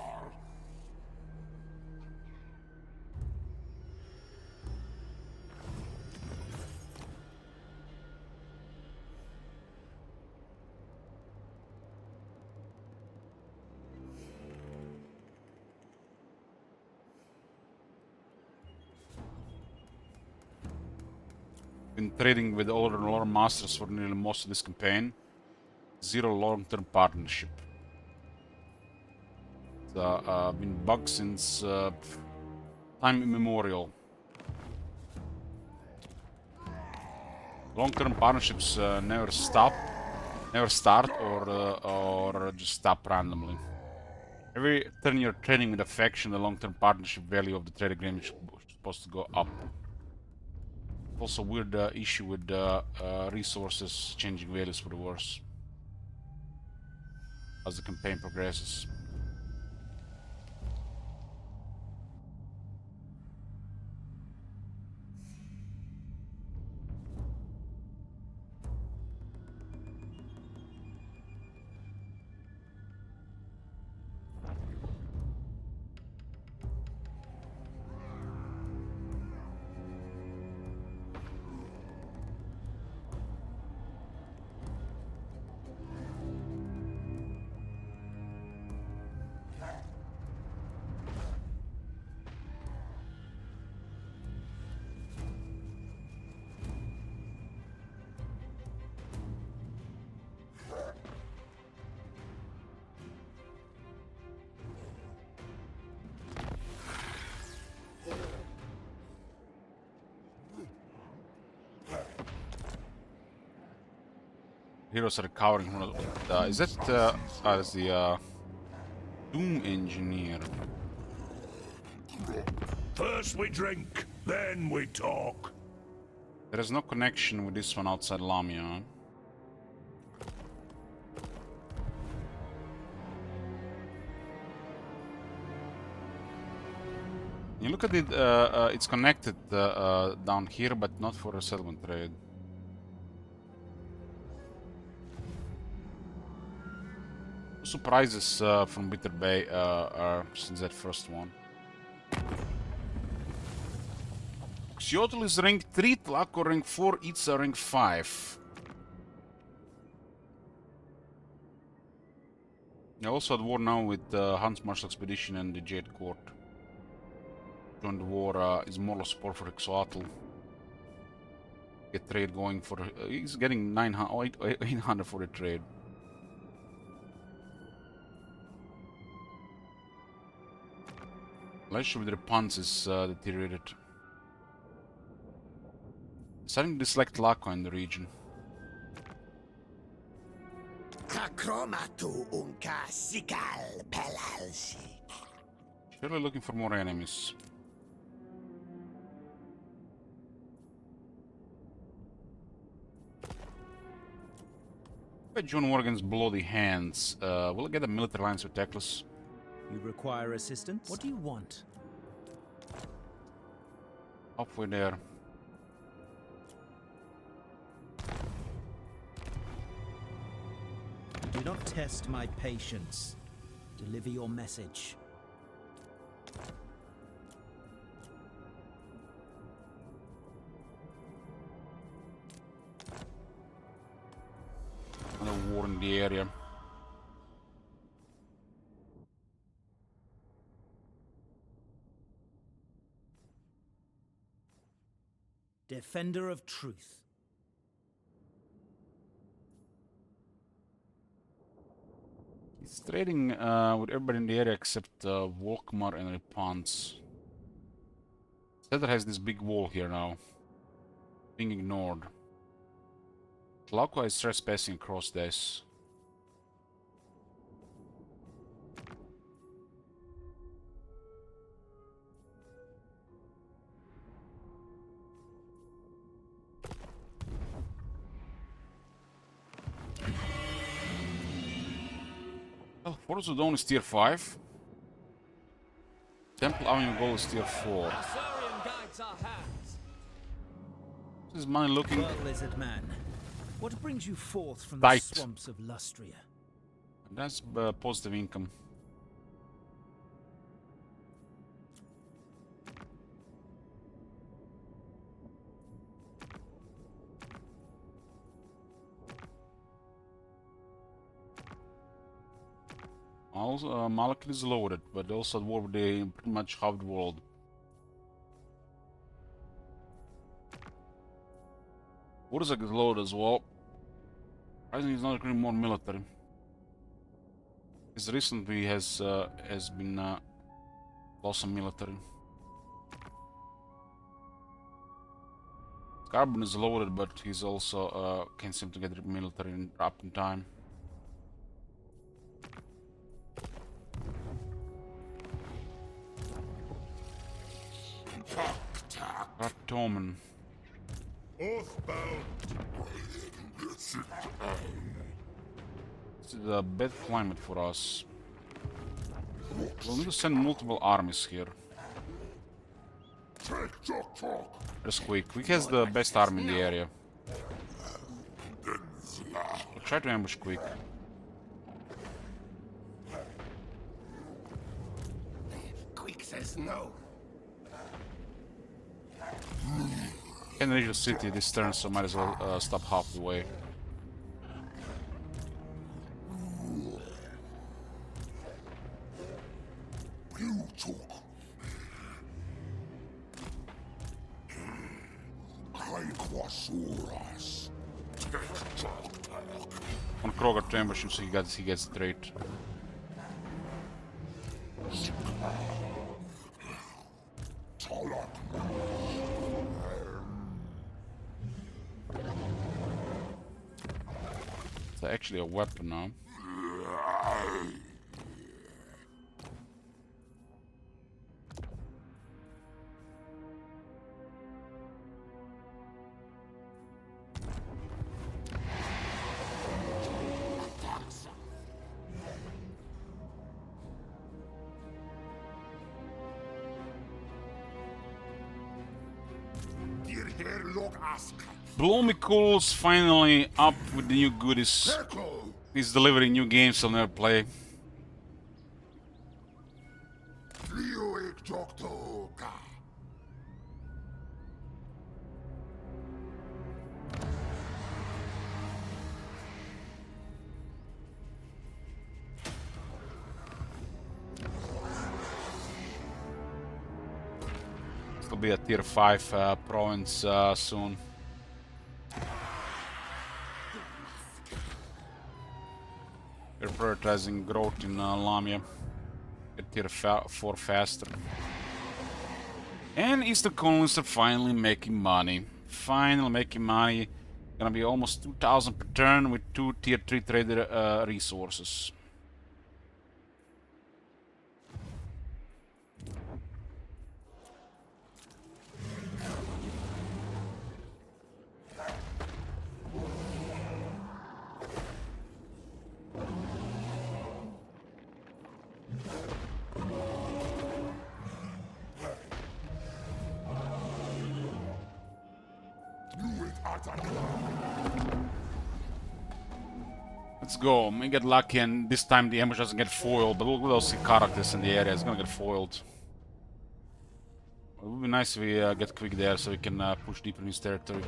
Been trading with older lore masters for nearly most of this campaign. Zero long-term partnership. It's been bugged since time immemorial. Long-term partnerships never start or just stop randomly. Every turn you're trading with a faction, the long-term partnership value of the trade agreement is supposed to go up. Also, weird issue with resources changing values for the worse as the campaign progresses. Heroes are recovering from is that that's the Doom Engineer. First we drink, then we talk. There is no connection with this one outside Lamia. You look at it, it's connected down here, but not for a settlement trade. Surprises from Bitter Bay since that first one. Geopolitical is rank 3, Tlaqua rank 4, Itza rank 5. They're also at war now with Hans Marshal Expedition and the Jade Court. Joined the war is more support for Exoatl. Get trade going for. He's getting 800 for the trade. Relationship with Repans is deteriorated. Starting to dislike Tlaqua in the region. Surely looking for more enemies. If I join war against Bloody Hands, will I get a military alliance with Teclis? You require assistance? What do you want? Halfway there. Do not test my patience. Deliver your message. Another war in the area. Defender of truth. He's trading with everybody in the area except Volkmar and Repons. Cedar has this big wall here now. Being ignored. Tlaqua is trespassing across this. Well, Fort Zudon is tier 5. Temple Avenue Gold is tier 4. This is money looking Well, lizard man, what brings you forth from tight. the swamps of Lustria? That's positive income. Also, Malakit is loaded, but also at war with the pretty much half the world. Wurzak is loaded as well. Surprisingly, he's not recruiting more military. His recently has been lost some military. Carbon is loaded, but he's also can't seem to get military up in time. Ratomen. This is a bad climate for us. We'll need to send multiple armies here. There's Quick. Quick has the best army in the area. We'll try to ambush Quick. Quick says no. Can't reach the city this turn, so might as well stop half the way. You talk. Quasuras. On Kroger to ambush him so he gets the trade. It's actually a weapon now. Blomikuls finally up with the new goodies. He's delivering new games I'll never play. This will be a tier 5 province soon. We're prioritizing growth in Lamia. Get tier 4 faster. And Eastern colonists are finally making money. Finally making money. Gonna be almost 2,000 per turn with 2 tier 3 trader resources. Let's go. We get lucky and this time the ambush doesn't get foiled, but look at those characters in the area. It's gonna get foiled. It would be nice if we get Quick there so we can push deeper in his territory.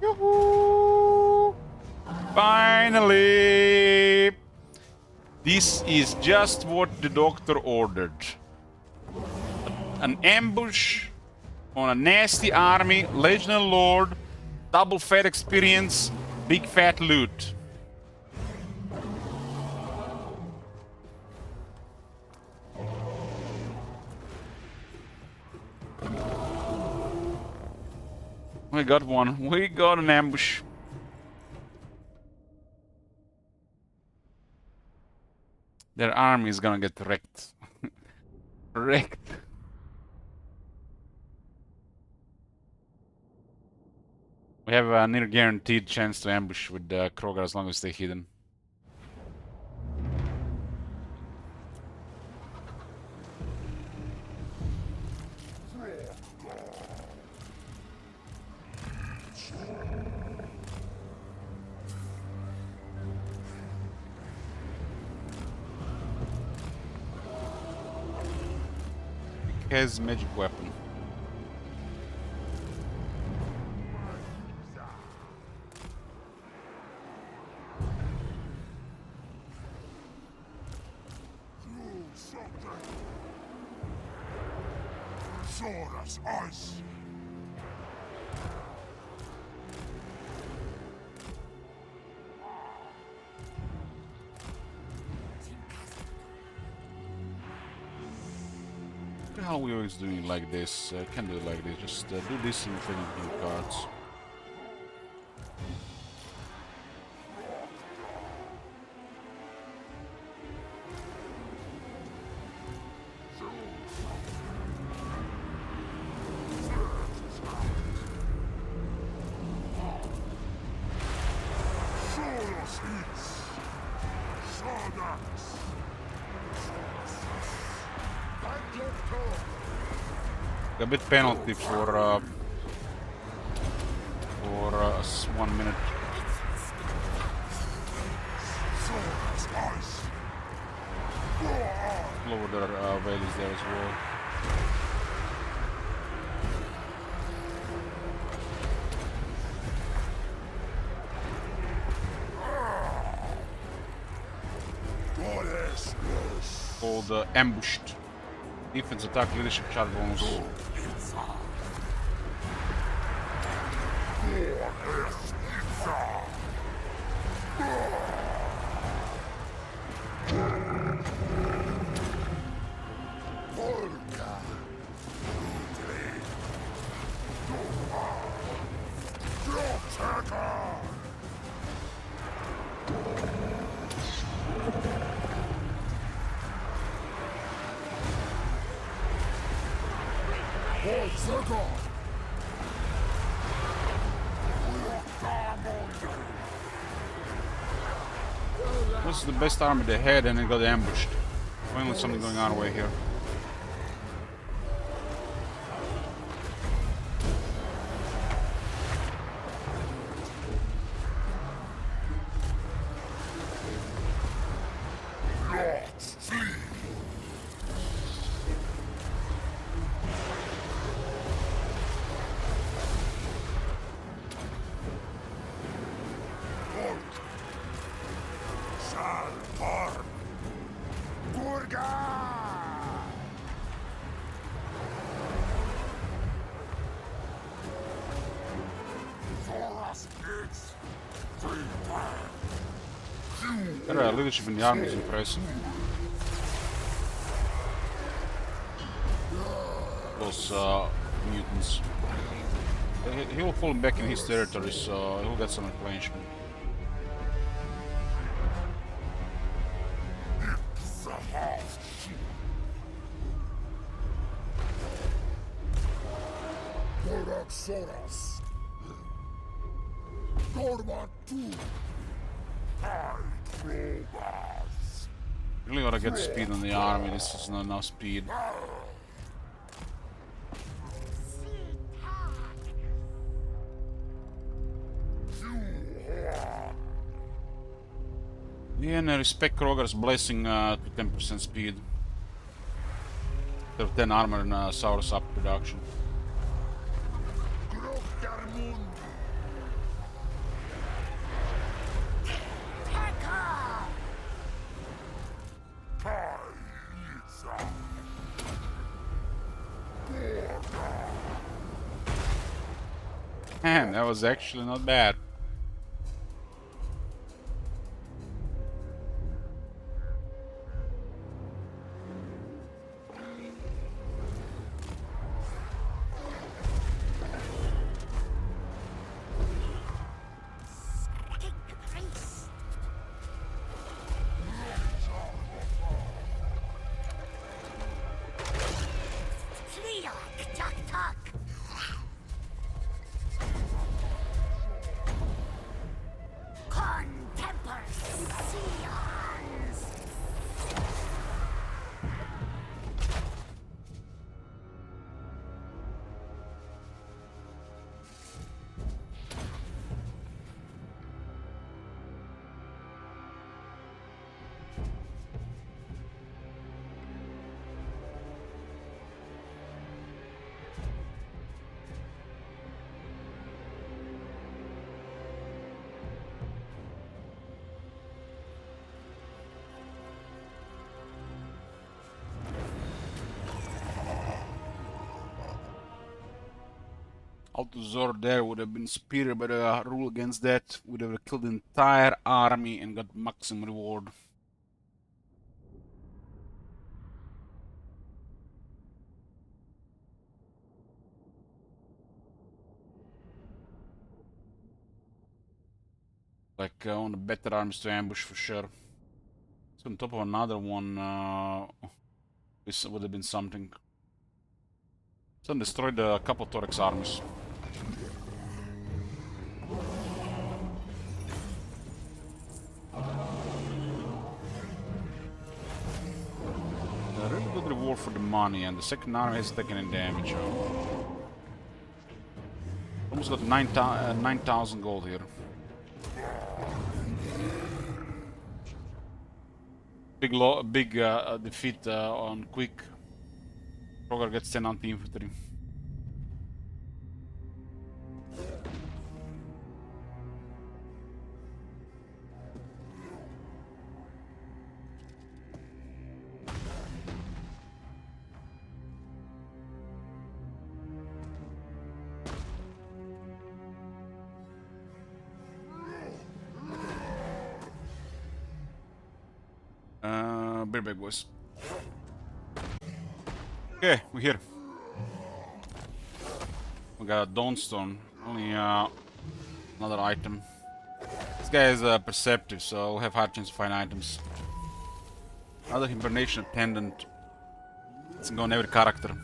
Yoo-hoo! Finally! This is just what the doctor ordered. An ambush on a nasty army, Legionary Lord, double fat experience, big fat loot. We got one. We got an ambush. Their army is gonna get wrecked. Wrecked. We have a near guaranteed chance to ambush with Kroger as long as they stay hidden. Has magic weapon. Sword as ice. How are we always doing it like this? Can't do it like this. Just do this and trade new cards. A bit penalty for 1 minute. Lower their values there as well. Called ambushed. Defense, attack, leadership, charge bonus. This is the best army they had and it got ambushed. Finally something going our way here. Their leadership in the army is impressive. Those mutants. He will fall back in his territory, so he'll get some replenishment. Really gotta get speed on the army, this is not enough speed. Yeah, and I respect Kroger's blessing to 10% speed. There are 10 armor and Saurus up production. Man, that was actually not bad. Altuzor there would have been superior, but a rule against that would have killed the entire army and got maximum reward. Like on the better armies to ambush for sure. So on top of another one, this would have been something. Sun destroyed a couple of Torex armies. A really good reward for the money, and the second army has taken any damage. Almost got 9,000 gold here. Big defeat on quick. Kroger gets 10 anti-infantry. Beer bag boys. Okay, we're here. We got a Dawnstone, only another item. This guy is perceptive, so I'll have hard chance to find items. Another hibernation attendant. It's going on every character.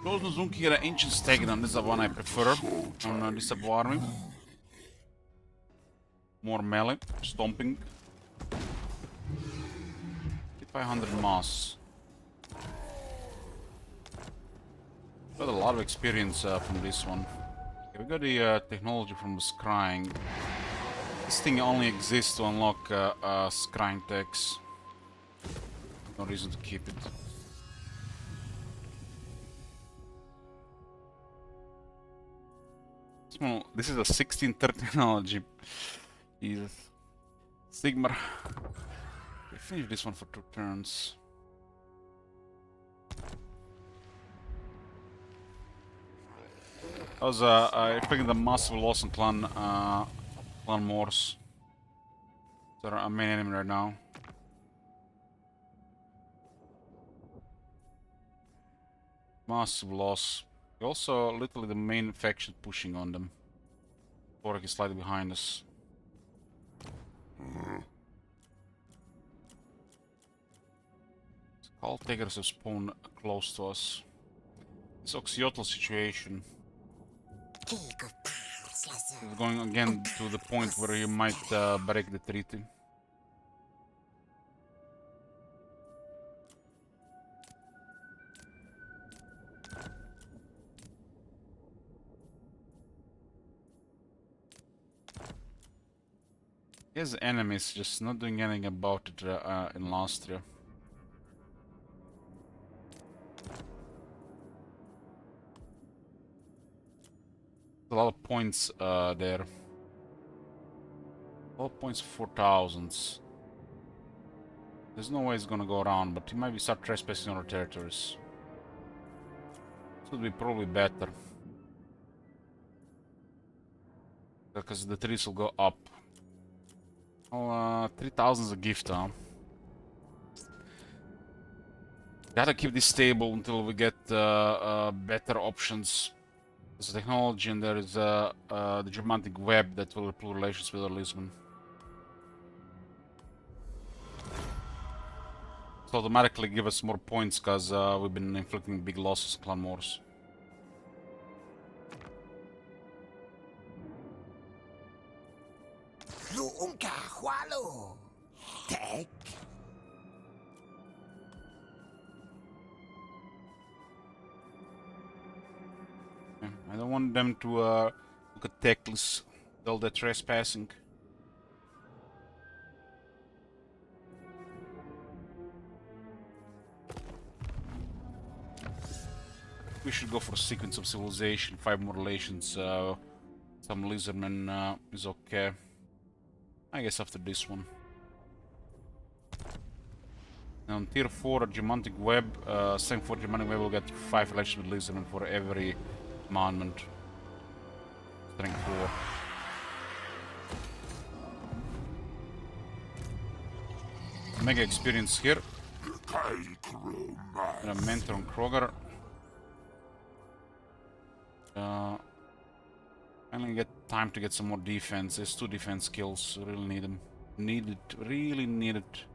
Chosen Zunkiger Ancient Stagnan, this is the one I prefer on this army. More melee, stomping. 500 mass. Got a lot of experience from this one. Okay, we got the technology from the scrying. This thing only exists to unlock scrying techs. No reason to keep it. This is a 1630 technology. Jesus. Sigmar. Okay, finish this one for 2 turns. I was expecting the massive loss on Clan Morse. They're our main enemy right now. Massive loss. Also, literally the main faction pushing on them. Torek is slightly behind us. Cult Takers have spawned close to us. This Oxyotl situation. We're going again to the point where you might break the treaty. His enemies just not doing anything about it in last year. A lot of points there. A lot of points for 4,000s. There's no way it's gonna go around, but he might be start trespassing on our territories. This would be probably better. Because the trees will go up. Oh, 3,000 is a gift, huh? Gotta keep this stable until we get better options. There's technology and there is the Geopolitical web that will improve relations with our Lisbon. So automatically give us more points because we've been inflicting big losses on Clan Moors. Tech. Yeah, I don't want them to look at Teclis, all the trespassing. We should go for a sequence of civilization, 5 more relations, some lizardmen is okay. I guess after this one. And on tier 4 Geopolitical web, same for Geopolitical web will get 5 relations with lizardmen for every commandment. Strength 4. Mega experience here. And a mentor on Kroger. Finally get time to get some more defense. There's 2 defense skills. Really need them. Need it. Really need it.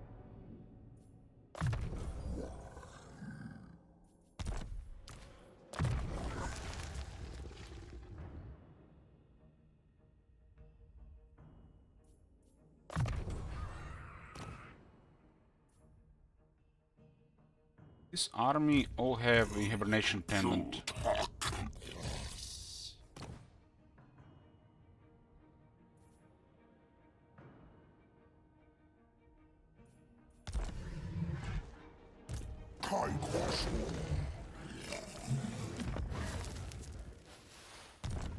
This army all have a hibernation pendant.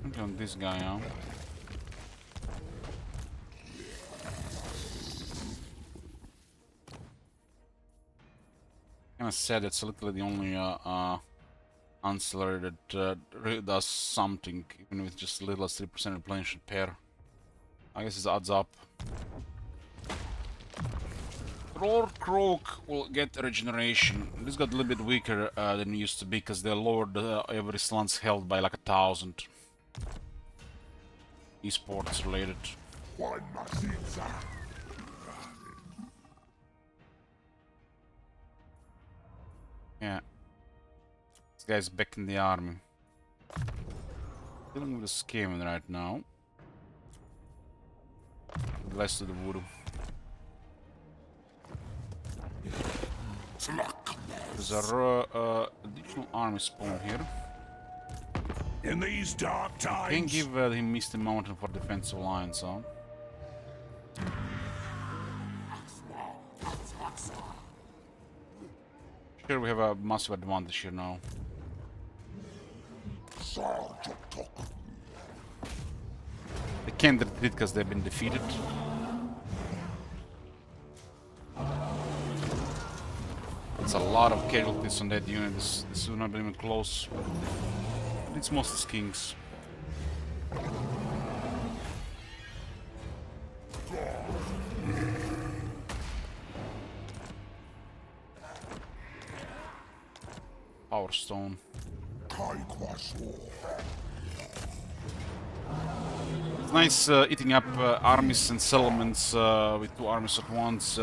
Look on this guy, huh? Kinda sad it's literally the only ancillary that really does something, even with just a little as 3% replenishment pair. I guess it adds up. Croak will get regeneration. This got a little bit weaker than it used to be because they lowered every slant's health by like 1,000. Esports related. Yeah. This guy's back in the army. Dealing with a scamming right now. Blessed to the voodoo. There's a additional army spawn here. In these dark Can times, give him Misty Mountain for defensive lines, huh? Sure, we have a massive advantage here now. They can't retreat because they've been defeated. It's a lot of casualties on that unit. This will not be even close. But it's mostly kings. Power Stone. It's nice eating up armies and settlements with 2 armies at once.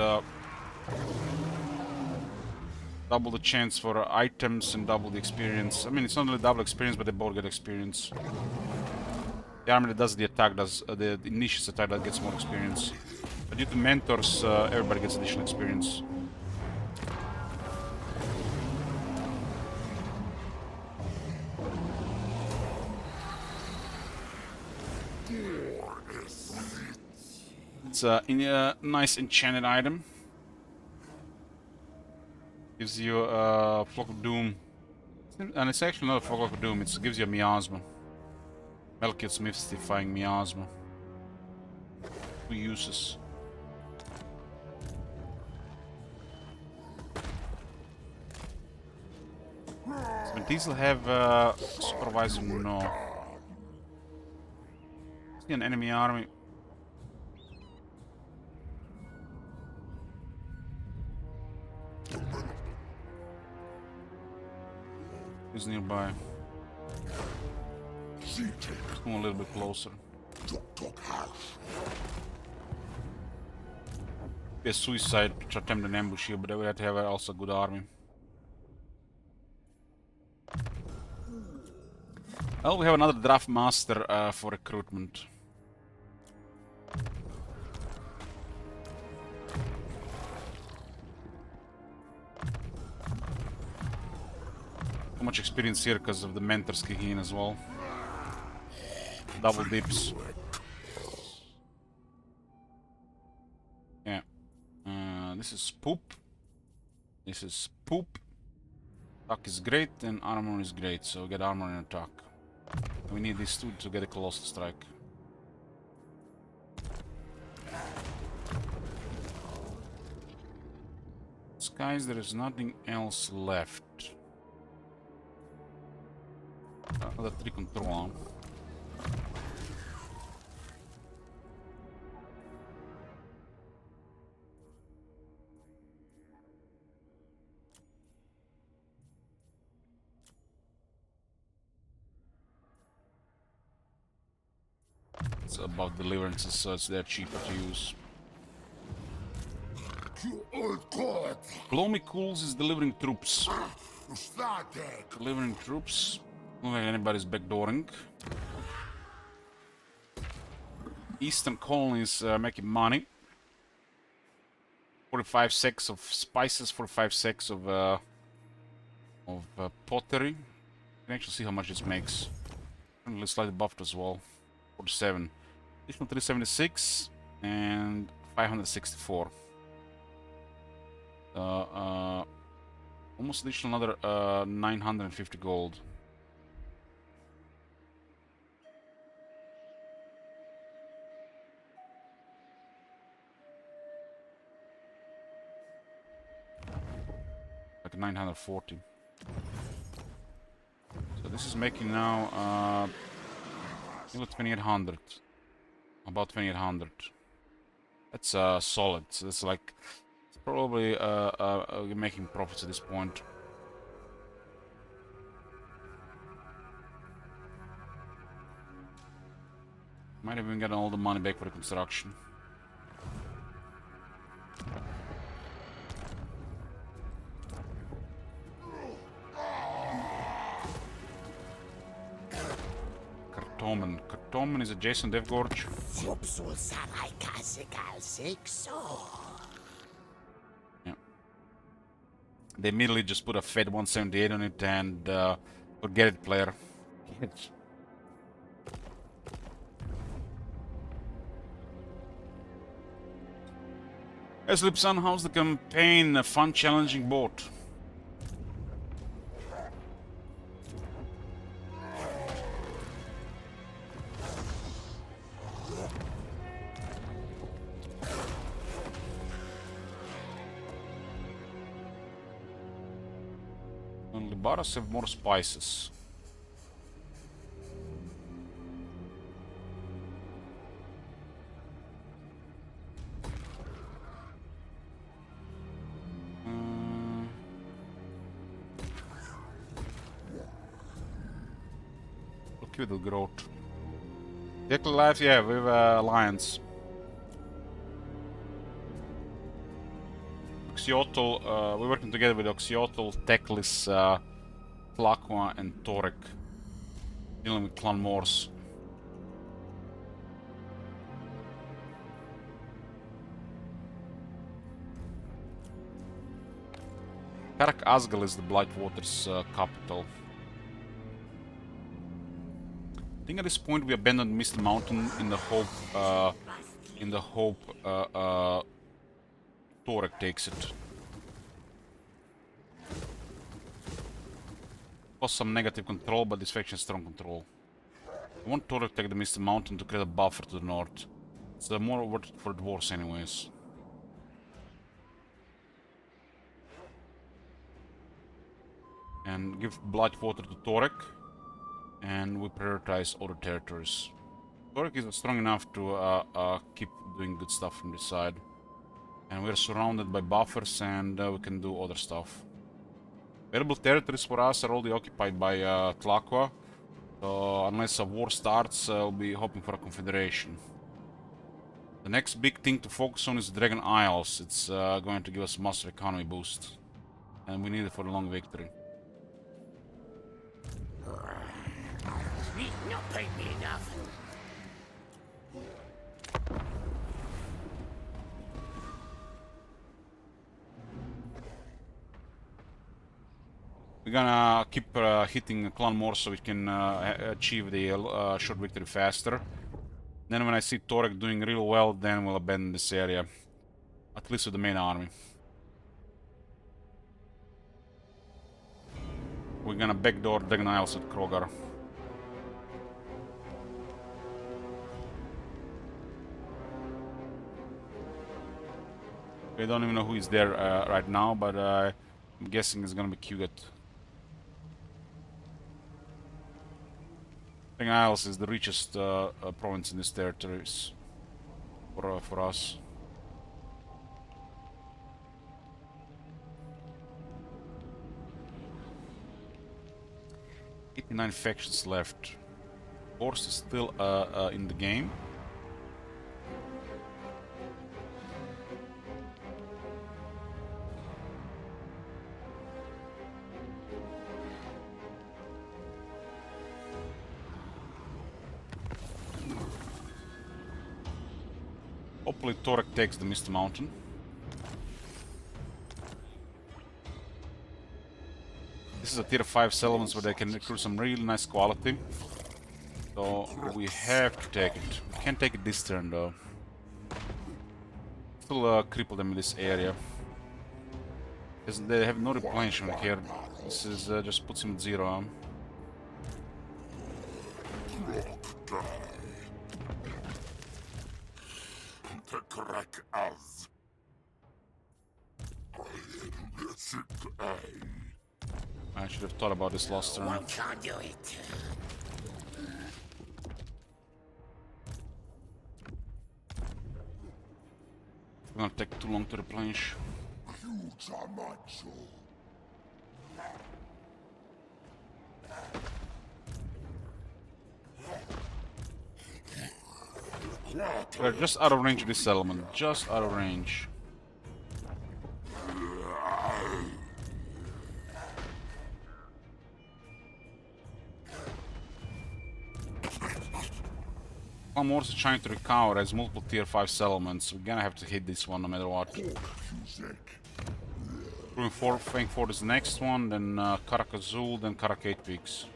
Double the chance for items and double the experience. I mean, it's not only double experience, but they both get experience. The army that does the attack does the initiates attack that gets more experience. But due to mentors, everybody gets additional experience. It's a nice enchanted item. Gives you a Flock of Doom. And it's actually not a Flock of Doom, it gives you a miasma. Melkit Smithstifying miasma. 2 uses. It's But these will have supervising, no. See an enemy army. Is nearby. Let's move a little bit closer. Be a suicide to attempt an ambush here, but they would have to have also a good army. Well, we have another draft master for recruitment. Too much experience here because of the mentors kicking in as well. Double dips. Yeah. This is poop. This is poop. Attack is great and armor is great, so we get armor and attack. We need these two to get a colossal strike. Guys, there is nothing else left. Another 3 control. It's about deliverances, so it's they're cheaper to use. Blow Cools is delivering troops. Delivering troops. Don't think anybody's backdooring. Eastern colonies making money. 45 sacks of spices, 45 sacks of pottery. You can actually see how much this makes. And let's slightly buffed as well. 47. Additional 376 and 564. Almost additional another 950 gold. Like 940. So this is making now 2800. About 2800. That's solid. So that's like probably making profits at this point. Might have even gotten all the money back for the construction. Cartoman is adjacent Death Gorge. Yeah. They immediately just put a Fed 178 on it and forget it, player. Hey Slipson, how's the campaign? A fun, challenging boat. Only Baras have more spices. With the growth. Vehicle life, yeah, with alliance. Oxiotl, we're working together with Oxiotl, Teclis, Tlaqua, and Torek. Dealing with Clan Morse. Karak Asgal is the Blightwater's capital. I think at this point we abandoned Mist Mountain in the hope Torek takes it. Cost some negative control, but this faction has strong control. I want Torek to take the Mist Mountain to create a buffer to the north. It's more worth it for dwarves anyways. And give Bloodwater to Torek. And we prioritize other territories. Torek is strong enough to keep doing good stuff from this side. And we're surrounded by buffers and we can do other stuff. Available territories for us are already occupied by Tlaqua. So unless a war starts, we'll be hoping for a confederation. The next big thing to focus on is Dragon Isles. It's going to give us a massive economy boost. And we need it for a long victory. Not paying me enough. We're gonna keep hitting Clan more so we can achieve the short victory faster. Then when I see Torek doing real well, then we'll abandon this area. At least with the main army. We're gonna backdoor Dragon Isles with Krogar. I don't even know who is there right now, but I'm guessing it's gonna be Kugat. Dragon Isles is the richest province in these territories for us. "89 factions left. Horse is still in the game. Hopefully Torek takes the Misty Mountain. This is a tier 5 settlements where they can recruit some really nice quality. So we have to take it. We can't take it this turn though. Still cripple them in this area. Because they have no replenishment here. This is just puts him at 0. I should have thought about this last turn. Can't do it. It's gonna take too long to replenish. We're just out of range of this settlement. Just out of range. I'm also trying to recover as multiple tier 5 settlements. We're gonna have to hit this one no matter what. Fangford is the next one, then Karakazul, then Karakate Peaks.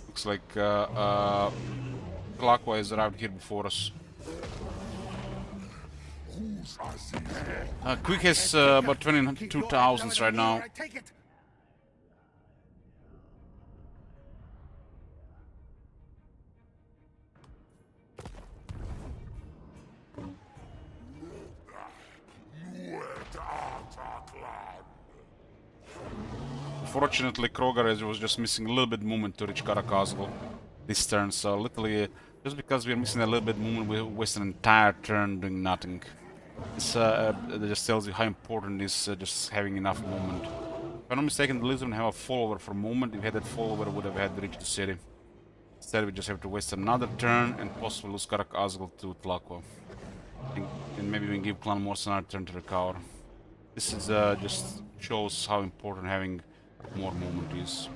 Looks like clockwise arrived here before us. Quick has about 22,000 right now. Fortunately, Krogar was just missing a little bit movement to reach Karakazgal this turn, so literally, just because we're missing a little bit movement, we waste an entire turn doing nothing. This just tells you how important it is just having enough movement. If I'm not mistaken, the Lizard have a follower for movement. If we had that follower, we would have had to reach the city. Instead, we just have to waste another turn and possibly lose Karakazgal to Tlaqua. And maybe we can give Clan Morse another turn to recover. This is just shows how important having more movement is.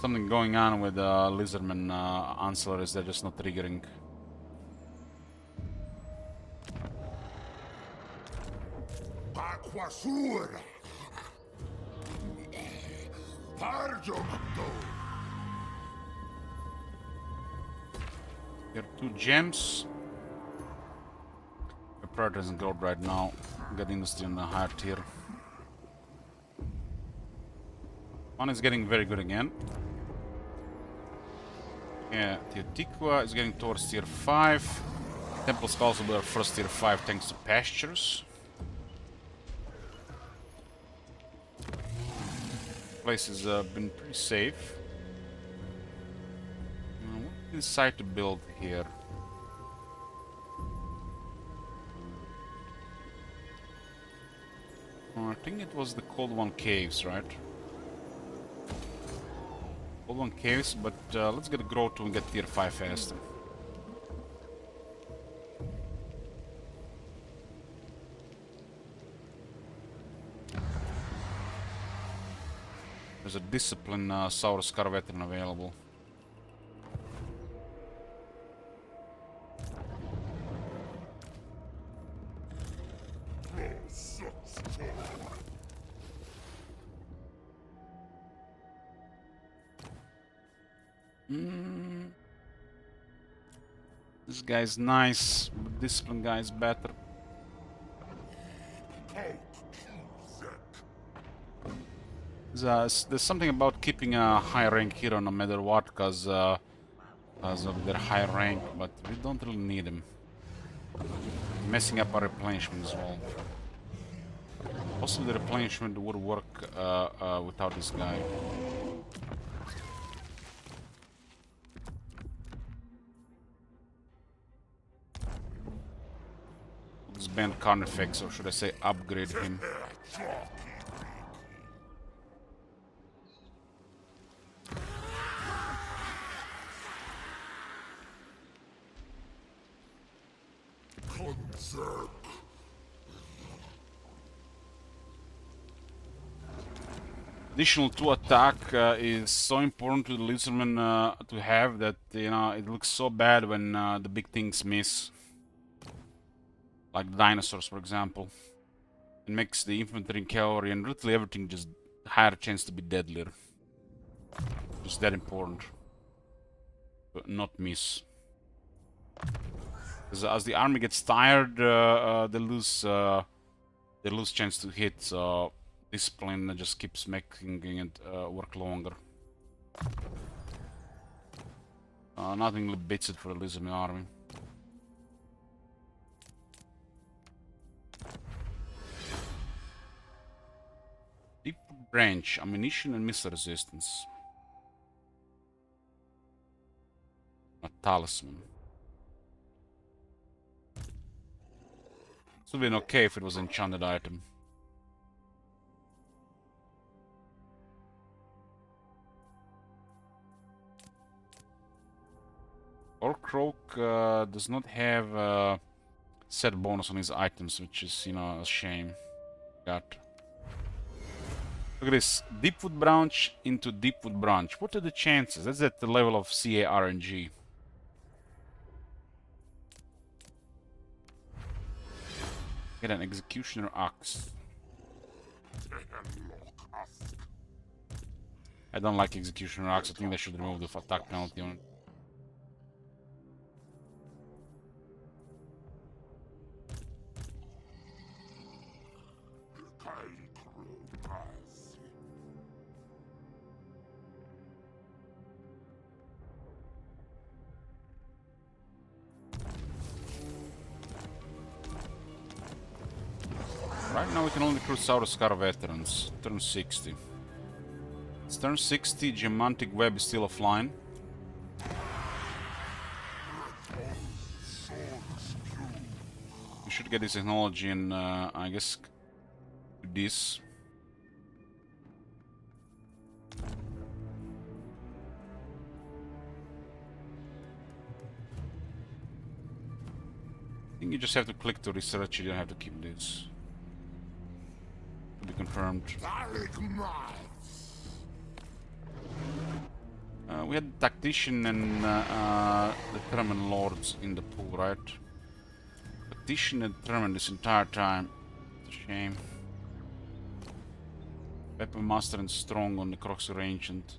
Something going on with Lizardman ancillaries, they're just not triggering. Aquasura. Parjomando. Here are 2 gems. The priority doesn't go right now. Got industry in the higher tier. One is getting very good again. Yeah, Teotiqua is getting towards tier 5. Temple Skulls will be our first tier 5 thanks to pastures. Place has been pretty safe. What do we decide to build here? I think it was the Cold One Caves, right? Cold One Caves, but let's get a growth to get tier 5 faster. There's a discipline Saurus Car veteran available. This guy's nice, but discipline guy is better. There's something about keeping a high rank hero no matter what, because of their high rank, but we don't really need him. Messing up our replenishment as well. Also, the replenishment would work without this guy. Let's ban Carnifex, or should I say upgrade him. Additional 2 attack is so important to the Lizardman to have that, you know, it looks so bad when the big things miss. Like dinosaurs, for example. It makes the infantry and cavalry and literally everything just higher chance to be deadlier. Just that important. But not miss. As the army gets tired, they lose chance to hit, so discipline just keeps making it work longer. Nothing really beats it for the Lizardman army. Deep branch, ammunition and missile resistance. A talisman. This would have been okay if it was an enchanted item. Orcroak does not have set bonus on his items, which is, you know, a shame. Got. Look at this. Deepwood branch into Deepwood branch. What are the chances? That's at the level of CA RNG. Get an executioner axe. I don't like executioner axe. I think they should remove the attack penalty on it. Right now we can only recruit Saurus Car veterans. Turn 60. It's turn 60, Geomantic Web is still offline. We should get this technology and I guess this. I think you just have to click to research it, you don't have to keep this. To be confirmed. We had Tactician and Determined Lords in the pool, right? Tactician and Determined this entire time. It's a shame. Weapon Master and Strong on the Croxer Ancient.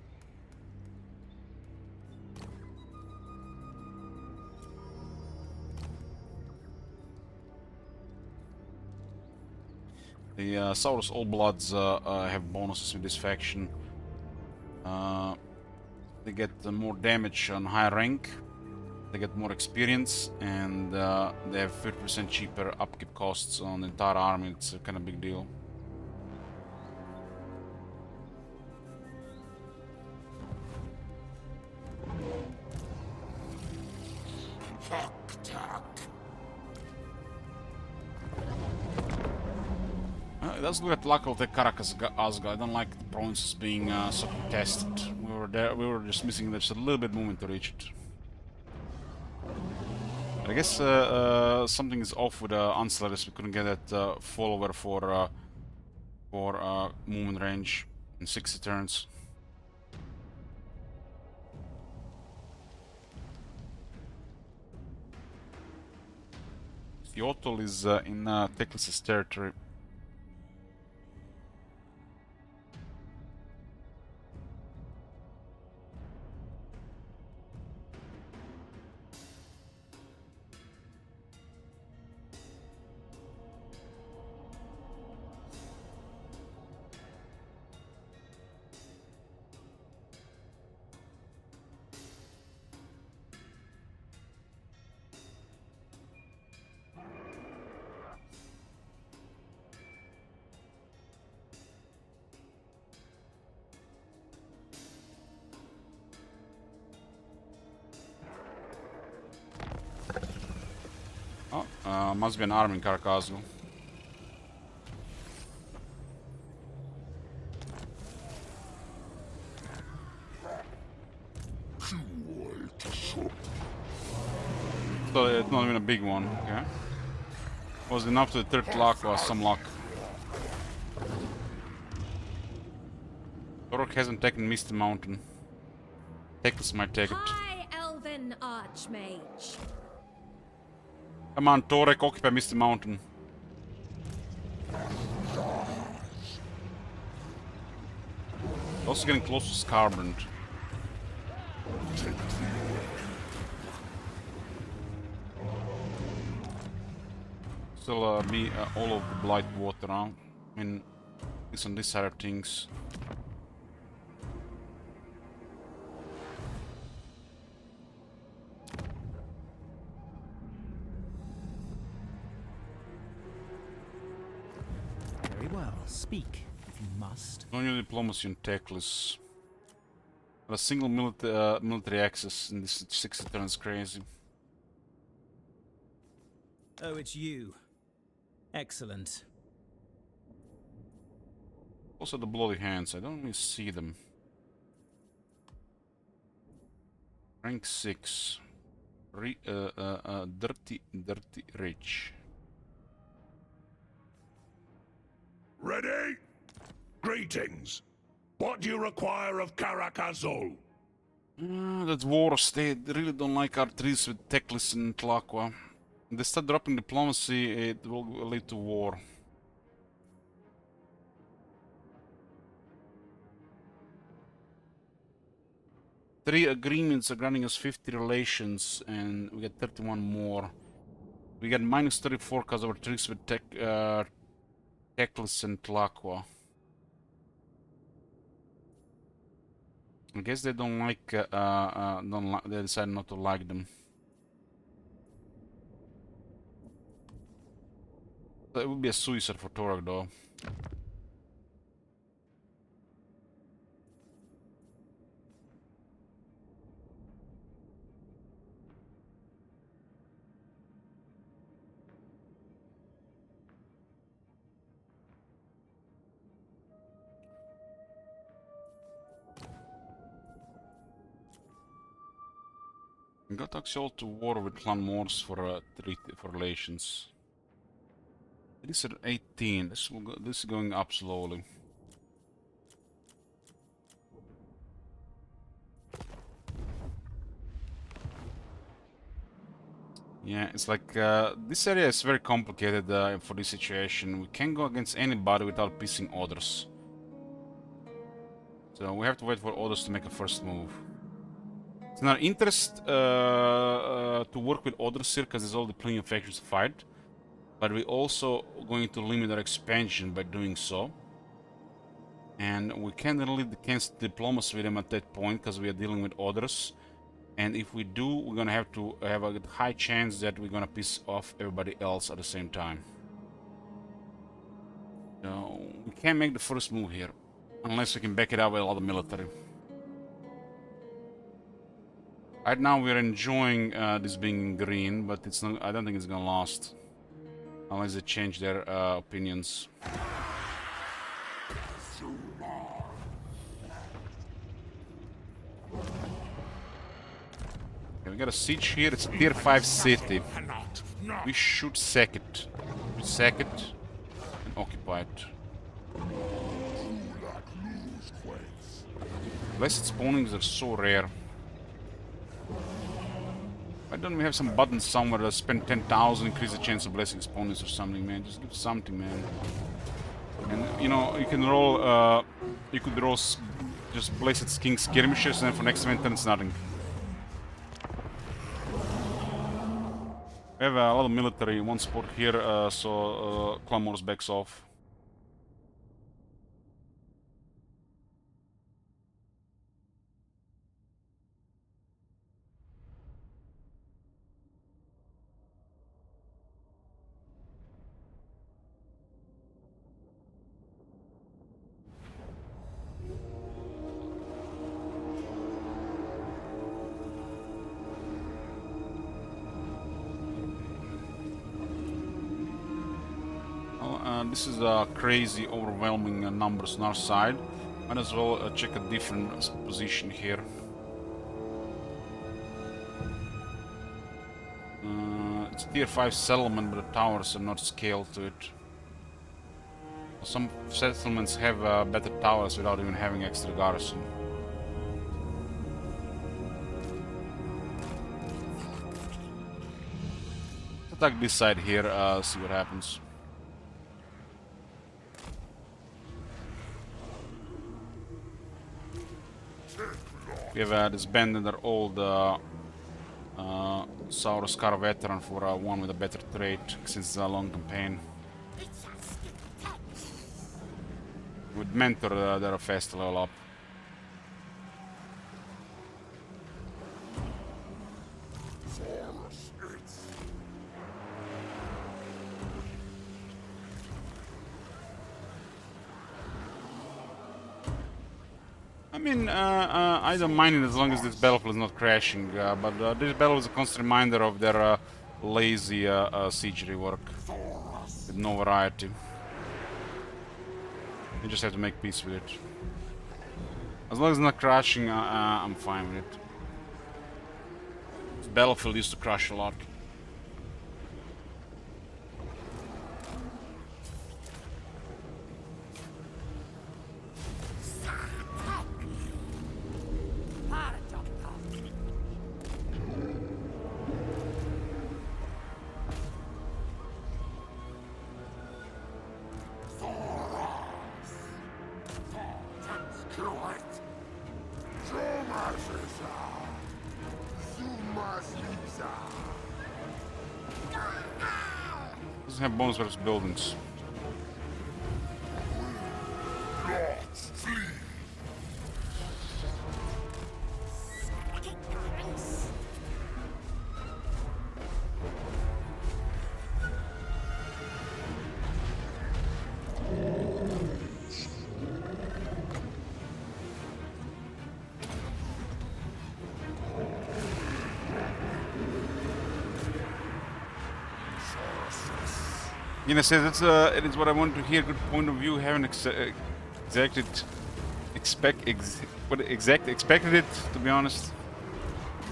The Saurus All Bloods have bonuses with this faction. They get more damage on high rank, they get more experience, and they have 50% cheaper upkeep costs on the entire army. It's a kind of big deal. It does look at luck of the Caracas Asga. I don't like the provinces being so contested. We were just missing just a little bit movement to reach it. I guess something is off with Ancillaries. We couldn't get that follower for movement range in 60 turns. Geopolitical is in Teclis' territory. Oh, must be an army in Caracas. So it's not even a big one, okay. Was enough to the third luck or some luck. Torok hasn't taken Misty Mountain. Teclis might take it. High Elven Archmage. Come on, Torek, occupy Misty Mountain. Also getting close to Scarbrand. Still be all of the Blight Water now. I mean, it's on this side of things. Very well. Speak, if you must. No new diplomacy on Teclis. But a single military access in this 60 turns crazy. Oh, it's you. Excellent. Also the Bloody Hands, I don't really see them. Rank 6. Dirty Rich. Ready? Greetings. What do you require of Caracazol? That's wars. They really don't like our trees with Teclis and Tlaqua. If they start dropping diplomacy, it will lead to war. Three agreements are granting us 50 relations, and we get 31 more. We get minus 34 because of our trees with Teclis and Tlaqua. I guess they don't like. They decide not to like them. That would be a suicide for Torok, though. We got Axiol to war with Clan Morse for relations. This is at 18. This is going up slowly. Yeah, it's like this area is very complicated for this situation. We can't go against anybody without pissing others. So we have to wait for others to make a first move. It's in our interest to work with others here because there's all the plenty of factions to fight. But we're also going to limit our expansion by doing so. And we can't really cancel diplomacy with them at that point because we are dealing with others. And if we do, we're gonna have to have a high chance that we're gonna piss off everybody else at the same time. So we can't make the first move here unless we can back it up with a lot of military. Right now we're enjoying this being green, but it's not. I don't think it's gonna last unless they change their opinions. Okay, we got a siege here. It's a tier 5 city. We should sack it. We sack it and occupy it. Blessed spawnings are so rare. Why don't we have some buttons somewhere that spend 10,000, increase the chance of blessing spawnings or something, man? Just give something, man. And you know, you can roll. You could roll just blessed king skirmishes, and then for next event turn it's nothing. We have a lot of military, one spot here, so Clan Morse backs off. This is crazy, overwhelming numbers on our side. Might as well check a different position here. It's a tier 5 settlement, but the towers are not scaled to it. Some settlements have better towers without even having extra garrison. Attack this side here, see what happens. We have disbanded our old Saurus veteran for one with a better trait since it's a long campaign. With Mentor, they're a fast level up. I mean, I don't mind it as long as this battlefield is not crashing, but this battle is a constant reminder of their lazy siege rework with no variety. You just have to make peace with it. As long as it's not crashing, I'm fine with it. This battlefield used to crash a lot. Doesn't have bonus versus buildings. You know, says it is what I want to hear. Good point of view. Haven't exactly expected it, to be honest.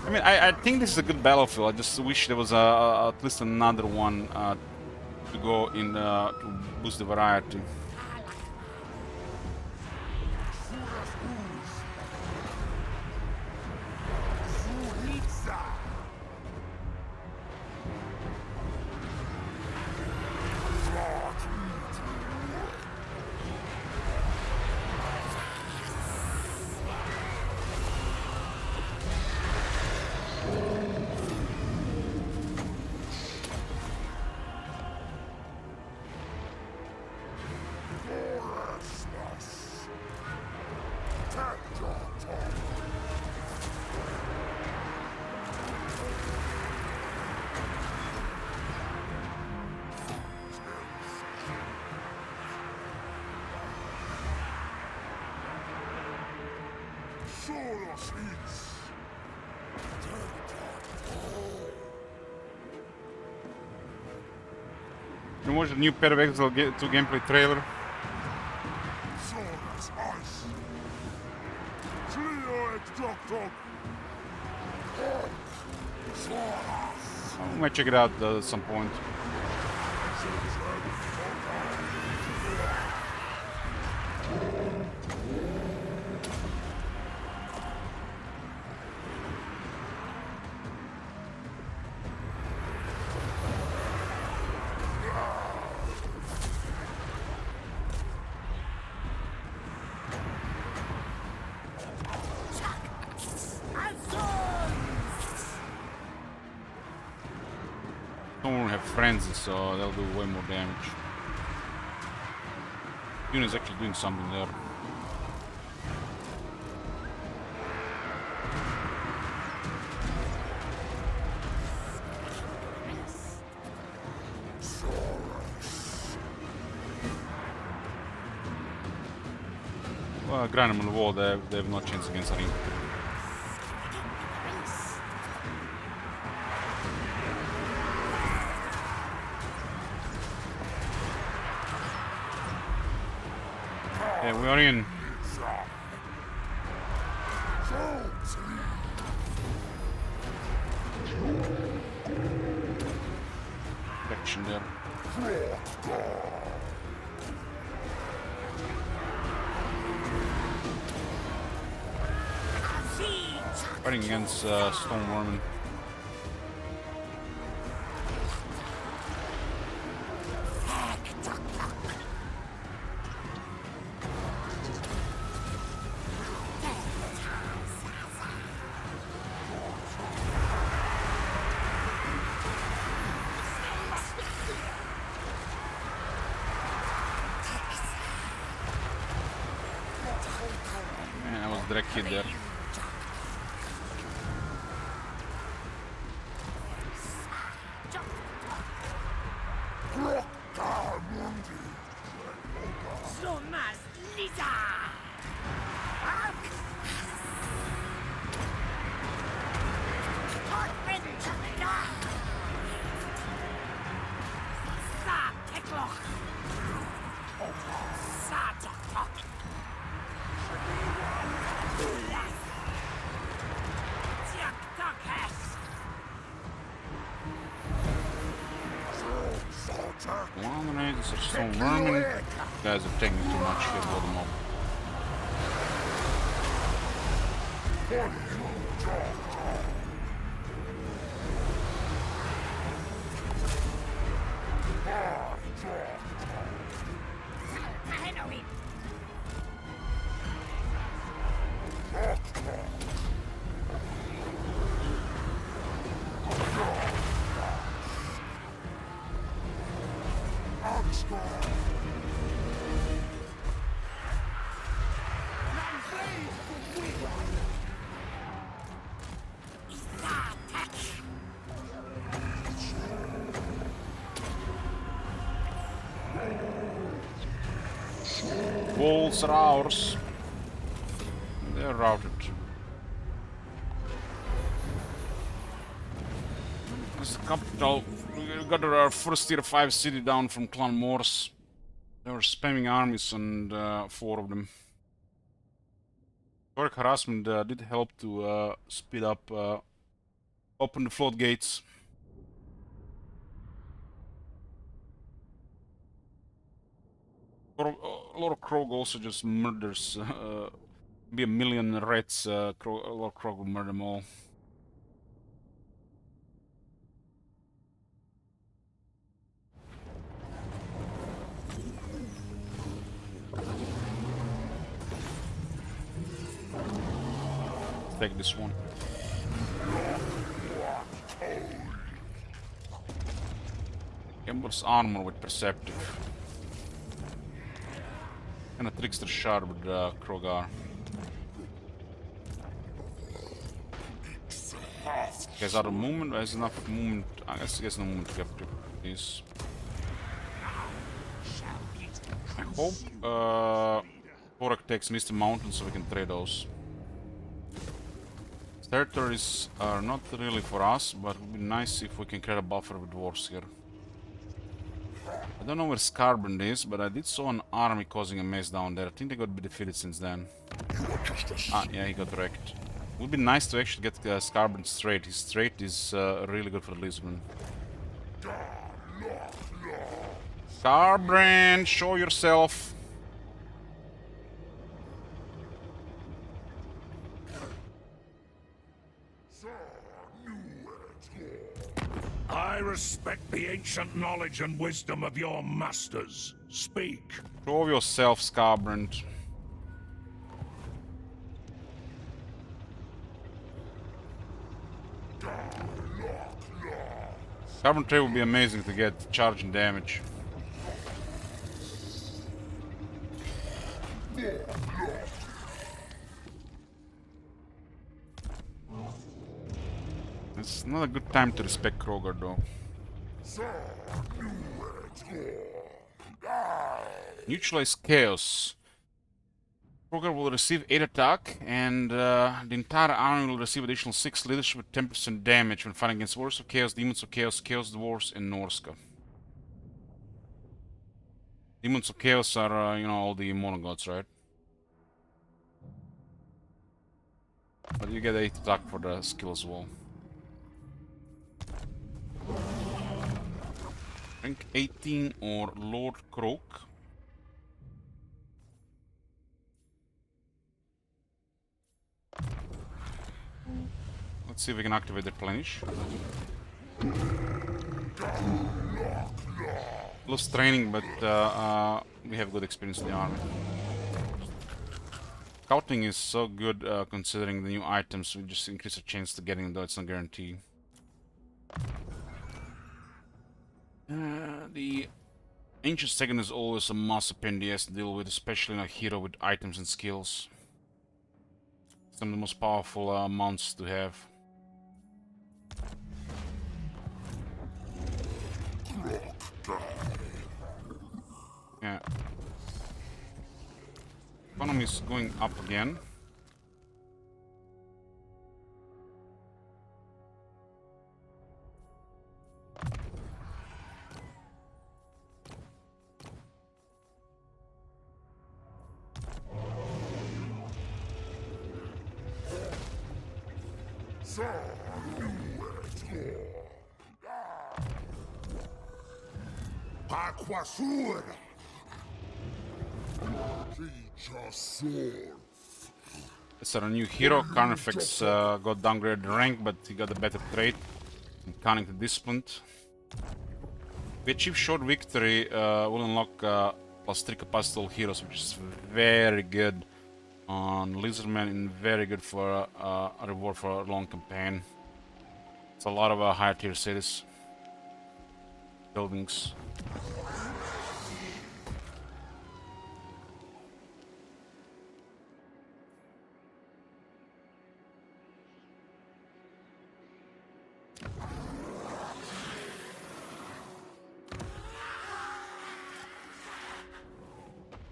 I mean, I think this is a good battlefield. I just wish there was at least another one to go in to boost the variety. You watch the new Pair of Exile 2 gameplay trailer. I might check it out at some point. Don't have frenzy, so they'll do way more damage. Unit is actually doing something there. Well, grind them on the wall, they have no chance against Arena. Yeah, we are in. Action there. Fighting against Stone Warman. Man, that was a direct hit there. Dominators are Stone Vermin. You guys are taking too much here, blow them up. Walls are ours. They're routed. This is the capital. We got our first tier 5 city down from Clan Morse. They were spamming armies and 4 of them. Historic harassment did help to speed up, open the floodgates. A lot of Krog also just murders. Be a million rats. A lot of Krog will murder them all. Let's take this one. Gambler's armor with perceptive. And a trickster shard with Krogar. Guys, out of movement? There's enough movement. I guess no movement to capture these. I hope Thorak takes Misty Mountain so we can trade those. Territories are not really for us, but it would be nice if we can create a buffer with dwarves here. I don't know where Scarbrand is, but I did saw an army causing a mess down there. I think they got defeated since then. Ah, yeah, he got wrecked. Would be nice to actually get Scarbrand straight. His straight is really good for the Lisbon. Scarbrand, show yourself! I respect the ancient knowledge and wisdom of your masters. Speak. Show yourself, Scarbrand. Scarbrand trade would be amazing to get charge and damage. It's not a good time to respect Kroger though. Neutralize chaos. Kroger will receive 8 attack, and the entire army will receive additional 6 leadership with 10% damage when fighting against Warriors of Chaos, Demons of Chaos, Chaos Dwarves, and Norska. Demons of Chaos are, you know, all the monogods, right? But you get 8 attack for the skill as well. Rank 18 or Lord Croak. Let's see if we can activate the Plenish. Lost training, but we have good experience in the army. Scouting is so good considering the new items. We just increase our chance to getting them, though it's not guaranteed. The Ancient Second is always a massive pain in the ass to deal with, especially in a hero with items and skills. Some of the most powerful mounts to have. Yeah. Economy is going up again. Aquasura. It's our new hero. Carnifex got downgraded rank, but he got a better trait. Cunning to Disciplined. We achieve short victory, will unlock plus 3 capacity to all heroes, which is very good on Lizardman and very good for a reward for a long campaign. It's a lot of higher tier cities. Buildings.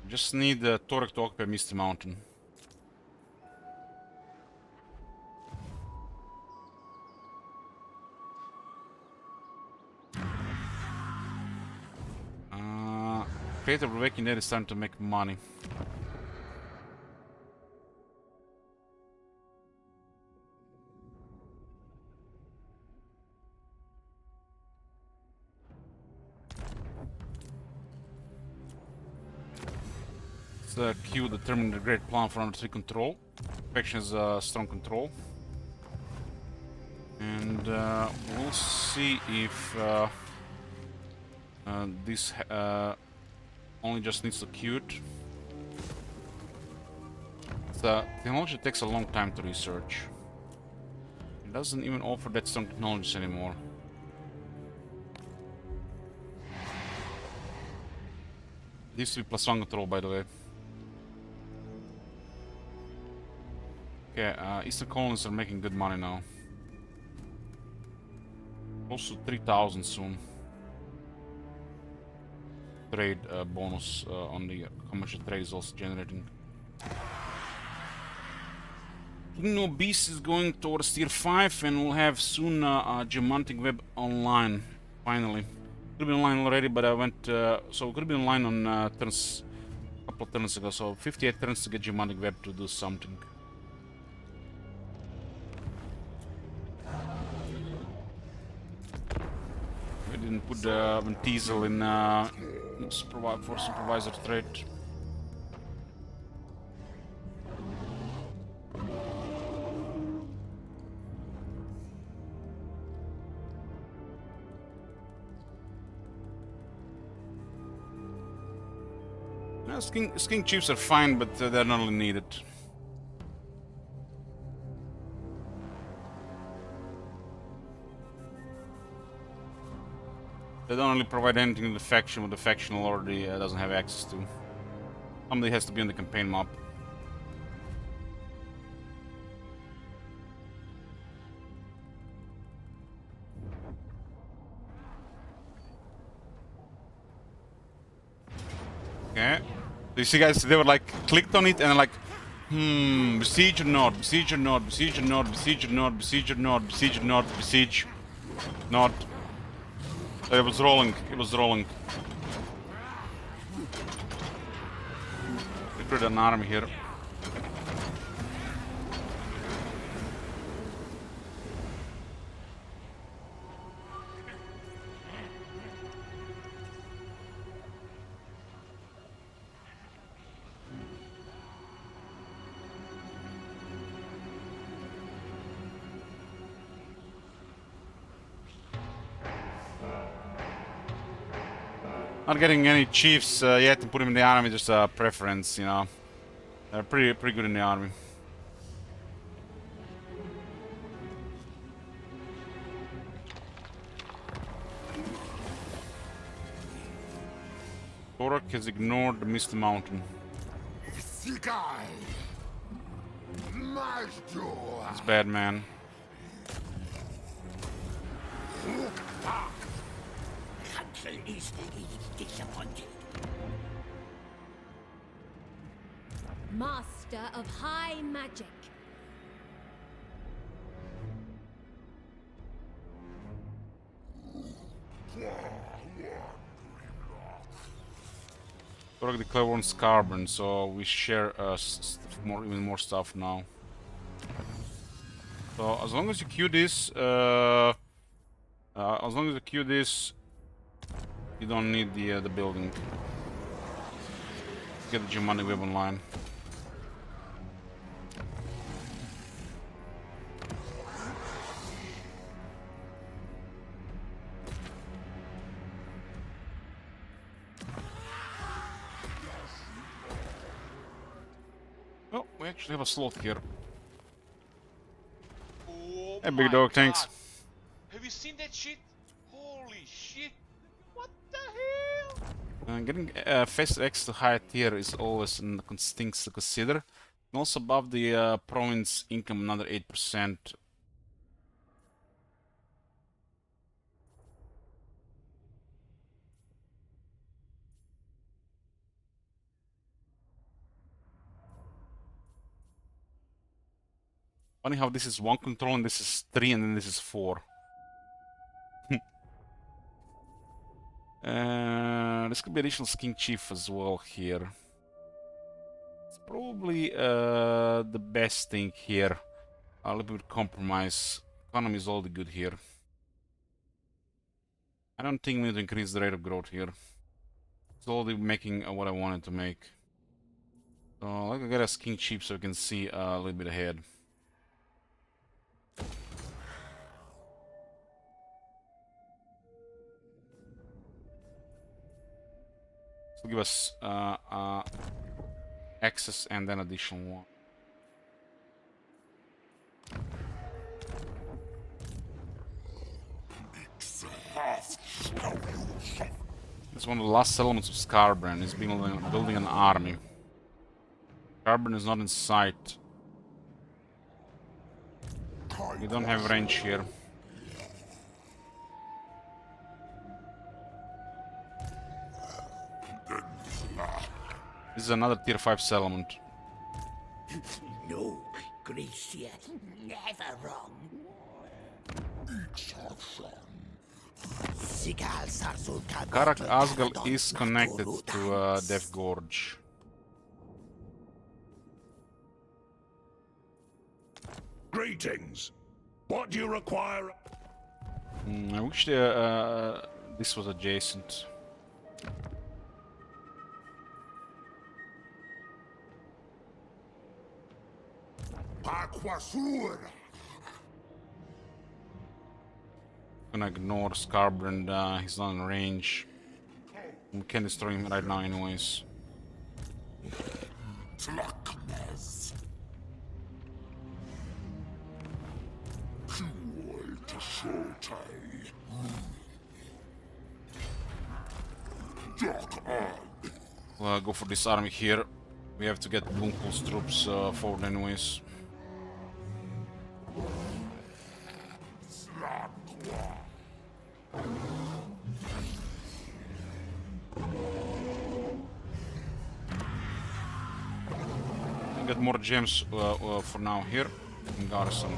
Just need Torek to occupy Misty Mountain. Creator of Waking Dead is time to make money. Q determine the great plan for under 3 control. Faction is strong control. And we'll see if this only just needs to queue. The technology takes a long time to research. It doesn't even offer that strong technologies anymore. This will be +1 control, by the way. Okay, Eastern colonies are making good money now. Close to 3,000 soon. Trade bonus on the commercial trade is also generating. King Beast is going towards tier 5 and we'll have soon Geomantic Web online, finally. Could have been online already, but I went, so we could have been online on a couple of turns ago, so 58 turns to get Geomantic Web to do something. We didn't put the Teasel in for supervisor trait. Skin chiefs are fine, but they're not really needed. They don't really provide anything to the faction what the faction already doesn't have access to. Somebody has to be on the campaign map. Okay. So you see guys, they were like clicked on it and like, besiege or not, besiege or not, besiege or not, besiege or not, besiege or not, besiege or not, besiege. Not. It was rolling, it was rolling. Recruit an army here. Not getting any chiefs yet to put him in the army, just a preference, you know. They're pretty good in the army. Torak has ignored the Misty Mountain. It's bad, man. Is disappointed. Master of high magic. Torak declared war on Carbon, so we share even more stuff now. So as long as you queue this, you don't need the building. Get the Geomantic Web online. Oh, we actually have a slot here. Oh Hey, big my dog, thanks. God. Have you seen that shit? Holy shit! What the hell? Getting Fast X to higher tier is always things to consider. And also above the province income another 8%. Funny how this is 1 control and this is 3 and then this is 4. This could be additional skin chief as well here. It's probably the best thing here. A little bit compromise. Economy is all the good here. I don't think we need to increase the rate of growth here. It's already making what I wanted to make. So let's get a skin chief so we can see a little bit ahead. So give us access and then additional one. It's one of the last settlements of Scarbrand. He's building an army. Scarbrand is not in sight. We don't have range here. This is another tier 5 settlement. No Gracia, never wrong. Karak Asgal is connected to Death Gorge. Greetings. What do you require? I wish this was adjacent. Gonna ignore Scarbrand, he's not in range. We can destroy him right now anyways. We'll go for this army here. We have to get Bloompool's troops forward anyways. Get more gems for now here in garrison.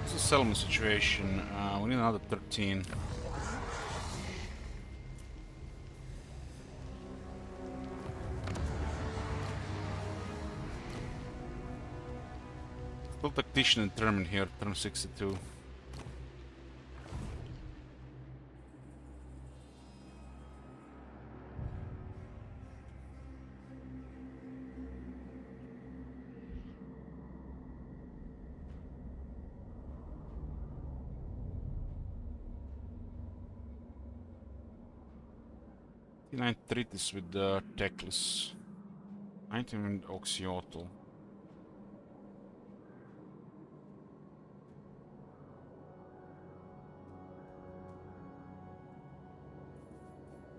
It's a settlement situation. We need another 13. Still tactician and determined here, turn 62. T9 treaties with Teclis. 19 with Oxyotl.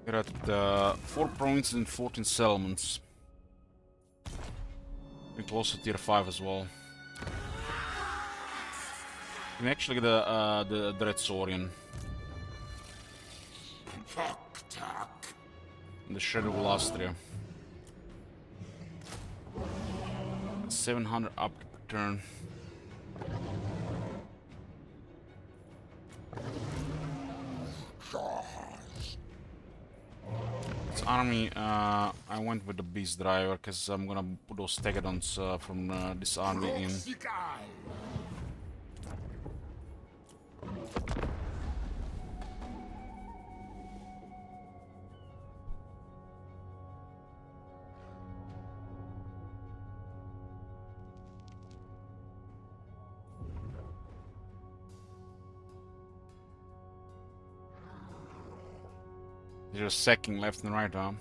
We're at 4 provinces and 14 settlements. We're close to tier 5 as well. We can actually get the Red Saurian. And the Shred of Lastria. 700 up per turn. This army, I went with the Beast Driver because I'm gonna put those Tegadons from this army in. There's sacking left and right arm.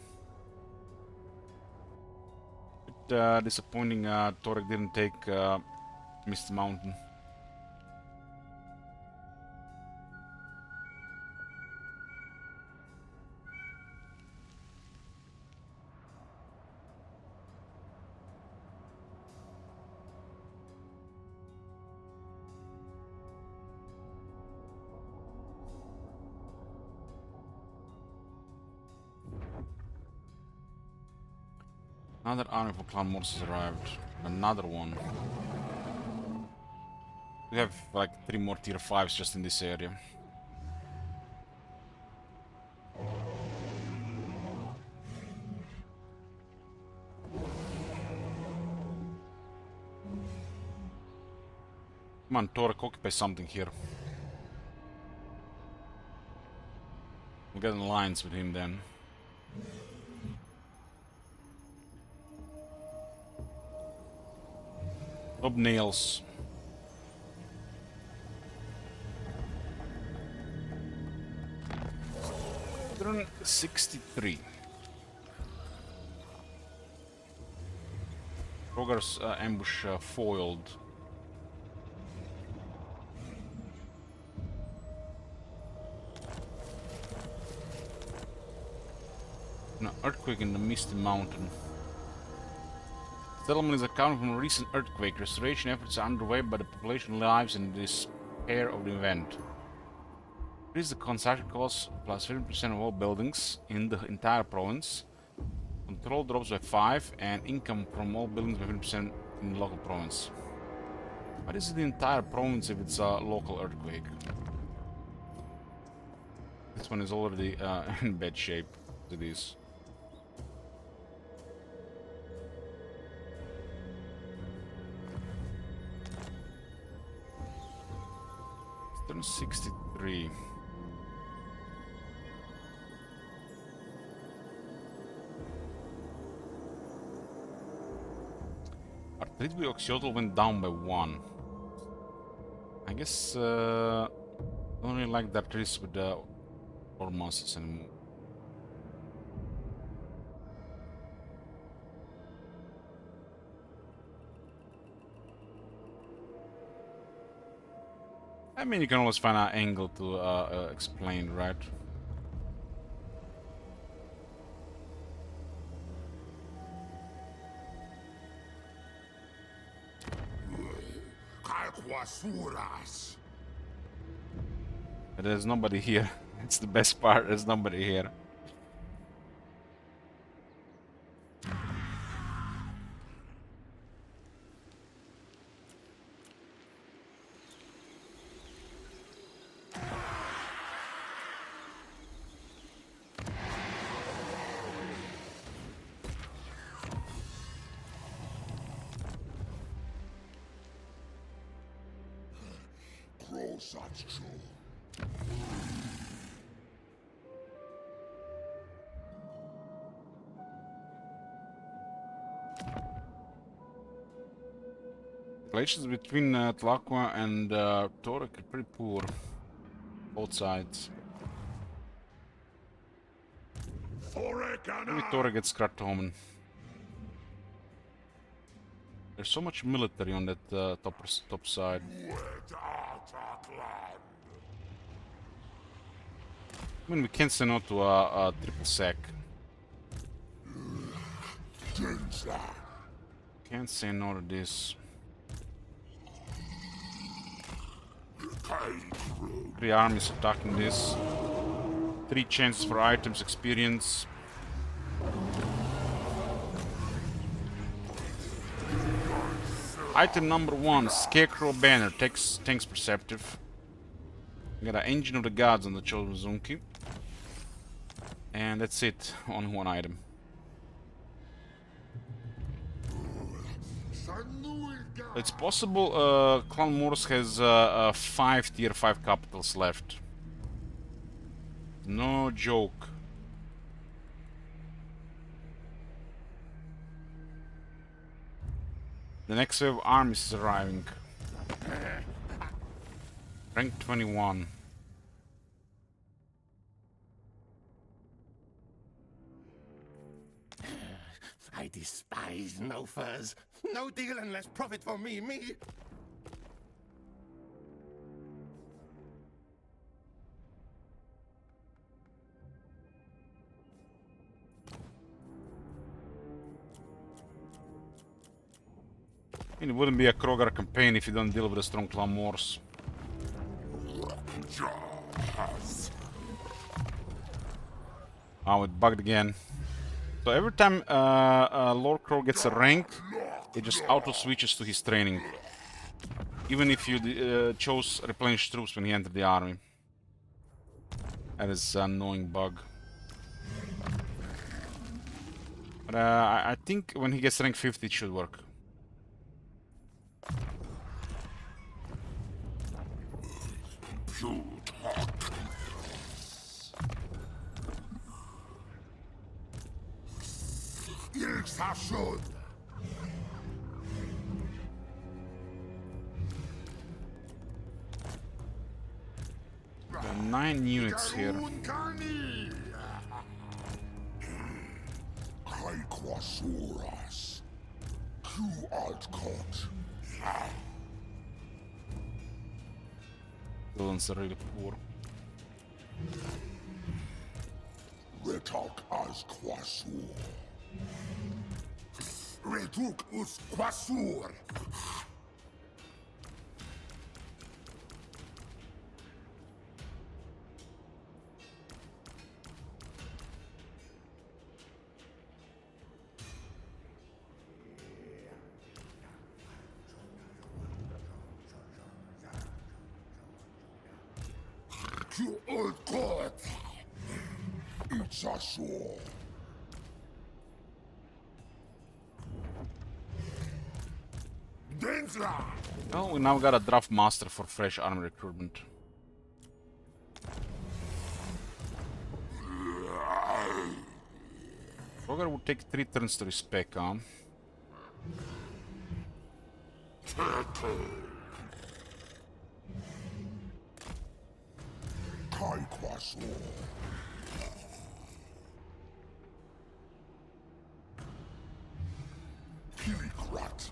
Bit disappointing Torek didn't take Mist Mountain. Another army for Clan Morse has arrived. Another one. We have like 3 more tier 5s just in this area. Come on, Torek, occupy something here. We'll get in alliance with him then. Top nails. Turn 63. Krogar's ambush foiled. An earthquake in the Misty Mountain. Settlement is accounted from a recent earthquake. Restoration efforts are underway, but the population lives in despair of the event. Increase the construction cost plus 50% of all buildings in the entire province. Control drops by 5 and income from all buildings by 50% in the local province. What is the entire province if it's a local earthquake? This one is already in bad shape as it is. Turn 63. Our trade with Geopolitical went down by 1. I guess I don't really like that risk with the Ormoses anymore. I mean, you can always find an angle to explain, right? But there's nobody here. It's the best part, there's nobody here. Relations between Tlaqua and Torek are pretty poor. Both sides. Maybe Torek gets Kratomen. There's so much military on that top side. I mean, we can't say no to a triple sack. Can't say no to this. 3 armies attacking this. 3 chances for items, experience. Item number 1, Scarecrow Banner, tanks perceptive. We got an Engine of the Gods on the Chosen Zunki. And that's it, on 1 item. It's possible Clan Morse has 5 tier 5 capitals left. No joke. The next wave of armies is arriving. Rank 21. I despise no furs. No deal unless profit for me. I mean, it wouldn't be a Krogar campaign if you don't deal with a strong Clan Morse. Oh, it bugged again. So every time Lord Crow gets a rank, it just auto-switches to his training. Even if you chose replenish troops when he entered the army. That is an annoying bug. But I think when he gets rank 50 it should work. There are 9 units here. quasuras. Q altcot. Villains are really poor. Retalk as quasur. Retuk us quasur. Q altcot. It's a sword. Densla! Well, we now got a draft master for fresh army recruitment. Roger would take 3 turns to respec, huh? Kai quasur. Pilikrat.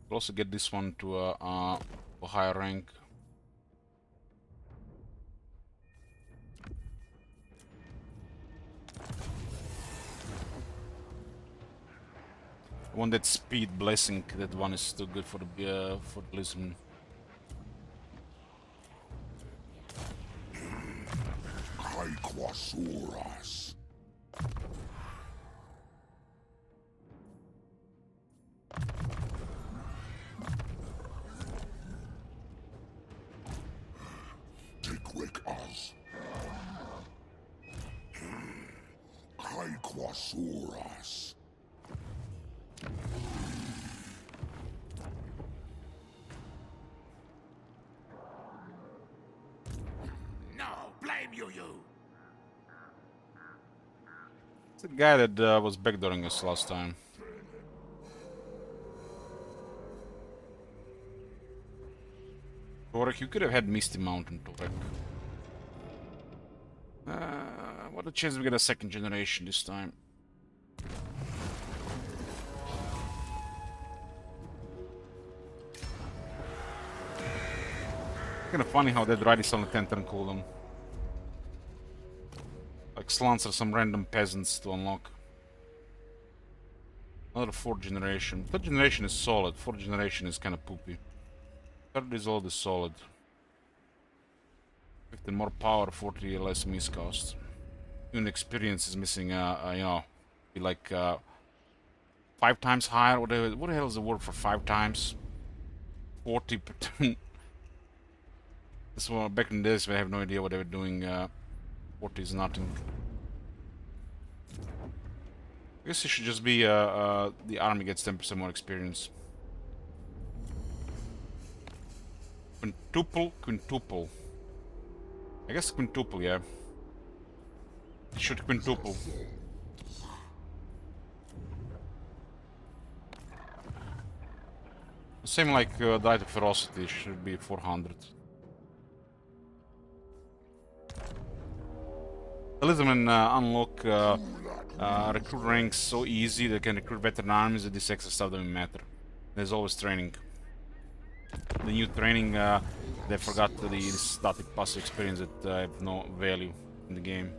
We'll also get this one to a higher rank. I want that speed blessing. That one is still good for the Blizzard. Kai quasuras. Take wake us. Kai quasuras. No, blame you. It's the guy that was backdooring us last time. Torek, you could have had Misty Mountain, Torek. What a chance we get a second generation this time. Kinda funny how that ride is only 10 turn cooldown. Like slants are some random peasants to unlock. Another 4th generation. 3rd generation is solid, 4th generation is kinda poopy. 3rd is all the solid. 15 more power, 40 less miscast. Even experience is missing, you know, be like 5 times higher. What the hell is the word for 5 times? 40 per turn. This one back in this, we have no idea what they were doing. 40 is nothing. I guess it should just be the army gets 10% more experience. Quintuple. I guess quintuple, yeah. It should quintuple. Same like Diet of Ferocity, should be 400. Elizabeth unlock recruit ranks so easy, they can recruit veteran armies that this extra stuff doesn't matter. There's always training. The new training, they forgot the static passive experience that have no value in the game.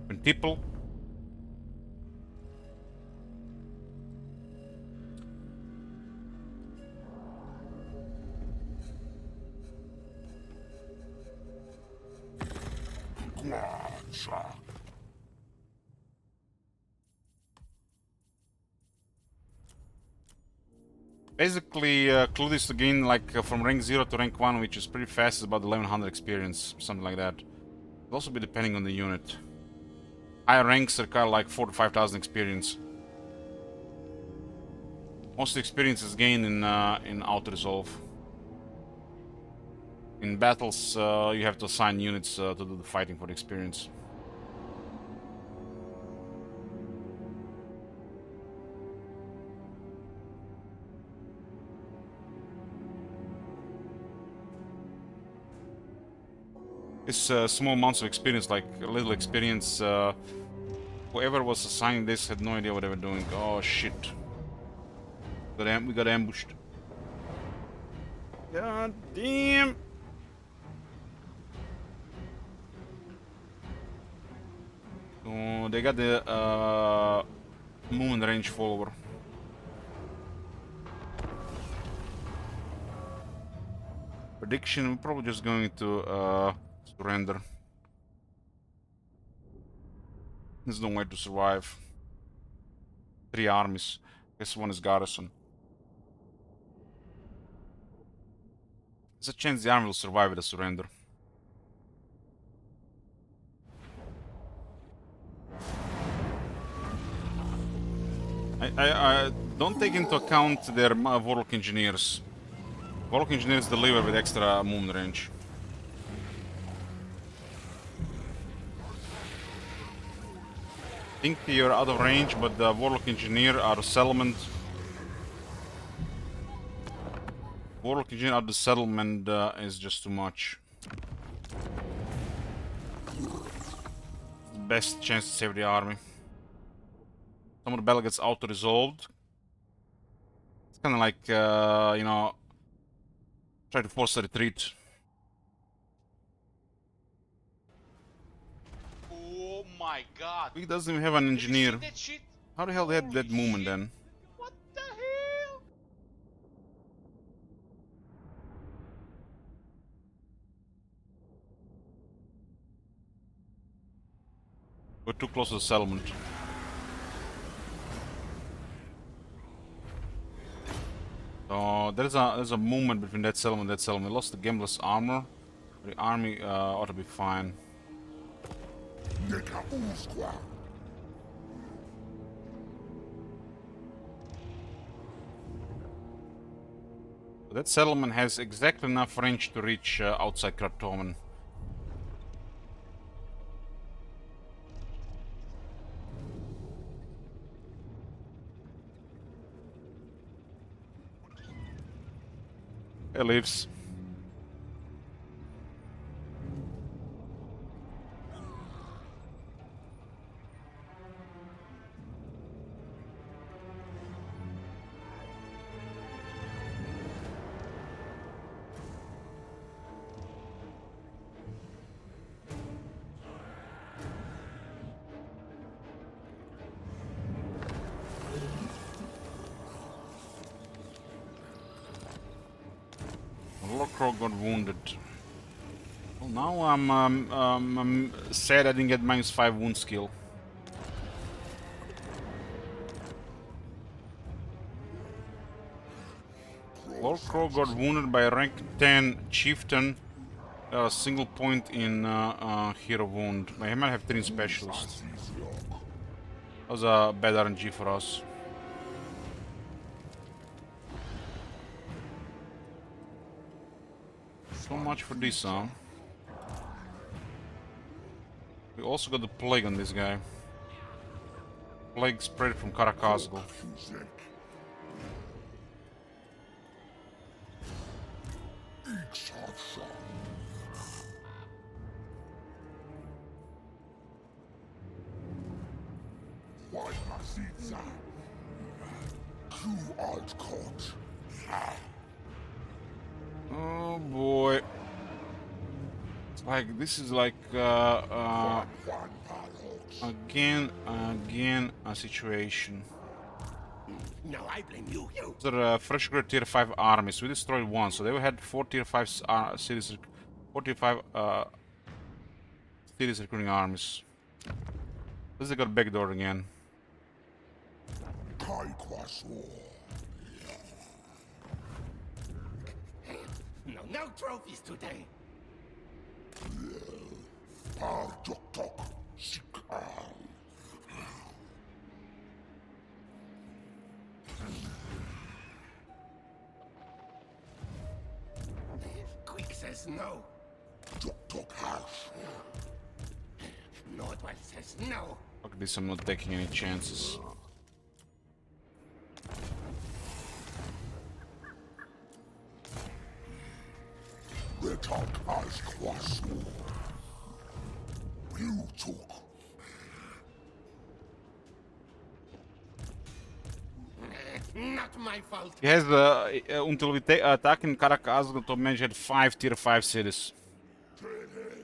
Quintuple. Basically, clue this again, like from rank 0 to rank 1, which is pretty fast, is about 1100 experience, something like that. It'll also be depending on the unit. Higher ranks are kind of like 4 to 5000 experience. Most experience is gained in auto resolve. In battles, you have to assign units to do the fighting for the experience. It's small amounts of experience, like a little experience. Whoever was assigning this had no idea what they were doing. Oh shit. We got ambushed. God damn! Oh, they got the movement range follower. Prediction, we're probably just going to surrender. There's no way to survive. 3 armies. Guess one is garrison. There's a chance the army will survive with a surrender. I don't take into account their warlock engineers. Warlock engineers deliver with extra movement range. I think you're out of range, but the warlock engineer are settlement. Warlock engineer out the settlement is just too much. Best chance to save the army. Some of the battle gets auto-resolved. It's kind of like, you know, try to force a retreat. Oh my god. He doesn't even have an engineer. Did you see that shit? How the hell they had that Holy movement shit. then? What the hell? We're too close to the settlement. So there's a movement between that settlement and that settlement. They lost the gambler's armor. The army ought to be fine. That settlement has exactly enough range to reach outside Kratomen. It lives. Crow got wounded. Well, now I'm sad I didn't get -5 wound skill. Crow got wounded by a rank 10 chieftain. A single point in hero wound. I might have 3 specialists. That was a bad RNG for us. So much for this, huh? We also got the plague on this guy. Plague spread from Karakazgal. Oh boy. It's like, this is like, again a situation. No, I blame you. These are fresh grade tier 5 armies. We destroyed one, so they had 4 tier 5 cities, 4 tier 5 cities recruiting armies. This they got backdoor again. No trophies today. Quick says no. Nordwell says no. Fuck this, I'm not taking any chances. my fault. He has until we attack in Caracas, the top manager had 5 tier 5 cities.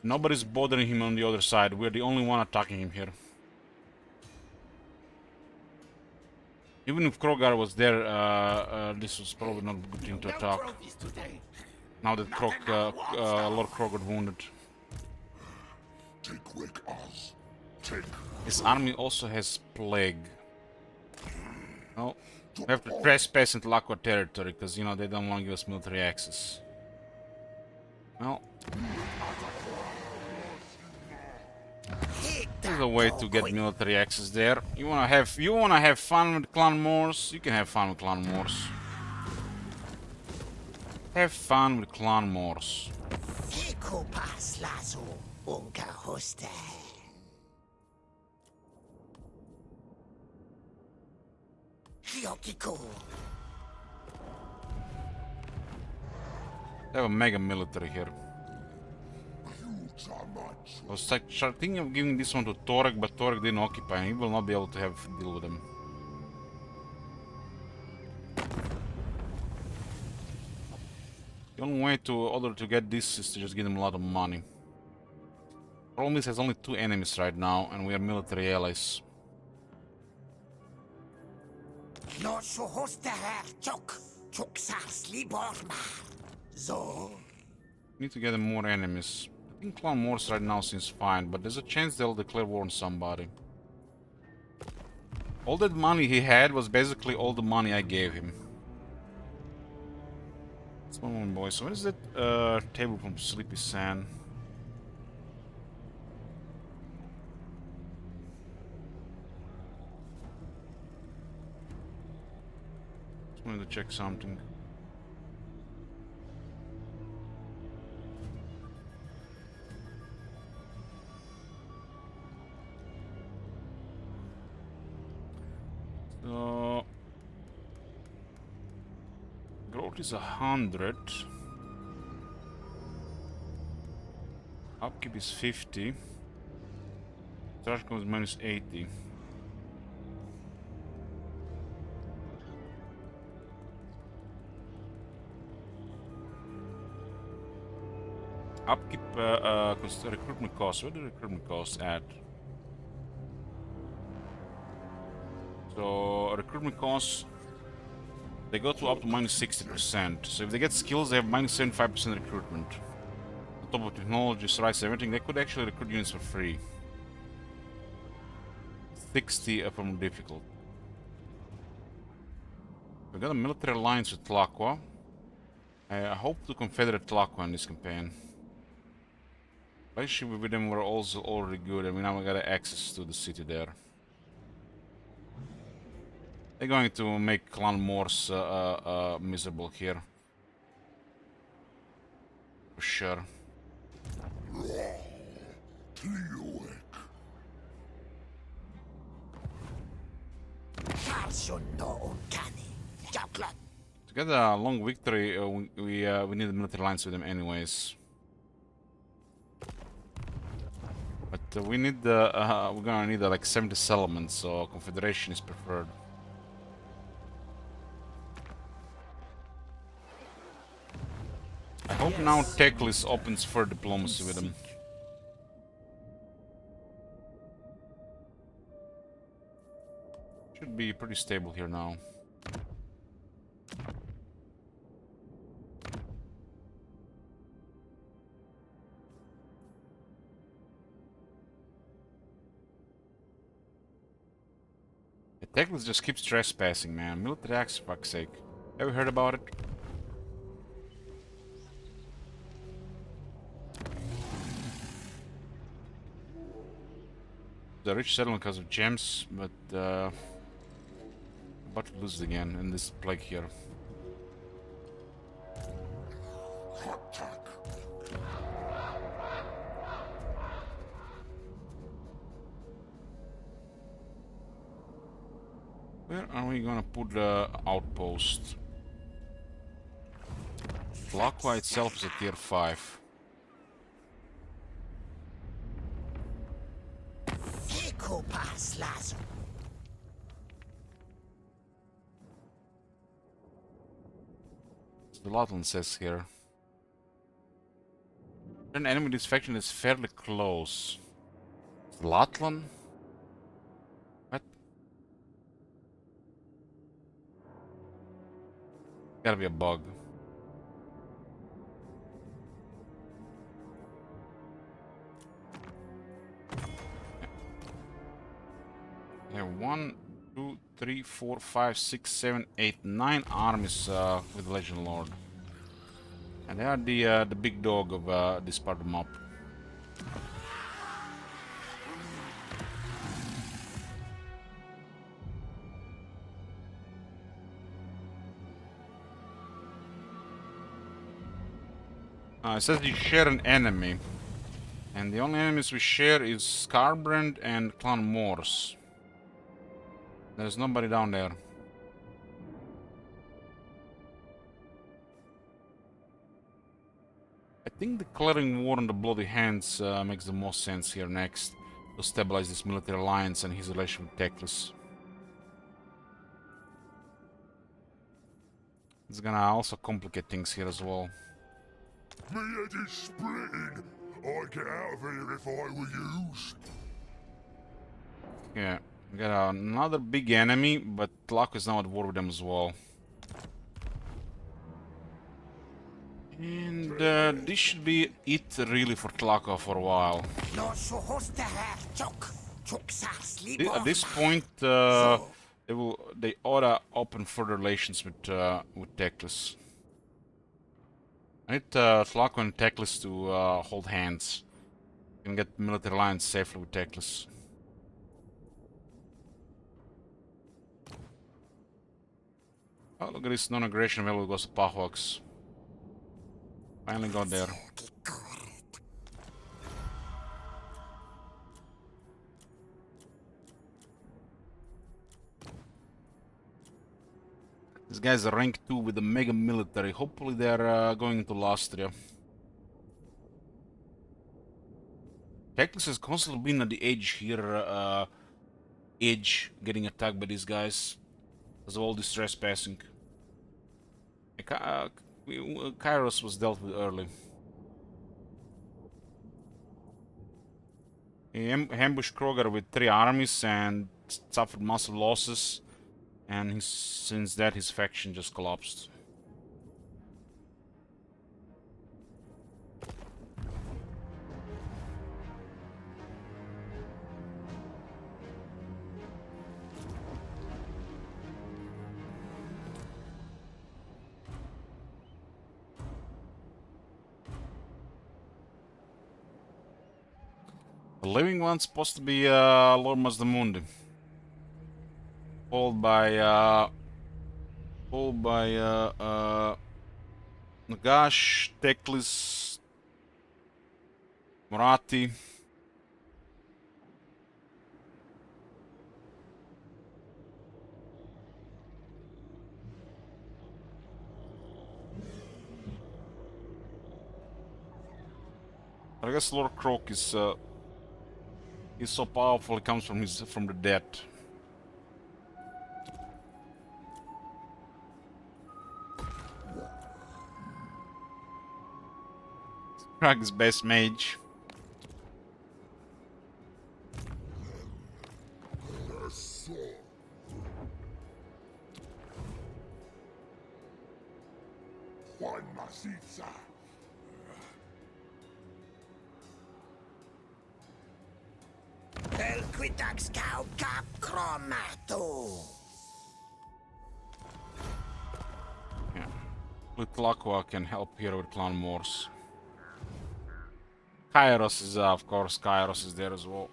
Nobody's bothering him on the other side. We're the only one attacking him here. Even if Krogar was there, this was probably not a good thing to No attack. trophies today. Now that Lord Krog got wounded. Take Rick Oz. Take. His army also has plague. No, we have to trespass into Laqua territory because, you know, they don't want to give us military access. Well, there's a way to get military access there. You wanna have fun with clan wars? You can have fun with clan wars. Have fun with clan wars. They have a mega military here. I was like thinking of giving this one to Torek, but Torek didn't occupy and he will not be able to deal with them. The only way to get this is to just give them a lot of money. Problem is, has only 2 enemies right now, and we are military allies. Need to get them more enemies. I think Clan Wars right now seems fine, but there's a chance they'll declare war on somebody. All that money he had was basically all the money I gave him. Small one, boys. So where is that table from Sleepy Sand? Just wanted to check something. So growth is 100. Upkeep is 50. Trash comes minus 80. Upkeep recruitment costs. Where do recruitment costs at? So recruitment costs, they go to up to minus 60%. So if they get skills, they have minus 75% recruitment. On top of technology, rights, everything, they could actually recruit units for free. 60 from difficult. We got a military alliance with Tlaqua. I hope to confederate Tlaqua in this campaign. Actually, with them we're also already good, and we now got access to the city there. They're going to make Clan Morse miserable here. For sure. To get a long victory, we need a military alliance with them anyways. But we need we're gonna need like 70 settlements, so confederation is preferred. I hope now Teclis opens for diplomacy with them. Should be pretty stable here now. Teclis just keeps trespassing, man. Military acts, for fuck's sake. Have you heard about it? The rich settlement because of gems, but about to lose it again in this plague here. Where are we gonna put the outpost? Tlaqua itself is a tier 5. The Latlan says here. An enemy in this faction is fairly close. Latlan? What? Gotta be a bug. Yeah, 1, 2, 3, 4, 5, 6, 7, 8, 9 armies with Legend Lord. And they are the big dog of this part of the map. It says you share an enemy. And the only enemies we share is Scarbrand and Clan Morse. There's nobody down there. I think declaring war on the Bloody Hands makes the most sense here next. To stabilize this military alliance and his relation with Teclis. It's gonna also complicate things here as well. My head is splitting. I'd get out of here if I were you. Yeah, we got another big enemy, but Tlaco is now at war with them as well. And this should be it really for Tlaco for a while. At this point, they ought to open further relations with Teclis. I need Tlaco and Teclis to hold hands. And get military alliance safely with Teclis. Oh, look at this non-aggression value goes to Pahwax. Finally got there. This guy's a rank 2 with a mega military. Hopefully they're going into Lastria. Teclis has constantly been at the edge here. Edge getting attacked by these guys. Because of all this trespassing. Kairos was dealt with early. He ambushed Kroger with 3 armies and suffered massive losses. And since that, his faction just collapsed. The living one's supposed to be Lord Mazdamundi. Followed by Nagash, Teclis, Murati. I guess Lord Croak is he's so powerful he comes from the dead. Krag's best mage. Yeah. With Lacqua can help here with Clan Morse. Kairos is, of course, Kairos is there as well.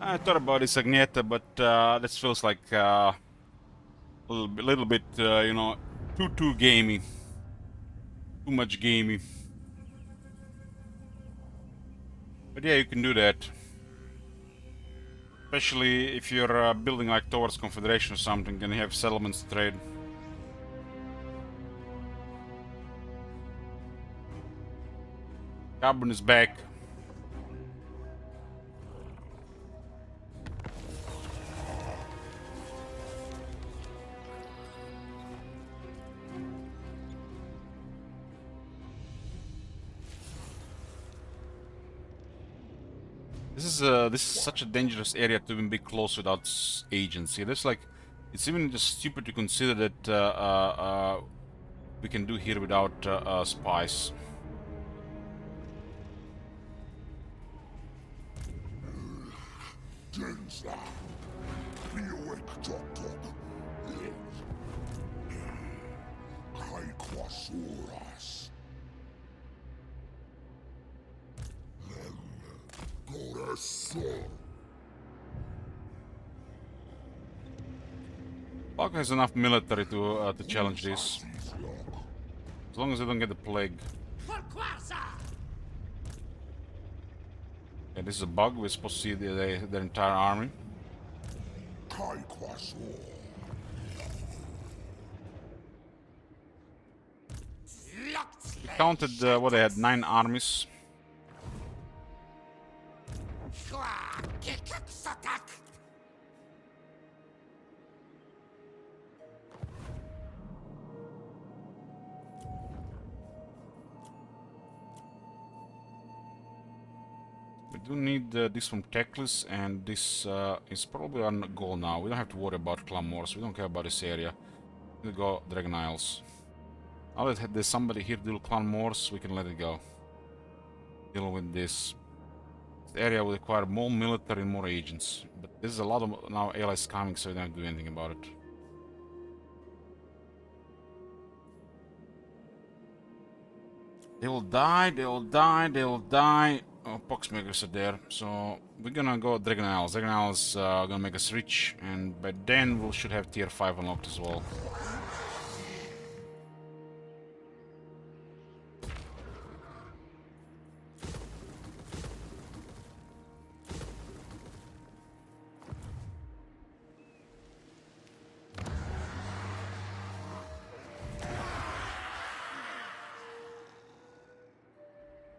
I thought about this Agneta, but this feels like a little bit, you know, too gamey. Too much gamey. But yeah, you can do that. Especially if you're building like towards Confederation or something, and you have settlements to trade. Carbon is back. This is such a dangerous area to even be close without agents. Yeah, there's like, it's even just stupid to consider that we can do here without spies. Genza, be awake, Tok. Kai Quasuras. Corazon. Log has enough military to challenge this. As long as they don't get the plague. Yeah, this is a bug. We're supposed to see their entire army. Kai Quasor. We counted what they had, 9 armies. We do need this from Teclis, and this is probably on goal now. We don't have to worry about Clamors. We don't care about this area. We'll go Dragon Isles. Now that there's somebody here to deal Clan Moors, we can let it go. Deal with this. This area will require more military and more agents. But there's a lot of now allies coming, so we don't have to do anything about it. They will die, they will die, they will die. Oh, Poxmakers are there, so we're gonna go Dragon Isles. Dragon Isles gonna make us rich, and by then we should have tier 5 unlocked as well.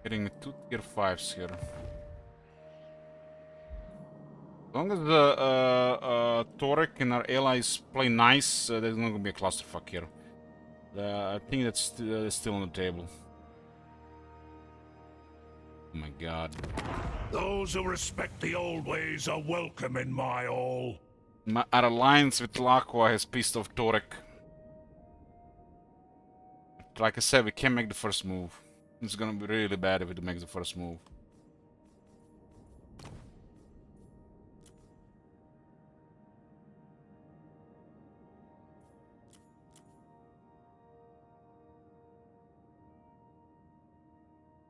Getting 2 tier 5s here. As long as Torek and our allies play nice, there's not gonna be a clusterfuck here. I think that's still on the table. Oh my god. Those who respect the old ways are welcome in my hall. Our alliance with Laqua has pissed off Torek. But like I said, we can't make the first move. It's gonna be really bad if it makes the first move.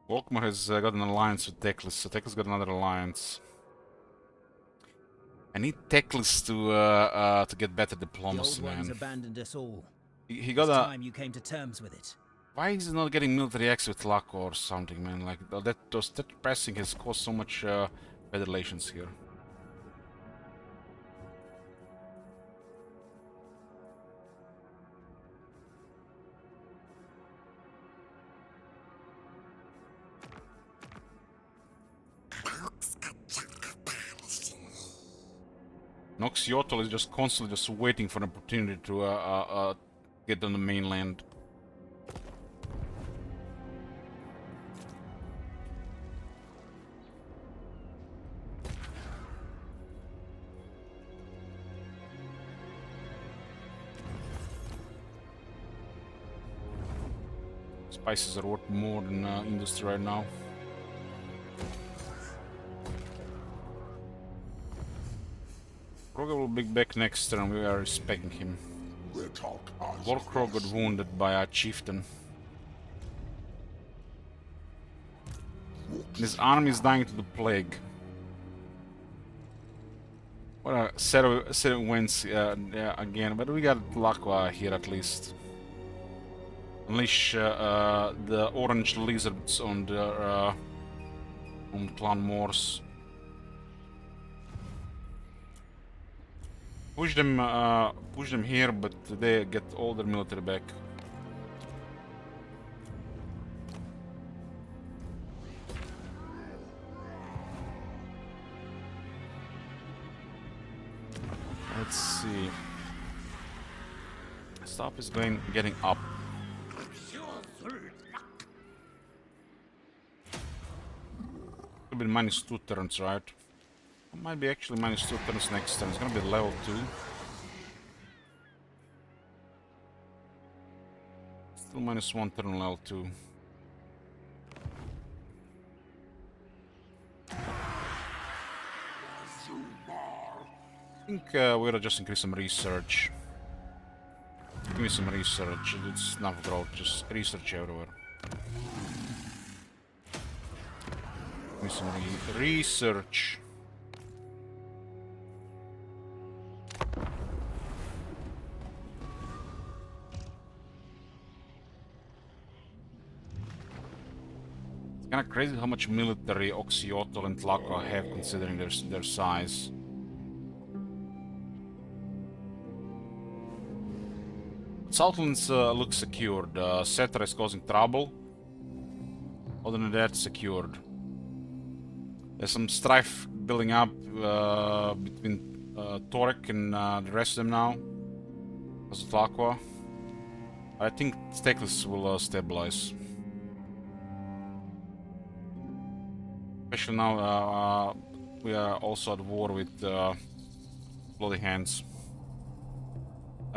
Volkmar has got an alliance with Teclis, so Teclis got another alliance. I need Teclis to get better diplomacy, the old ones man. abandoned us all. He got It's a. time you came to terms with it. Why is he not getting military access with Laqua or something, man? Like that pressing has caused so much bad relations here. Nox Yotl is just constantly just waiting for an opportunity to get on the mainland. Spices are worth more than industry right now. Kroger will be back next turn, we are respecting him. Warcrow got wounded by our chieftain. His army is dying to the plague. Well, set wins again, but we got Laqua here at least. Unleash the orange lizards on the Clan Moors. Push them here, but they get all their military back. Let's see. Stuff is getting up. Could be -2 turns, right? It might be actually -2 turns next turn. It's gonna be level 2. Still -1 turn level 2. I think we'll just increase some research. Give me some research. It's enough growth, just research everywhere. Give me some research. It's kinda crazy how much military Oxyotl and Tlaka have considering their size. Southlands look secured. Setra is causing trouble. Other than that, secured. There's some strife building up between Torek and the rest of them now. Because of Tlaqua. I think Staklis will stabilize. Especially now we are also at war with Bloody Hands.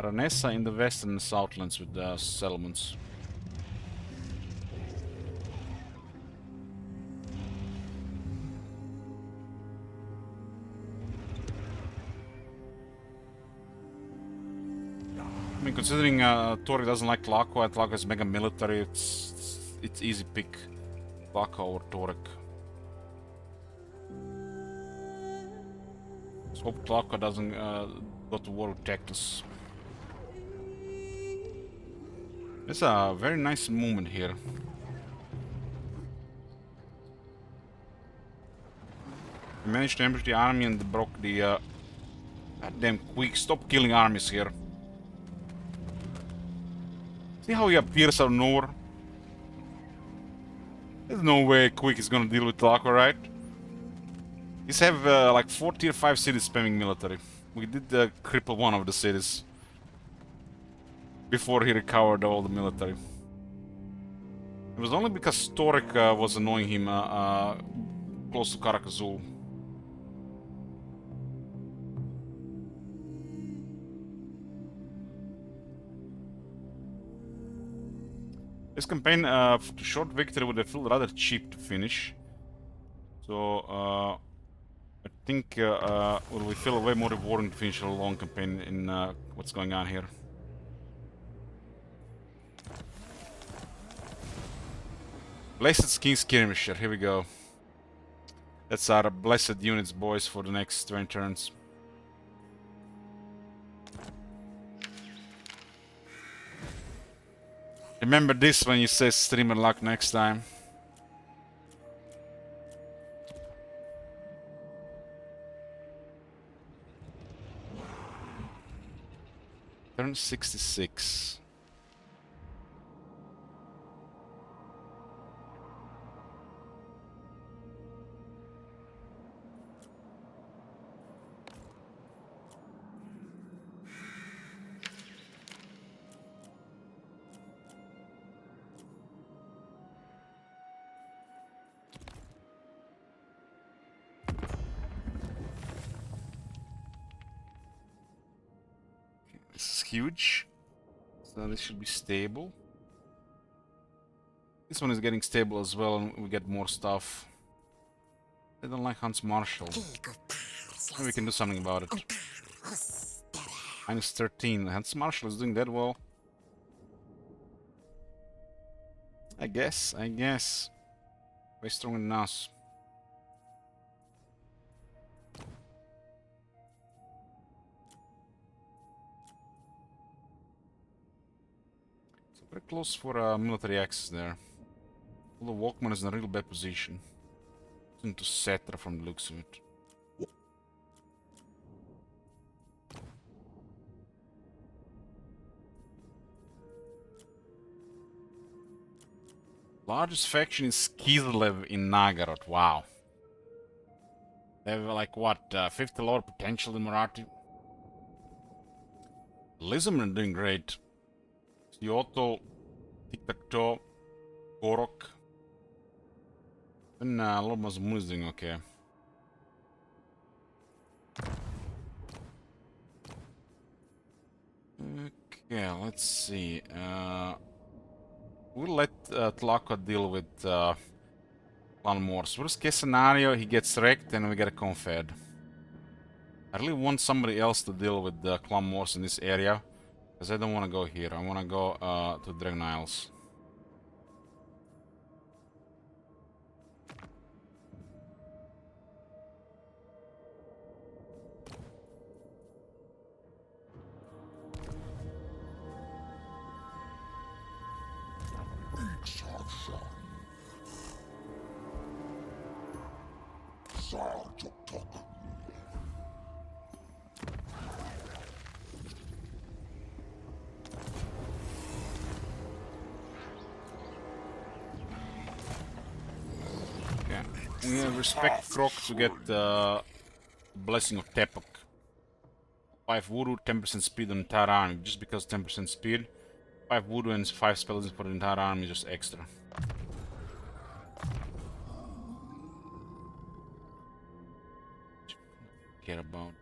Ranessa in the west and the southlands with the settlements. I mean, considering Tori doesn't like Tlaqua, and Tlaqua is mega military, it's easy pick Tlaqua or Torek. Let's hope Tlaqua doesn't go to war with Tectus. It's a very nice movement here. We managed to ambush the army and broke the goddamn quick. Stop killing armies here. See how he appears out of nowhere? There's no way Quick is gonna deal with Tlaqua, right? He's have like 4 tier 5 cities spamming military. We did cripple one of the cities before he recovered all the military. It was only because Torek was annoying him close to Karakazul. This campaign, short victory would have felt rather cheap to finish. So, I think we feel way more rewarding to finish a long campaign in what's going on here. Blessed King Skirmisher, here we go. That's our blessed units, boys, for the next 20 turns. Remember this when you say streamer luck next time. Turn 66. This is huge. So this should be stable. This one is getting stable as well, and we get more stuff. I don't like Hans Marshall. Maybe we can do something about it. Minus 13. Hans Marshall is doing that well. I guess. Way stronger than us. very close for military access there. Although Walkman is in a real bad position. Into Setra from the looks of it. Largest faction is Kislev in Nagarod. Wow. They have like what, 50 lower potential in Marathi? Lizman doing great. Kyoto, Tic-Tac-Toe, Korok. And Lormaz Moon is doing okay. Okay, let's see. We'll let Tlako deal with Clan Morse. Worst case scenario, he gets wrecked and we get a confed. I really want somebody else to deal with the Clan Morse in this area. Because I don't want to go here. I want to go to Dragon Isles. We respect Krok to get the Blessing of Tepak. 5 voodoo, 10% speed on the entire army. Just because 10% speed, 5 voodoo and 5 spells for the entire army is just extra. Care about.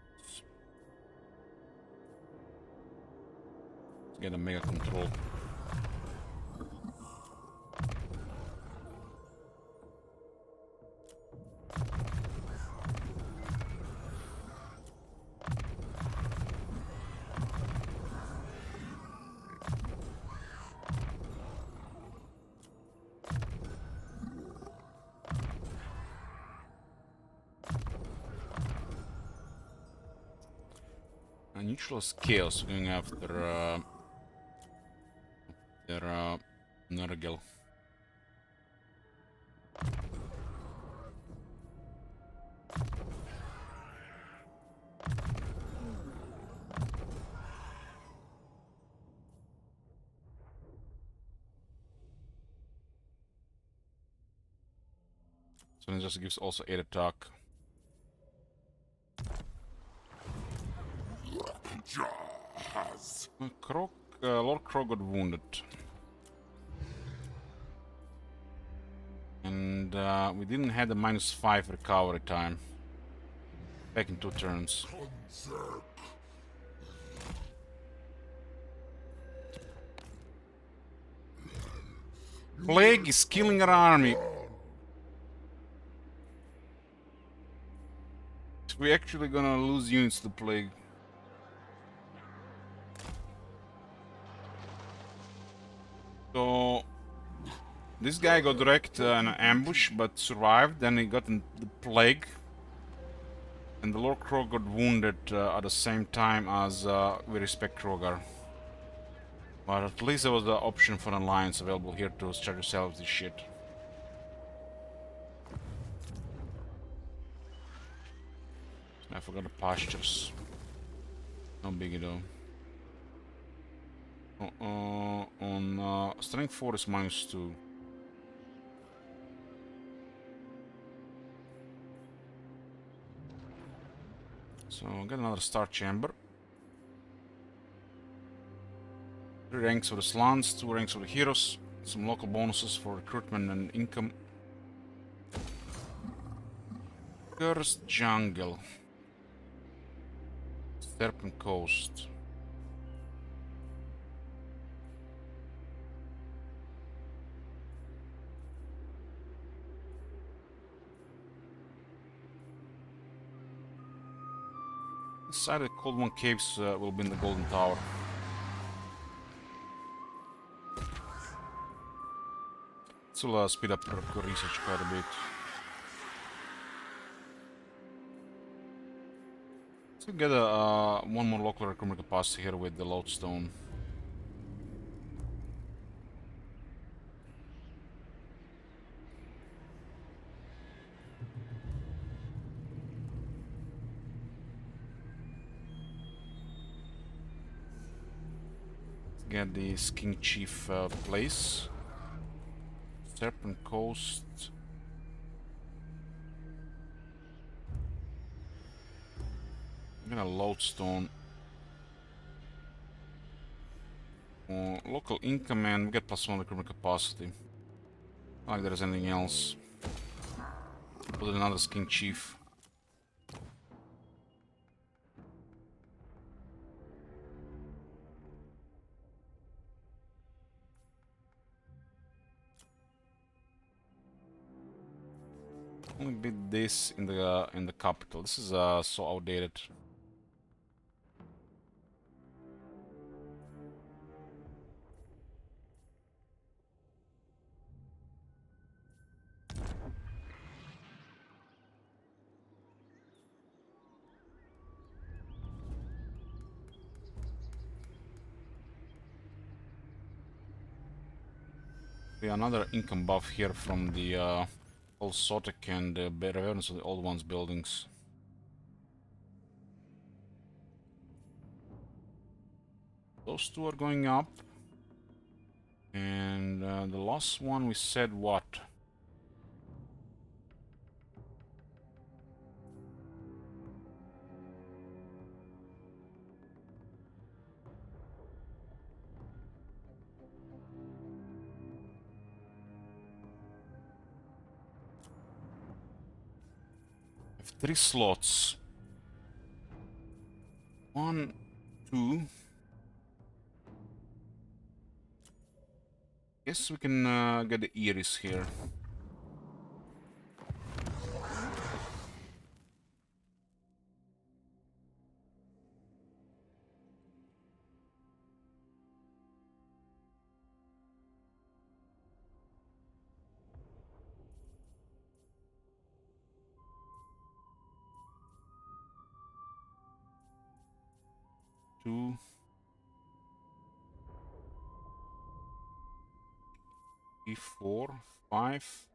Let's get a mega control. Neutral is chaos going after their Nurgle. So it just gives also 8 attack. Lord Krog got wounded. And we didn't have the -5 recovery time. Back in 2 turns. Plague is killing our army. We're actually gonna lose units to Plague. So this guy got wrecked in an ambush but survived. Then he got in the Plague. And the Lord Krog got wounded at the same time as we respect Krogar. But at least there was the option for an alliance available here to start yourselves this shit. I forgot the pastures. No biggie though. On strength 4 is -2. So I'll get another star chamber. 3 ranks for the slants, 2 ranks for the heroes, some local bonuses for recruitment and income. Cursed Jungle. Serpent Coast. Inside the Cold One Caves will be in the Golden Tower. This will speed up our research quite a bit. Let's get one more local recruitment capacity here with the Lodestone. get this King Chief place. Serpent Coast. I'm gonna lodestone. Local income and we get +1 recruitment capacity. Not like there's anything else. Put another King Chief. Only bid this in the capital. This is so outdated. We have another income buff here from the old Sotek and the awareness of the old ones buildings. Those two are going up. And the last one we said what? I have 3 slots. 1, 2. Guess we can get the Iris here. Two. 3, 4, 5,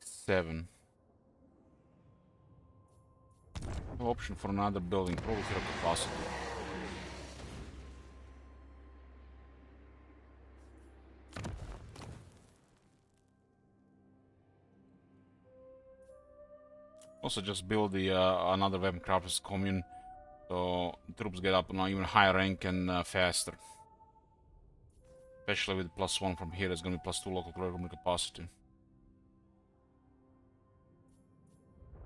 7. No option for another building, probably hero capacity. Also just build the another weapon crafters commune, so the troops get up on an even higher rank and faster. Especially with +1 from here, it's gonna be +2 local recruitment capacity.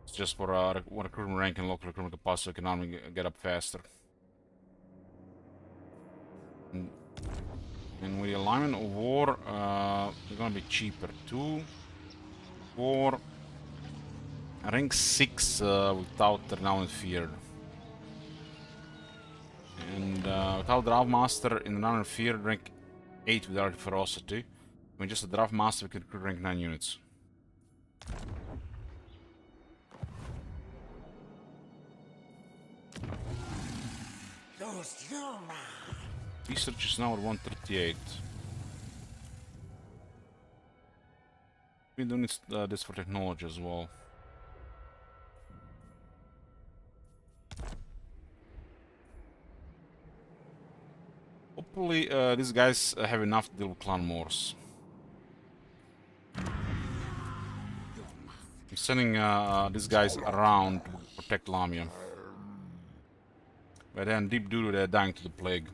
It's just for recruitment rank and local recruitment capacity, can only get up faster. And with the alignment of war, it's gonna be cheaper. 2, 4, rank 6 without renowned fear. And without draft master in renowned fear, rank 8 without ferocity. When just a draft master, we can recruit rank 9 units. Research is now at 138. We do need this for technology as well. Hopefully these guys have enough to deal with clan wars. I'm sending these guys around to protect Lamia. But then deep doo they're dying to the plague.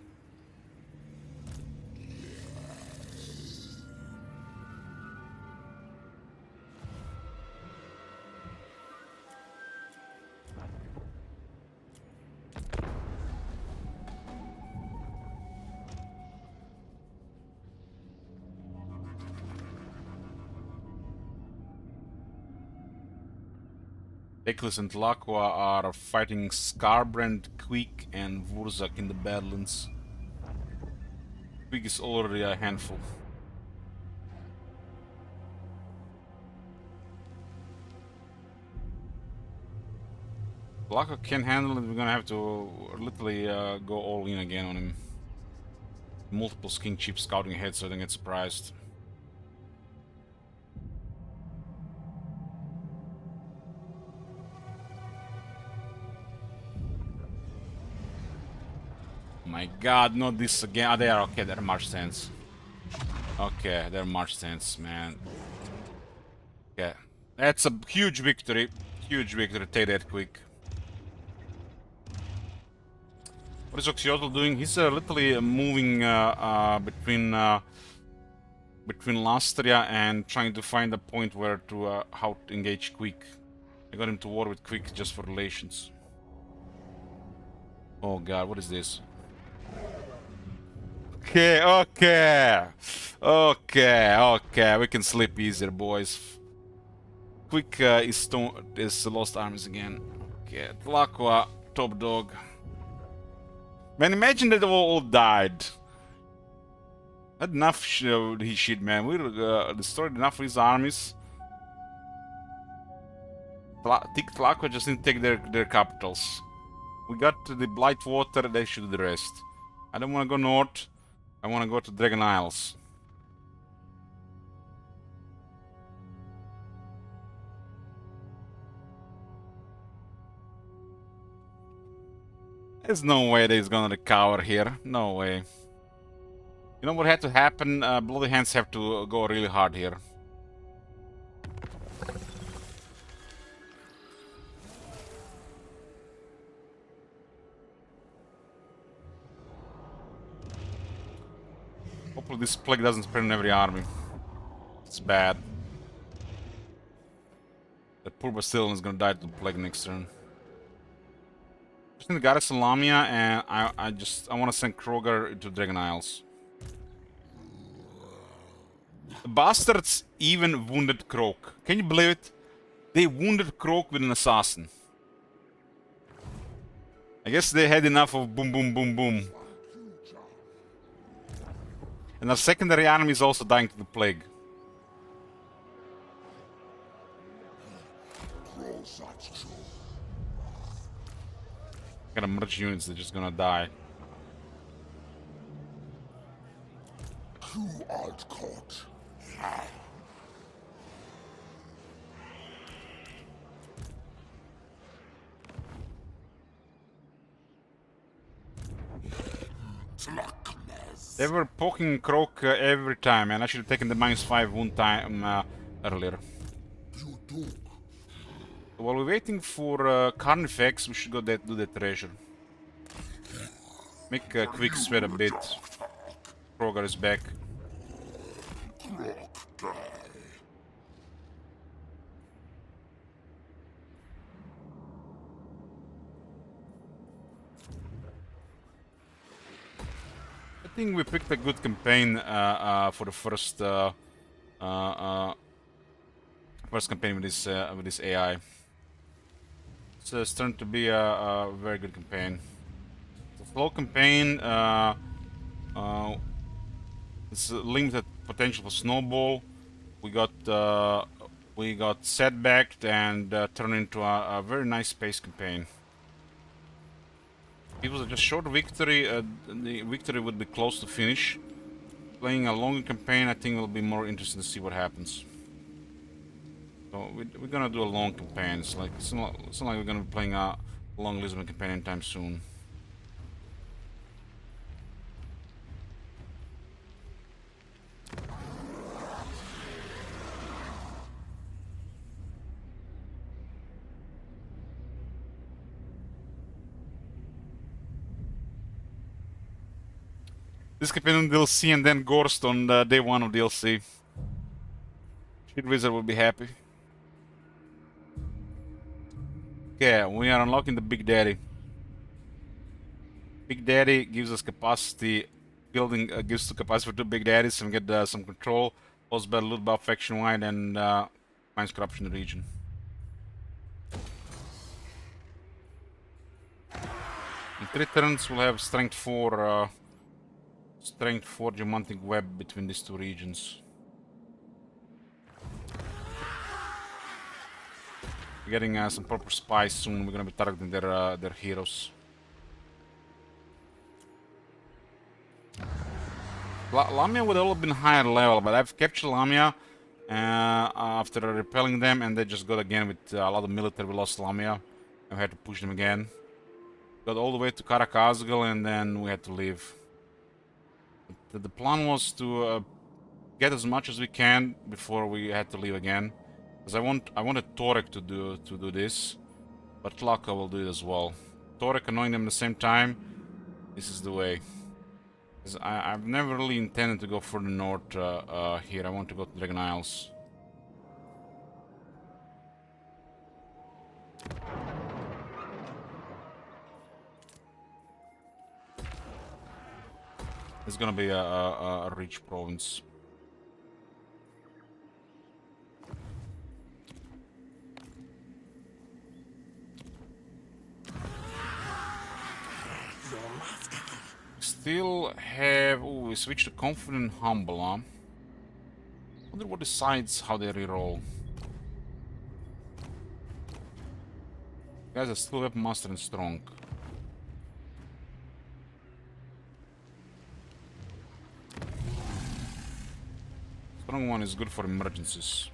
Eklis and Tlaqua are fighting Skarbrand, Queek, and Vurzak in the Badlands. Queek is already a handful. Tlaqua can handle it, we're gonna have to literally go all in again on him. Multiple King Chiefs scouting ahead so I don't get surprised. my god, not this again. Ah, they are okay, they're march stance. Okay, they're march stance, man. Okay. That's a huge victory. Huge victory, take that quick. What is Geopolitical doing? He's literally moving between Lastria and trying to find a point where to how to engage Quick. I got him to war with Quick just for relations. Oh god, what is this? Okay, we can sleep easier, boys. Quick is lost armies again. Okay, Tlaqua, top dog. Man, imagine that all died. Not enough his shit, man. We destroyed enough of his armies. Tlaqua just didn't take their capitals. We got the Blightwater, they should do the rest. I don't want to go north. I want to go to Dragon Isles. There's no way that he's gonna recover here. No way. You know what had to happen? Bloody Hands have to go really hard here. Hopefully this plague doesn't spread in every army. It's bad. That poor Bastilian is gonna die to the plague next turn. Just need the garrison Lamia, and I want to send Kroger to Dragon Isles. The bastards even wounded Croak. Can you believe it? They wounded Croak with an assassin. I guess they had enough of boom boom boom boom. And our secondary army is also dying to the plague. Gotta merge units, they're just gonna die. You art caught. They were poking Croak every time, and I should have taken the -5 one time earlier. While we're waiting for Carnifex, we should go do that treasure. Make Quick sweat a bit. Kroger is back. I think we picked a good campaign for the first campaign with this AI. It's turned to be a very good campaign. It's a slow campaign. It's a limited potential for snowball. We got setbacked and turned into a very nice space campaign. It was just short victory. The victory would be close to finish. Playing a longer campaign, I think will be more interesting to see what happens. So we're gonna do a long campaign. It's not like we're gonna be playing a long Lisbon campaign anytime soon. This campaign on DLC and then Gorst on day 1 of DLC. Shit Wizard will be happy. Okay, we are unlocking the Big Daddy. Big Daddy gives us capacity, gives the capacity for 2 Big Daddies and get some control, post battle loot buff faction wide, and finds corruption in the region. In 3 turns, we'll have strength 4 geomantic web between these 2 regions. We're getting some proper spies soon. We're gonna be targeting their heroes. Lamia would have been higher level, but I've captured Lamia after repelling them, and they just got again with a lot of military. We lost Lamia, and we had to push them again. Got all the way to Karakazgal and then we had to leave. The plan was to get as much as we can before we had to leave again. Because I wanted Torek to do this, but Tlaka will do it as well. Torek annoying them at the same time. This is the way. Because I've never really intended to go further north here. I want to go to Dragon Isles. It's gonna be a rich province. Still have... Ooh, we switched to confident and humble, huh? Wonder what decides how they reroll. Guys are still weapon master and strong. Strong one is good for emergencies.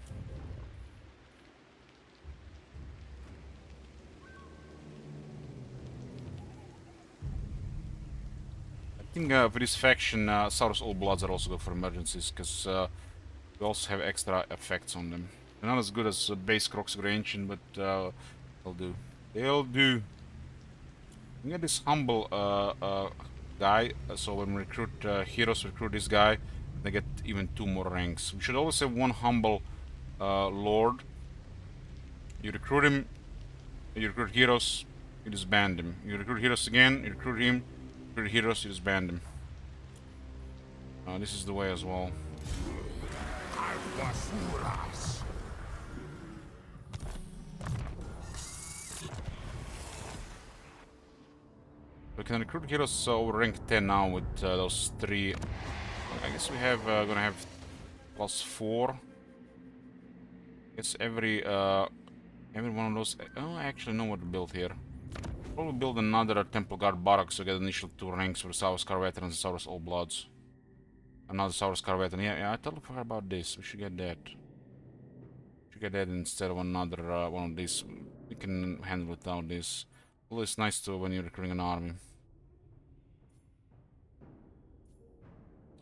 I think for this faction, Saurus All Bloods are also good for emergencies, because we also have extra effects on them. They're not as good as base Crocs or Ancient, but they'll do. They'll do. We got this humble guy, so when we recruit heroes, recruit this guy, they get even 2 more ranks. We should always have 1 humble lord. You recruit him, you recruit heroes, you disband him. You recruit heroes again, you recruit him, you recruit heroes, you disband him. This is the way as well. We can recruit heroes over rank 10 now with those 3. I guess we have gonna have +4. I guess every one of those. Oh, I actually know what to build here. Probably build another Temple Guard barracks to get initial 2 ranks for Saurus Car Veterans and Saurus All Bloods. Another Saurus Car Veteran. Yeah, I totally forgot about this. We should get that. We should get that instead of another one of these. We can handle it without this. Although it's nice to when you're recruiting an army.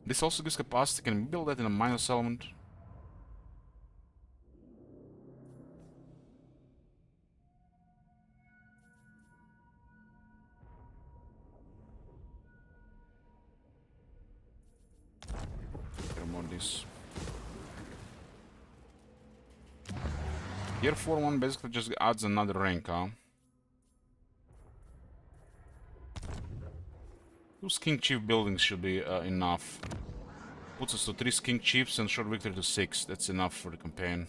This also gives capacity. Can we build that in a minor settlement? This. Tier 4-1 basically just adds another rank, huh? 2 King Chief buildings should be enough. Puts us to 3 King Chiefs and short victory to 6. That's enough for the campaign.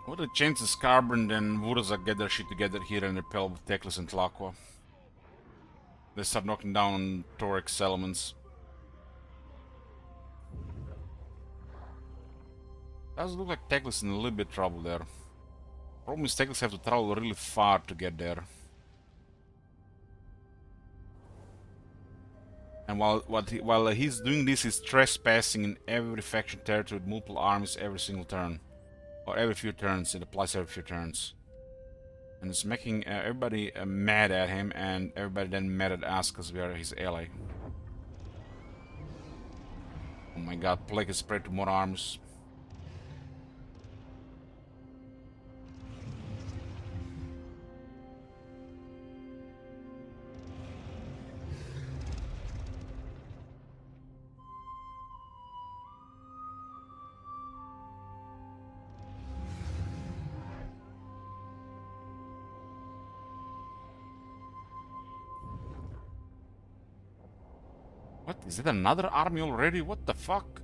What are the chances Carbon and Wurza get their shit together here and repel with Teclis and Tlaqua? They start knocking down on Torek settlements. Does look like Teclis is in a little bit of trouble there. Problem is Teclis have to travel really far to get there. And while he's doing this, he's trespassing in every faction territory with multiple armies every single turn. Or every few turns, it applies every few turns. And it's making everybody mad at him, and everybody then mad at us because we are his ally. Oh my god, Plague is spread to more arms. What? Is it another army already? What the fuck?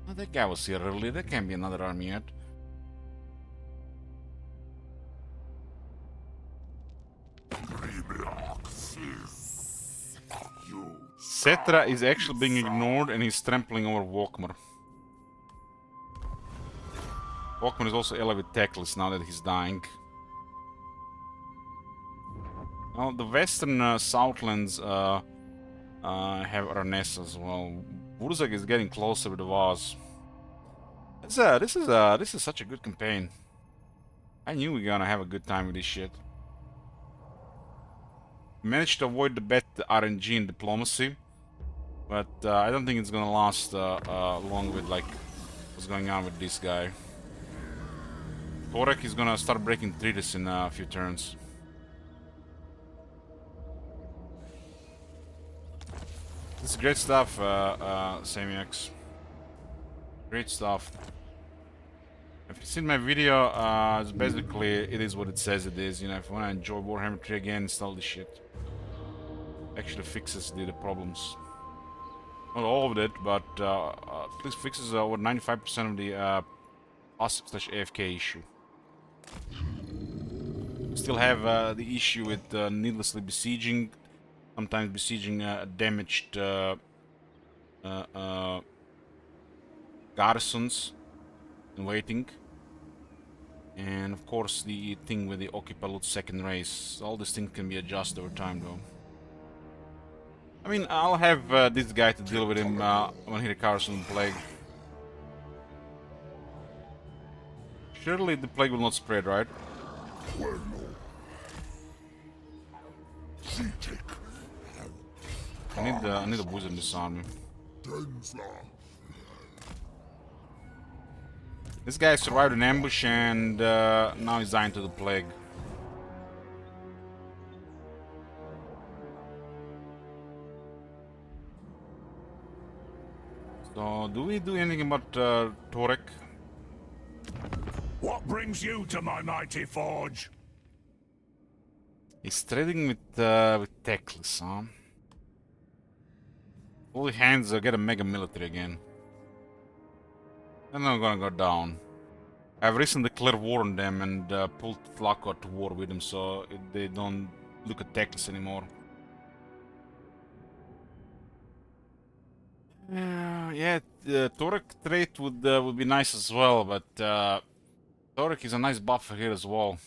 Oh, that guy was here earlier. There can't be another army yet. Cetra is actually being ignored and he's trampling over Walkmar. Walkman is also allied with Teclis now that he's dying. Well, the western Southlands have Arnesa as well. Burzag is getting closer with the Vaz. This is such a good campaign. I knew we were gonna have a good time with this shit. Managed to avoid the bet RNG and diplomacy, but I don't think it's gonna last long with like what's going on with this guy. Torek is gonna start breaking treaties in a few turns. This is great stuff, Samiex. Great stuff. If you've seen my video, it's basically, it is what it says it is. You know, if you want to enjoy Warhammer 3 again, install this shit. Actually fixes the problems. Not all of it, but at least fixes over 95% of the passive/AFK issue. Still have the issue with needlessly besieging, sometimes besieging damaged garrisons and waiting. And of course the thing with the Occupy Loot second race. All these things can be adjusted over time though. I mean, I'll have this guy to deal with him when he recovers from the plague. Surely the plague will not spread, right? Well, no. Seatic. I need a wizard in this army. Tenslar. This guy survived an ambush and now he's dying to the plague. So, do we do anything about Torek? What brings you to my mighty forge? He's trading with Teclis, huh? Holy hands get a mega military again. And I'm gonna go down. I've recently declared war on them and pulled Tlaco to war with them, so they don't look at Teclis anymore. Yeah, Torek trait would be nice as well, but Torek is a nice buffer here as well.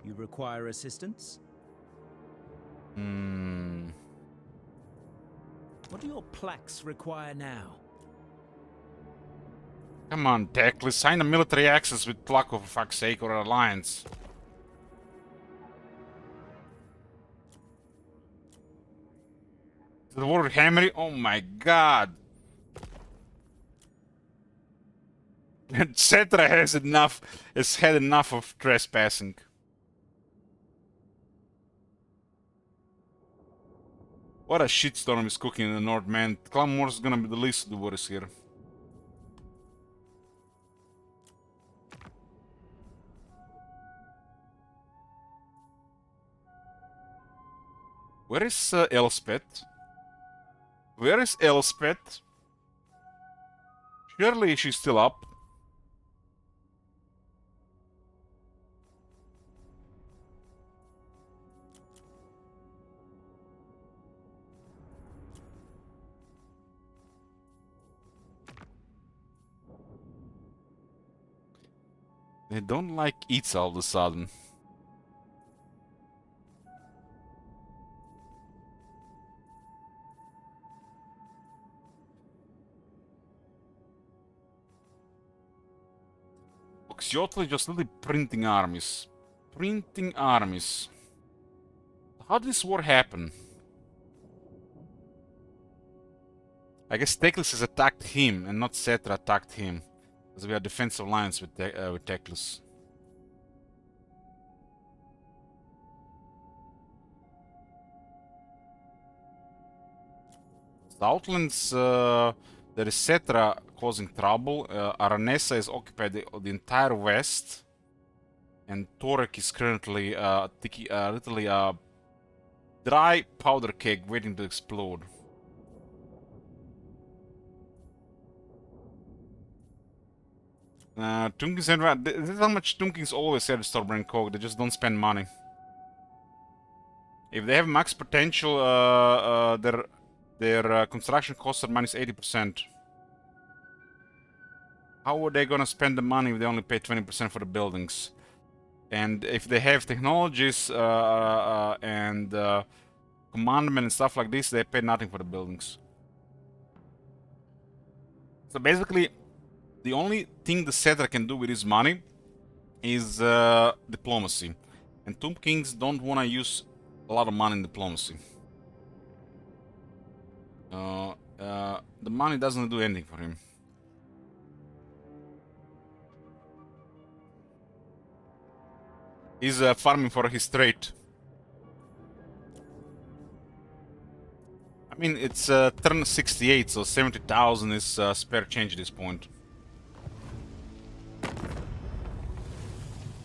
You require assistance? What do your plaques require now? Come on, Teclis, sign a military access with Tlaco for fuck's sake, or an alliance. The war with Hammery? Oh my god! Cetra has had enough of trespassing. What a shitstorm is cooking in the north, man. Clan Wars is gonna be the least of the worries here. Where is Elspeth? Where is Elspeth? Surely she's still up. They don't like eats all of a sudden. Geopolitical just literally printing armies. Printing armies. How did this war happen? I guess Teclis has attacked him and not Cetra attacked him. Because we are defensive alliance with Teclis. Southlands, there is Cetra causing trouble. Aranesa is occupied the entire west. And Torek is currently literally a dry powder keg waiting to explode. Tunkins and this is how much Tunkins always said to Stormbrand Coke, they just don't spend money. If they have max potential, their construction costs are minus 80%. How are they gonna spend the money if they only pay 20% for the buildings? And if they have technologies and commandment and stuff like this, they pay nothing for the buildings. So basically, the only thing the settler can do with his money is diplomacy. And Tomb Kings don't want to use a lot of money in diplomacy. The money doesn't do anything for him. He's farming for his trade. I mean, it's turn 68, so 70,000 is spare change at this point.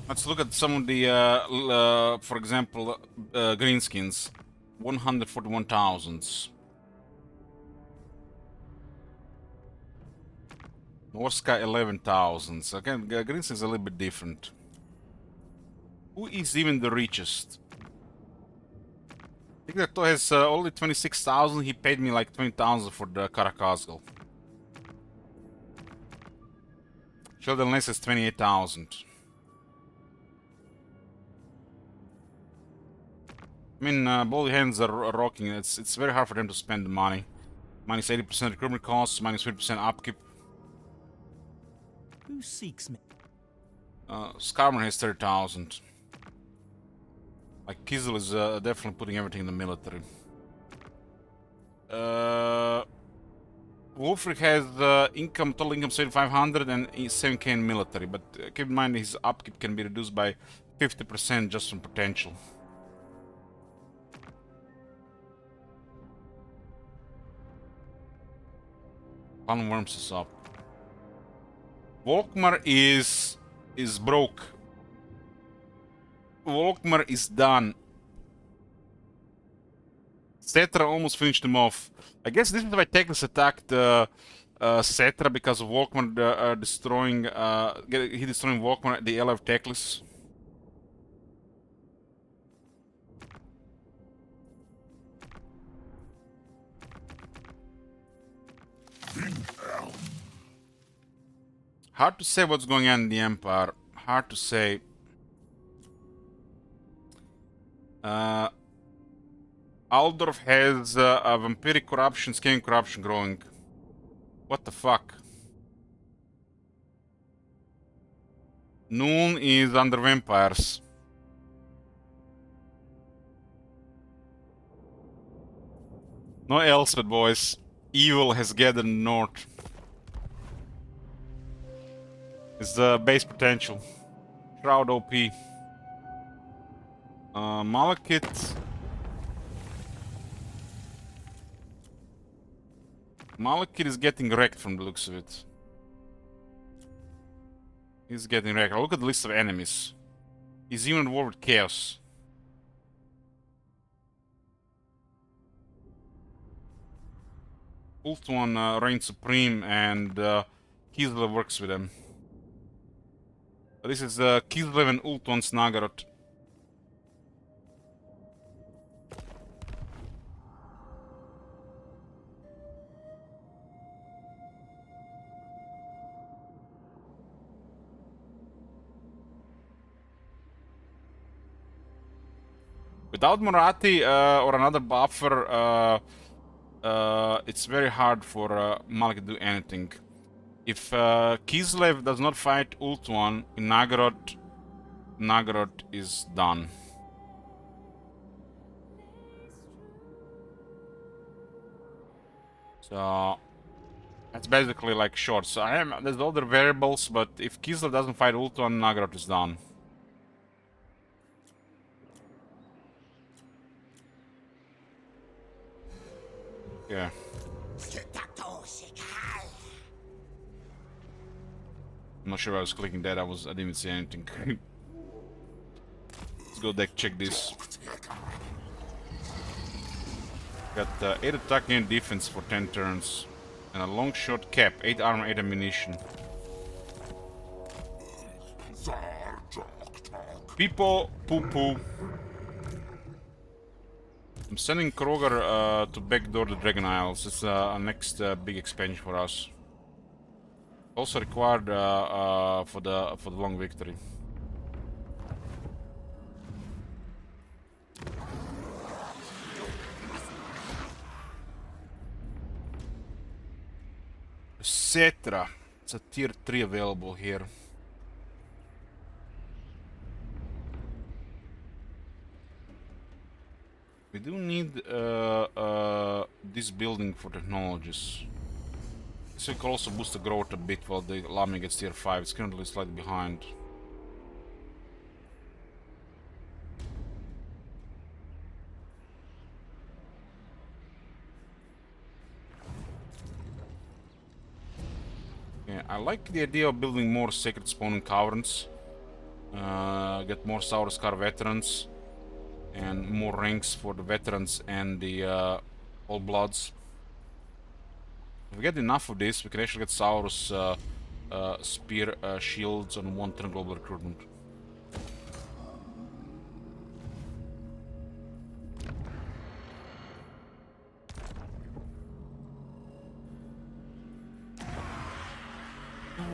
Let's look at some of the, for example, greenskins. 141,000. Norska 11,000. Again, greenskins is a little bit different. Who is even the richest? I think that has only 26,000. He paid me like 20,000 for the Karakazgal. Sheldon Less has 28,000. I mean, both hands are rocking. It's very hard for them to spend the money. Minus 80% recruitment costs, minus 50% upkeep. Who seeks me? Skarmer has 30,000. Like, Kizel is definitely putting everything in the military. Wolfric has total income 7,500 and 7k in military, but keep in mind his upkeep can be reduced by 50% just from potential. Clan Worms is up. Volkmar is broke. Volkmar is done. Cetra almost finished him off. I guess this is why Teclis attacked Cetra, because of Volkmar destroying Volkmar, the ally of Teclis. Hard to say what's going on in the Empire. Hard to say. Aldorf has a vampiric corruption, scaling corruption growing. What the fuck? Noon is under vampires. No Elspeth, boys. Evil has gathered in the north. It's the base potential. Shroud OP. Malekith. Malekith is getting wrecked from the looks of it. He's getting wrecked. Look at the list of enemies. He's even at war with Chaos. Ultuan reigns supreme and Kislev works with him. This is Kislev and Ultuan's Nagaroth. Without Marathi or another buffer, it's very hard for Malik to do anything. If Kislev does not fight Ultuan in Nagaroth, Nagaroth is done. So that's basically like short. So there's other variables, but if Kislev doesn't fight Ultuan, Nagaroth is done. Yeah. I'm not sure why I was clicking that. I didn't even see anything. Let's go check this. Got 8 attack and defense for 10 turns. And a long shot cap, 8 armor, 8 ammunition. People poo poo. sending Kroger to backdoor the Dragon Isles. It's our next big expansion for us. Also required for the long victory. Etc. It's a tier 3 available here. We do need this building for technologies. This will also boost the growth a bit while the Lamy gets tier 5. It's currently slightly behind. Yeah, I like the idea of building more sacred spawning caverns. Get more Sauruskar veterans. And more ranks for the veterans and the All Bloods. If we get enough of this, we can actually get Saurus spear shields on 1 turn global recruitment.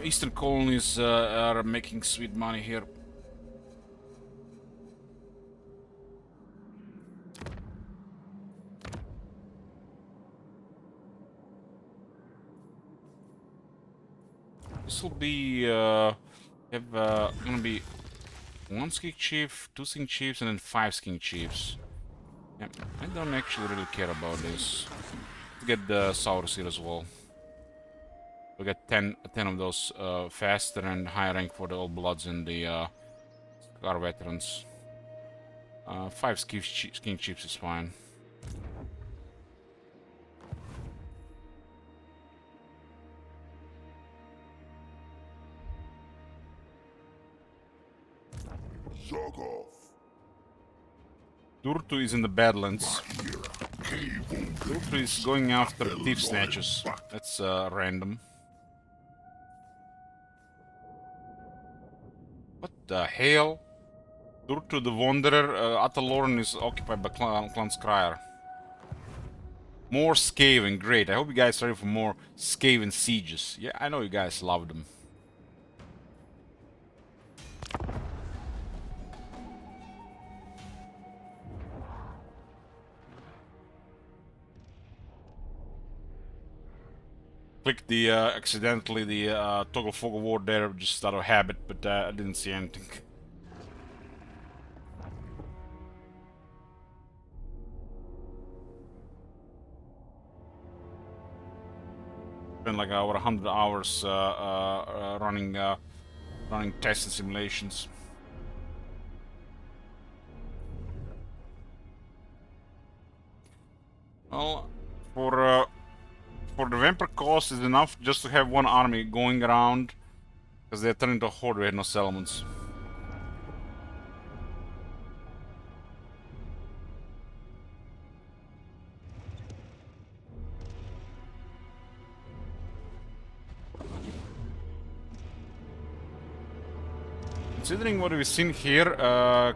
Eastern colonies are making sweet money here. This will be gonna be 1 Skink Chief, 2 Skink Chiefs, and then 5 Skink Chiefs. Yeah, I don't actually really care about this. Let's get the Saurus here as well. We get 10 of those faster and higher rank for the Old Bloods and the Scar Veterans. 5 Skink Chiefs is fine. Durtu is in the Badlands. Durtu is going after Thief Snatchers. That's random. What the hell? Durtu the Wanderer, Ataloran is occupied by Clan Skryre. More Skaven, great. I hope you guys are ready for more Skaven sieges. Yeah, I know you guys love them. Clicked the accidentally the toggle fog of war there just out of habit, but I didn't see anything. Spent like over 100 hours running tests and simulations. Well, for the Vampire cost is enough just to have 1 army going around, because they're turning into a horde, we had no settlements. Considering what we've seen here,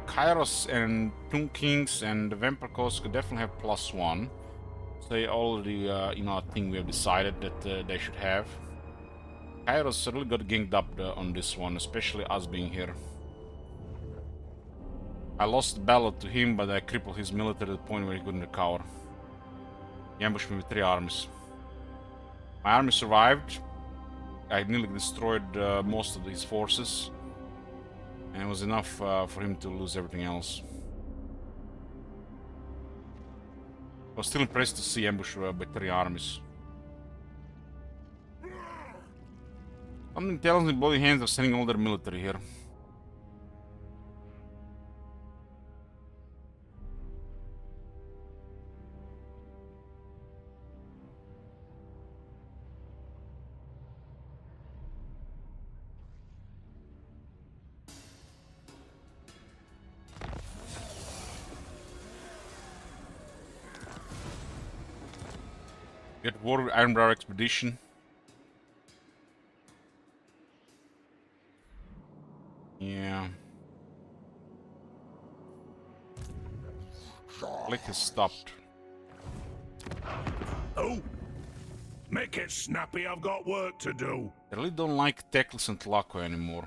Kairos and Tomb Kings and the Vampire cost could definitely have +1. They already, you know, I think we have decided that they should have. Kairos really got ganged up on this one, especially us being here. I lost the battle to him, but I crippled his military to the point where he couldn't recover. He ambushed me with 3 armies. My army survived. I nearly destroyed most of his forces. And it was enough for him to lose everything else. I was still impressed to see ambush by 3 armies. Something tells me Bloody Hands are sending all their military here. Get war with Ironbrow Expedition. Yeah. Click has stopped. Oh! Make it snappy, I've got work to do. I really don't like Teclis and Tlaco anymore.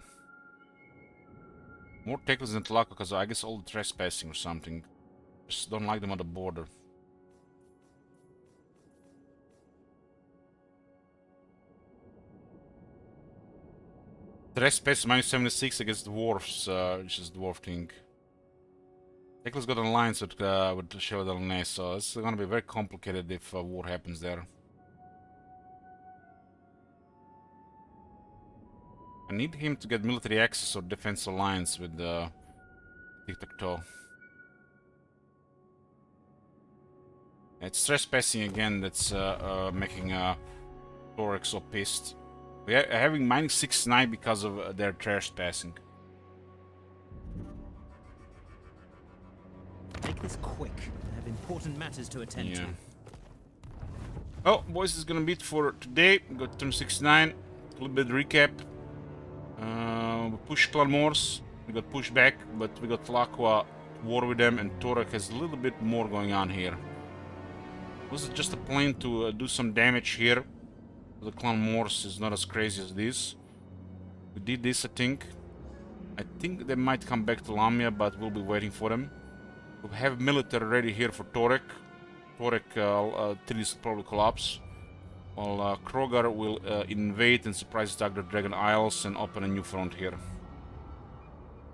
More Teclis than Tlaco because I guess all the trespassing or something. Just don't like them on the border. Trespass minus 76 against dwarfs, which is dwarf thing. Teclis got an alliance with Chevalier, so it's gonna be very complicated if war happens there. I need him to get military access or defense alliance with Tic-Tac-Toe. It's trespassing again that's making Torek so pissed. We are having minus 69 because of their trespassing. Make this quick. I have important matters to attend to. Oh, boys, this is gonna be it for today. We got turn 69. A little bit recap. We pushed Clan Morse. We got pushed back, but we got Tlaqua war with them, and Torek has a little bit more going on here. Was it just a plan to do some damage here? The Clan Morse is not as crazy as this. We did this, I think. I think they might come back to Lamia, but we'll be waiting for them. We have military ready here for Torek. Torek trees probably collapse. While Krogar will invade and surprise attack the Dragon Isles and open a new front here.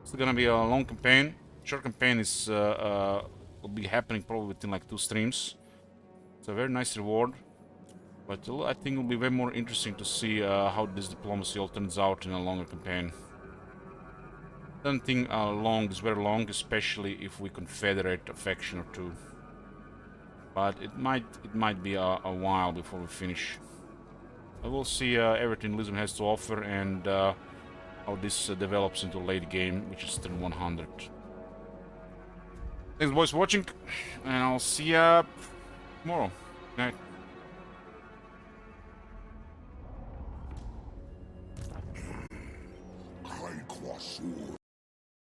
It's gonna be a long campaign. Short campaign is will be happening probably within like 2 streams. It's a very nice reward, but I think it will be way more interesting to see how this diplomacy all turns out in a longer campaign. I don't think long is very long, especially if we confederate a faction or 2. But it might be a while before we finish. I will see everything Lisbon has to offer and how this develops into late game, which is turn 100. Thanks, boys, for watching, and I'll see ya tomorrow. Good night. High Crossword.